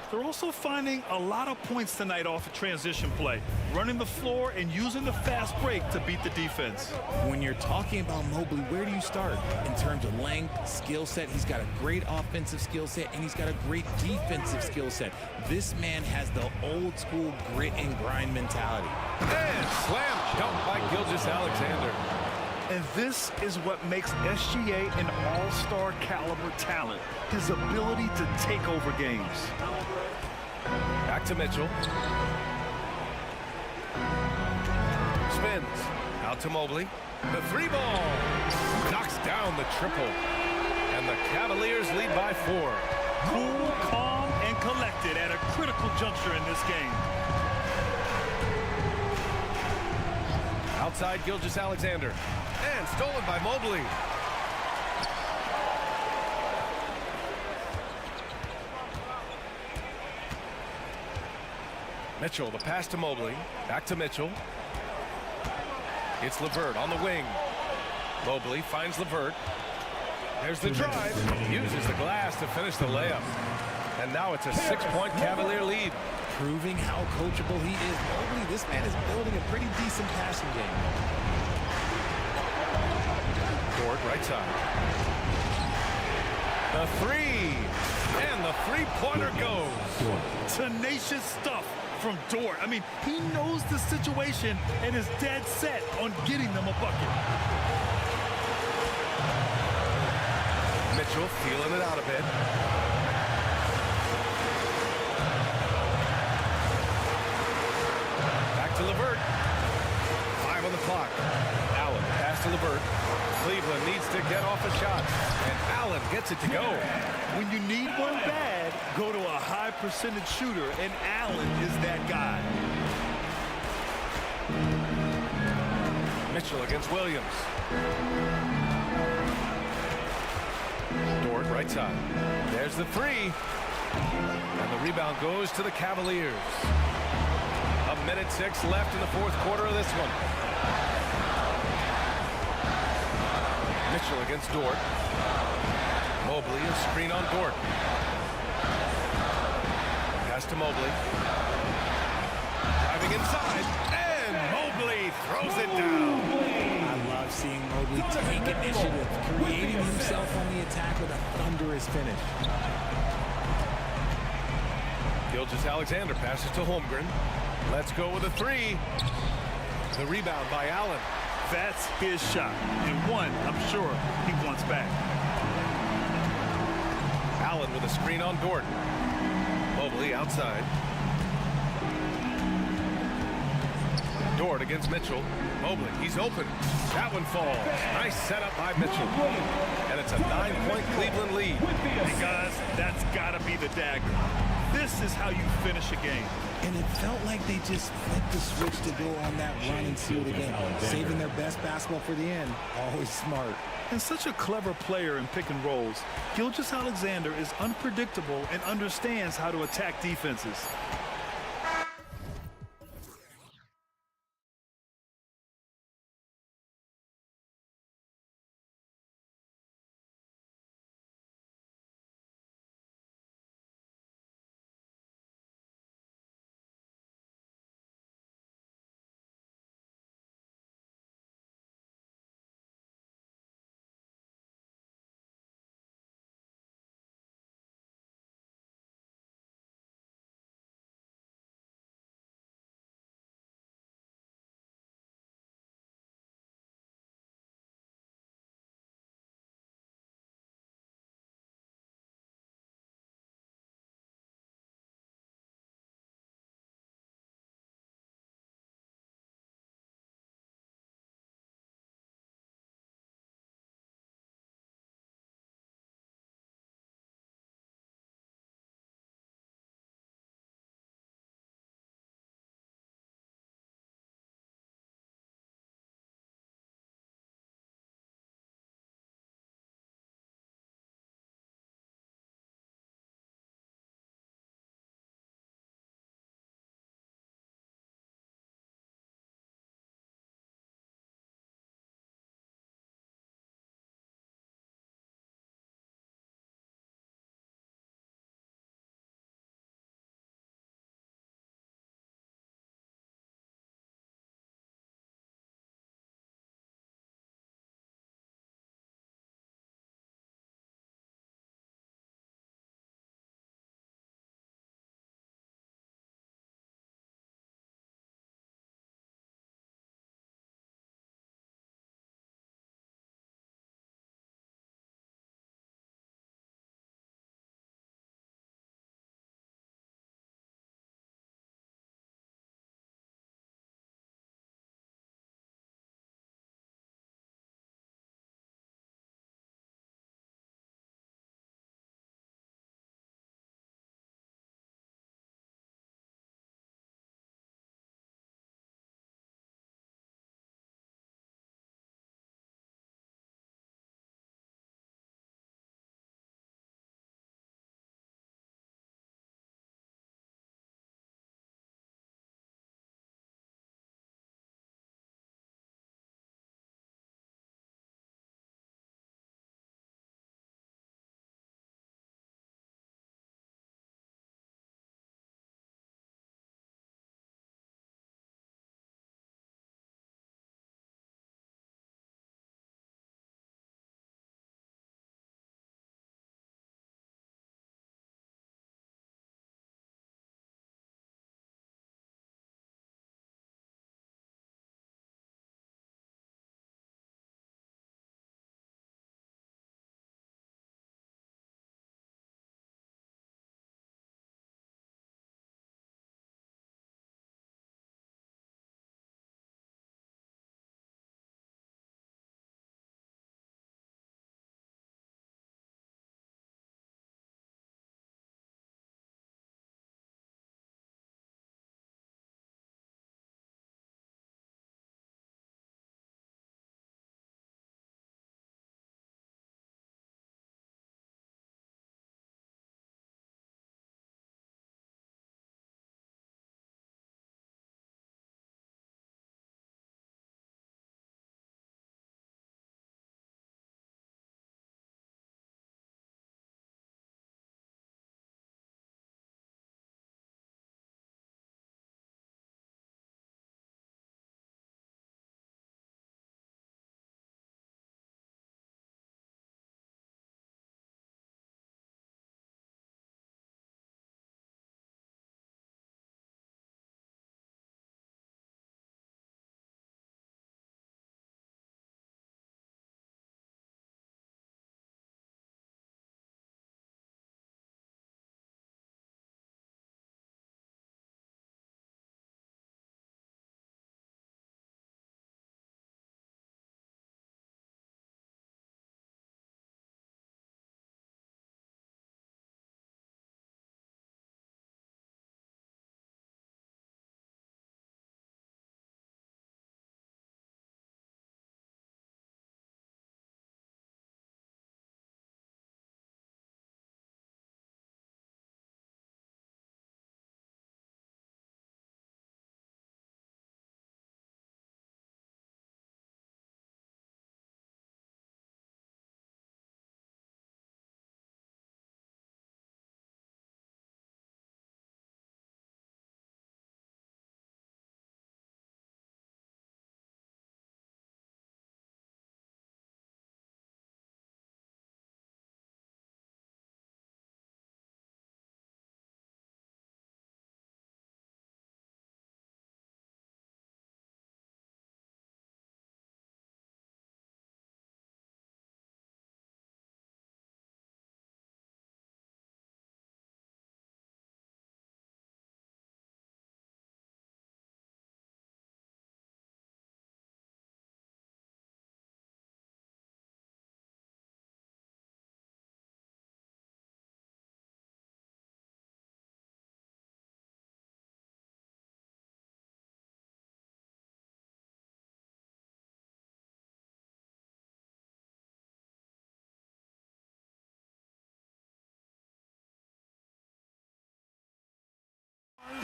They're also finding a lot of points tonight off of transition play, running the floor and using the fast break to beat the defense. When you're talking about Mobley, where do you start? In terms of length, skill set, he's got a great offensive skill set, and he's got a great defensive skill set. This man has the old school grit and grind mentality. And slam dunk by Gilgeous-Alexander. And this is what makes SGA an all-star caliber talent, his ability to take over games. Back to Mitchell. Spins. Out to Mobley. The three ball. Knocks down the triple. And the Cavaliers lead by 4. Cool, calm, and collected at a critical juncture in this game. Outside Gilgeous-Alexander. And stolen by Mobley. Mitchell, the pass to Mobley. Back to Mitchell. It's LeVert on the wing. Mobley finds LeVert. There's the drive. Uses the glass to finish the layup. And now it's a 6-point Cavalier lead. Proving how coachable he is. Mobley, this man is building a pretty decent passing game. Dort, right side. The three. And the three-pointer goes. Tenacious stuff from Dort. I mean, he knows the situation and is dead set on getting them a bucket. Mitchell feeling it out a bit. Back to LeVert. 5 on the clock. Allen pass to LeVert. Cleveland needs to get off a shot. And Allen gets it to go. When you need one bad, go to a high percentage shooter, and Allen is that guy. Mitchell against Williams. Dort, right side. There's the three. And the rebound goes to the Cavaliers. 1:06 left in the fourth quarter of this one. Mitchell against Dort. Mobley, a screen on Dort. Pass to Mobley. Driving inside, and Mobley throws it down. I love seeing Mobley take initiative, creating himself on the attack with a thunderous finish. Gilgeous-Alexander passes to Holmgren. Let's go with a three. The rebound by Allen. That's his shot, and one I'm sure he wants back. Allen with a screen on Dort. Mobley outside. Dort against Mitchell. Mobley, he's open. That one falls. Nice setup by Mitchell. And it's a 9-point Cleveland lead. Hey guys, that's gotta be the dagger. This is how you finish a game. And it felt like they just flipped the switch to go on that run and seal the game. Saving their best basketball for the end. Always smart. And such a clever player in pick and rolls. Gilgeous-Alexander is unpredictable and understands how to attack defenses.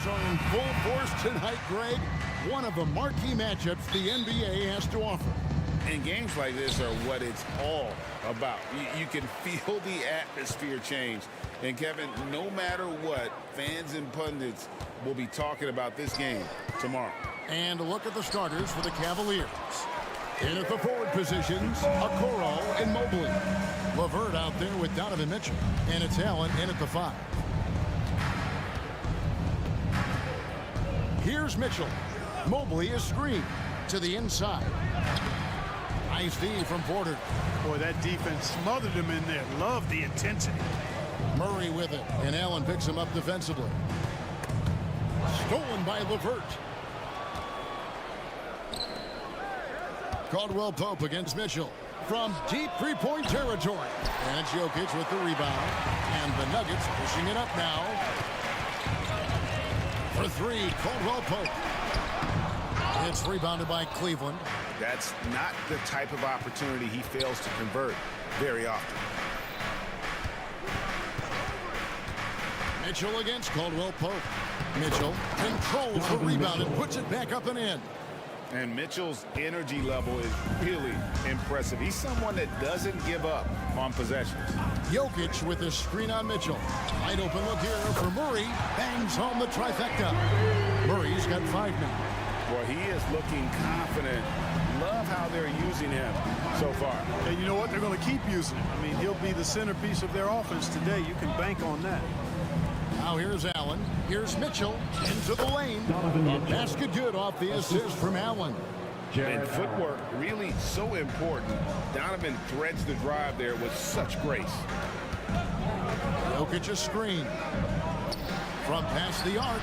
playoffs are in full force tonight, Greg. One of the marquee matchups the NBA has to offer. And games like this are what it's all about. You can feel the atmosphere change. And Kevin, no matter what, fans and pundits will be talking about this game tomorrow. And a look at the starters for the Cavaliers. In at the forward positions, Okoro and Mobley. LeVert out there with Donovan Mitchell. And it's Allen in at the 5. Here's Mitchell. Mobley is screened to the inside. Nice D from Porter. Boy, that defense smothered him in there. Love the intensity. Murray with it, and Allen picks him up defensively. Stolen by LeVert. Caldwell Pope against Mitchell from deep three-point territory. And it's Jokic with the rebound. And the Nuggets pushing it up now. For 3, Caldwell Pope. It's rebounded by Cleveland. That's not the type of opportunity he fails to convert very often. Mitchell against Caldwell Pope. Mitchell controls the rebound and puts it back up and in. And Mitchell's energy level is really impressive. He's someone that doesn't give up on possessions. Jokic with his screen on Mitchell. Wide open look here for Murray. Bangs home the trifecta. Murray's got 5 now. Well, he is looking confident. Love how they're using him so far. And you know what? They're going to keep using him. I mean, he'll be the centerpiece of their offense today. You can bank on that. Now here's Allen. Here's Mitchell into the lane. Basket good off the assist from Allen. And footwork really so important. Donovan threads the drive there with such grace. Jokic a screen. From past the arc.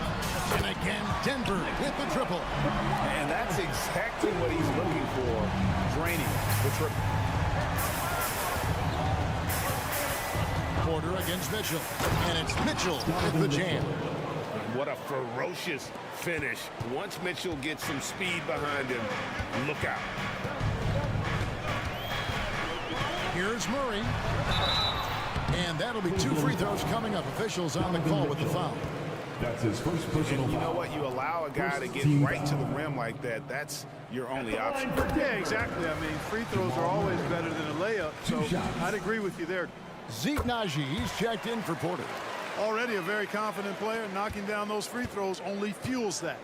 And again, Denver with the triple. And that's exactly what he's looking for. Draining the triple. Porter against Mitchell. And it's Mitchell with the jam. What a ferocious finish. Once Mitchell gets some speed behind him, look out. Here's Murray. And that'll be 2 free throws coming up. Officials on the call with the foul. That's his first personal foul. You know what? You allow a guy to get right to the rim like that. That's your only option. Yeah, exactly. I mean, free throws are always better than a layup. So I'd agree with you there. Zeke Naji, he's checked in for Porter. Already a very confident player. Knocking down those free throws only fuels that.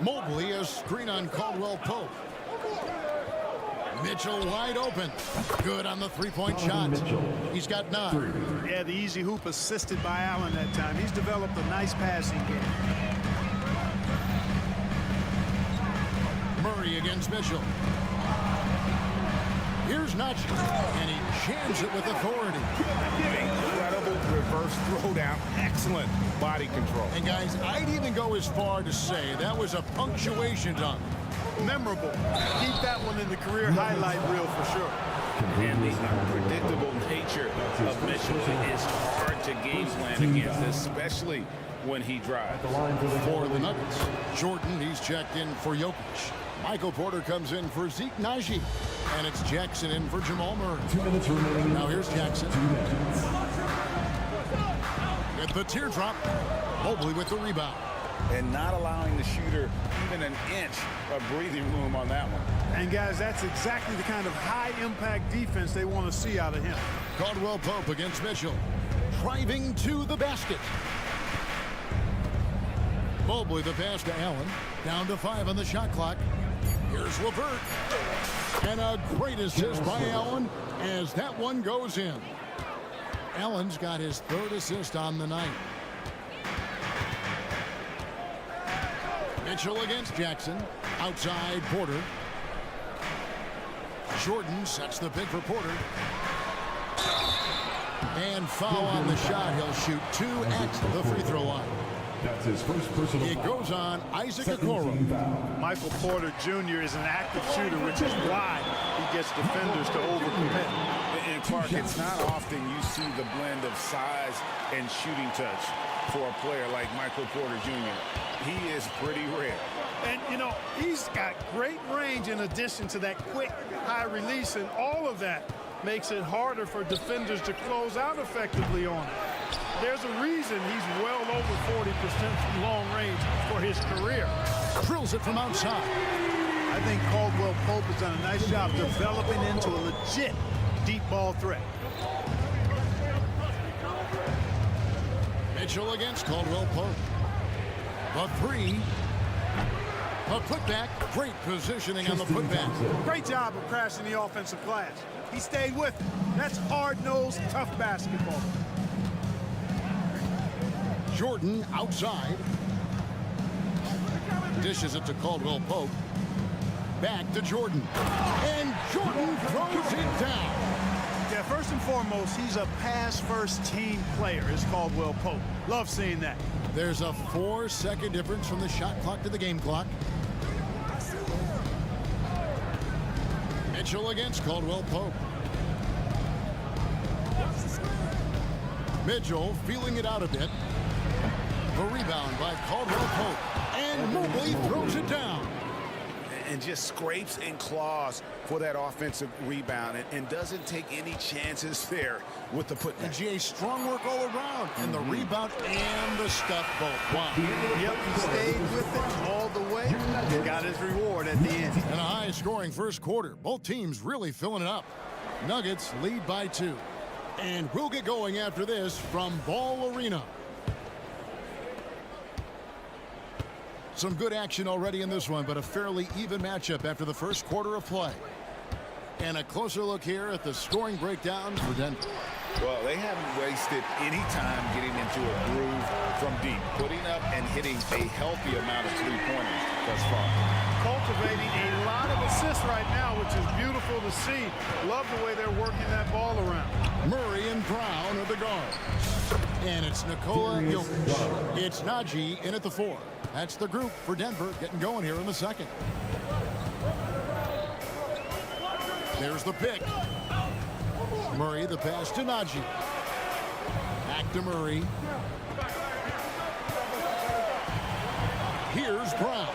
Mobley a screen on Caldwell Pope. Mitchell wide open. Good on the three-point shot. He's got 9. Yeah, the easy hoop assisted by Allen that time. He's developed a nice passing game. Murray against Mitchell. Here's Naji, and he jams it with authority. Incredible reverse throwdown. Excellent body control. And guys, I'd even go as far to say that was a punctuation dunk. Memorable. Keep that one in the career highlight reel for sure. And the unpredictable nature of Mitchell is hard to game plan against, especially when he drives. For the Nuggets, Jordan, he's checked in for Jokic. Michael Porter comes in for Zeke Naji. And it's Jackson in for Jamal Murray. 2 minutes remaining. Now here's Jackson. 2 minutes. At the teardrop, Mobley with the rebound. And not allowing the shooter even an inch of breathing room on that one. And guys, that's exactly the kind of high-impact defense they want to see out of him. Caldwell Pope against Mitchell. Driving to the basket. Mobley the pass to Allen. Down to 5 on the shot clock. Here's LeVert. And a great assist by Allen as that one goes in. Allen's got his 3rd assist on the night. Mitchell against Jackson. Outside Porter. Jordan sets the pick for Porter. And foul on the shot. He'll shoot 2 at the free throw line. That's his first personal It foul. goes on Isaac Okoro. Michael Porter Jr. is an active shooter, which is why he gets defenders to overcommit. And Clark, it's not often you see the blend of size and shooting touch for a player like Michael Porter Jr. He is pretty rare. And, you know, he's got great range in addition to that quick, high release, and all of that makes it harder for defenders to close out effectively on him. There's a reason he's well over 40% from long range for his career. Drills it from outside. I think Caldwell Pope has done a nice job developing into a legit deep ball threat. Mitchell against Caldwell Pope. The three. A putback. Great positioning on the putback. Great job of crashing the offensive glass. He stayed with it. That's hard-nosed, tough basketball. Jordan outside. Dishes it to Caldwell Pope. Back to Jordan. And Jordan throws it down. Yeah, first and foremost, he's a pass-first team player, is Caldwell Pope. Love seeing that. There's a 4-second difference from the shot clock to the game clock. Mitchell against Caldwell Pope. Mitchell feeling it out a bit. The rebound by Caldwell Pope. And Mobley throws it down. And just scrapes and claws for that offensive rebound and doesn't take any chances there with the putback. And GA, strong work all around. And the rebound and the stuff both. Wow. Yep, he stayed with it all the way. He got his reward at the end. And a high-scoring first quarter. Both teams really filling it up. Nuggets lead by 2. And we'll get going after this from Ball Arena. Some good action already in this one, but a fairly even matchup after the first quarter of play. And a closer look here at the scoring breakdown for Denver. Well, they haven't wasted any time getting into a groove from deep, putting up and hitting a healthy amount of three-pointers thus far. Cultivating a lot of assists right now, which is beautiful to see. Love the way they're working that ball around. Murray and Brown are the guards. And it's Nikola Jokic. It's Najee in at the 4. That's the group for Denver getting going here in the second. There's the pick. Murray, the pass to Najee. Back to Murray. Here's Brown.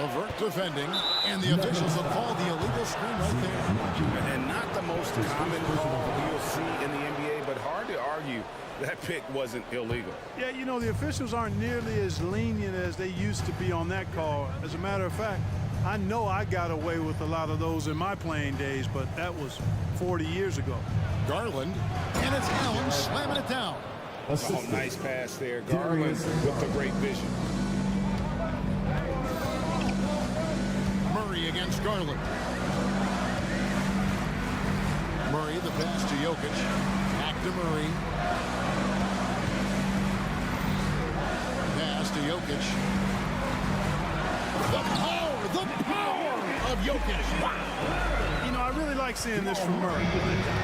Levert defending, and the officials have called the illegal screen right there. And not the most common call you'll see in the NBA, but hard to argue that pick wasn't illegal. Yeah, you know, the officials aren't nearly as lenient as they used to be on that call. As a matter of fact, I know I got away with a lot of those in my playing days, but that was 40 years ago. Garland, and it's Allen slamming it down. Oh, nice pass there. Garland with the great vision. Murray against Garland. Murray, the pass to Jokic. Back to Murray. Pass to Jokic. The power of Jokic. Wow. You know, I really like seeing this from Murray.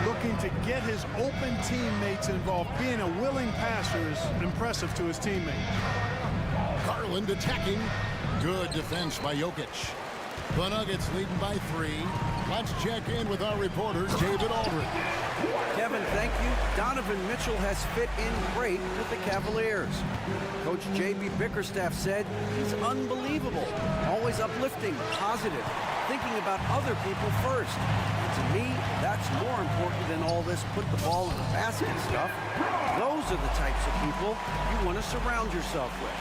Looking to get his open teammates involved. Being a willing passer is impressive to his teammates. Garland attacking. Good defense by Jokic. The Nuggets leading by 3. Let's check in with our reporter, David Aldridge. Kevin, thank you. Donovan Mitchell has fit in great with the Cavaliers. Coach J.B. Bickerstaff said he's unbelievable, always uplifting, positive, thinking about other people first. And to me, that's more important than all this put the ball in the basket stuff. Those are the types of people you want to surround yourself with.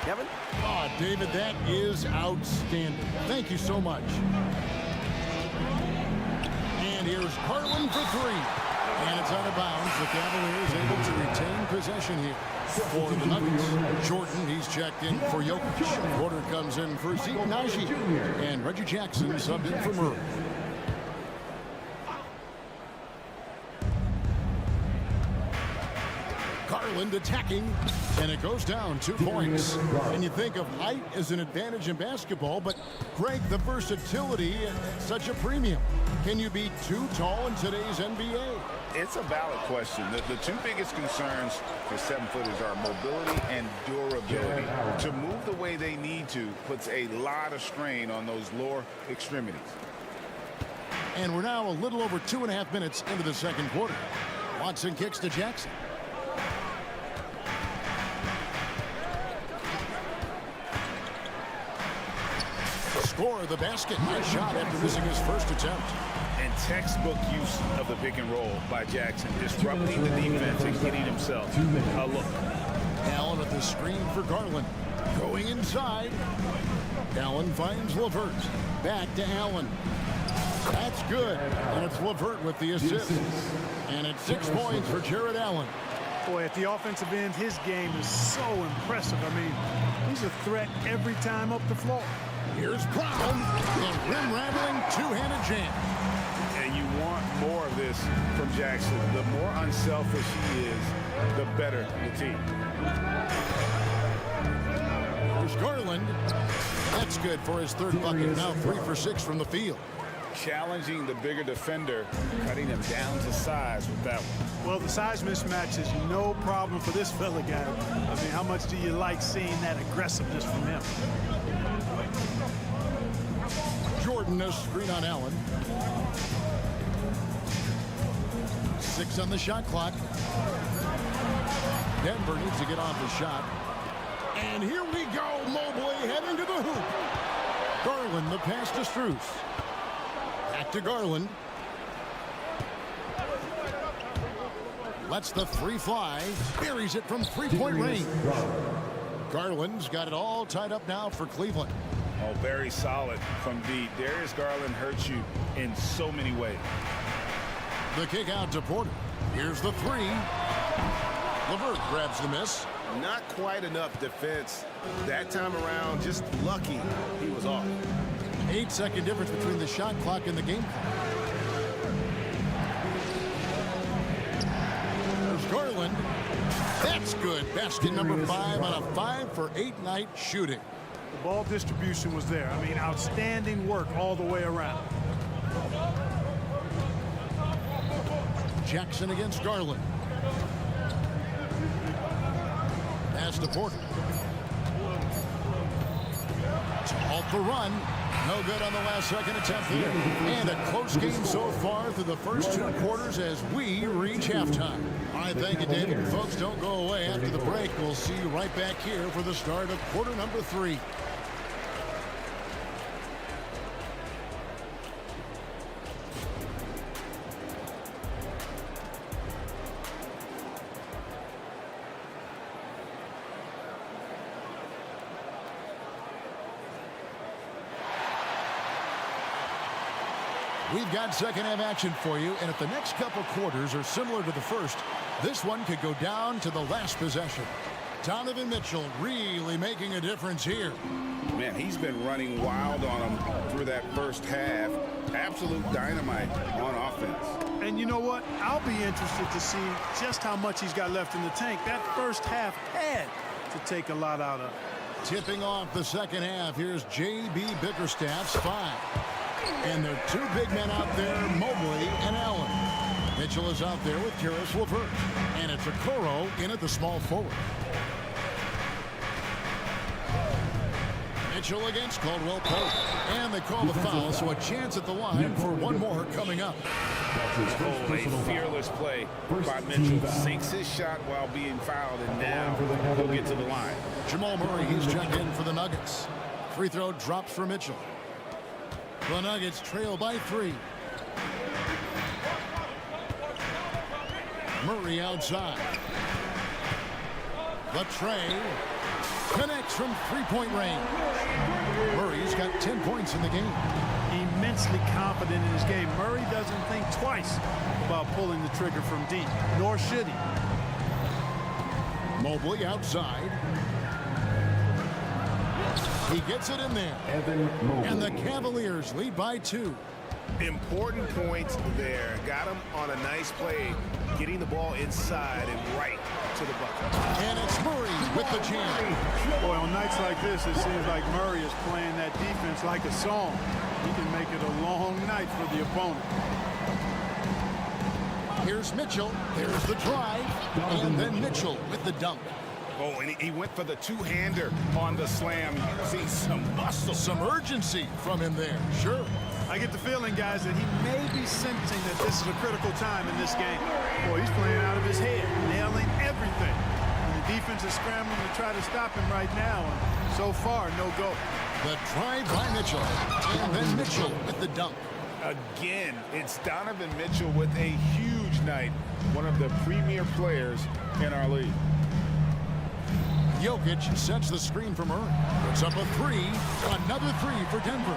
Kevin? Oh, David, that is outstanding. Thank you so much. And here's Garland for 3. And it's out of bounds. The Cavaliers able to retain possession here for the Nuggets. Jordan, he's checked in for Jokic. Porter comes in for Zeke Najee. And Reggie Jackson subbed in for Murray. Garland attacking, and it goes down 2 points. And you think of height as an advantage in basketball, but Greg, the versatility at such a premium. Can you be too tall in today's NBA? It's a valid question. The 2 biggest concerns for 7-footers are mobility and durability. To move the way they need to puts a lot of strain on those lower extremities. And we're now a little over 2.5 minutes into the second quarter. Watson kicks to Jackson. score the basket. Nice shot after missing his first attempt. And textbook use of the pick and roll by Jackson, disrupting the defense and getting himself a look. Allen with the screen for Garland. Going inside. Allen finds Levert. Back to Allen. That's good. And it's Levert with the assist. And it's 6 points for Jared Allen. Boy, at the offensive end, his game is so impressive. I mean, he's a threat every time up the floor. Here's Brown. The rim-rattling two-handed jam. And you want more of this from Jackson. The more unselfish he is, the better the team. Here's Garland. That's good for his third bucket. Now 3 for 6 from the field. Challenging the bigger defender, cutting him down to size with that one. Well, the size mismatch is no problem for this fella guy. I mean, how much do you like seeing that aggressiveness from him? Jordan, a screen on Allen. 6 on the shot clock. Denver needs to get off the shot. And here we go, Mobley heading to the hoop. Garland, the pass to Strus. Back to Garland. Lets the three fly. Buries it from three-point range. Garland's got it all tied up now for Cleveland. Oh, very solid from D. Darius Garland hurts you in so many ways. The kick out to Porter. Here's the three. Levert grabs the miss. Not quite enough defense that time around. Just lucky he was off. 8-second difference between the shot clock and the game clock. There's Garland. That's good. Basket number 5 on a 5 for 8 night shooting. The ball distribution was there. I mean, outstanding work all the way around. Jackson against Garland. Pass to Porter. Off the run. No good on the last second attempt here. And a close game so far through the first 2 quarters as we reach halftime. All right, thank you, David. Folks, don't go away. After the break, we'll see you right back here for the start of quarter number 3. We've got second half action for you, and if the next couple quarters are similar to the first, this one could go down to the last possession. Donovan Mitchell really making a difference here. Man, he's been running wild on him through that first half. Absolute dynamite on offense. And you know what? I'll be interested to see just how much he's got left in the tank. That first half had to take a lot out of. Tipping off the second half, here's J.B. Bickerstaff's 5. And there are 2 big men out there, Mobley and Allen. Mitchell is out there with Karis LeVert. And it's Okoro in at the small forward. Mitchell against Caldwell Pope. And they call the foul, so a chance at the line for one more coming up. Oh, a fearless play by Mitchell. Sinks his shot while being fouled, and now he'll get to the line. Jamal Murray, he's checked in for the Nuggets. Free throw drops for Mitchell. The Nuggets trail by 3. Murray outside. The tray connects from three-point range. Murray's got 10 points in the game. Immensely confident in his game. Murray doesn't think twice about pulling the trigger from deep, nor should he. Mobley outside. He gets it in there. And the Cavaliers lead by 2. Important points there. Got him on a nice play, getting the ball inside and right to the bucket. And it's Murray with the jam. Boy, on nights like this, it seems like Murray is playing that defense like a song. He can make it a long night for the opponent. Here's Mitchell. There's the drive. And then Mitchell with the dunk. Oh, and he went for the two-hander on the slam. You see some muscle. Some urgency from him there. Sure. I get the feeling, guys, that he may be sensing that this is a critical time in this game. Boy, he's playing out of his head, nailing everything. And the defense is scrambling to try to stop him right now, and so far, no go. The drive by Mitchell. And then Mitchell with the dunk. Again, it's Donovan Mitchell with a huge night. One of the premier players in our league. Jokic sets the screen for Murray. Puts up a three. Another three for Denver.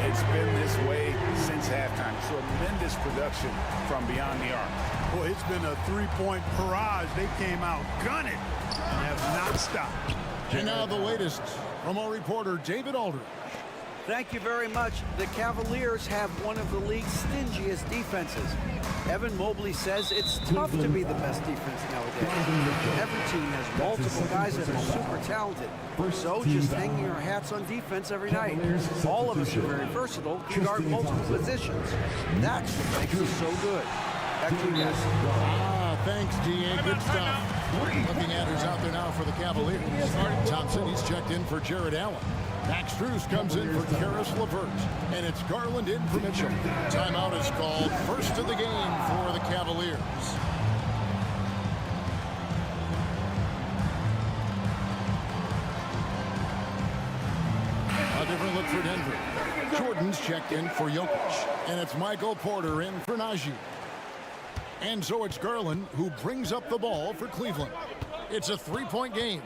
It's been this way since halftime. Tremendous production from beyond the arc. Boy, it's been a three-point barrage. They came out gunning and have not stopped. And now the latest from our reporter, David Aldridge. Thank you very much. The Cavaliers have one of the league's stingiest defenses. Evan Mobley says it's tough to be the best defense nowadays. Every team has multiple guys that are super talented. So just hanging our hats on defense every night. All of us are very versatile, can guard multiple positions. That's what makes us so good. Back to you guys. Thanks, D.A. Good stuff. Looking at who's out there now for the Cavaliers. Thompson, he's checked in for Jared Allen. Max Strus comes in for Karis LeVert. And it's Garland in for Mitchell. Timeout is called. First of the game for the Cavaliers. A different look for Denver. Jordan's checked in for Jokic. And it's Michael Porter in for Najee. And so it's Garland who brings up the ball for Cleveland. It's a three-point game.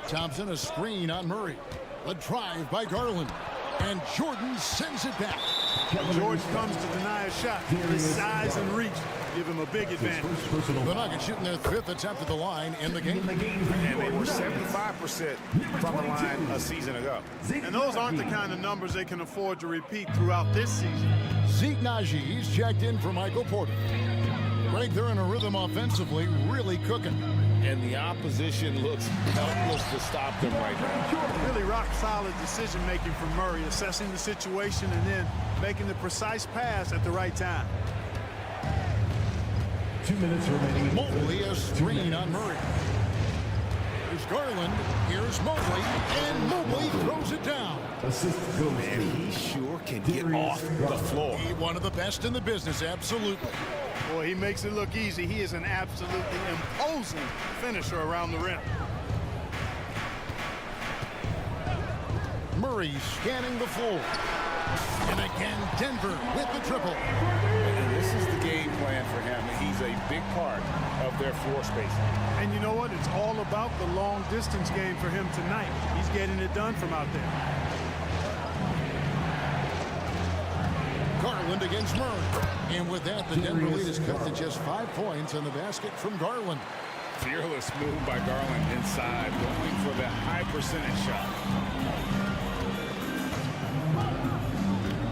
Thompson, a screen on Murray. A drive by Garland. And Jordan sends it back. George comes to deny a shot. His size and reach give him a big advantage. The Nuggets shooting their fifth attempt at the line in the game. And they were 75% from the line a season ago. And those aren't the kind of numbers they can afford to repeat throughout this season. Zeke Najee, he's checked in for Michael Porter. Right there in a rhythm offensively, really cooking. And the opposition looks helpless to stop them right now. Really rock-solid decision-making from Murray, assessing the situation and then making the precise pass at the right time. 2 minutes remaining. Mobley, a screen on Murray. Here's Garland. Here's Mobley. And Mobley throws it down. Assist goes Man, he sure can get off the floor. He one of the best in the business, absolutely. Boy, he makes it look easy. He is an absolutely imposing finisher around the rim. Murray scanning the floor. And again, Denver with the triple. And this is the game plan for him. He's a big part of their floor spacing. And you know what? It's all about the long distance game for him tonight. He's getting it done from out there. Garland against Murray. And with that, the Denver lead is cut to just 5 points on the basket from Garland. Fearless move by Garland inside, going for the high percentage shot.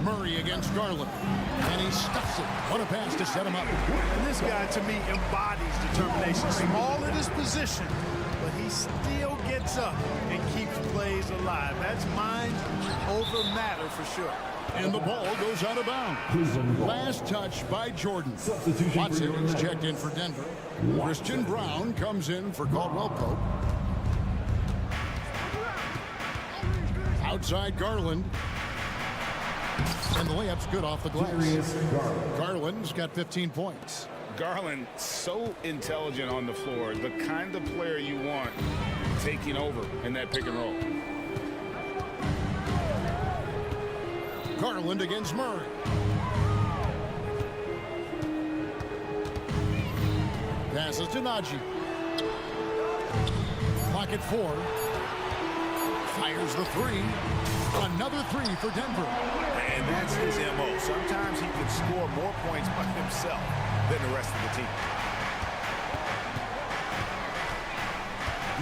Murray against Garland. And he stuffs it. What a pass to set him up. And this guy, to me, embodies determination. Small in his position, but he still gets up and keeps plays alive. That's mind over matter for sure. And the ball goes out of bounds. Last touch by Jordan. Watson is checked in for Denver. Christian Brown comes in for Caldwell Pope. Outside Garland. And the layup's good off the glass. Garland's got 15 points. Garland, so intelligent on the floor. The kind of player you want taking over in that pick and roll. Garland against Murray. Passes to Najee. Clock at 4. Fires the three. Another three for Denver. And that's his MO. Sometimes he can score more points by himself than the rest of the team.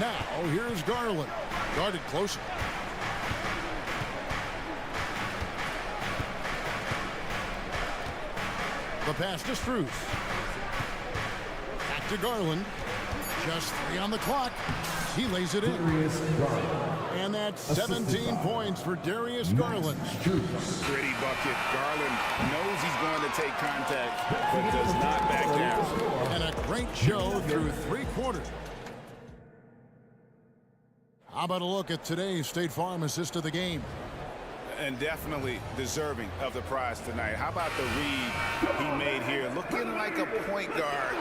Now, here's Garland. Guarded closer. The pass to Strus. Back to Garland. Just 3 on the clock. He lays it in. And that's 17 points for Darius Garland. Pretty bucket. Garland knows he's going to take contact, but does not back down. And a great show through 3 quarters. How about a look at today's State Farm assist of the game? And definitely deserving of the prize tonight. How about the read he made here? Looking like a point guard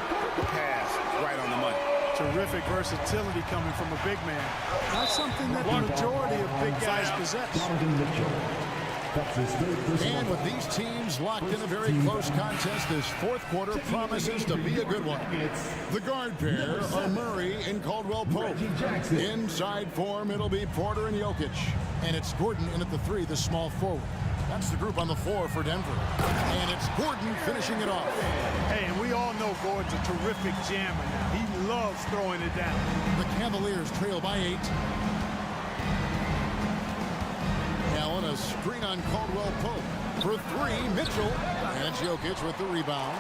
pass right on the money. Terrific versatility coming from a big man. Not something that the majority of big guys possess. And with these teams locked in a very close contest, this fourth quarter promises to be a good one. The guard pair are Murray and Caldwell Pope. Inside form, it'll be Porter and Jokic. And it's Gordon in at the 3, the small forward. That's the group on the floor for Denver. And it's Gordon finishing it off. Hey, and we all know Gordon's a terrific jammer now. He loves throwing it down. The Cavaliers trail by 8. Now on a screen on Caldwell Pope. For 3, Mitchell. And Jokic with the rebound.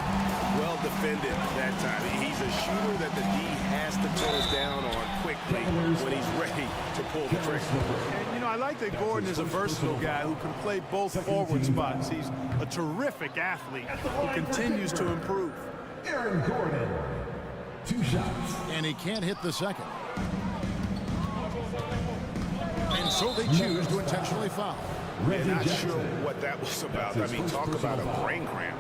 Well defended that time. He's a shooter that the D has to close down on quickly when he's ready to pull the trigger. And, you know, I like that Gordon is a versatile guy who can play both forward spots. He's a terrific athlete who continues to improve. Aaron Gordon, 2 shots. And he can't hit the second. And so they choose to intentionally foul. Yeah, not sure what that was about. I mean, talk about a brain cramp.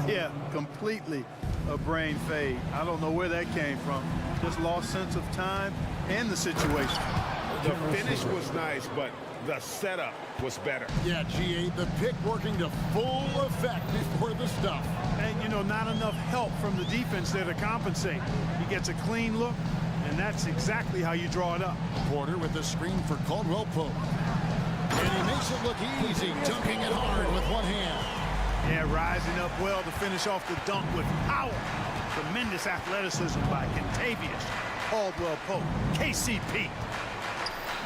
Yeah, completely a brain fade. I don't know where that came from. Just lost sense of time and the situation. The finish was nice, but the setup was better. Yeah, G8, the pick working to full effect before the stuff. And, you know, not enough help from the defense there to compensate. He gets a clean look, and that's exactly how you draw it up. Porter with the screen for Caldwell Pope. And he makes it look easy, dunking it hard with one hand. Yeah, rising up well to finish off the dunk with power. Tremendous athleticism by Kentavious Caldwell Pope, KCP.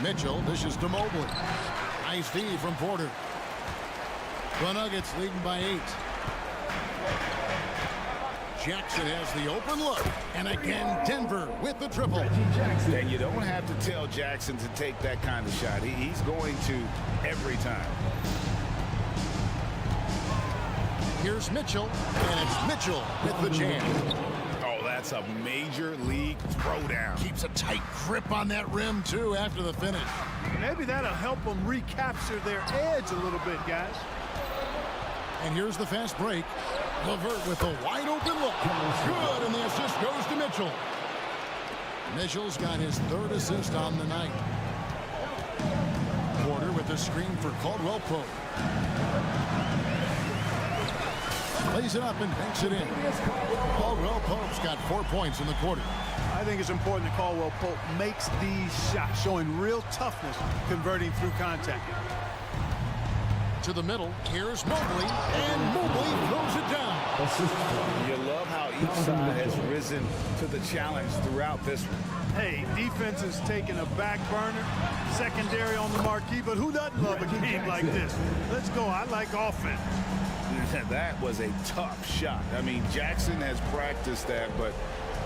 Mitchell dishes to Mobley. Nice D from Porter. The Nuggets leading by 8. Jackson has the open look. And again, Denver with the triple. And you don't have to tell Jackson to take that kind of shot. He's going to every time. Here's Mitchell, and it's Mitchell with the jam. Oh, that's a major league throwdown. Keeps a tight grip on that rim, too, after the finish. Maybe that'll help them recapture their edge a little bit, guys. And here's the fast break. LeVert with a wide open look. Good, and the assist goes to Mitchell. Mitchell's got his 3rd assist on the night. Porter with the screen for Caldwell Pope. Lays it up and banks it in. Caldwell Pope's got 4 points in the quarter. I think it's important that Caldwell Pope makes these shots, showing real toughness, converting through contact. To the middle, here's Mobley, and Mobley throws it down. You love how each side has risen to the challenge throughout this one. Hey, defense is taking a back burner, secondary on the marquee, but who doesn't love a game like this? Let's go. I like offense. That was a tough shot. I mean, Jackson has practiced that, but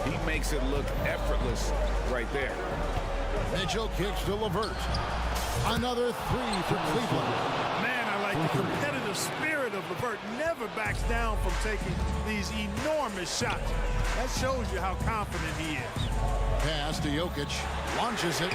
he makes it look effortless right there. Mitchell kicks to LeVert. Another 3 for Cleveland. Man, I like the competitive spirit of LeVert. Never backs down from taking these enormous shots. That shows you how confident he is. Pass to Jokic. Launches it.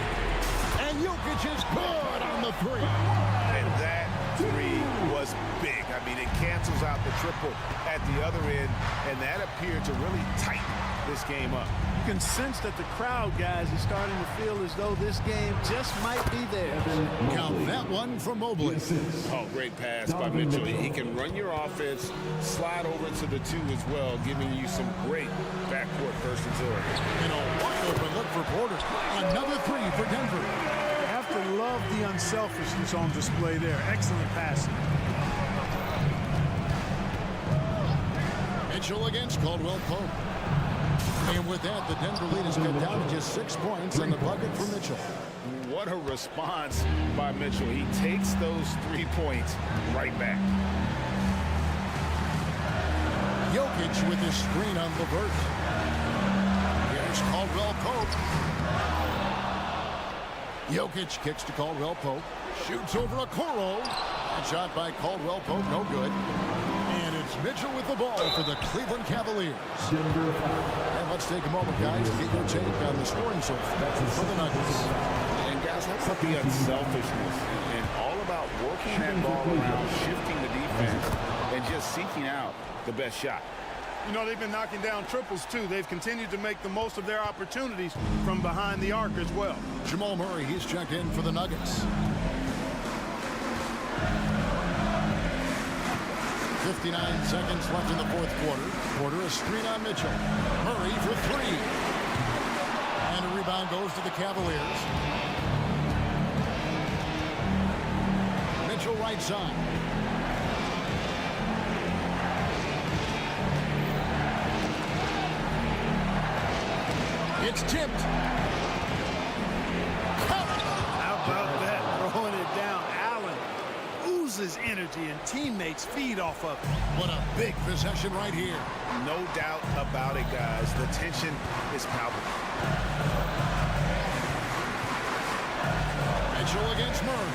And Jokic is good on the 3. And that 3 was big. I mean, it cancels out the triple at the other end, and that appeared to really tighten this game up. You can sense that the crowd, guys, is starting to feel as though this game just might be theirs. Count that one from Mobley. Oh, great pass by Mitchell. He can run your offense, slide over to the 2 as well, giving you some great backcourt versatility. And a wide open look for Porter. Another 3 for Denver. You have to love the unselfishness on display there. Excellent passing. Mitchell against Caldwell Pope. And with that, the Denver lead is cut down to just 6 points on the bucket for Mitchell. What a response by Mitchell. He takes those 3 points right back. Jokic with his screen on LeVert. Here's Caldwell Pope. Jokic kicks to Caldwell Pope. Shoots over a Okoro. Shot by Caldwell Pope, no good. And it's Mitchell with the ball for the Cleveland Cavaliers. And let's take a moment, guys, to get your take on the scoring so for the Nuggets. And guys, that's about the unselfishness and all about working that ball around, shifting the defense, and just seeking out the best shot. You know, they've been knocking down triples, too. They've continued to make the most of their opportunities from behind the arc as well. Jamal Murray, he's checked in for the Nuggets. 59 seconds left in the fourth quarter. Porter, a screen on Mitchell. Murray for three. And a rebound goes to the Cavaliers. Mitchell right side. It's tipped. How about that? Throwing it down. Allen oozes energy and teammates feed off of it. What a big possession right here. No doubt about it, guys. The tension is palpable. Mitchell against Murray.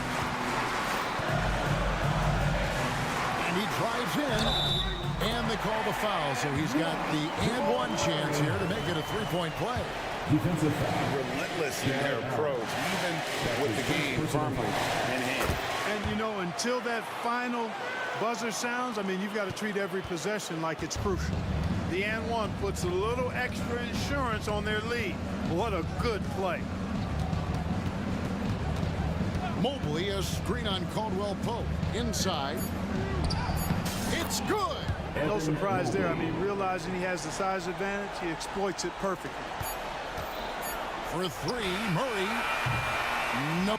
And he drives in. And they call the foul, so he's got the and one chance here to make it a three-point play. Defensive foul. Relentless in their approach, even with the game firmly in hand. And, you know, until that final buzzer sounds, I mean, you've got to treat every possession like it's crucial. The and one puts a little extra insurance on their lead. What a good play. Mobley, a screen on Caldwell Pope. Inside. It's good. No surprise there. I mean, realizing he has the size advantage, he exploits it perfectly. For three, Murray. No.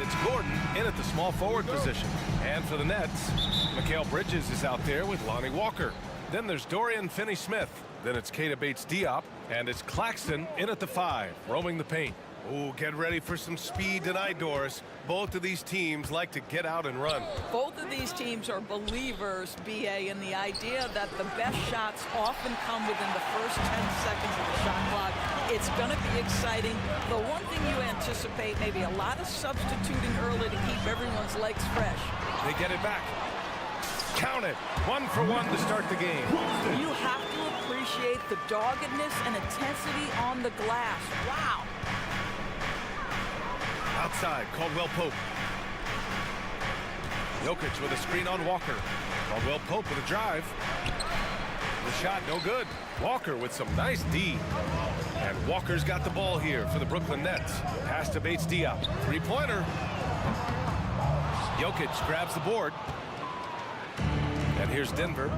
it's Gordon in at the small forward position. And for the Nets, Mikal Bridges is out there with Lonnie Walker. Then there's Dorian Finney-Smith. Then it's Keita Bates-Diop. And it's Claxton in at the 5, roaming the paint. Ooh, get ready for some speed tonight, Doris. Both of these teams like to get out and run. Both of these teams are believers, BA, in the idea that the best shots often come within the first 10 seconds of the shot clock. It's going to be exciting. The one thing you anticipate, maybe a lot of substituting early to keep everyone's legs fresh. They get it back. Count it. 1 for 1 to start the game. You have to appreciate the doggedness and intensity on the glass. Wow. Outside, Caldwell Pope. Jokic with a screen on Walker. Caldwell Pope with a drive. The shot no good. Walker with some nice D. And Walker's got the ball here for the Brooklyn Nets. Pass to Bates-Diop. Three-pointer. Jokic grabs the board. And here's Denver.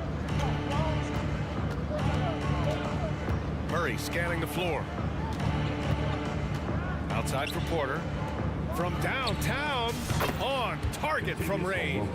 Murray scanning the floor. Outside for Porter. From downtown, on target from range.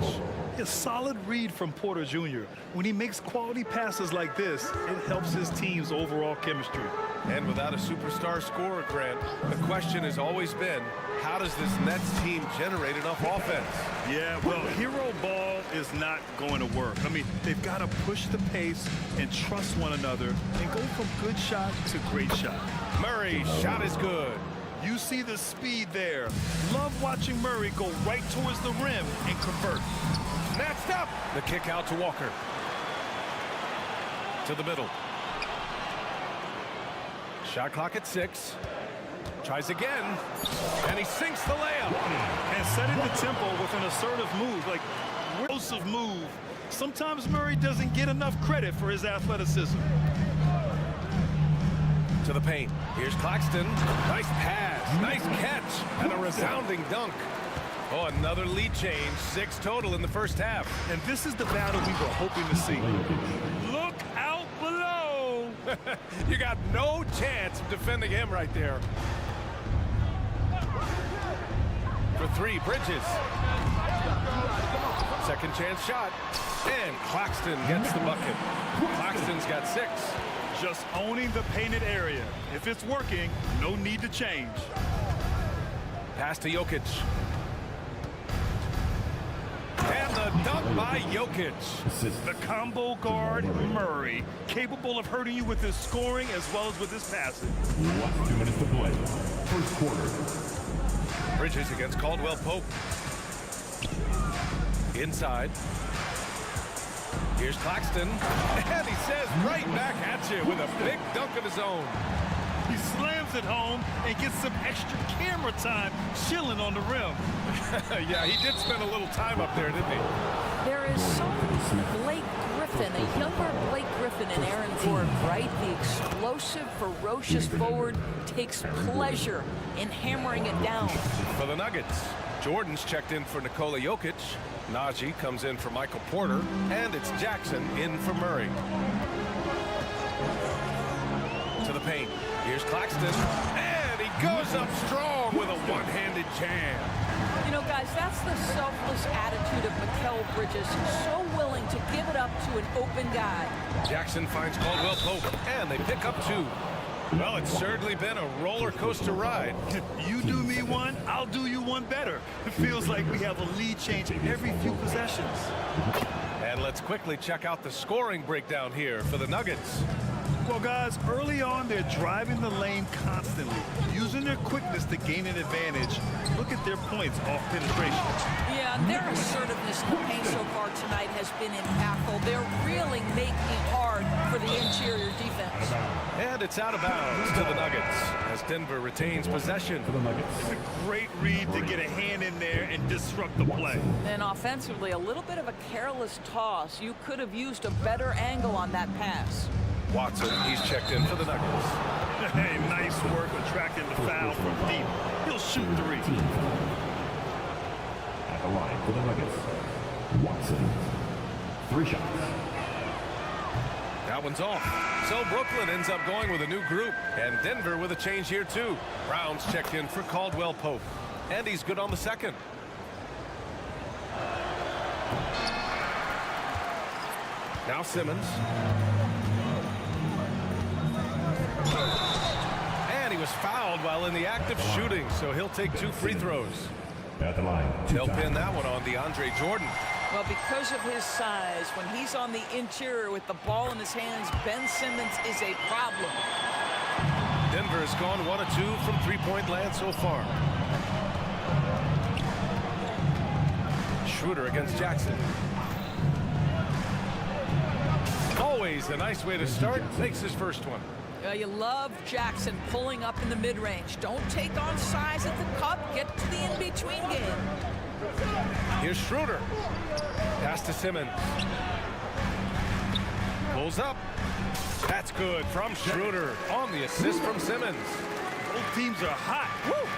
A solid read from Porter Jr. When he makes quality passes like this, it helps his team's overall chemistry. And without a superstar scorer, Grant, the question has always been, how does this Nets team generate enough offense? Yeah, well, hero ball is not going to work. I mean, they've got to push the pace and trust one another and go from good shot to great shot. Murray's shot is good. You see the speed there. Love watching Murray go right towards the rim and convert. Snatched up. The kick out to Walker. To the middle. Shot clock at 6. Tries again. And he sinks the layup. And setting the tempo with an assertive move, like explosive move. Sometimes Murray doesn't get enough credit for his athleticism. To the paint. Here's Claxton. Nice pass. Nice catch. And a resounding dunk. Oh, another lead change. 6 total in the first half. And this is the battle we were hoping to see. Look out below. You got no chance of defending him right there. For 3, Bridges. Second chance shot. And Claxton gets the bucket. Claxton's got 6. Just owning the painted area. If it's working, no need to change. Pass to Jokic. And the dunk by Jokic. The combo guard, Murray, capable of hurting you with his scoring as well as with his passing. 2 minutes to play. First quarter. Bridges against Caldwell Pope. Inside. Here's Claxton, and he says right back at you with a big dunk of his own. He slams it home and gets some extra camera time chilling on the rim. Yeah, he did spend a little time up there, didn't he? There is some Blake Griffin, a younger Blake Griffin in Aaron Gordon, right? The explosive, ferocious forward takes pleasure in hammering it down. For the Nuggets, Jordan's checked in for Nikola Jokic. Najee comes in for Michael Porter, and it's Jackson in for Murray. To the paint. Here's Claxton, and he goes up strong with a one-handed jam. You know, guys, that's the selfless attitude of Mikal Bridges, so willing to give it up to an open guy. Jackson finds Caldwell Pope, and they pick up 2. Well, it's certainly been a roller coaster ride. You do me one, I'll do you one better. It feels like we have a lead change every few possessions. And let's quickly check out the scoring breakdown here for the Nuggets. Well, guys, early on, they're driving the lane constantly, using their quickness to gain an advantage. Look at their points off penetration. Yeah, their assertiveness in the paint so far tonight has been impactful. They're really making it hard for the interior defense. And it's out of bounds to the Nuggets as Denver retains possession. It's a great read to get a hand in there and disrupt the play. And offensively, a little bit of a careless toss. You could have used a better angle on that pass. Watson, he's checked in for the Nuggets. Hey, nice work attracting the foul from deep. He'll shoot 3. At the line for the Nuggets, Watson. 3 shots. That one's off. So Brooklyn ends up going with a new group, and Denver with a change here too. Brown's checked in for Caldwell Pope. And he's good on the second. Now Simmons. And he was fouled while in the act of shooting, so he'll take 2 free throws. At the line. They'll pin that one on DeAndre Jordan. Well, because of his size, when he's on the interior with the ball in his hands, Ben Simmons is a problem. Denver has gone 1 of 2 from three-point land so far. Schroeder against Jackson. Always a nice way to start. Makes his first one. You love Jackson pulling up in the mid-range. Don't take on size at the cup. Get to the in-between game. Here's Schroeder. Pass to Simmons. Pulls up. That's good from Schroeder on the assist from Simmons. Both teams are hot. Woo!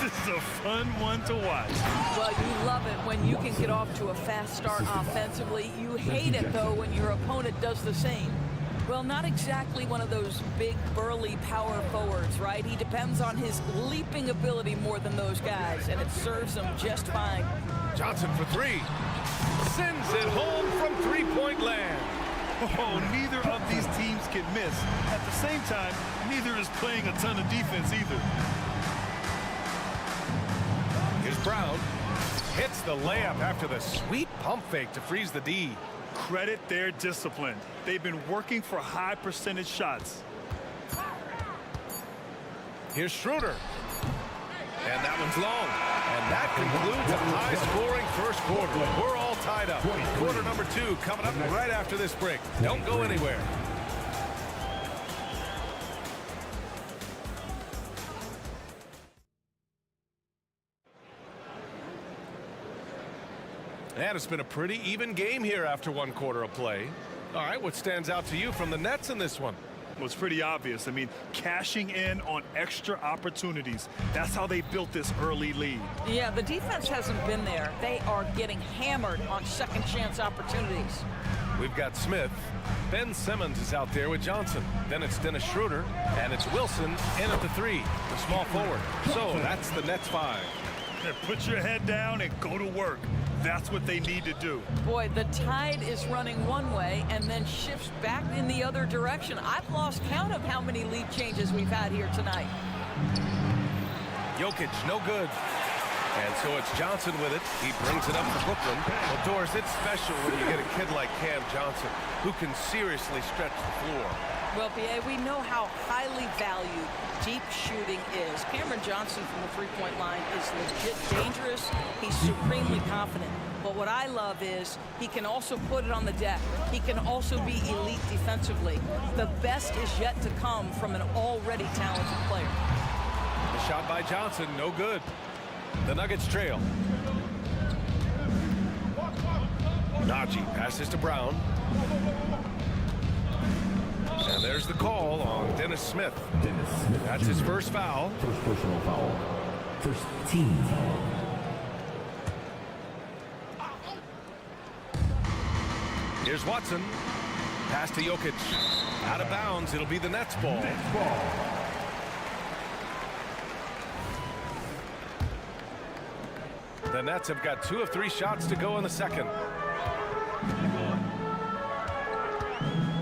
This is a fun one to watch. Well, you love it when you can get off to a fast start offensively. You hate it, though, when your opponent does the same. Well, not exactly one of those big, burly power forwards, right? He depends on his leaping ability more than those guys, and it serves him just fine. Johnson for 3. Sends it home from three-point land. Oh, neither of these teams can miss. At the same time, neither is playing a ton of defense either. Here's Brown. Hits the layup after the sweet pump fake to freeze the D. Credit their discipline. They've been working for high percentage shots. Here's Schroeder. And that one's long. And that concludes a high-scoring first quarter. We're all tied up. Quarter number 2 coming up right after this break. Don't go anywhere. And it's been a pretty even game here after 1 quarter of play. All right, what stands out to you from the Nets in this one? Well, it's pretty obvious. I mean, cashing in on extra opportunities. That's how they built this early lead. Yeah, the defense hasn't been there. They are getting hammered on second chance opportunities. We've got Smith. Ben Simmons is out there with Johnson. Then it's Dennis Schroeder. And it's Wilson in at the 3, the small forward. So that's the Nets 5. Put your head down and go to work. That's what they need to do. Boy, the tide is running one way and then shifts back in the other direction. I've lost count of how many lead changes we've had here tonight. Jokic, no good. And so it's Johnson with it. He brings it up to Brooklyn. Well, Doris, it's special when you get a kid like Cam Johnson who can seriously stretch the floor. Well, B.A., we know how highly valued deep shooting is. Cameron Johnson from the three-point line is legit dangerous. He's supremely confident. But what I love is he can also put it on the deck. He can also be elite defensively. The best is yet to come from an already talented player. The shot by Johnson, no good. The Nuggets trail. Najee passes to Brown. And there's the call on Dennis Smith. That's his first foul. First personal foul. First team foul. Here's Watson. Pass to Jokic. Out of bounds. It'll be the Nets ball. Nets ball. The Nets have got 2 of 3 shots to go in the second.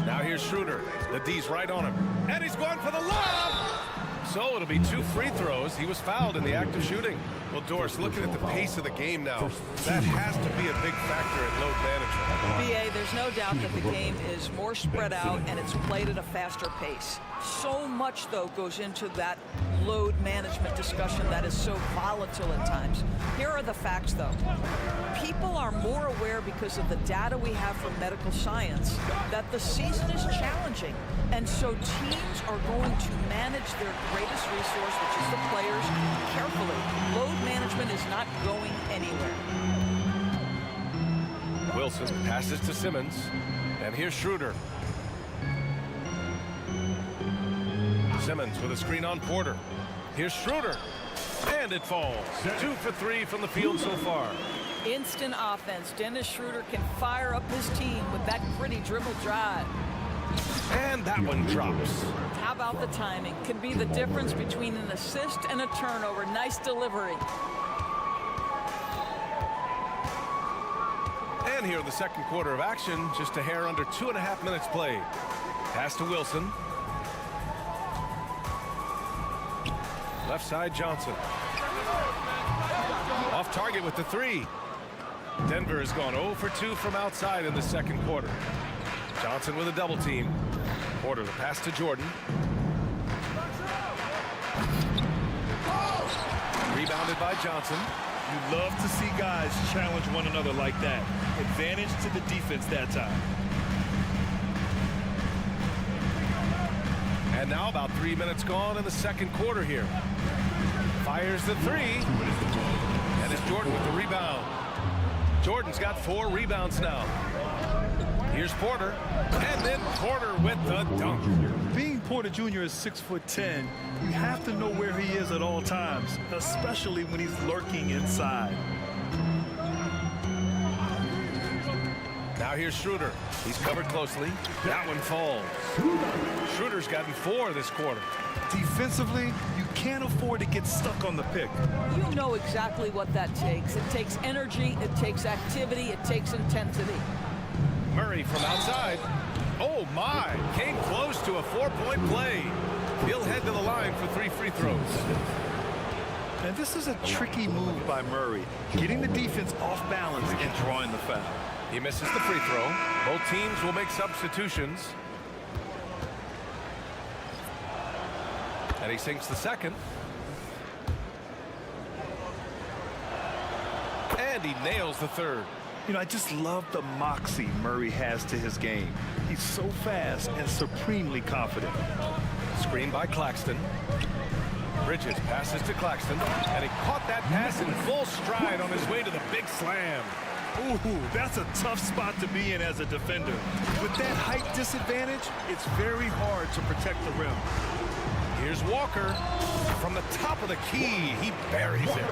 Now here's Schroeder. The D's right on him. And he's going for the lob! So it'll be 2 free throws. He was fouled in the act of shooting. Well, Doris, looking at the pace of the game now, that has to be a big factor in load management. B.A., there's no doubt that the game is more spread out and it's played at a faster pace. So much, though, goes into that load management discussion that is so volatile at times. Here are the facts, though. People are more aware because of the data we have from medical science that the season is challenging. And so teams are going to manage their greatest resource, which is the players, carefully. Load management is not going anywhere. Wilson passes to Simmons. And here's Schroeder. Simmons with a screen on Porter. Here's Schroeder. And it falls. 2 for 3 from the field so far. Instant offense. Dennis Schroeder can fire up his team with that pretty dribble drive. And that one drops. How about the timing? Can be the difference between an assist and a turnover. Nice delivery. And here in the second quarter of action, just a hair under 2.5 minutes played. Pass to Wilson. Left side, Johnson. Off target with the three. Denver has gone 0 for 2 from outside in the second quarter. Johnson with a double team. Porter the pass to Jordan. Rebounded by Johnson. You love to see guys challenge one another like that. Advantage to the defense that time. And now about 3 minutes gone in the second quarter here. Fires the three. And it's Jordan with the rebound. Jordan's got 4 rebounds now. Here's Porter. And then Porter with the dunk. Being Porter Jr. is 6'10", you have to know where he is at all times, especially when he's lurking inside. Now here's Schroeder. He's covered closely. That one falls. Schroeder's gotten 4 this quarter. Defensively, you can't afford to get stuck on the pick. You know exactly what that takes. It takes energy, it takes activity, it takes intensity. Murray from outside. Oh my, came close to a 4-point play. He'll head to the line for 3 free throws. And this is a tricky move by Murray, getting the defense off balance and drawing the foul. He misses the free throw. Both teams will make substitutions. And he sinks the second. And he nails the third. You know, I just love the moxie Murray has to his game. He's so fast and supremely confident. Screen by Claxton. Bridges passes to Claxton, and he caught that pass in full stride on his way to the big slam. Ooh, that's a tough spot to be in as a defender. With that height disadvantage, it's very hard to protect the rim. Here's Walker. From the top of the key, he buries it.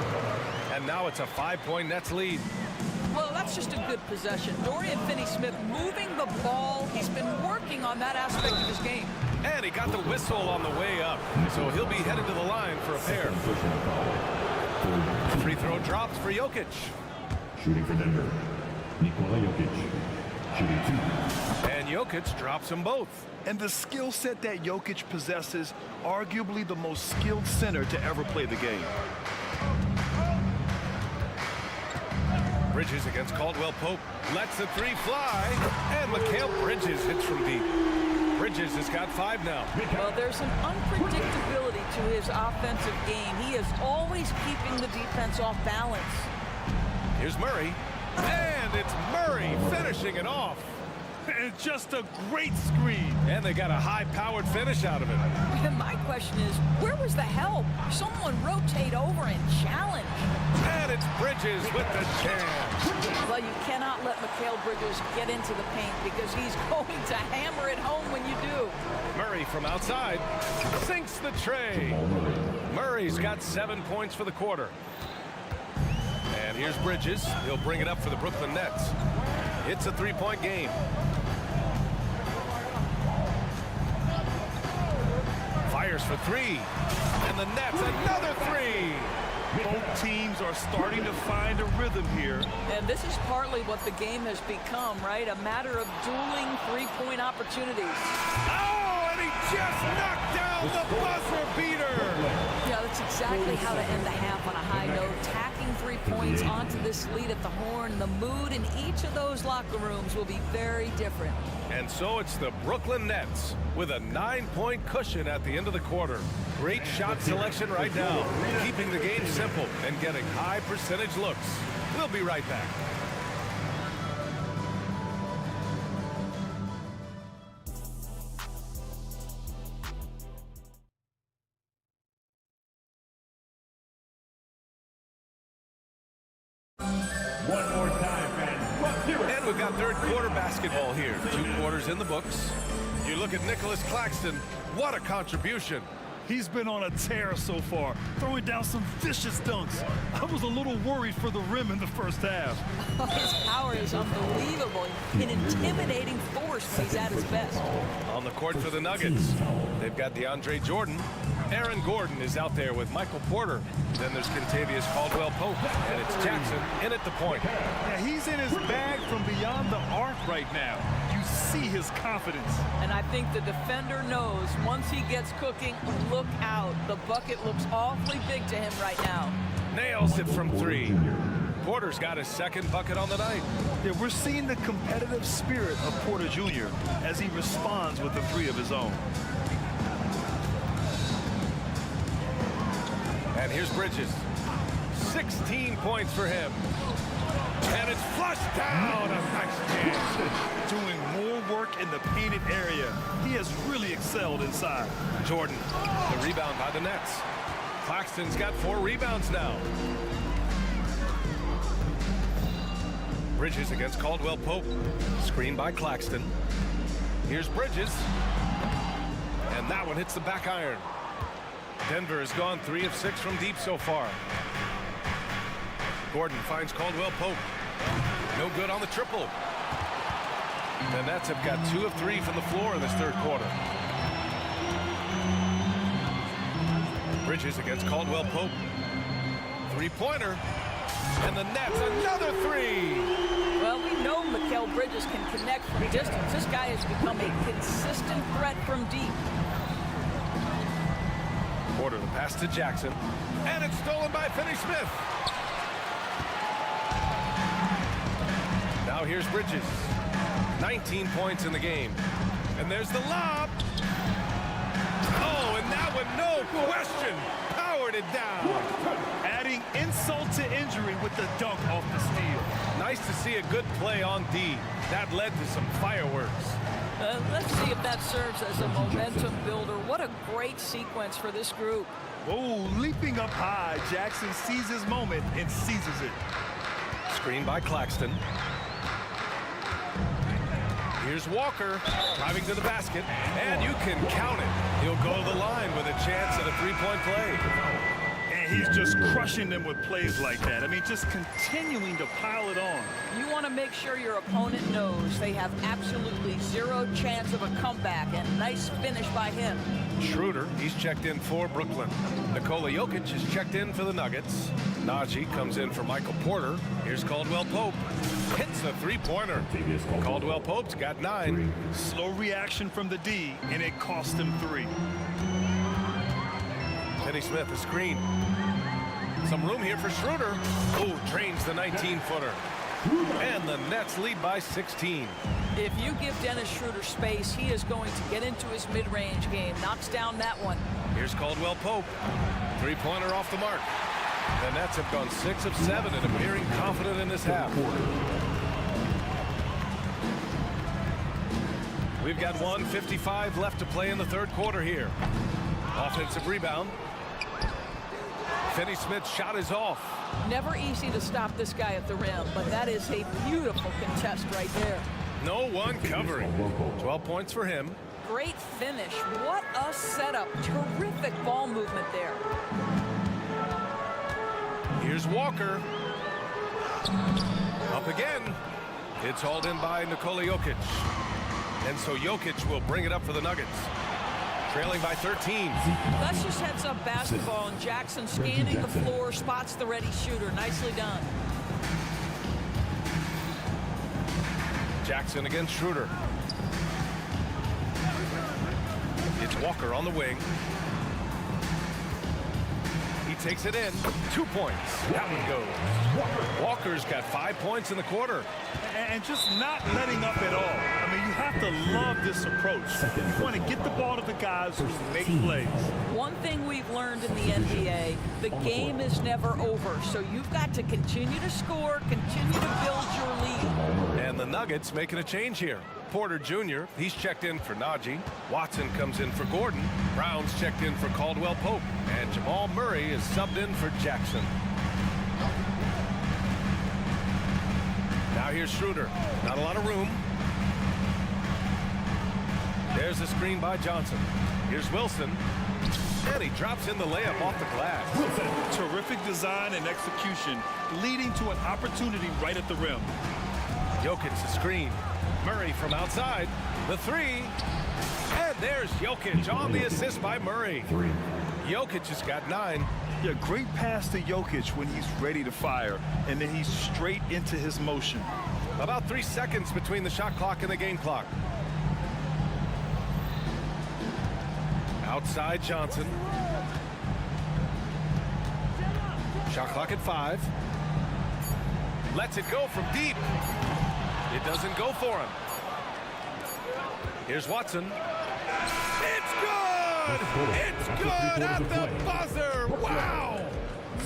And now it's a 5-point Nets lead. Well, that's just a good possession. Dorian Finney-Smith moving the ball. He's been working on that aspect of his game. And he got the whistle on the way up, so he'll be headed to the line for a pair. Free throw drops for Jokic. Shooting for Denver, Nikola Jokic. Shooting 2. And Jokic drops them both. And the skill set that Jokic possesses, arguably the most skilled center to ever play the game. Bridges against Caldwell Pope. Lets the three fly. And Mikal Bridges hits from deep. Bridges has got 5 now. Well, there's an unpredictability to his offensive game. He is always keeping the defense off balance. Here's Murray. And it's Murray finishing it off. And just a great screen. And they got a high-powered finish out of it. And my question is, where was the help? Someone rotate over and challenge. And it's Bridges with the jam. Well, you cannot let Mikal Bridges get into the paint because he's going to hammer it home when you do. Murray from outside sinks the tray. Murray's got 7 points for the quarter. And here's Bridges. He'll bring it up for the Brooklyn Nets. It's a 3-point game. Fires for 3. And the Nets, another 3. Both teams are starting to find a rhythm here. And this is partly what the game has become, right? A matter of dueling 3-point opportunities. Oh, and he just knocked down the buzzer beater. Yeah, that's exactly how to end the half on a high note. Tacking 3 points onto this lead at the horn. The mood in each of those locker rooms will be very different. And so it's the Brooklyn Nets with a 9-point cushion at the end of the quarter. Great shot selection right now, keeping the game simple and getting high percentage looks. We'll be right back. One more time, fans. Let's hear it. And we've got third quarter basketball here. 2 quarters in the books. You look at Nicholas Claxton. What a contribution. He's been on a tear so far, throwing down some vicious dunks. I was a little worried for the rim in the first half. His power is unbelievable. An intimidating force when he's at his best. On the court for the Nuggets, they've got DeAndre Jordan. Aaron Gordon is out there with Michael Porter. Then there's Kentavious Caldwell Pope, and it's Jackson in at the point. Yeah, he's in his bag from beyond the arc right now. You see his confidence. And I think the defender knows once he gets cooking, look out. The bucket looks awfully big to him right now. Nails it from three. Porter's got his second bucket on the night. Yeah, we're seeing the competitive spirit of Porter Jr. as he responds with a three of his own. And here's Bridges. 16 points for him. And it's flushed down. A nice chance. Doing more work in the painted area. He has really excelled inside. Jordan, the rebound by the Nets. Claxton's got 4 rebounds now. Bridges against Caldwell Pope. Screen by Claxton. Here's Bridges. And that one hits the back iron. Denver has gone 3 of 6 from deep so far. Gordon finds Caldwell Pope. No good on the triple. The Nets have got 2 of 3 from the floor in this third quarter. Bridges against Caldwell Pope. 3-pointer. And the Nets, another 3. Well, we know Mikal Bridges can connect from distance. This guy has become a consistent threat from deep. Porter, the pass to Jackson. And it's stolen by Finney-Smith. Now here's Bridges. 19 points in the game. And there's the lob. Oh, and that one, no question, powered it down. Adding insult to injury with the dunk off the steal. Nice to see a good play on D. That led to some fireworks. Let's see if that serves as a momentum builder. What a great sequence for this group. Oh, leaping up high. Jackson sees his moment and seizes it. Screen by Claxton. Here's Walker driving to the basket, and you can count it. He'll go to the line with a chance at a 3-point play. And he's just crushing them with plays like that. I mean, just continuing to pile it on. You want to make sure your opponent knows they have absolutely zero chance of a comeback, and nice finish by him. Schroeder, he's checked in for Brooklyn. Nikola Jokic is checked in for the Nuggets. Najee comes in for Michael Porter. Here's Caldwell Pope. Hits the 3-pointer. Caldwell Pope's got 9. Slow reaction from the D, and it cost him 3. Finney-Smith, a screen. Some room here for Schroeder. Oh, drains the 19-footer. And the Nets lead by 16. If you give Dennis Schroeder space, he is going to get into his mid-range game. Knocks down that one. Here's Caldwell Pope. 3-pointer off the mark. The Nets have gone 6 of 7 and appearing confident in this half. We've got 1:55 left to play in the third quarter here. Offensive rebound. Finney-Smith's shot is off. Never easy to stop this guy at the rim, but that is a beautiful contest right there. No one covering. 12 points for him. Great finish. What a setup. Terrific ball movement there. Here's Walker. Up again. It's hauled in by Nikola Jokic. And so Jokic will bring it up for the Nuggets. Trailing by 13. That's just heads up basketball, and Jackson scanning the floor, spots the ready shooter. Nicely done. Jackson against Schroeder. It's Walker on the wing. He takes it in. 2 points. That one goes. Walker's got 5 points in the quarter. And just not letting up at all. I mean, you have to love this approach. You want to get the ball to the guys who make plays. One thing we've learned in the NBA, the game is never over. So you've got to continue to score, continue to build your lead. And the Nuggets making a change here. Porter Jr., he's checked in for Najee. Watson comes in for Gordon. Brown's checked in for Caldwell Pope. And Jamal Murray is subbed in for Jackson. Now here's Schroeder. Not a lot of room. There's a screen by Johnson. Here's Wilson. And he drops in the layup off the glass. Terrific design and execution, leading to an opportunity right at the rim. Jokic the screen. Murray from outside. The 3. And there's Jokic on the assist by Murray. Jokic has got 9. Yeah, great pass to Jokic when he's ready to fire, and then he's straight into his motion. About 3 seconds between the shot clock and the game clock. Outside Johnson. Shot clock at 5. Lets it go from deep. It doesn't go for him. Here's Watson. It's good! It's good at the buzzer! Wow!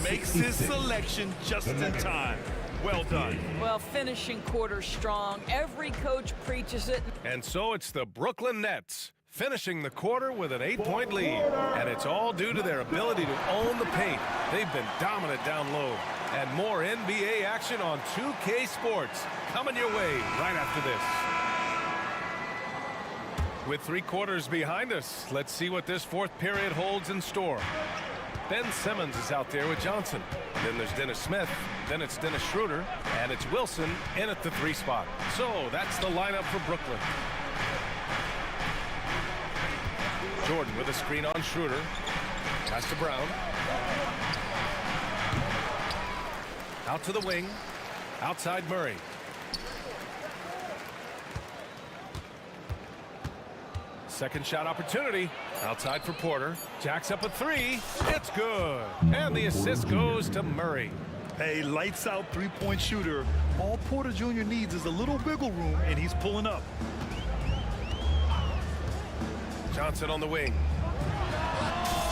Makes his selection just in time. Well done. Well, finishing quarter strong. Every coach preaches it. And so it's the Brooklyn Nets finishing the quarter with an 8-point lead. And it's all due to their ability to own the paint. They've been dominant down low. And more NBA action on 2K Sports coming your way right after this. With 3 quarters behind us, let's see what this fourth period holds in store. Ben Simmons is out there with Johnson. Then there's Dennis Smith. Then it's Dennis Schroeder. And it's Wilson in at the 3 spot. So that's the lineup for Brooklyn. Jordan with a screen on Schroeder. Pass to Brown. Out to the wing. Outside Murray. Second shot opportunity. Outside for Porter. Jacks up a 3. It's good. And the assist goes to Murray. A lights out 3-point shooter. All Porter Jr. needs is a little wiggle room, and he's pulling up. Johnson on the wing.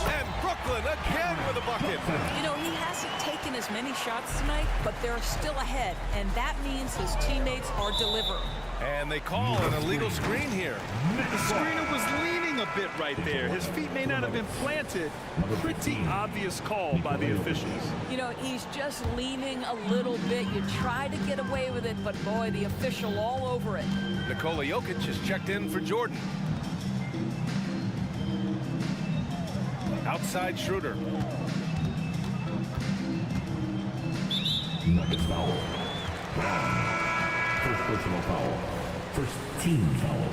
And Brooklyn again with a bucket. You know, he hasn't taken as many shots tonight, but they're still ahead, and that means his teammates are delivering. And they call an illegal screen here. The screener was leaning a bit right there. His feet may not have been planted. Pretty obvious call by the officials. You know, he's just leaning a little bit. You try to get away with it, but boy, the official all over it. Nikola Jokic has checked in for Jordan. Outside Schroeder. Nuggets foul. First personal foul. First team foul.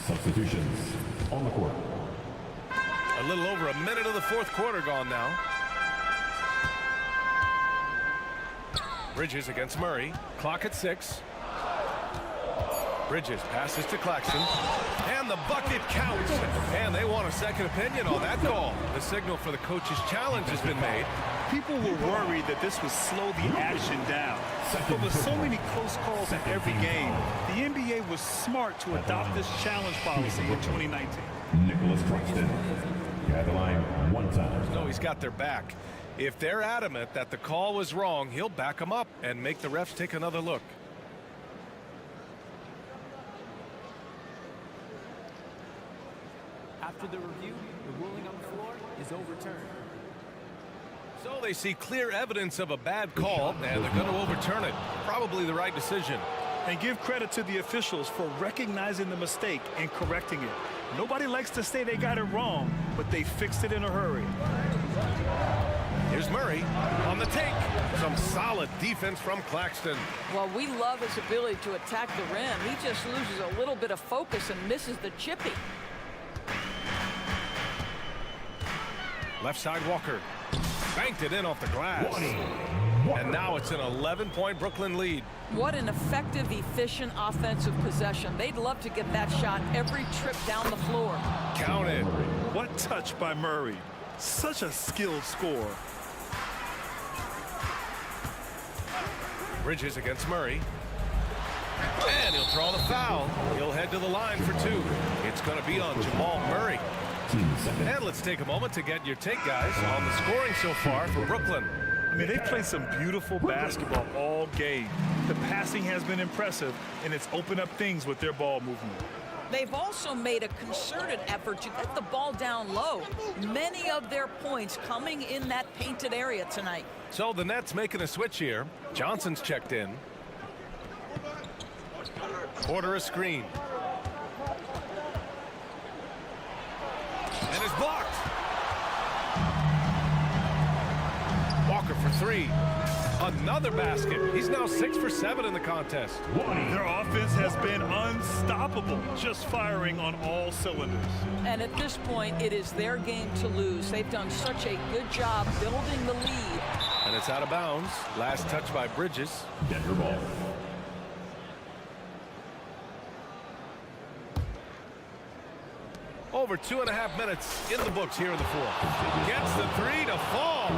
Substitutions on the court. A little over a minute of the fourth quarter gone now. Bridges against Murray. Clock at 6. Bridges passes to Claxton. And the bucket counts. And they want a second opinion on that call. The signal for the coach's challenge has been made. People were worried that this would slow the action down. But with so many close calls in every game, the NBA was smart to adopt this challenge policy in 2019. Nicholas Claxton. At the line one time. No, he's got their back. If they're adamant that the call was wrong, he'll back them up and make the refs take another look. After the review, the ruling on the floor is overturned. So they see clear evidence of a bad call, and they're going to overturn it. Probably the right decision. And give credit to the officials for recognizing the mistake and correcting it. Nobody likes to say they got it wrong, but they fixed it in a hurry. Here's Murray on the take. Some solid defense from Claxton. Well, we love his ability to attack the rim. He just loses a little bit of focus and misses the chippy. Left side Walker. Banked it in off the glass. And now it's an 11-point Brooklyn lead. What an effective, efficient offensive possession. They'd love to get that shot every trip down the floor. Counted. What touch by Murray. Such a skilled scorer. Bridges against Murray. And he'll draw the foul. He'll head to the line for 2. It's going to be on Jamal Murray. And let's take a moment to get your take, guys, on the scoring so far for Brooklyn. I mean, they've played some beautiful basketball all game. The passing has been impressive, and it's opened up things with their ball movement. They've also made a concerted effort to get the ball down low. Many of their points coming in that painted area tonight. So the Nets making a switch here. Johnson's checked in. Porter a screen. And is blocked. Walker for 3. Another basket. He's now 6 for 7 in the contest. Their offense has been unstoppable, just firing on all cylinders. And at this point, it is their game to lose. They've done such a good job building the lead. And it's out of bounds. Last touch by Bridges. Denver ball. over 2.5 minutes in the books here in the fourth. Gets the three to fall.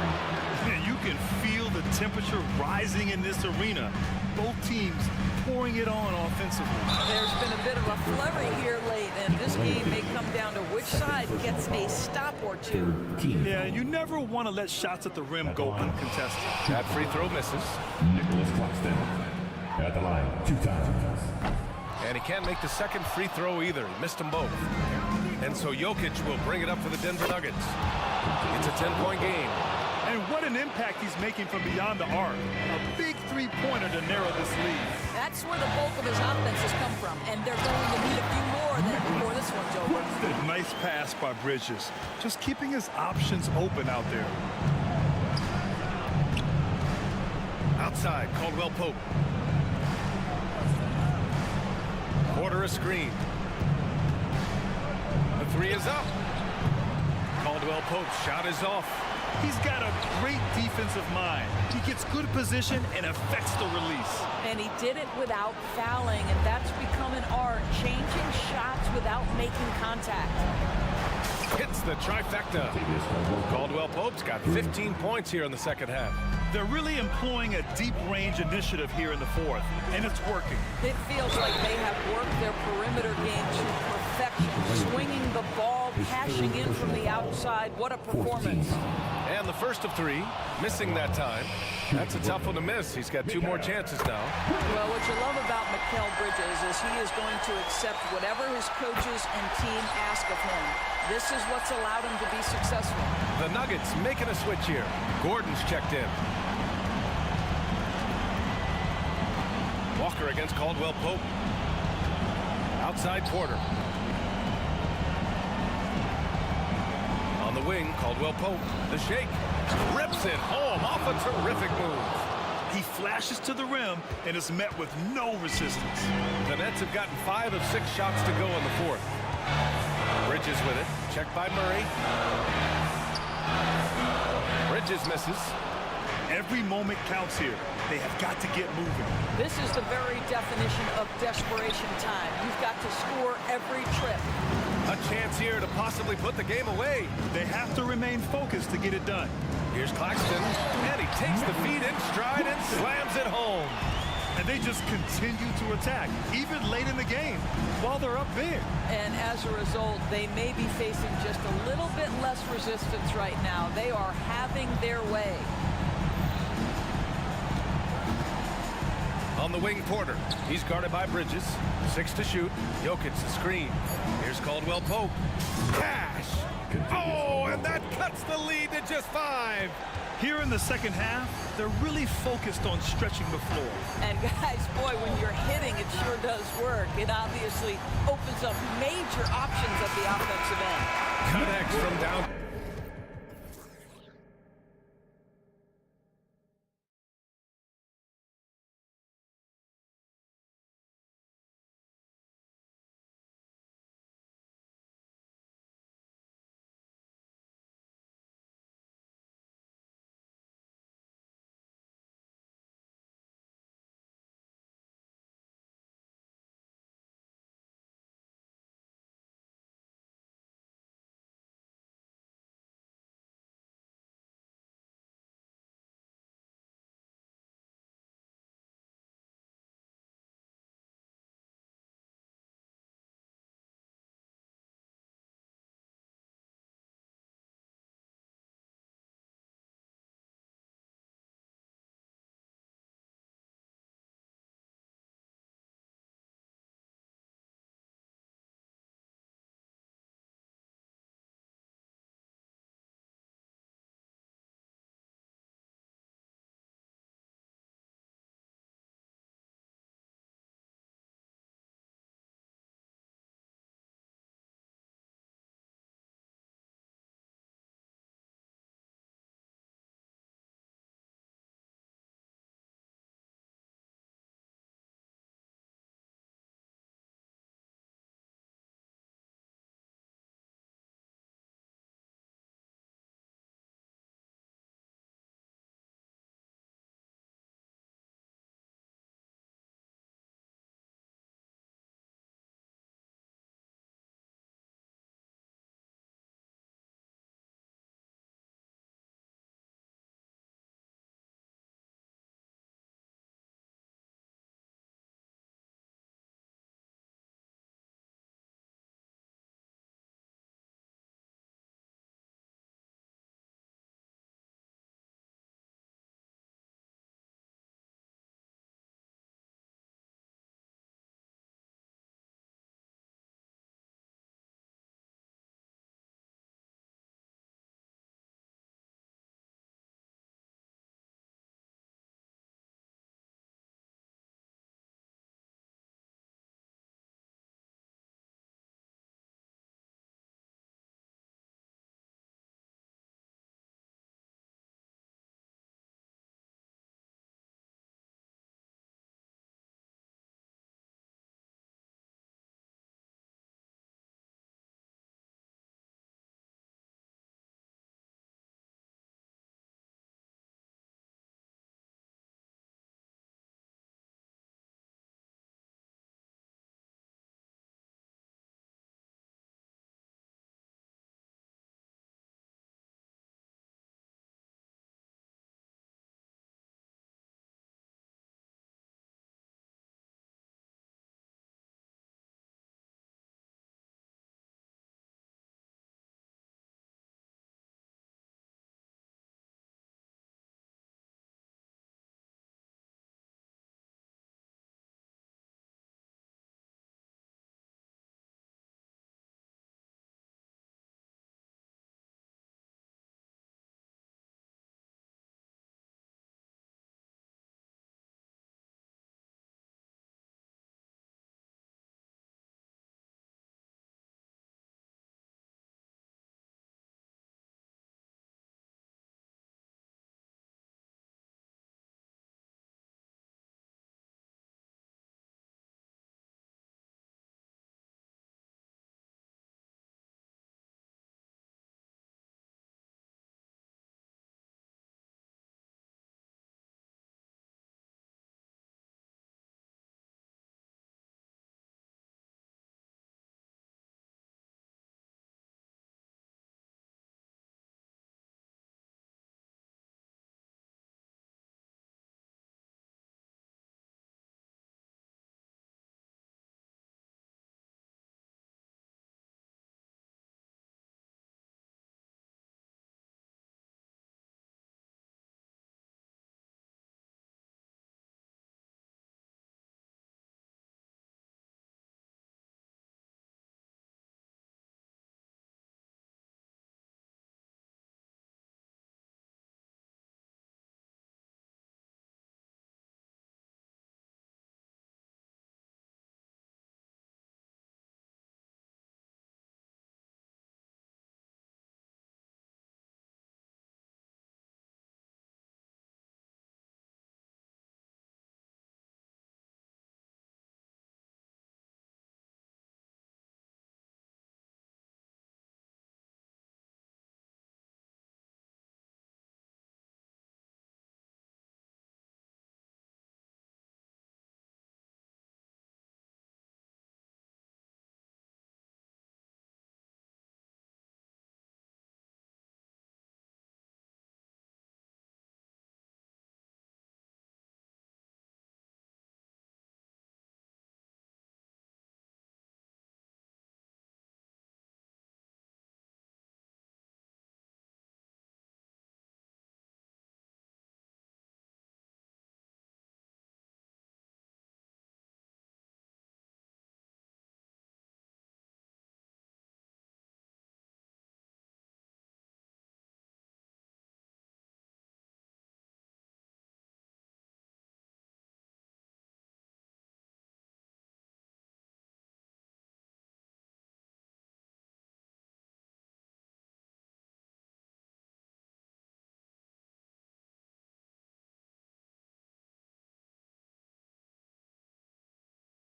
Man, you can feel the temperature rising in this arena. Both teams pouring it on offensively. There's been a bit of a flurry here late, and this game may come down to which side gets a stop or two. Yeah, you never want to let shots at the rim go uncontested. That free throw misses. Nicholas Claxton at the line 2 times. And he can't make the second free throw either. He missed them both. And so Jokic will bring it up for the Denver Nuggets. It's a 10-point game. And what an impact he's making from beyond the arc. A big three-pointer to narrow this lead. That's where the bulk of his offense has come from, and they're going to need a few more than before this one's over. Nice pass by Bridges. Just keeping his options open out there. Outside, Caldwell Pope. Quarter a screen. The three is up. Caldwell Pope's shot is off. He's got a great defensive mind. He gets good position and affects the release. And he did it without fouling, and that's become an art, changing shots without making contact. Hits the trifecta. Caldwell Pope's got 15 points here in the second half. They're really employing a deep range initiative here in the fourth, and it's working. It feels like they have worked their perimeter game to perfection, swinging the ball, cashing in from the outside. What a performance. And the first of three, missing that time. That's a tough one to miss. He's got 2 more chances now. Well, what you love about Mikal Bridges is he is going to accept whatever his coaches and team ask of him. This is what's allowed him to be successful. The Nuggets making a switch here. Gordon's checked in. Walker against Caldwell Pope. Outside Porter. On the wing, Caldwell Pope. The shake. Rips it home off a terrific move. He flashes to the rim and is met with no resistance. The Nets have gotten 5 of 6 shots to go in the fourth. Bridges with it. Checked by Murray. Bridges misses. Every moment counts here. They have got to get moving. This is the very definition of desperation time. You've got to score every trip. A chance here to possibly put the game away. They have to remain focused to get it done. Here's Claxton, and he takes the feed in stride and slams it home. And they just continue to attack, even late in the game, while they're up big. And as a result, they may be facing just a little bit less resistance right now. They are having their way. On the wing, Porter. He's guarded by Bridges. 6 to shoot. Jokic the screen. Here's Caldwell Pope. Cash! Oh, and that cuts the lead to just 5. Here in the second half, they're really focused on stretching the floor. And guys, boy, when you're hitting, it sure does work. It obviously opens up major options at the offensive end. Connects from down.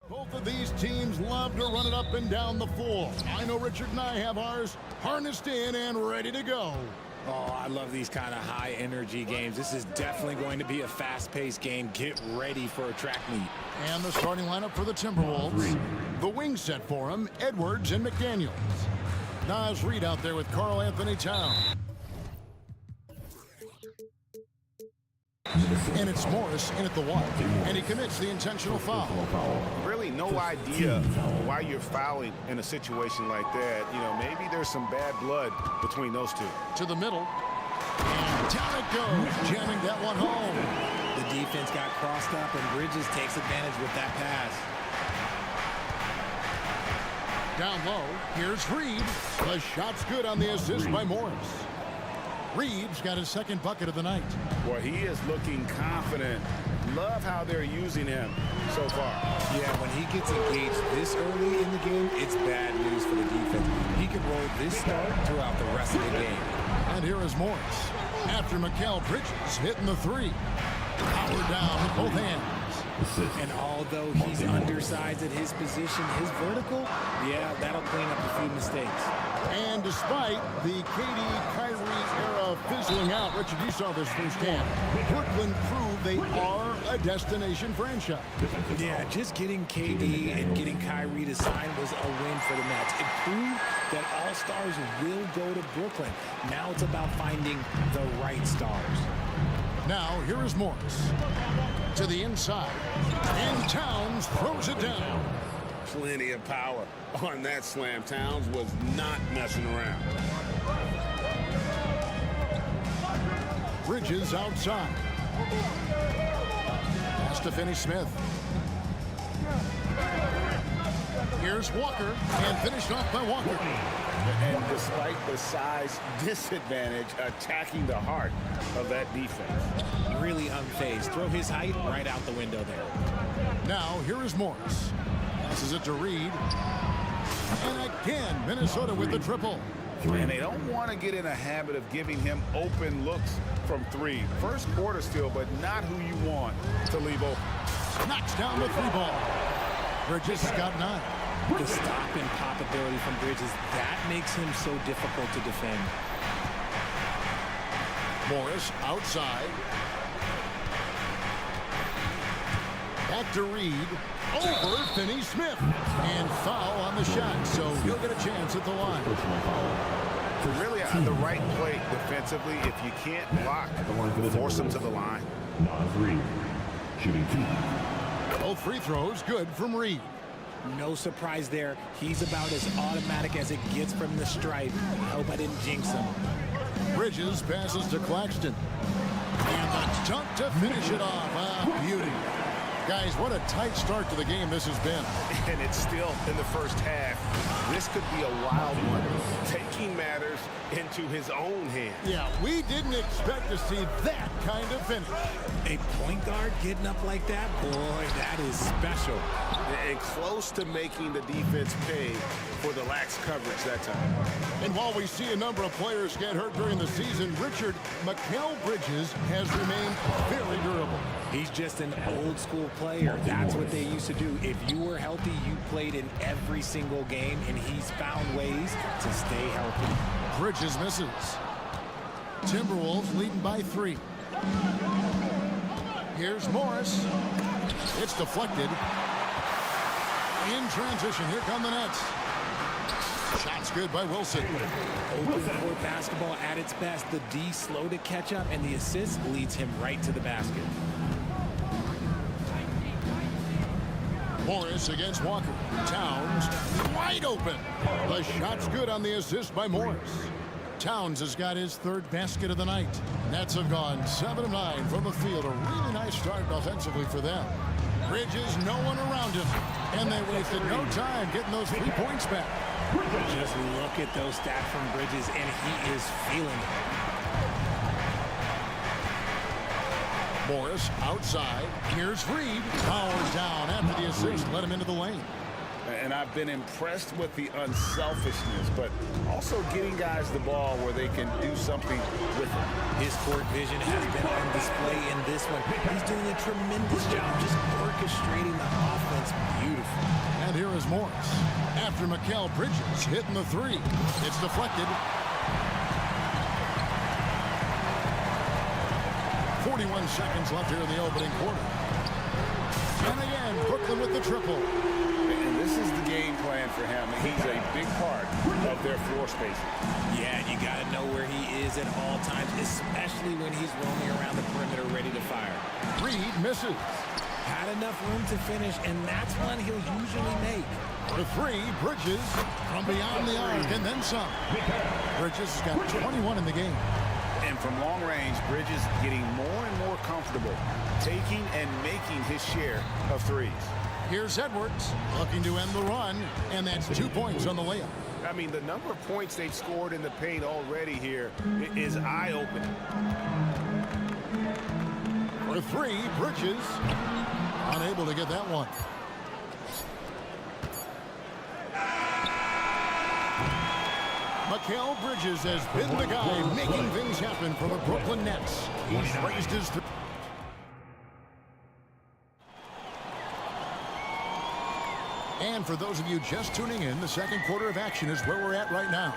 Both of these teams love to run it up and down the floor. I know Richard and I have ours harnessed in and ready to go. Oh, I love these kind of high-energy games. This is definitely going to be a fast-paced game. Get ready for a track meet. And the starting lineup for the Timberwolves. The wing set for him, Edwards and McDaniels. Nas Reed out there with Karl Anthony Towns. And it's Morris in at the one, and he commits the intentional foul. Really no idea why you're fouling in a situation like that. You know, maybe there's some bad blood between those two. To the middle, and down it goes, jamming that one home. The defense got crossed up, and Bridges takes advantage with that pass. Down low, here's Reed. The shot's good on the assist by Morris. Reed's got his second bucket of the night. Boy, he is looking confident. Love how they're using him so far. Yeah, when he gets engaged this early in the game, it's bad news for the defense. He could roll this start throughout the rest of the game. And here is Morris. After Mikal Bridges hitting the three. Power down with both hands. And although he's undersized at his position, his vertical, yeah, that'll clean up a few mistakes. And despite the KD-Kyrie era fizzling out, Richard, you saw this firsthand. Brooklyn proved they are a destination franchise. Yeah, just getting KD and getting Kyrie to sign was a win for the Nets. It proved that all stars will go to Brooklyn. Now it's about finding the right stars. Now, here is Morris. To the inside. And Towns throws it down. Plenty of power on that slam. Towns was not messing around. Bridges outside. Pass to Finney-Smith. Here's Walker, and finished off by Walker. And despite the size disadvantage, attacking the heart of that defense. Really unfazed. Throw his height right out the window there. Now, here is Morris. Passes it to Reed. And again, Minnesota with the triple. And they don't want to get in a habit of giving him open looks from three. First quarter still, but not who you want to leave open. Knocks down the three ball. Bridges has got 9. The stop and pop ability from Bridges, that makes him so difficult to defend. Morris outside. Back to Reed. Over Finney-Smith. And foul on the shot, so he'll get a chance at the line. Really at the right play defensively. If you can't block, force him to the line. Reed, shooting 2. Both free throws good from Reed. No surprise there. He's about as automatic as it gets from the stripe. I hope I didn't jinx him. Bridges passes to Claxton. And the dunk to finish it off. Ah, beauty. Guys, what a tight start to the game this has been. And it's still in the first half. This could be a wild one. Taking matters into his own hands. Yeah, we didn't expect to see that kind of finish. A point guard getting up like that? Boy, that is special. And close to making the defense pay for the lax coverage that time. And while we see a number of players get hurt during the season, Richard, Mikal Bridges has remained very durable. He's just an old school player. That's what they used to do. If you were healthy, you played in every single game, and he's found ways to stay healthy. Bridges misses. Timberwolves leading by 3. Here's Morris. It's deflected. In transition, here come the Nets. Shot's good by Wilson. Open court basketball at its best. The D slow to catch up, and the assist leads him right to the basket. Morris against Walker. Towns wide open. The shot's good on the assist by Morris. Towns has got his 3rd basket of the night. Nets have gone 7 of 9 from the field. A really nice start offensively for them. Bridges, no one around him. And they wasted no time getting those 3 points back. Just look at those stats from Bridges, and he is feeling it. Morris outside. Here's Reed. Powers down after the assist. Let him into the lane. And I've been impressed with the unselfishness, but also getting guys the ball where they can do something with it. His court vision has been on display in this one. He's doing a tremendous job just orchestrating the offense beautifully. And here is Morris. After Mikal Bridges hitting the three. It's deflected. 41 seconds left here in the opening quarter. And again, Brooklyn with the triple. And this is the game plan for him. He's a big part of their floor spacing. Yeah, you got to know where he is at all times, especially when he's roaming around the perimeter ready to fire. Reed misses. Had enough room to finish, and that's one he'll usually make. The three, Bridges from beyond the arc and then some. Bridges has got 21 in the game. And from long range, Bridges getting more and more comfortable taking and making his share of threes. Here's Edwards looking to end the run, and that's 2 points on the layup. I mean, the number of points they've scored in the paint already here is eye-opening. For three, Bridges unable to get that one. Mikal Bridges has been the guy making things happen for the Brooklyn Nets. He's raised his three. And for those of you just tuning in, the second quarter of action is where we're at right now.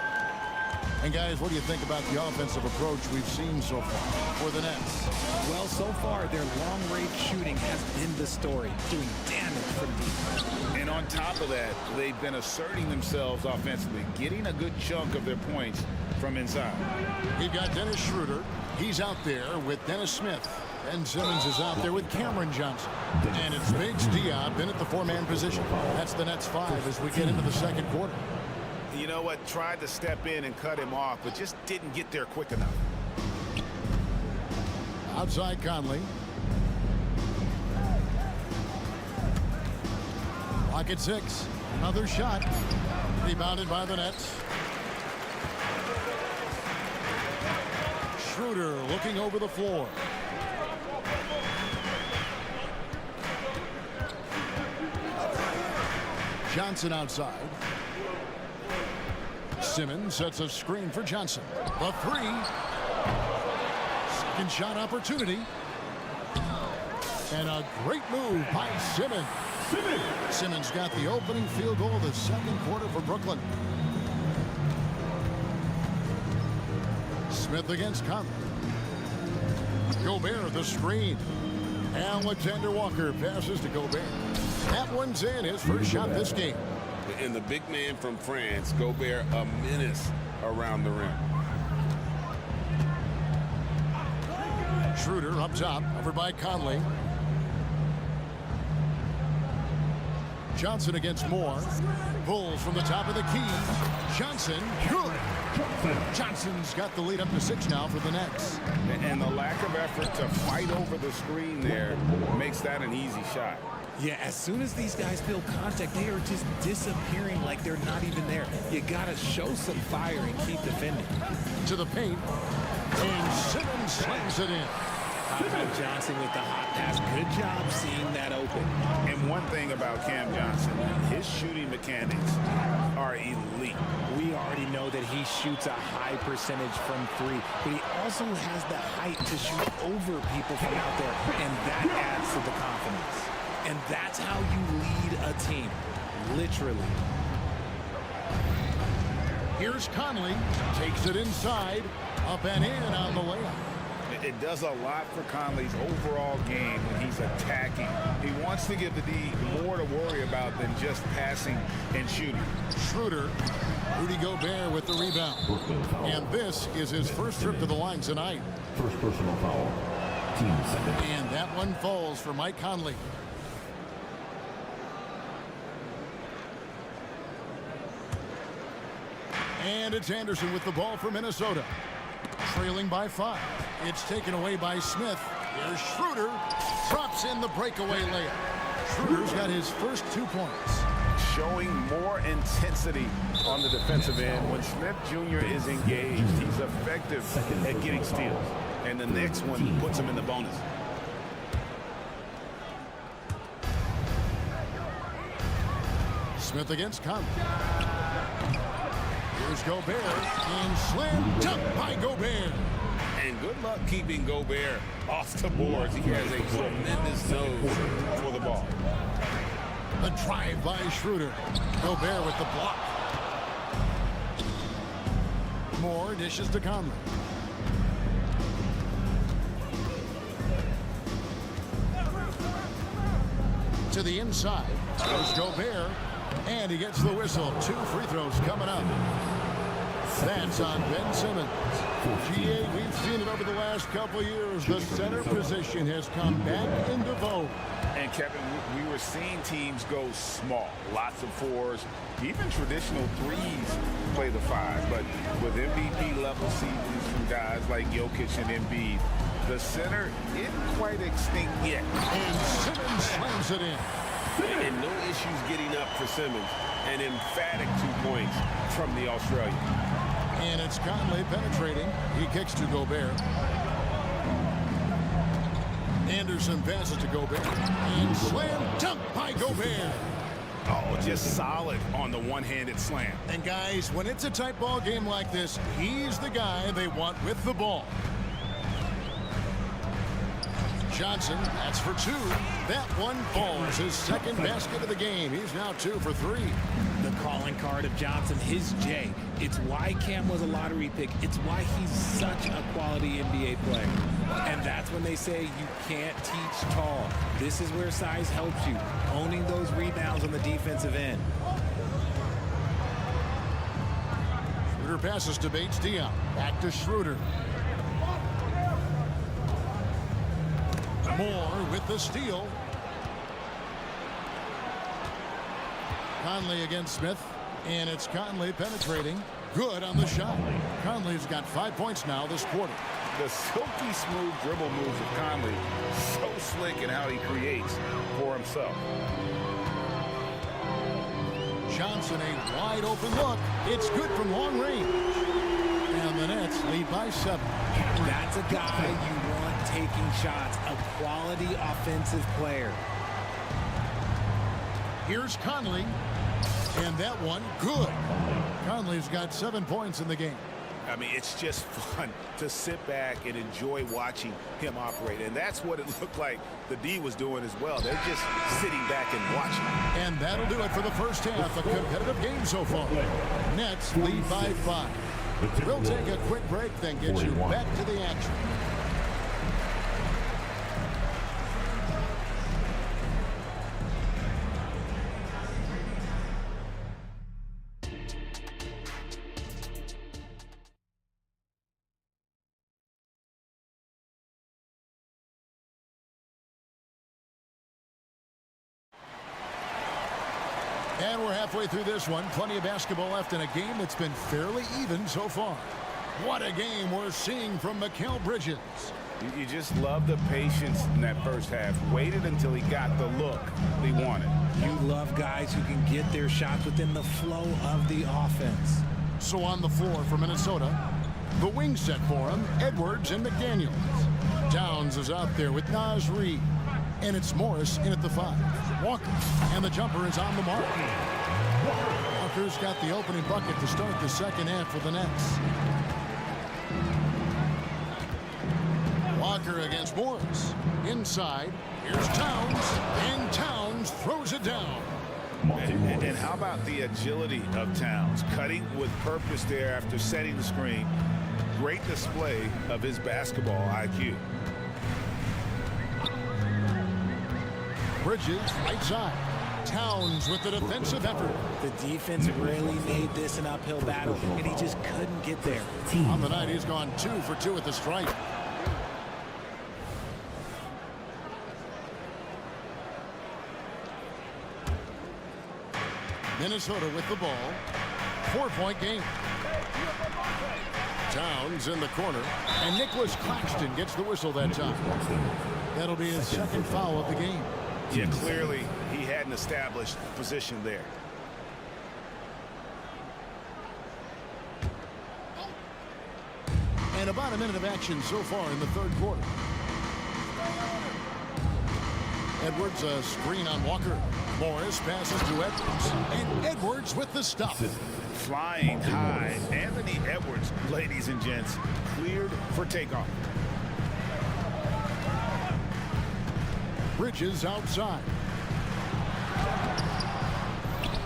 And guys, what do you think about the offensive approach we've seen so far for the Nets? Well, so far, their long-range shooting has been the story, doing damage from deep. And on top of that, they've been asserting themselves offensively, getting a good chunk of their points from inside. We've got Dennis Schroeder. He's out there with Dennis Smith. Ben Simmons is out there with Cameron Johnson. And it's Biggs Diop in at the four-man position. That's the Nets 5 as we get into the second quarter. You know what? Tried to step in and cut him off, but just didn't get there quick enough. Outside Conley. Clock at 6. Another shot. Rebounded by the Nets. Schroeder looking over the floor. Johnson outside. Simmons sets a screen for Johnson. A three. Second shot opportunity. And a great move by Simmons. Simmons got the opening field goal of the second quarter for Brooklyn. Smith against Conley. Gobert the screen. Alexander Walker passes to Gobert. That one's in, his first shot this game. And the big man from France, Gobert, a menace around the rim. Schroeder up top, over by Conley. Johnson against Moore. Bulls from the top of the key. Johnson, good. Johnson's got the lead up to 6 now for the Nets. And the lack of effort to fight over the screen there makes that an easy shot. Yeah, as soon as these guys feel contact, they are just disappearing like they're not even there. You gotta show some fire and keep defending. To the paint, and Simmons slams it in. Johnson with the hot pass. Good job seeing that open. And one thing about Cam Johnson, his shooting mechanics are elite. We already know that he shoots a high percentage from 3, but he also has the height to shoot over people from out there, and that adds to the confidence. And that's how you lead a team, literally. Here's Conley, takes it inside, up and in on the layup. It does a lot for Conley's overall game when he's attacking. He wants to give the D more to worry about than just passing and shooting. Schroeder, Rudy Gobert with the rebound. And this is his first trip to the line tonight. First personal foul. Team second. And that one falls for Mike Conley. And it's Anderson with the ball for Minnesota. Trailing by 5. It's taken away by Smith. Here's Schroeder. Drops in the breakaway layup. Schroeder's got his first 2 points. Showing more intensity on the defensive end. When Smith Jr. is engaged, he's effective at getting steals. And the next one puts him in the bonus. Smith against Conley. Here's Gobert, and slam dunk by Gobert. And good luck keeping Gobert off the boards. He has a tremendous nose for the ball. The drive by Schroeder. Gobert with the block. Moore dishes to Conley. To the inside. Goes Gobert. And he gets the whistle. 2 free throws coming up. That's on Ben Simmons. GA, we've seen it over the last couple of years. The center position has come back into vogue. And Kevin, we were seeing teams go small. Lots of 4s, even traditional 3s play the 5. But with MVP level seasons from guys like Jokic and Embiid, the center isn't quite extinct yet. And Simmons slams it in. And no issues getting up for Simmons. An emphatic 2 points from the Australian. And it's Conley penetrating. He kicks to Gobert. Anderson passes to Gobert. And slam dunk by Gobert. Oh, just solid on the one-handed slam. And guys, when it's a tight ball game like this, he's the guy they want with the ball. Johnson, that's for 2. That one falls. His second basket of the game. He's now 2 for 3. The calling card of Johnson, his J. It's why Cam was a lottery pick. It's why he's such a quality NBA player. And that's when they say you can't teach tall. This is where size helps you. Owning those rebounds on the defensive end. Schroeder passes to Bates Diop. Back to Schroeder. Moore with the steal. Conley against Smith. And it's Conley penetrating. Good on the shot. Conley's got 5 points now this quarter. The silky smooth dribble moves of Conley, so slick in how he creates for himself. Johnson, a wide open look. It's good from long range. And the Nets lead by 7. That's a guy you want taking shots, a quality offensive player. Here's Conley. And that one, good. Conley's got 7 points in the game. I mean, it's just fun to sit back and enjoy watching him operate. And that's what it looked like the D was doing as well. They're just sitting back and watching. And that'll do it for the first half. A competitive game so far. Nets lead by 5. We'll take a quick break, then get you back to the action. And we're halfway through this one. Plenty of basketball left in a game that's been fairly even so far. What a game we're seeing from Mikal Bridges. You just love the patience in that first half. Waited until he got the look he wanted. You love guys who can get their shots within the flow of the offense. So on the floor for Minnesota, the wing set for him, Edwards and McDaniels. Downs is out there with Naz Reid. And it's Morris in at the 5. Walker, and the jumper is on the mark. Walker's got the opening bucket to start the second half for the Nets. Walker against Morris. Inside, here's Towns, and Towns throws it down. And how about the agility of Towns? Cutting with purpose there after setting the screen. Great display of his basketball IQ. Bridges, right side. Towns with the defensive effort. The defense really made this an uphill battle, and he just couldn't get there. On the night, he's gone 2 for 2 at the stripe. Minnesota with the ball. 4-point game. Towns in the corner, and Nicholas Claxton gets the whistle that time. That'll be his second foul of the game. Yeah, clearly he hadn't established position there. And about a minute of action so far in the third quarter. Edwards, a screen on Walker. Morris passes to Edwards, and Edwards with the stop. Flying high. Anthony Edwards, ladies and gents, cleared for takeoff. Bridges outside.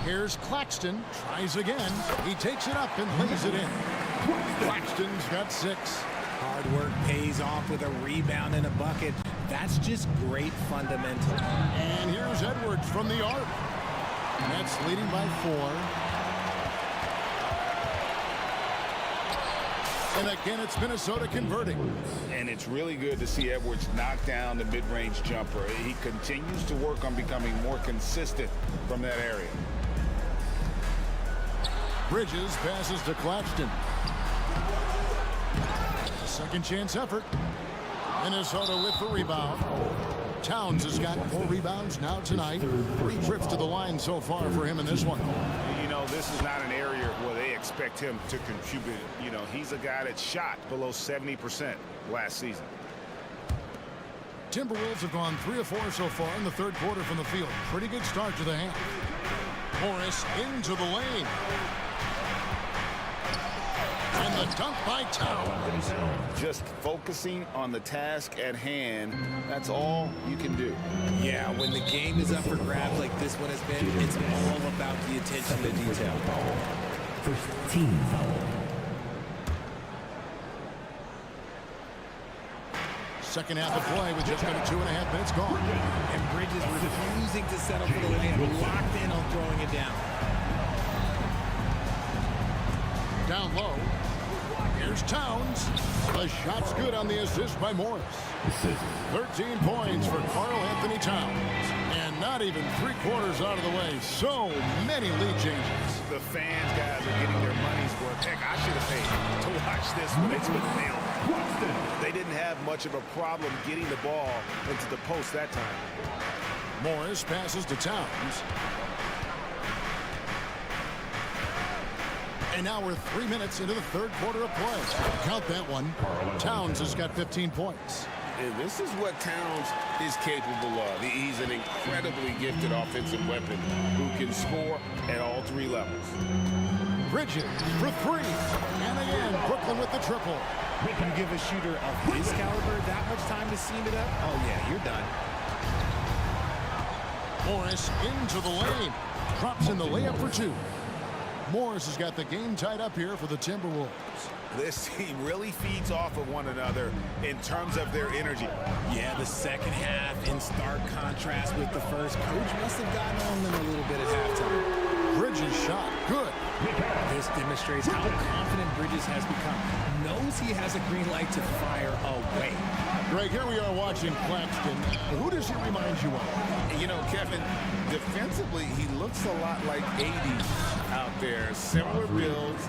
Here's Claxton, tries again. He takes it up and lays it in. Claxton's got 6. Hard work pays off with a rebound and a bucket. That's just great fundamentals. And here's Edwards from the arc. Nets leading by 4. And again, it's Minnesota converting. And it's really good to see Edwards knock down the mid-range jumper. He continues to work on becoming more consistent from that area. Bridges passes to Claxton. Second chance effort. Minnesota with the rebound. Towns has got 4 rebounds now tonight. 3 trips to the line so far for him in this one. You know, this is not an area where they expect him to contribute. You know, he's a guy that shot below 70% last season. Timberwolves have gone 3 of 4 so far in the third quarter from the field. Pretty good start to the half. Morris into the lane. And the dunk by Towns. Just focusing on the task at hand, that's all you can do. Yeah, when the game is up for grabs like this one has been, it's all about the attention to detail. First team foul. Second half of play with just under 2.5 minutes gone. And Bridges refusing to settle for the layup, locked in on throwing it down. Down low. Here's Towns. The shot's good on the assist by Morris. 13 points for Karl Anthony Towns. And not even 3/4 out of the way. So many lead changes. The fans, guys, are getting their money's worth. Heck, I should have paid to watch this one. It's been nailed. They didn't have much of a problem getting the ball into the post that time. Morris passes to Towns. And now we're 3 minutes into the third quarter of play. Count that one. Towns has got 15 points. And this is what Towns is capable of. He's an incredibly gifted offensive weapon who can score at all 3 levels. Bridges for 3. And again, Brooklyn with the triple. You give a shooter of his caliber that much time to seam it up? Oh, yeah, you're done. Morris into the lane. Drops in the layup for 2. Morris has got the game tied up here for the Timberwolves. This team really feeds off of one another in terms of their energy. Yeah, the second half in stark contrast with the first. Coach must have gotten on them a little bit at halftime. Bridges shot. Good. This demonstrates how confident Bridges has become. Knows he has a green light to fire away. Greg, here we are watching Claxton. Who does he remind you of? You know, Kevin, defensively, he looks a lot like 80 out there. Similar builds.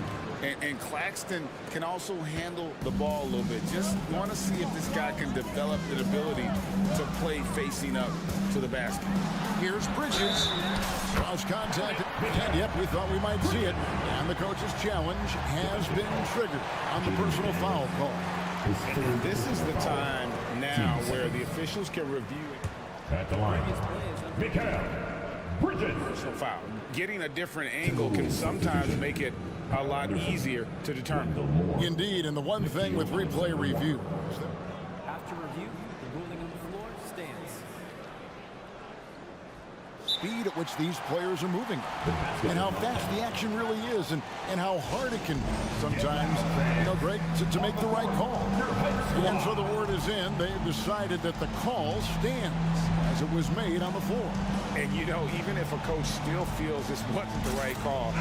And Claxton can also handle the ball a little bit. Just want to see if this guy can develop an ability to play facing up to the basket. Here's Bridges. Cross contact. And yep, we thought we might see it. And the coach's challenge has been triggered on the personal foul call. And this is the time now where the officials can review it. At the line, Mikael Bridges. Personal foul. Getting a different angle can sometimes make it a lot easier to determine. Indeed, and the one thing with replay review. After review, the ruling on the floor stands. Speed at which these players are moving, and how fast the action really is, and how hard it can be sometimes, you know, Greg, to make the right call. And so the word is in. They've decided that the call stands as it was made on the floor. And, you know, even if a coach still feels this wasn't the right call,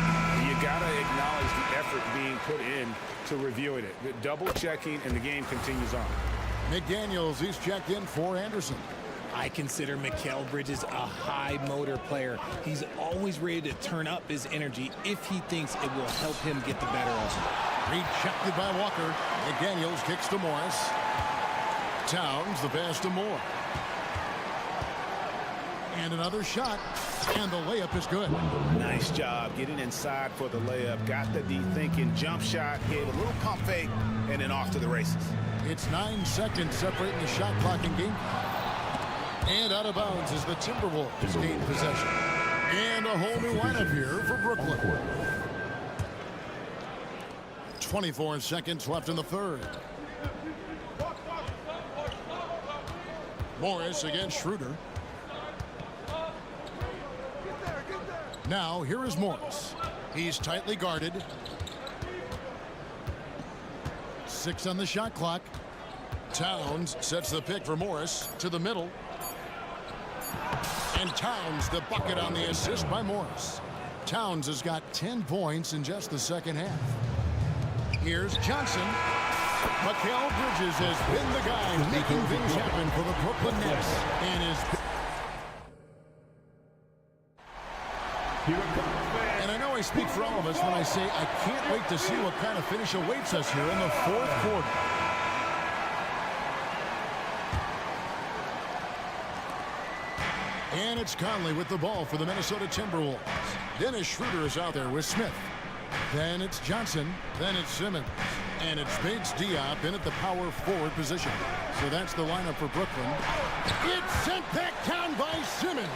you got to acknowledge the effort being put in to reviewing it. The double checking, and the game continues on. McDaniels, he's checked in for Anderson. I consider Mikal Bridges a high motor player. He's always ready to turn up his energy if he thinks it will help him get the better of him. Rejected by Walker. McDaniels kicks to Morris. Towns, the pass to Moore. And another shot, and the layup is good. Nice job getting inside for the layup. Got the thinking jump shot, gave a little pump fake, and then off to the races. It's 9 seconds separating the shot clock and game. And out of bounds as the Timberwolves gain possession. And a whole new lineup here for Brooklyn. 24 seconds left in the third. Morris against Schroeder. Now, here is Morris. He's tightly guarded. 6 on the shot clock. Towns sets the pick for Morris to the middle. And Towns the bucket on the assist by Morris. Towns has got 10 points in just the second half. Here's Johnson. Mikal Bridges has been the guy making things happen for the Brooklyn Nets. And And I know I speak for all of us when I say I can't wait to see what kind of finish awaits us here in the fourth quarter. And it's Conley with the ball for the Minnesota Timberwolves. Dennis Schroeder is out there with Smith. Then it's Johnson. Then it's Simmons. And it's Bates Diop in at the power forward position. So that's the lineup for Brooklyn. It's sent back down by Simmons.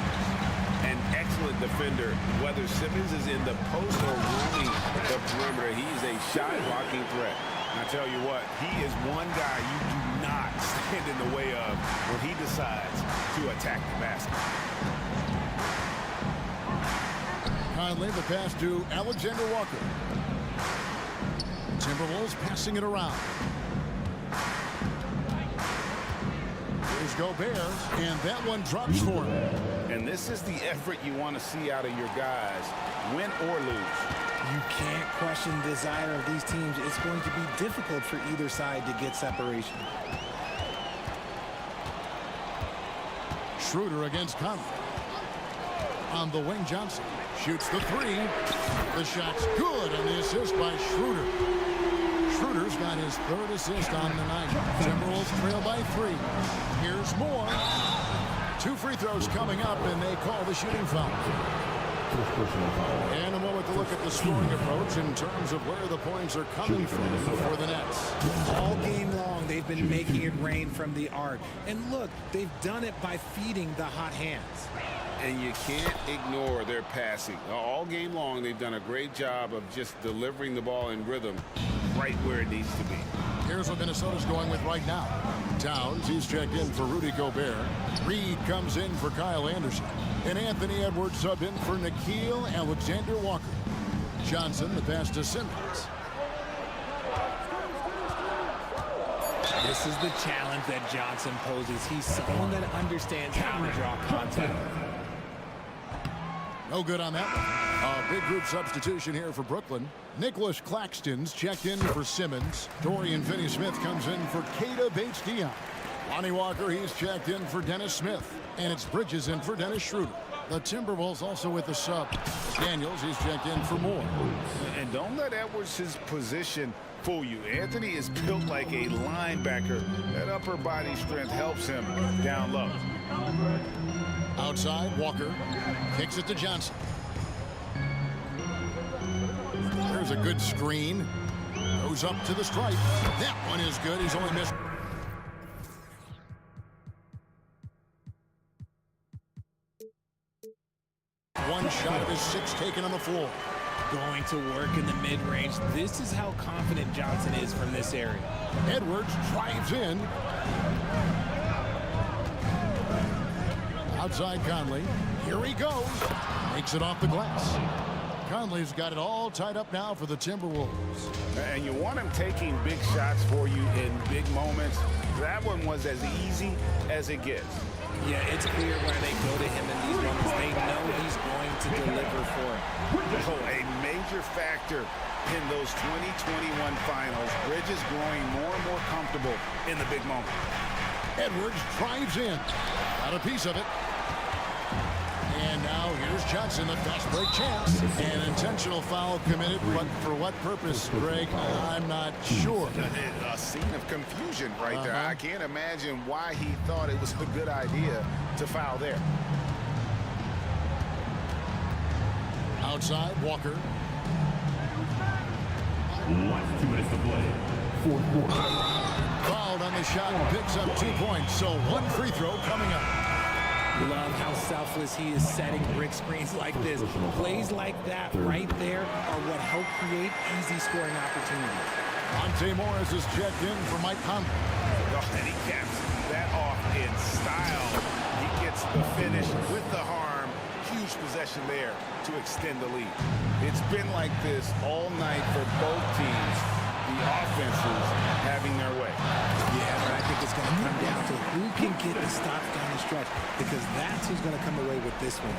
An excellent defender, whether Simmons is in the post or roaming the perimeter. He's a shot blocking threat. And I tell you what, he is one guy you do not stand in the way of when he decides to attack the basket. Conley, the pass to Alexander Walker. Timberwolves passing it around. Here's Gobert, and that one drops for him. And this is the effort you want to see out of your guys, win or lose. You can't question the desire of these teams. It's going to be difficult for either side to get separation. Schroeder against Conley. On the wing, Johnson shoots the three. The shot's good on the assist by Schroeder. Schroeder's got his third assist on the night. Timberwolves trail by 3. Here's more. 2 free throws coming up, and they call the shooting foul. And a moment to look at the scoring approach in terms of where the points are coming from for the Nets. All game long, they've been making it rain from the arc. And look, they've done it by feeding the hot hands. And you can't ignore their passing. All game long, they've done a great job of just delivering the ball in rhythm right where it needs to be. Here's what Minnesota's going with right now. Towns, he's checked in for Rudy Gobert. Reed comes in for Kyle Anderson. And Anthony Edwards sub in for Nickeil Alexander Walker. Johnson, the pass to Simmons. This is the challenge that Johnson poses. He's someone that understands how to draw contact. No good on that one. A big group substitution here for Brooklyn. Nicholas Claxton's checked in for Simmons. Dorian Finney-Smith comes in for Keita Bates-Diop. Lonnie Walker, he's checked in for Dennis Smith. And it's Bridges in for Dennis Schroeder. The Timberwolves also with the sub. Daniels, he's checked in for Moore. And don't let Edwards' position fool you. Anthony is built like a linebacker. That upper body strength helps him down low. Outside, Walker kicks it to Johnson. There's a good screen. Goes up to the stripe. That one is good. He's only missed. One shot of his 6 taken on the floor. Going to work in the mid-range. This is how confident Johnson is from this area. Edwards drives in. Outside Conley. Here he goes. Makes it off the glass. Conley's got it all tied up now for the Timberwolves. And you want him taking big shots for you in big moments. That one was as easy as it gets. Yeah, it's clear when they go to him in these moments. They know he's going to deliver for him. Oh, a major factor in those 2021 finals. Bridges growing more and more comfortable in the big moment. Edwards drives in. Got a piece of it. And now here's Johnson, the fast break chance. An intentional foul committed, but for what purpose, Greg? I'm not sure. A scene of confusion right there. I can't imagine why he thought it was a good idea to foul there. Outside, Walker. 2 minutes to play. Fourth quarter. Fouled on the shot and picks up 2 points, so 1 free throw coming up. Love how selfless he is setting brick screens like this. Plays like that right there are what help create easy scoring opportunities. Monte Morris is checked in for Mike Conley. Oh, and he caps that off in style. He gets the finish with the harm. Huge possession there to extend the lead. It's been like this all night for both teams. The offenses having their way. Yeah, but I think it's going to come down to who can get the stops down the stretch, because that's who's going to come away with this one.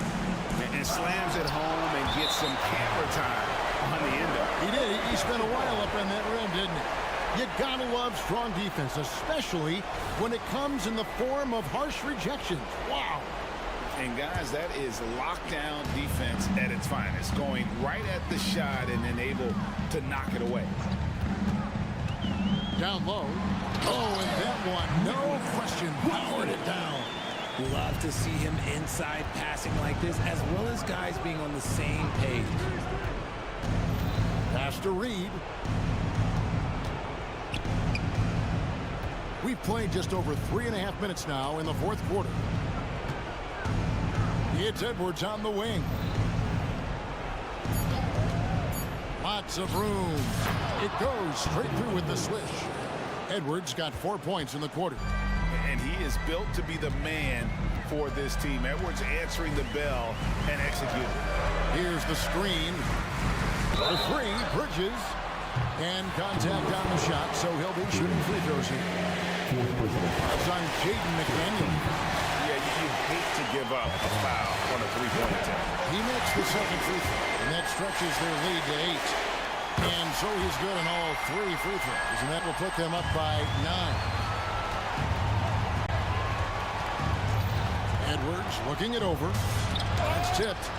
And slams it home and gets some camera time on the end of it. He did. He spent a while up in that rim, didn't he? You gotta love strong defense, especially when it comes in the form of harsh rejections. Wow. And guys, that is lockdown defense at its finest, going right at the shot and then able to knock it away. Down low. Oh, and that one, no question, powered it down. Love to see him inside passing like this, as well as guys being on the same page. Pass to Reed. We've played just over 3.5 minutes now in the fourth quarter. It's Edwards on the wing. Lots of room. It goes straight through with the swish. Edwards got 4 points in the quarter. And he is built to be the man for this team. Edwards answering the bell and executing. Here's the screen. The three, Bridges. And contact on the shot, so he'll be shooting free throws here. It's on Jaden McDaniel. Yeah, you hate to give up a foul on a three-point attempt. He makes the second free throw, and that stretches their lead to 8. And so he's good on all 3 free throws, and that will put them up by 9. Edwards looking it over. It's tipped.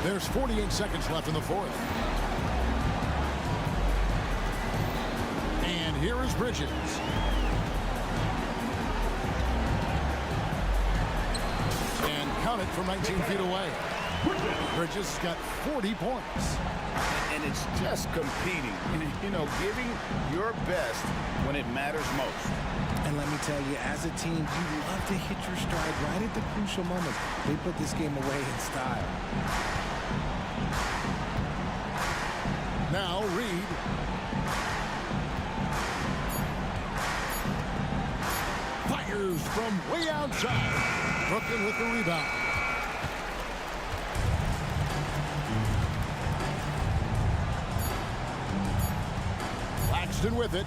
There's 48 seconds left in the fourth. And here is Bridges. And count it from 19 feet away. Bridges got 40 points. And it's just competing. You know, giving your best when it matters most. And let me tell you, as a team, you love to hit your stride right at the crucial moments. They put this game away in style. Now Reed. Fires from way outside. Brooklyn with the rebound. Laxton with it.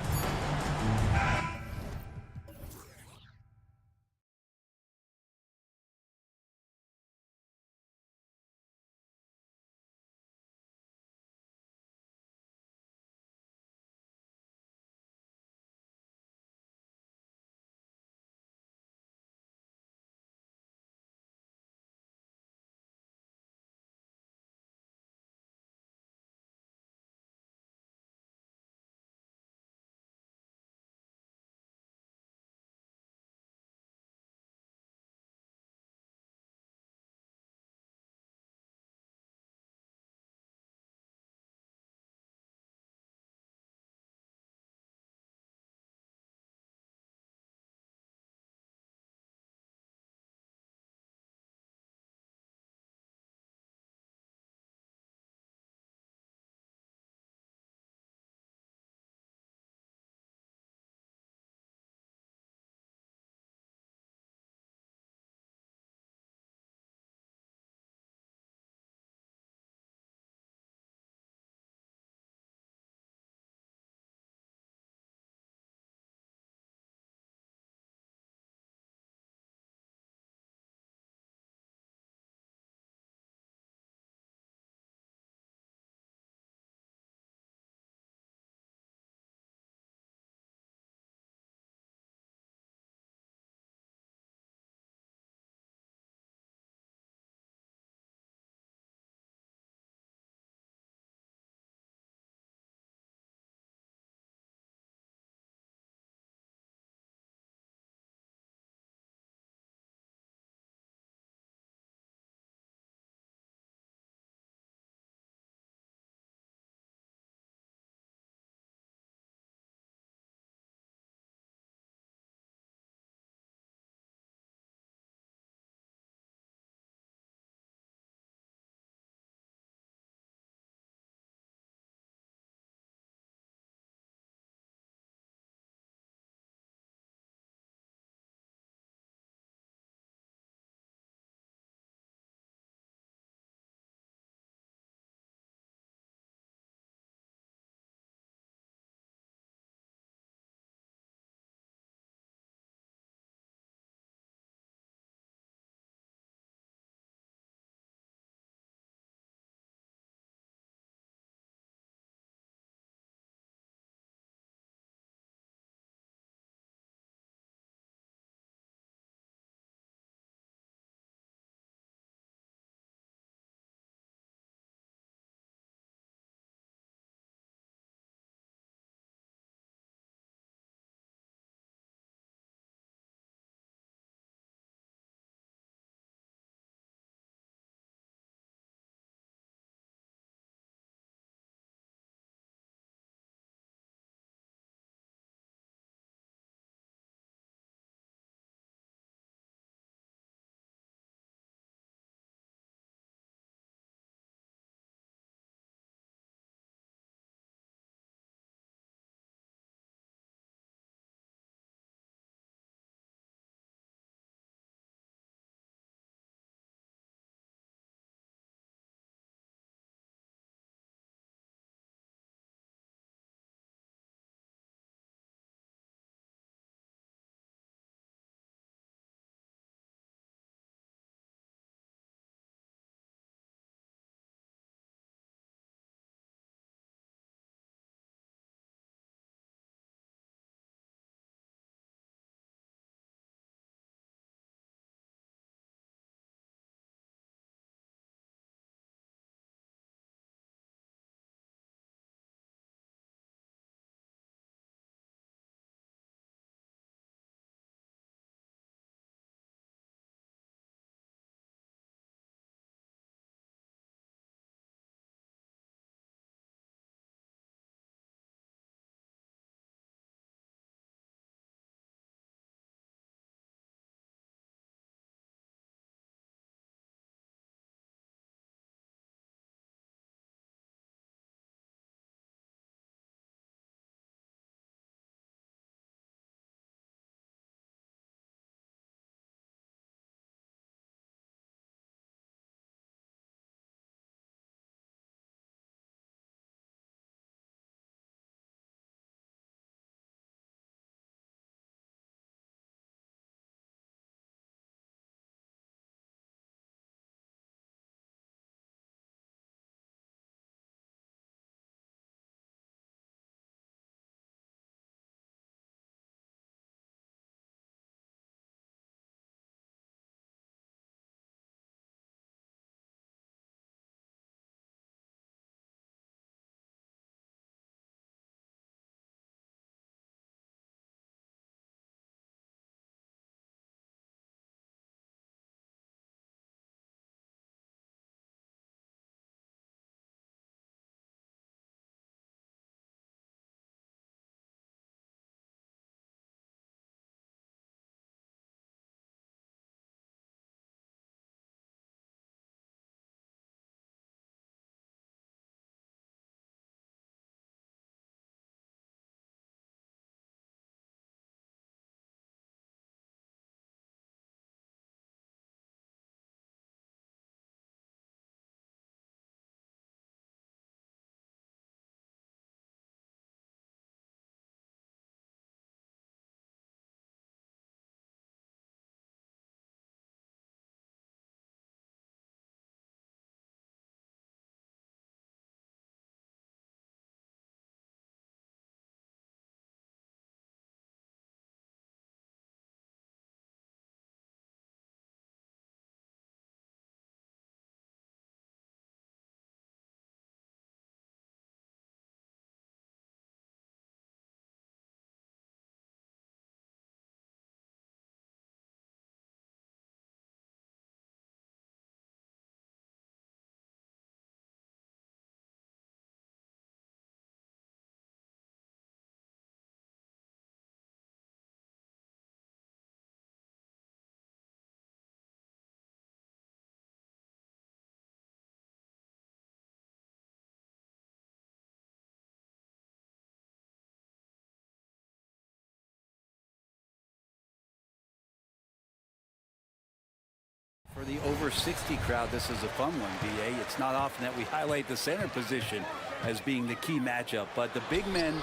For the over 60 crowd, this is a fun one, BA. It's not often that we highlight the center position as being the key matchup, but the big men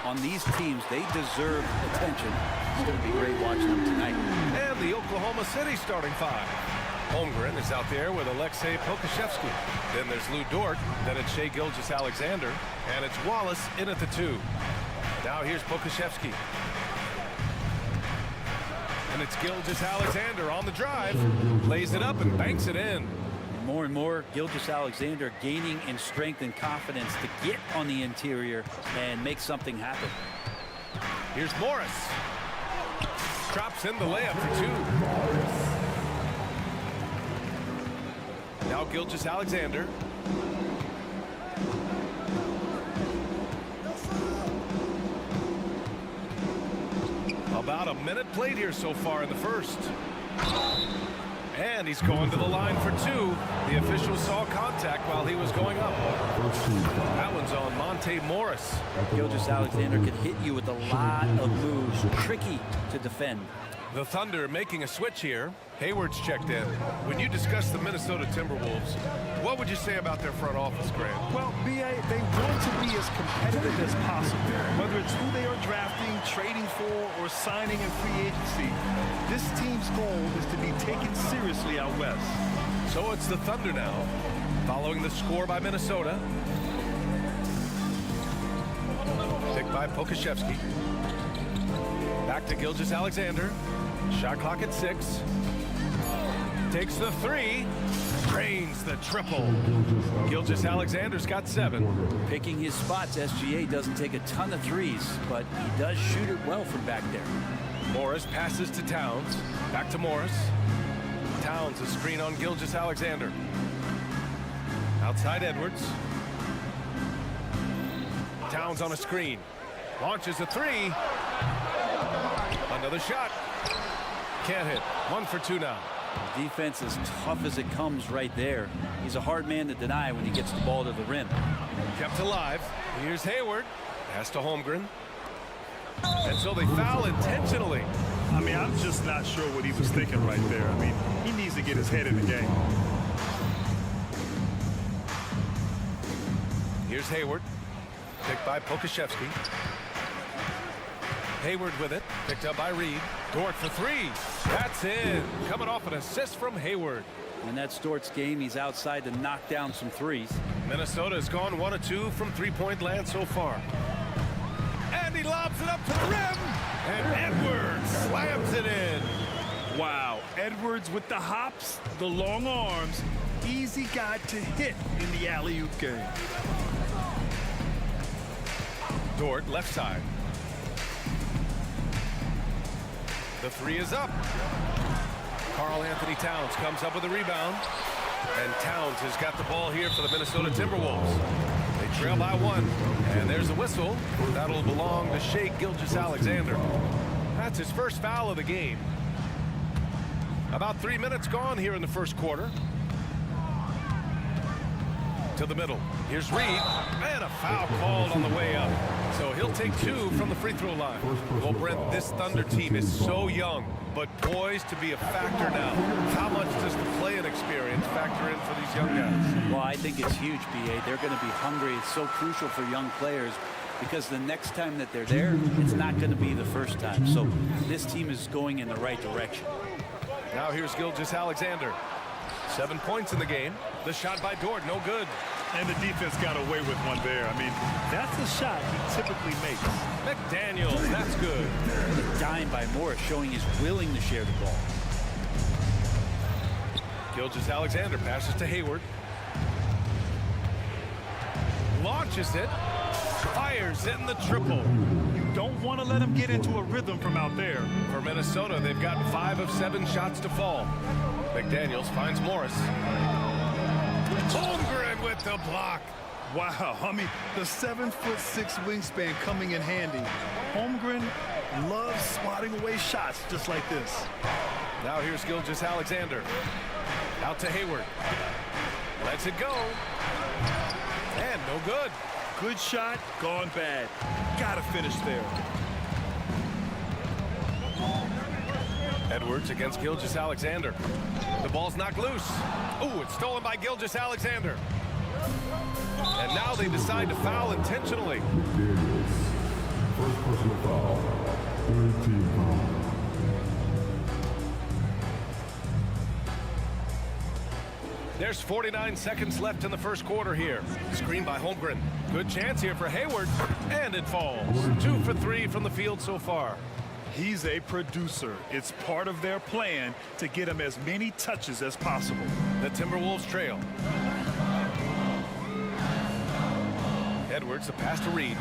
on these teams, they deserve attention. It's going to be great watching them tonight. And the Oklahoma City starting five. Holmgren is out there with Alexei Pokashevsky. Then there's Lou Dort. Then it's Shai Gilgeous-Alexander. And it's Wallace in at the 2. Now here's Pokashevsky. And it's Gilgeous-Alexander on the drive. Lays it up and banks it in. More and more, Gilgeous-Alexander gaining in strength and confidence to get on the interior and make something happen. Here's Morris. Drops in the layup for 2. Now Gilgeous-Alexander. About a minute played here so far in the first. And he's going to the line for 2. The official saw contact while he was going up. That one's on Monte Morris. Gilgeous-Alexander can hit you with a lot of moves. Tricky to defend. The Thunder making a switch here. Hayward's checked in. When you discuss the Minnesota Timberwolves, what would you say about their front office, Grant? Well, BA, they want to be as competitive as possible. Whether it's who they are drafting, trading for, or signing in free agency, this team's goal is to be taken seriously out west. So it's the Thunder now, following the score by Minnesota. Picked by Pokashevsky. Back to Gilgeous-Alexander. Shot clock at 6. Takes the 3. Drains the triple. Gilgeous-Alexander's got 7. Picking his spots, SGA doesn't take a ton of threes, but he does shoot it well from back there. Morris passes to Towns. Back to Morris. Towns a screen on Gilgeous-Alexander. Outside Edwards. Towns on a screen. Launches a 3. Another shot. Can't hit. 1 for 2 now. The defense is tough as it comes right there. He's a hard man to deny when he gets the ball to the rim. Kept alive. Here's Hayward. Pass to Holmgren. And so they foul intentionally. I mean, I'm just not sure what he was thinking right there. I mean, he needs to get his head in the game. Here's Hayward. Picked by Pokashevsky. Hayward with it. Picked up by Reed. Dort for 3. That's in. Coming off an assist from Hayward. When that's Dort's game, he's outside to knock down some threes. Minnesota has gone 1 of 2 from three-point land so far. And he lobs it up to the rim. And Edwards slams it in. Wow. Edwards with the hops, the long arms. Easy guy to hit in the alley-oop game. Dort left side. The 3 is up. Karl-Anthony Towns comes up with a rebound. And Towns has got the ball here for the Minnesota Timberwolves. They trail by 1. And there's a whistle. That'll belong to Shai Gilgeous-Alexander. That's his first foul of the game. About 3 minutes gone here in the first quarter. To the middle. Here's Reed. And a foul called on the way up. So he'll take 2 from the free throw line. Well, Brent, this Thunder team is so young, but poised to be a factor now. How much does the play-in experience factor in for these young guys? Well, I think it's huge, BA. They're going to be hungry. It's so crucial for young players because the next time that they're there, it's not going to be the first time. So this team is going in the right direction. Now here's Gilgeous-Alexander. 7 points in the game. The shot by Dort, no good. And the defense got away with one there. I mean, that's a shot he typically makes. McDaniels, that's good. A dime by Morris showing he's willing to share the ball. Gilgeous-Alexander passes to Hayward. Launches it. Fires in the triple. You don't want to let him get into a rhythm from out there. For Minnesota, they've got 5 of 7 shots to fall. McDaniels finds Morris. Holmgren with the block. Wow, I mean, the 7'6" wingspan coming in handy. Holmgren loves swatting away shots just like this. Now here's Gilgeous-Alexander. Out to Hayward. Lets it go. And no good. Good shot, gone bad. Gotta finish there. Edwards against Gilgeous-Alexander. The ball's knocked loose. Ooh, it's stolen by Gilgeous-Alexander. And now they decide to foul intentionally. McDaniels. First personal foul. Third team foul. There's 49 seconds left in the first quarter here. Screen by Holmgren. Good chance here for Hayward. And it falls. 2 for 3 from the field so far. He's a producer. It's part of their plan to get him as many touches as possible. The Timberwolves trail. Edwards, the pass to Reed.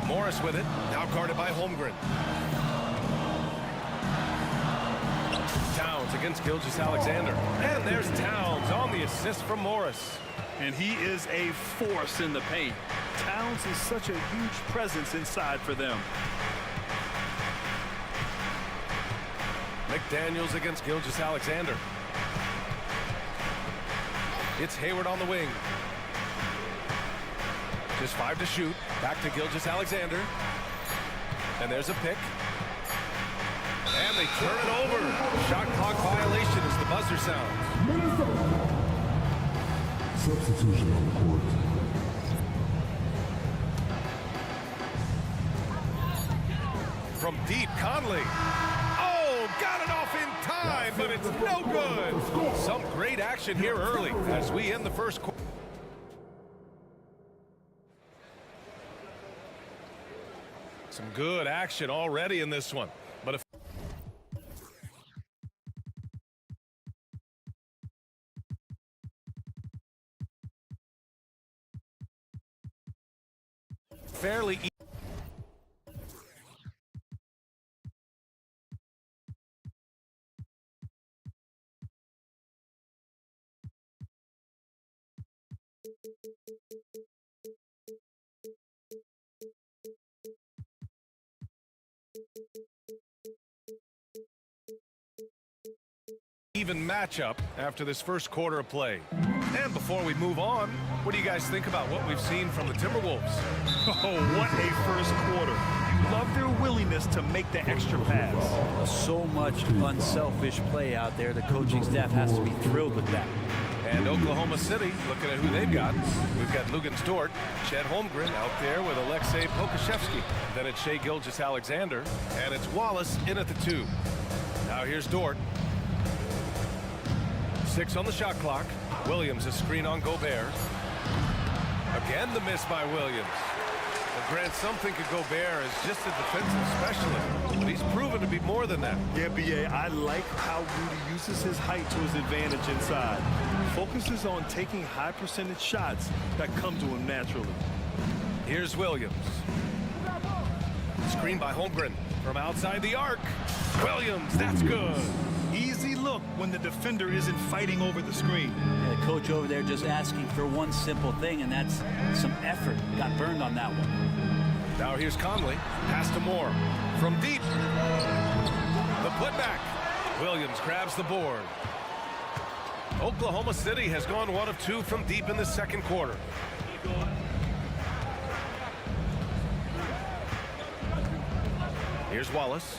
Morris with it. Now guarded by Holmgren. Towns against Gilgeous-Alexander. And there's Towns on the assist from Morris. And he is a force in the paint. Towns is such a huge presence inside for them. McDaniels against Gilgeous-Alexander. It's Hayward on the wing. Just 5 to shoot. Back to Gilgeous-Alexander. And there's a pick. And they turn it over. Shot clock violation as the buzzer sounds. Minnesota. Substitution on the court. From deep, Conley. Oh, got it off in time, but it's no good. Some great action here early as we end the first quarter. Some good action already in this one. But if fairly even matchup after this first quarter of play. And before we move on, what do you guys think about what we've seen from the Timberwolves? Oh, what a first quarter. You love their willingness to make the extra pass. So much unselfish play out there. The coaching staff has to be thrilled with that. And Oklahoma City, looking at who they've got. We've got Luguentz Dort, Chet Holmgren out there with Alexei Pokashevsky. Then it's Shai Gilgeous-Alexander, and it's Wallace in at the 2. Now here's Dort. 6 on the shot clock. Williams a screen on Gobert. Again the miss by Williams. Well, Grant, some think of Gobert as just a defensive specialist, but he's proven to be more than that. Yeah, B.A., I like how Rudy uses his height to his advantage inside. Focuses on taking high percentage shots that come to him naturally. Here's Williams. Screen by Holmgren from outside the arc. Williams, that's good. Easy look when the defender isn't fighting over the screen. Yeah, the coach over there just asking for one simple thing, and that's some effort. Got burned on that one. Now here's Conley. Pass to Moore. From deep. The putback. Williams grabs the board. Oklahoma City has gone 1 of 2 from deep in the second quarter. Here's Wallace.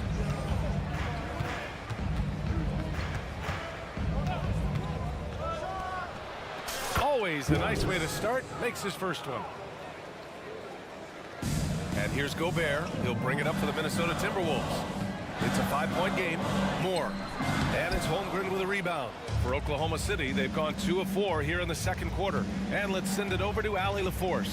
Always a nice way to start. Makes his first one. And here's Gobert. He'll bring it up for the Minnesota Timberwolves. It's a 5-point game. Moore. And it's Holmgren with a rebound. For Oklahoma City, they've gone 2 of 4 here in the second quarter. And let's send it over to Allie LaForce.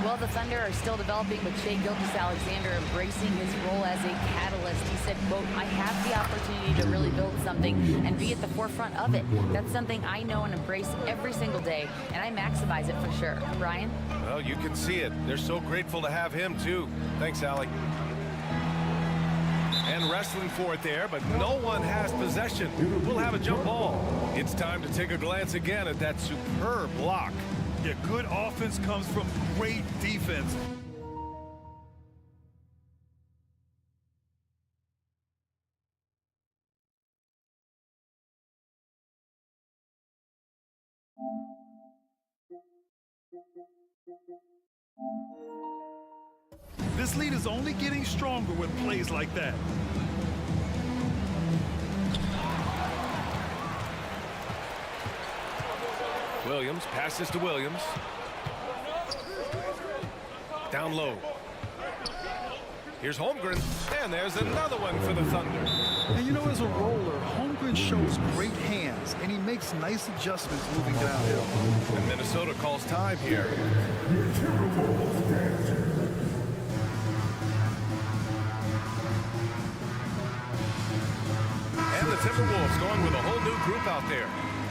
Well, the Thunder are still developing with Shai Gilgeous-Alexander embracing his role as a catalyst. He said, quote, I have the opportunity to really build something and be at the forefront of it. That's something I know and embrace every single day, and I maximize it for sure. Brian? Well, you can see it. They're so grateful to have him, too. Thanks, Allie. And wrestling for it there, but no one has possession. We'll have a jump ball. It's time to take a glance again at that superb block. Yeah, good offense comes from great defense. This lead is only getting stronger with plays like that. Williams passes to Williams. Down low. Here's Holmgren, and there's another one for the Thunder. And you know, as a roller, Holmgren shows great hands, and he makes nice adjustments moving downhill. And Minnesota calls time here. And the Timberwolves going with a whole new group out there.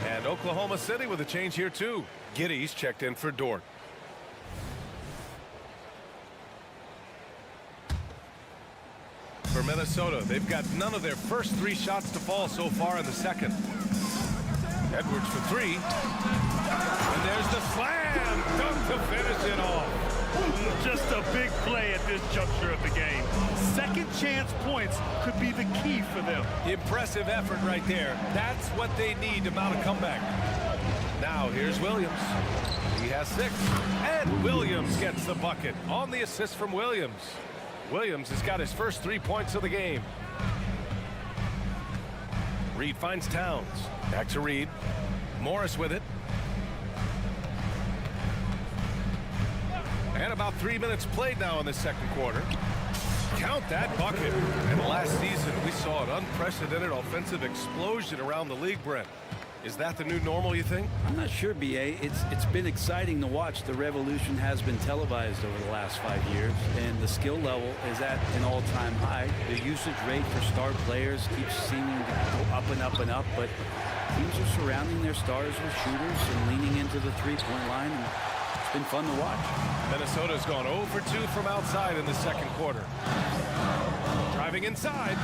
And Oklahoma City with a change here too. Giddy's checked in for Dort. For Minnesota, they've got none of their first 3 shots to fall so far in the second. Edwards for 3. And there's the slam dunk to finish it off. Just a big play at this juncture of the game. Second chance points could be the key for them. Impressive effort right there. That's what they need to mount a comeback. Now here's Williams. He has 6. And Williams gets the bucket on the assist from Williams. Williams has got his first 3 points of the game. Reed finds Towns. Back to Reed. Morris with it. And about 3 minutes played now in the second quarter. Count that bucket. And last season, we saw an unprecedented offensive explosion around the league, Brent. Is that the new normal, you think? I'm not sure, B.A. It's been exciting to watch. The revolution has been televised over the last 5 years, and the skill level is at an all-time high. The usage rate for star players keeps seeming to go up and up and up, but teams are surrounding their stars with shooters and leaning into the three-point line, and it's been fun to watch. Minnesota's gone 0 for 2 from outside in the second quarter. Driving inside.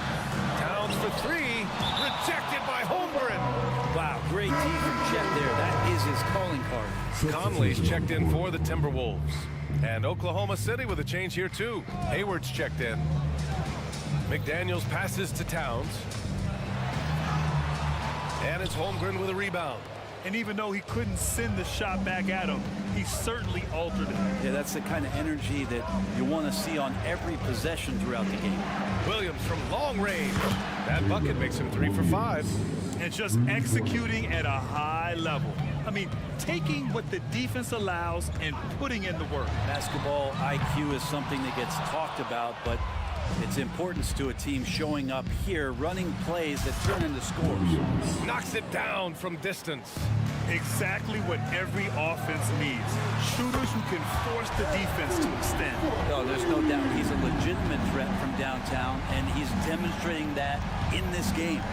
Towns for 3. Rejected by Holmgren. Wow, great D from Chet there. That is his calling card. Conley's checked in for the Timberwolves. And Oklahoma City with a change here too. Hayward's checked in. McDaniels passes to Towns. And it's Holmgren with a rebound. And even though he couldn't send the shot back at him, he certainly altered it. Yeah, that's the kind of energy that you want to see on every possession throughout the game. Williams from long range. That bucket makes him 3 for 5. And just executing at a high level. I mean, taking what the defense allows and putting in the work. Basketball IQ is something that gets talked about, but its importance to a team showing up here, running plays that turn into scores. Knocks it down from distance. Exactly what every offense needs. Shooters who can force the defense to extend. No, there's no doubt he's a legitimate threat from downtown, and he's demonstrating that in this game.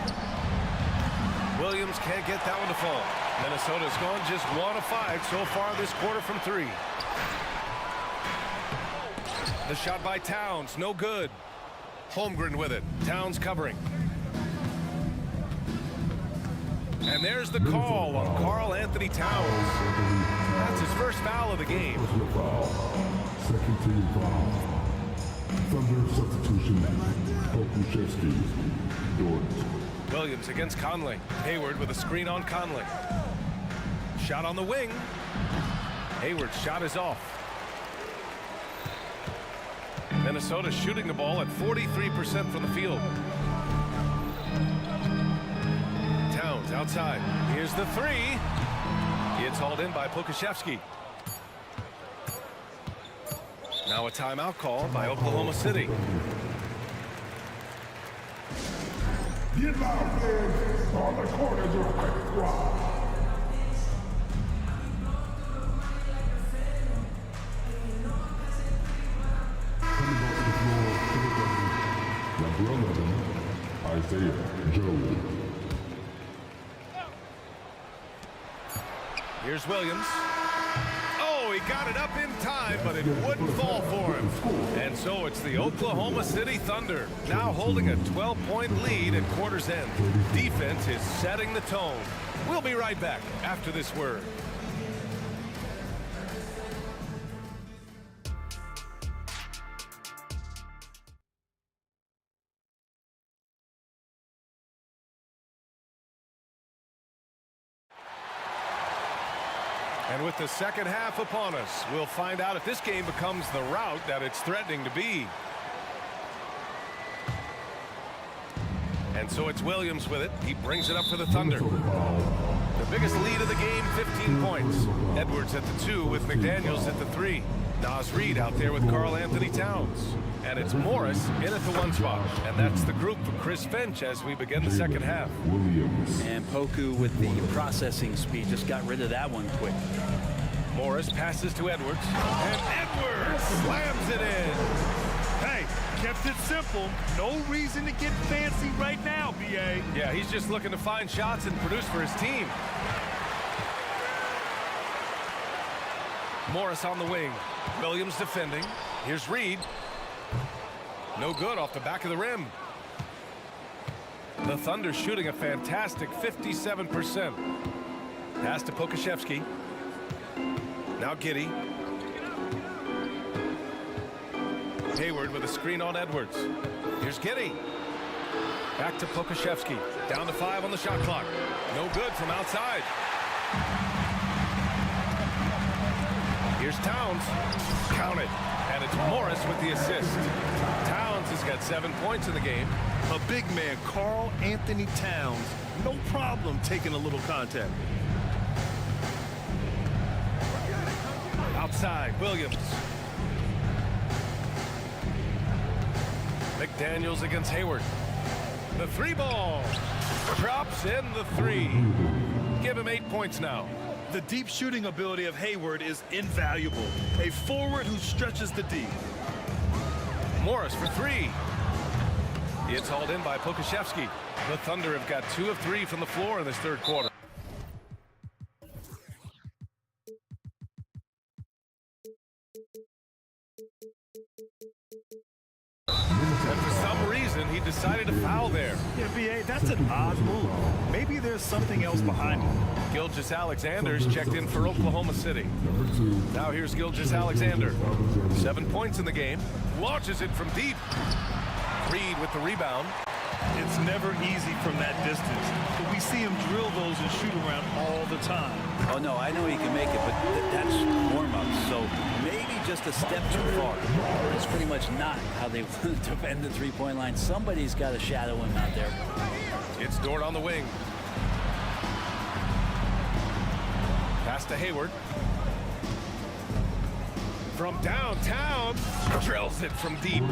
Williams can't get that one to fall. Minnesota's gone just 1 of 5 so far this quarter from 3. The shot by Towns, no good. Holmgren with it. Towns covering. And there's the call on Karl Anthony Towns. That's his first foul of the game. Second team foul. Thunder substitution. Pokushevsky. Dort. Williams against Conley. Hayward with a screen on Conley. Shot on the wing. Hayward's shot is off. Minnesota shooting the ball at 43% from the field. Towns outside. Here's the 3. It's hauled in by Pokushevsky. Now a timeout call by Oklahoma City. The allowed players on the corners of red squad. Coming off the floor, number 11, Isaiah Joe. Here's Williams. Oh, he got it up in time, but it wouldn't fall for him. And so it's the Oklahoma City Thunder, now holding a 12-point lead at quarter's end. Defense is setting the tone. We'll be right back after this word. And with the second half upon us, we'll find out if this game becomes the rout that it's threatening to be. And so it's Williams with it. He brings it up for the Thunder. The biggest lead of the game, 15 points. Edwards at the 2 with McDaniels at the 3. Nas Reed out there with Karl Anthony Towns. And it's Morris in at the 1 spot. And that's the group for Chris Finch as we begin the second half. And Poku with the processing speed just got rid of that one quick. Morris passes to Edwards. And Edwards slams it in. Hey, kept it simple. No reason to get fancy right now, BA. Yeah, he's just looking to find shots and produce for his team. Morris on the wing. Williams defending. Here's Reed. No good off the back of the rim. The Thunder shooting a fantastic 57%. Pass to Pokashevsky. Now Giddey. Hayward with a screen on Edwards. Here's Giddey. Back to Pokashevsky. Down to 5 on the shot clock. No good from outside. Here's Towns. Count it. And it's Morris with the assist. Towns has got 7 points in the game. A big man, Karl Anthony Towns. No problem taking a little contact. Outside, Williams. McDaniels against Hayward. The 3 ball. Drops in the 3. Give him 8 points now. The deep shooting ability of Hayward is invaluable. A forward who stretches the deep. Morris for 3. It's hauled in by Pokashevsky. The Thunder have got 2 of 3 from the floor in this third quarter. And for some reason, he decided to foul there. Yeah, BA, that's an odd move. Maybe there's something else behind it. Gilgeous-Alexander's checked in for Oklahoma City. Now here's Gilgeous-Alexander. 7 points in the game. Launches it from deep. Reed with the rebound. It's never easy from that distance, but we see him drill those and shoot around all the time. Oh, no, I know he can make it, but that's warm-up, so maybe just a step too far. It's pretty much not how they defend the three-point line. Somebody's got to shadow him out there. It's Dort on the wing. Pass to Hayward. From downtown, drills it from deep.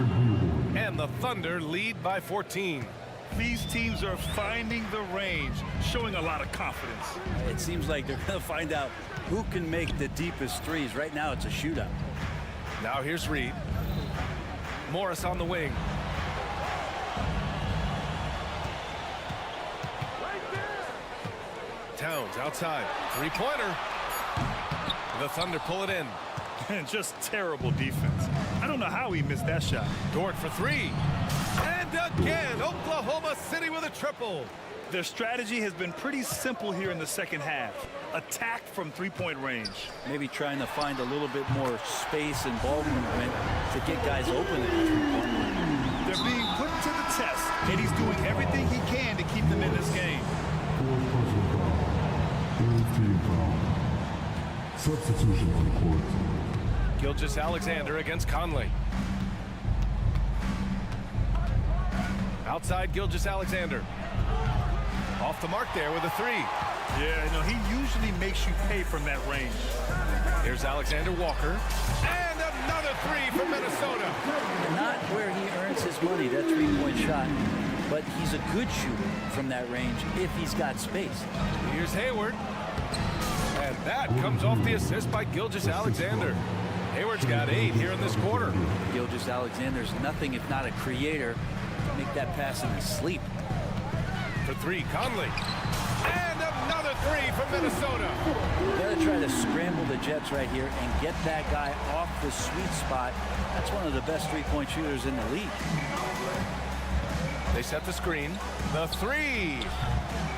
And the Thunder lead by 14. These teams are finding the range, showing a lot of confidence. It seems like they're going to find out who can make the deepest threes. Right now, it's a shootout. Now here's Reed. Morris on the wing. Towns outside. Three-pointer. The Thunder pull it in. And just terrible defense. I don't know how he missed that shot. Dort for 3. And again, Oklahoma City with a triple. Their strategy has been pretty simple here in the second half. Attack from three-point range. Maybe trying to find a little bit more space and ball movement to get guys open at the three-point line. They're being put to the test, and he's doing everything he can to keep them in this game. Substitution on the court. Gilgeous-Alexander against Conley. Outside Gilgeous-Alexander. Off the mark there with a 3. Yeah, no, he usually makes you pay from that range. Here's Alexander Walker. And another 3 from Minnesota. Not where he earns his money, that three-point shot. But he's a good shooter from that range if he's got space. Here's Hayward. And that comes off the assist by Gilgeous-Alexander. Hayward's got 8 here in this quarter. Gilgeous-Alexander's nothing if not a creator. Make that pass in his sleep. For 3, Conley. And another 3 from Minnesota. You got to try to scramble the Jets right here and get that guy off the sweet spot. That's one of the best three-point shooters in the league. They set the screen. The 3.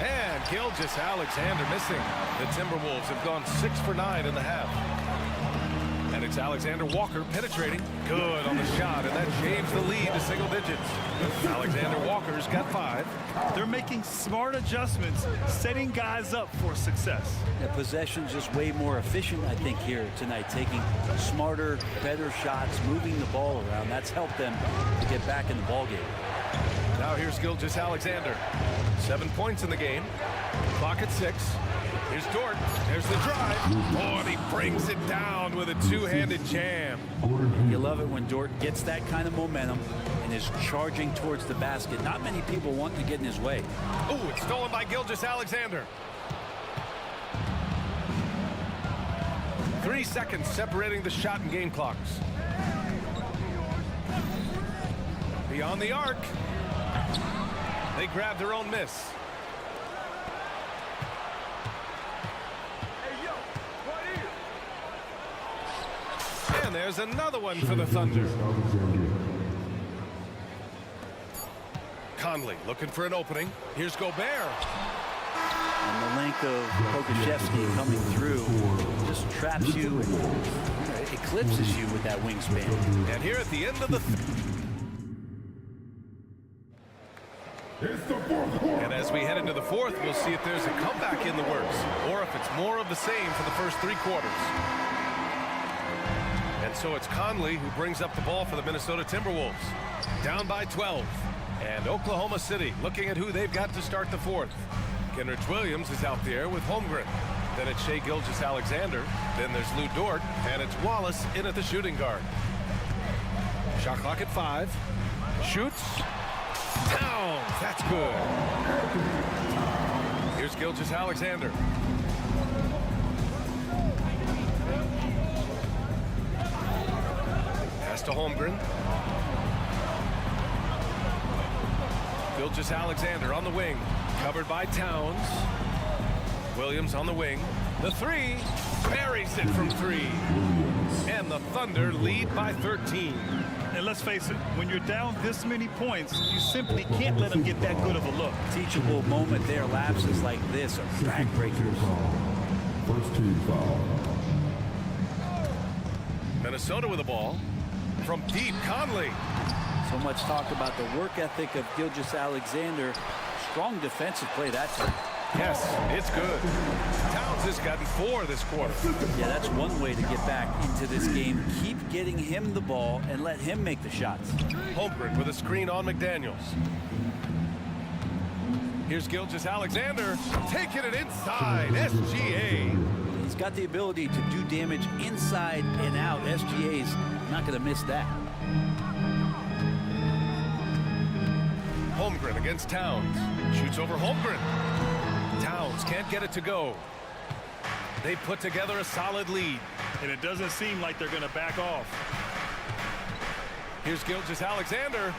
And Gilgeous-Alexander missing. The Timberwolves have gone 6 for 9 in the half. And It's Alexander Walker penetrating. Good on the shot, and that shaves the lead to single digits. Alexander Walker's got 5. They're making smart adjustments, setting guys up for success. The possession's just way more efficient, I think, here tonight, taking smarter, better shots, moving the ball around. That's helped them to get back in the ballgame. Now here's Gilgeous Alexander. 7 points in the game. Clock at 6. Here's Dort. There's the drive. Oh, and he brings it down with a two-handed jam. You love it when Dort gets that kind of momentum and is charging towards the basket. Not many people want to get in his way. Oh, it's stolen by Gilgeous Alexander. 3 seconds separating the shot and game clocks. Beyond the arc. They grab their own miss. And there's another one for the Thunder. Conley looking for an opening. Here's Gobert. And the length of Pokusevski coming through just traps you and eclipses you with that wingspan. And here at the end of the and as we head into the fourth, we'll see if there's a comeback in the works or if it's more of the same for the first 3 quarters. And so it's Conley who brings up the ball for the Minnesota Timberwolves. Down by 12. And Oklahoma City looking at who they've got to start the fourth. Kenrich Williams is out there with Holmgren. Then it's Shai Gilgeous-Alexander. Then there's Lou Dort. And it's Wallace in at the shooting guard. Shot clock at 5. Shoots. Towns. That's good. Here's Gilgeous-Alexander. Pass to Holmgren. Gilgeous-Alexander on the wing. Covered by Towns. Williams on the wing. The 3. Buries it from 3. And the Thunder lead by 13. And let's face it, when you're down this many points, you simply can't let them get that good of a look. Teachable moment there. Lapses like this are backbreakers. First team foul. Minnesota with the ball. From deep, Conley. So much talk about the work ethic of Gilgeous-Alexander. Strong defensive play that time. Yes, it's good. Towns has gotten 4 this quarter. Yeah, that's one way to get back into this game. Keep getting him the ball and let him make the shots. Holmgren with a screen on McDaniels. Here's Gilgeous-Alexander taking it inside. SGA. He's got the ability to do damage inside and out. SGA's not going to miss that. Holmgren against Towns. Shoots over Holmgren. Towns can't get it to go. They put together a solid lead. And it doesn't seem like they're going to back off. Here's Gilgeous-Alexander.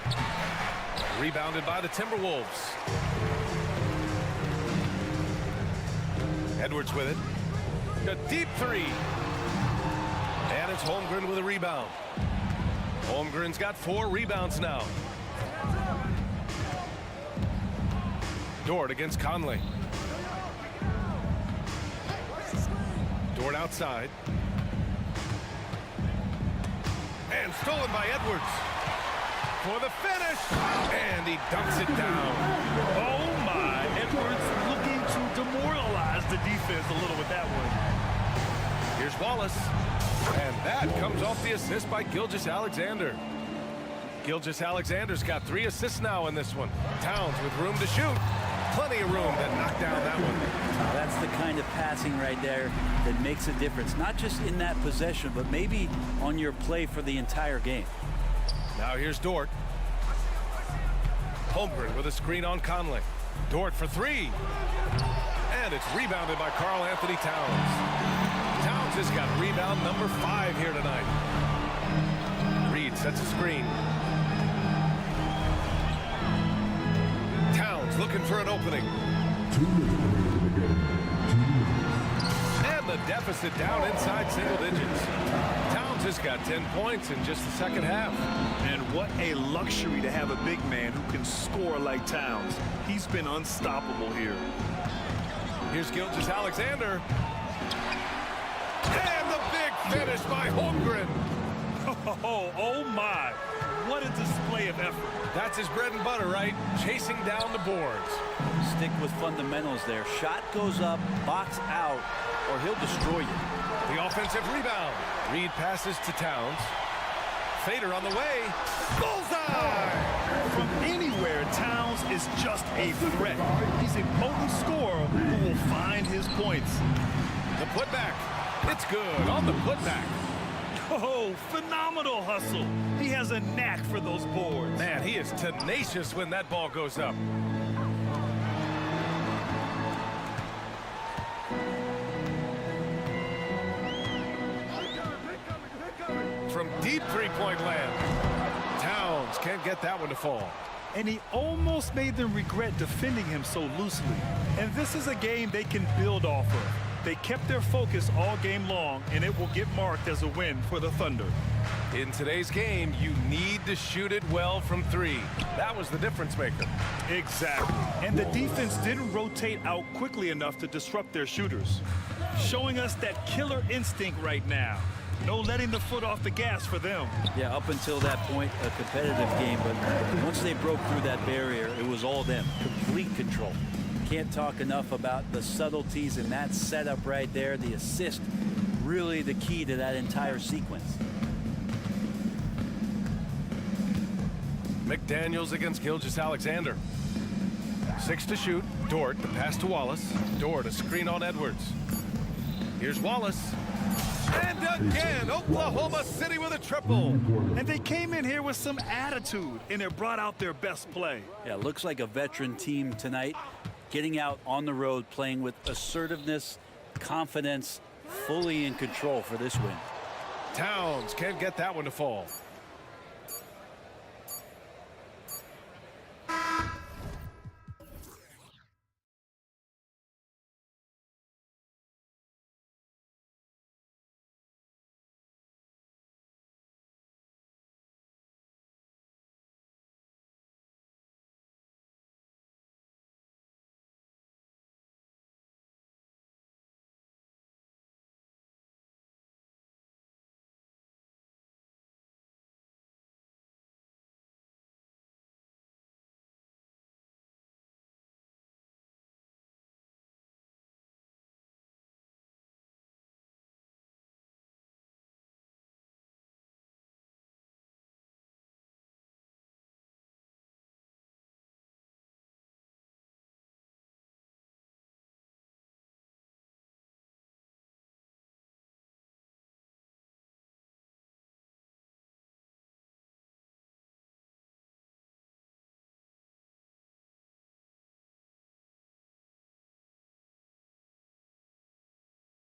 Rebounded by the Timberwolves. Edwards with it. A deep 3. And it's Holmgren with a rebound. Holmgren's got 4 rebounds now. Dort against Conley. Dort outside. And stolen by Edwards. For the finish. And he dunks it down. Oh my, Edwards looking to demoralize the defense a little with that one. Here's Wallace. And that comes off the assist by Gilgeous-Alexander. Gilgeous-Alexander's got 3 assists now in this one. Towns with room to shoot. Plenty of room to knock down that one. That's the kind of passing right there that makes a difference. Not just in that possession, but maybe on your play for the entire game. Now here's Dort. Holmgren with a screen on Conley. Dort for 3. And it's rebounded by Karl Anthony Towns. Towns has got rebound number 5 here tonight. Reed sets a screen. Towns looking for an opening. 2 minutes in the game. 2 minutes. And the deficit down inside single digits. Towns has got 10 points in just the second half. And what a luxury to have a big man who can score like Towns. He's been unstoppable here. Here's Gilgeous-Alexander. And the big Finished by Holmgren. Oh my. What a display of effort. That's his bread and butter, right? Chasing down the boards. Stick with fundamentals there. Shot goes up, box out, or he'll destroy you. The offensive rebound. Reed passes to Towns. Fader on the way. Bullseye! From anywhere, Towns is just a threat. He's a potent scorer who will find his points. The putback. It's good on the putback. Oh, phenomenal hustle. He has a knack for those boards. Man, he is tenacious when that ball goes up. From deep three-point land. Towns can't get that one to fall. And he almost made them regret defending him so loosely. And this is a game they can build off of. They kept their focus all game long, and it will get marked as a win for the Thunder. In today's game, you need to shoot it well from three. That was the difference maker. Exactly. And the defense didn't rotate out quickly enough to disrupt their shooters. Showing us that killer instinct right now. No letting the foot off the gas for them. Yeah, up until that point, a competitive game, but once they broke through that barrier, it was all them. Complete control. Can't talk enough about the subtleties in that setup right there. The assist, really the key to that entire sequence. McDaniels against Gilgeous-Alexander. 6 to shoot. Dort, the pass to Wallace. Dort, a screen on Edwards. Here's Wallace. And again, Oklahoma City with a triple. And they came in here with some attitude, and it brought out their best play. Yeah, looks like a veteran team tonight. Getting out on the road, playing with assertiveness, confidence, fully in control for this win. Towns can't get that one to fall.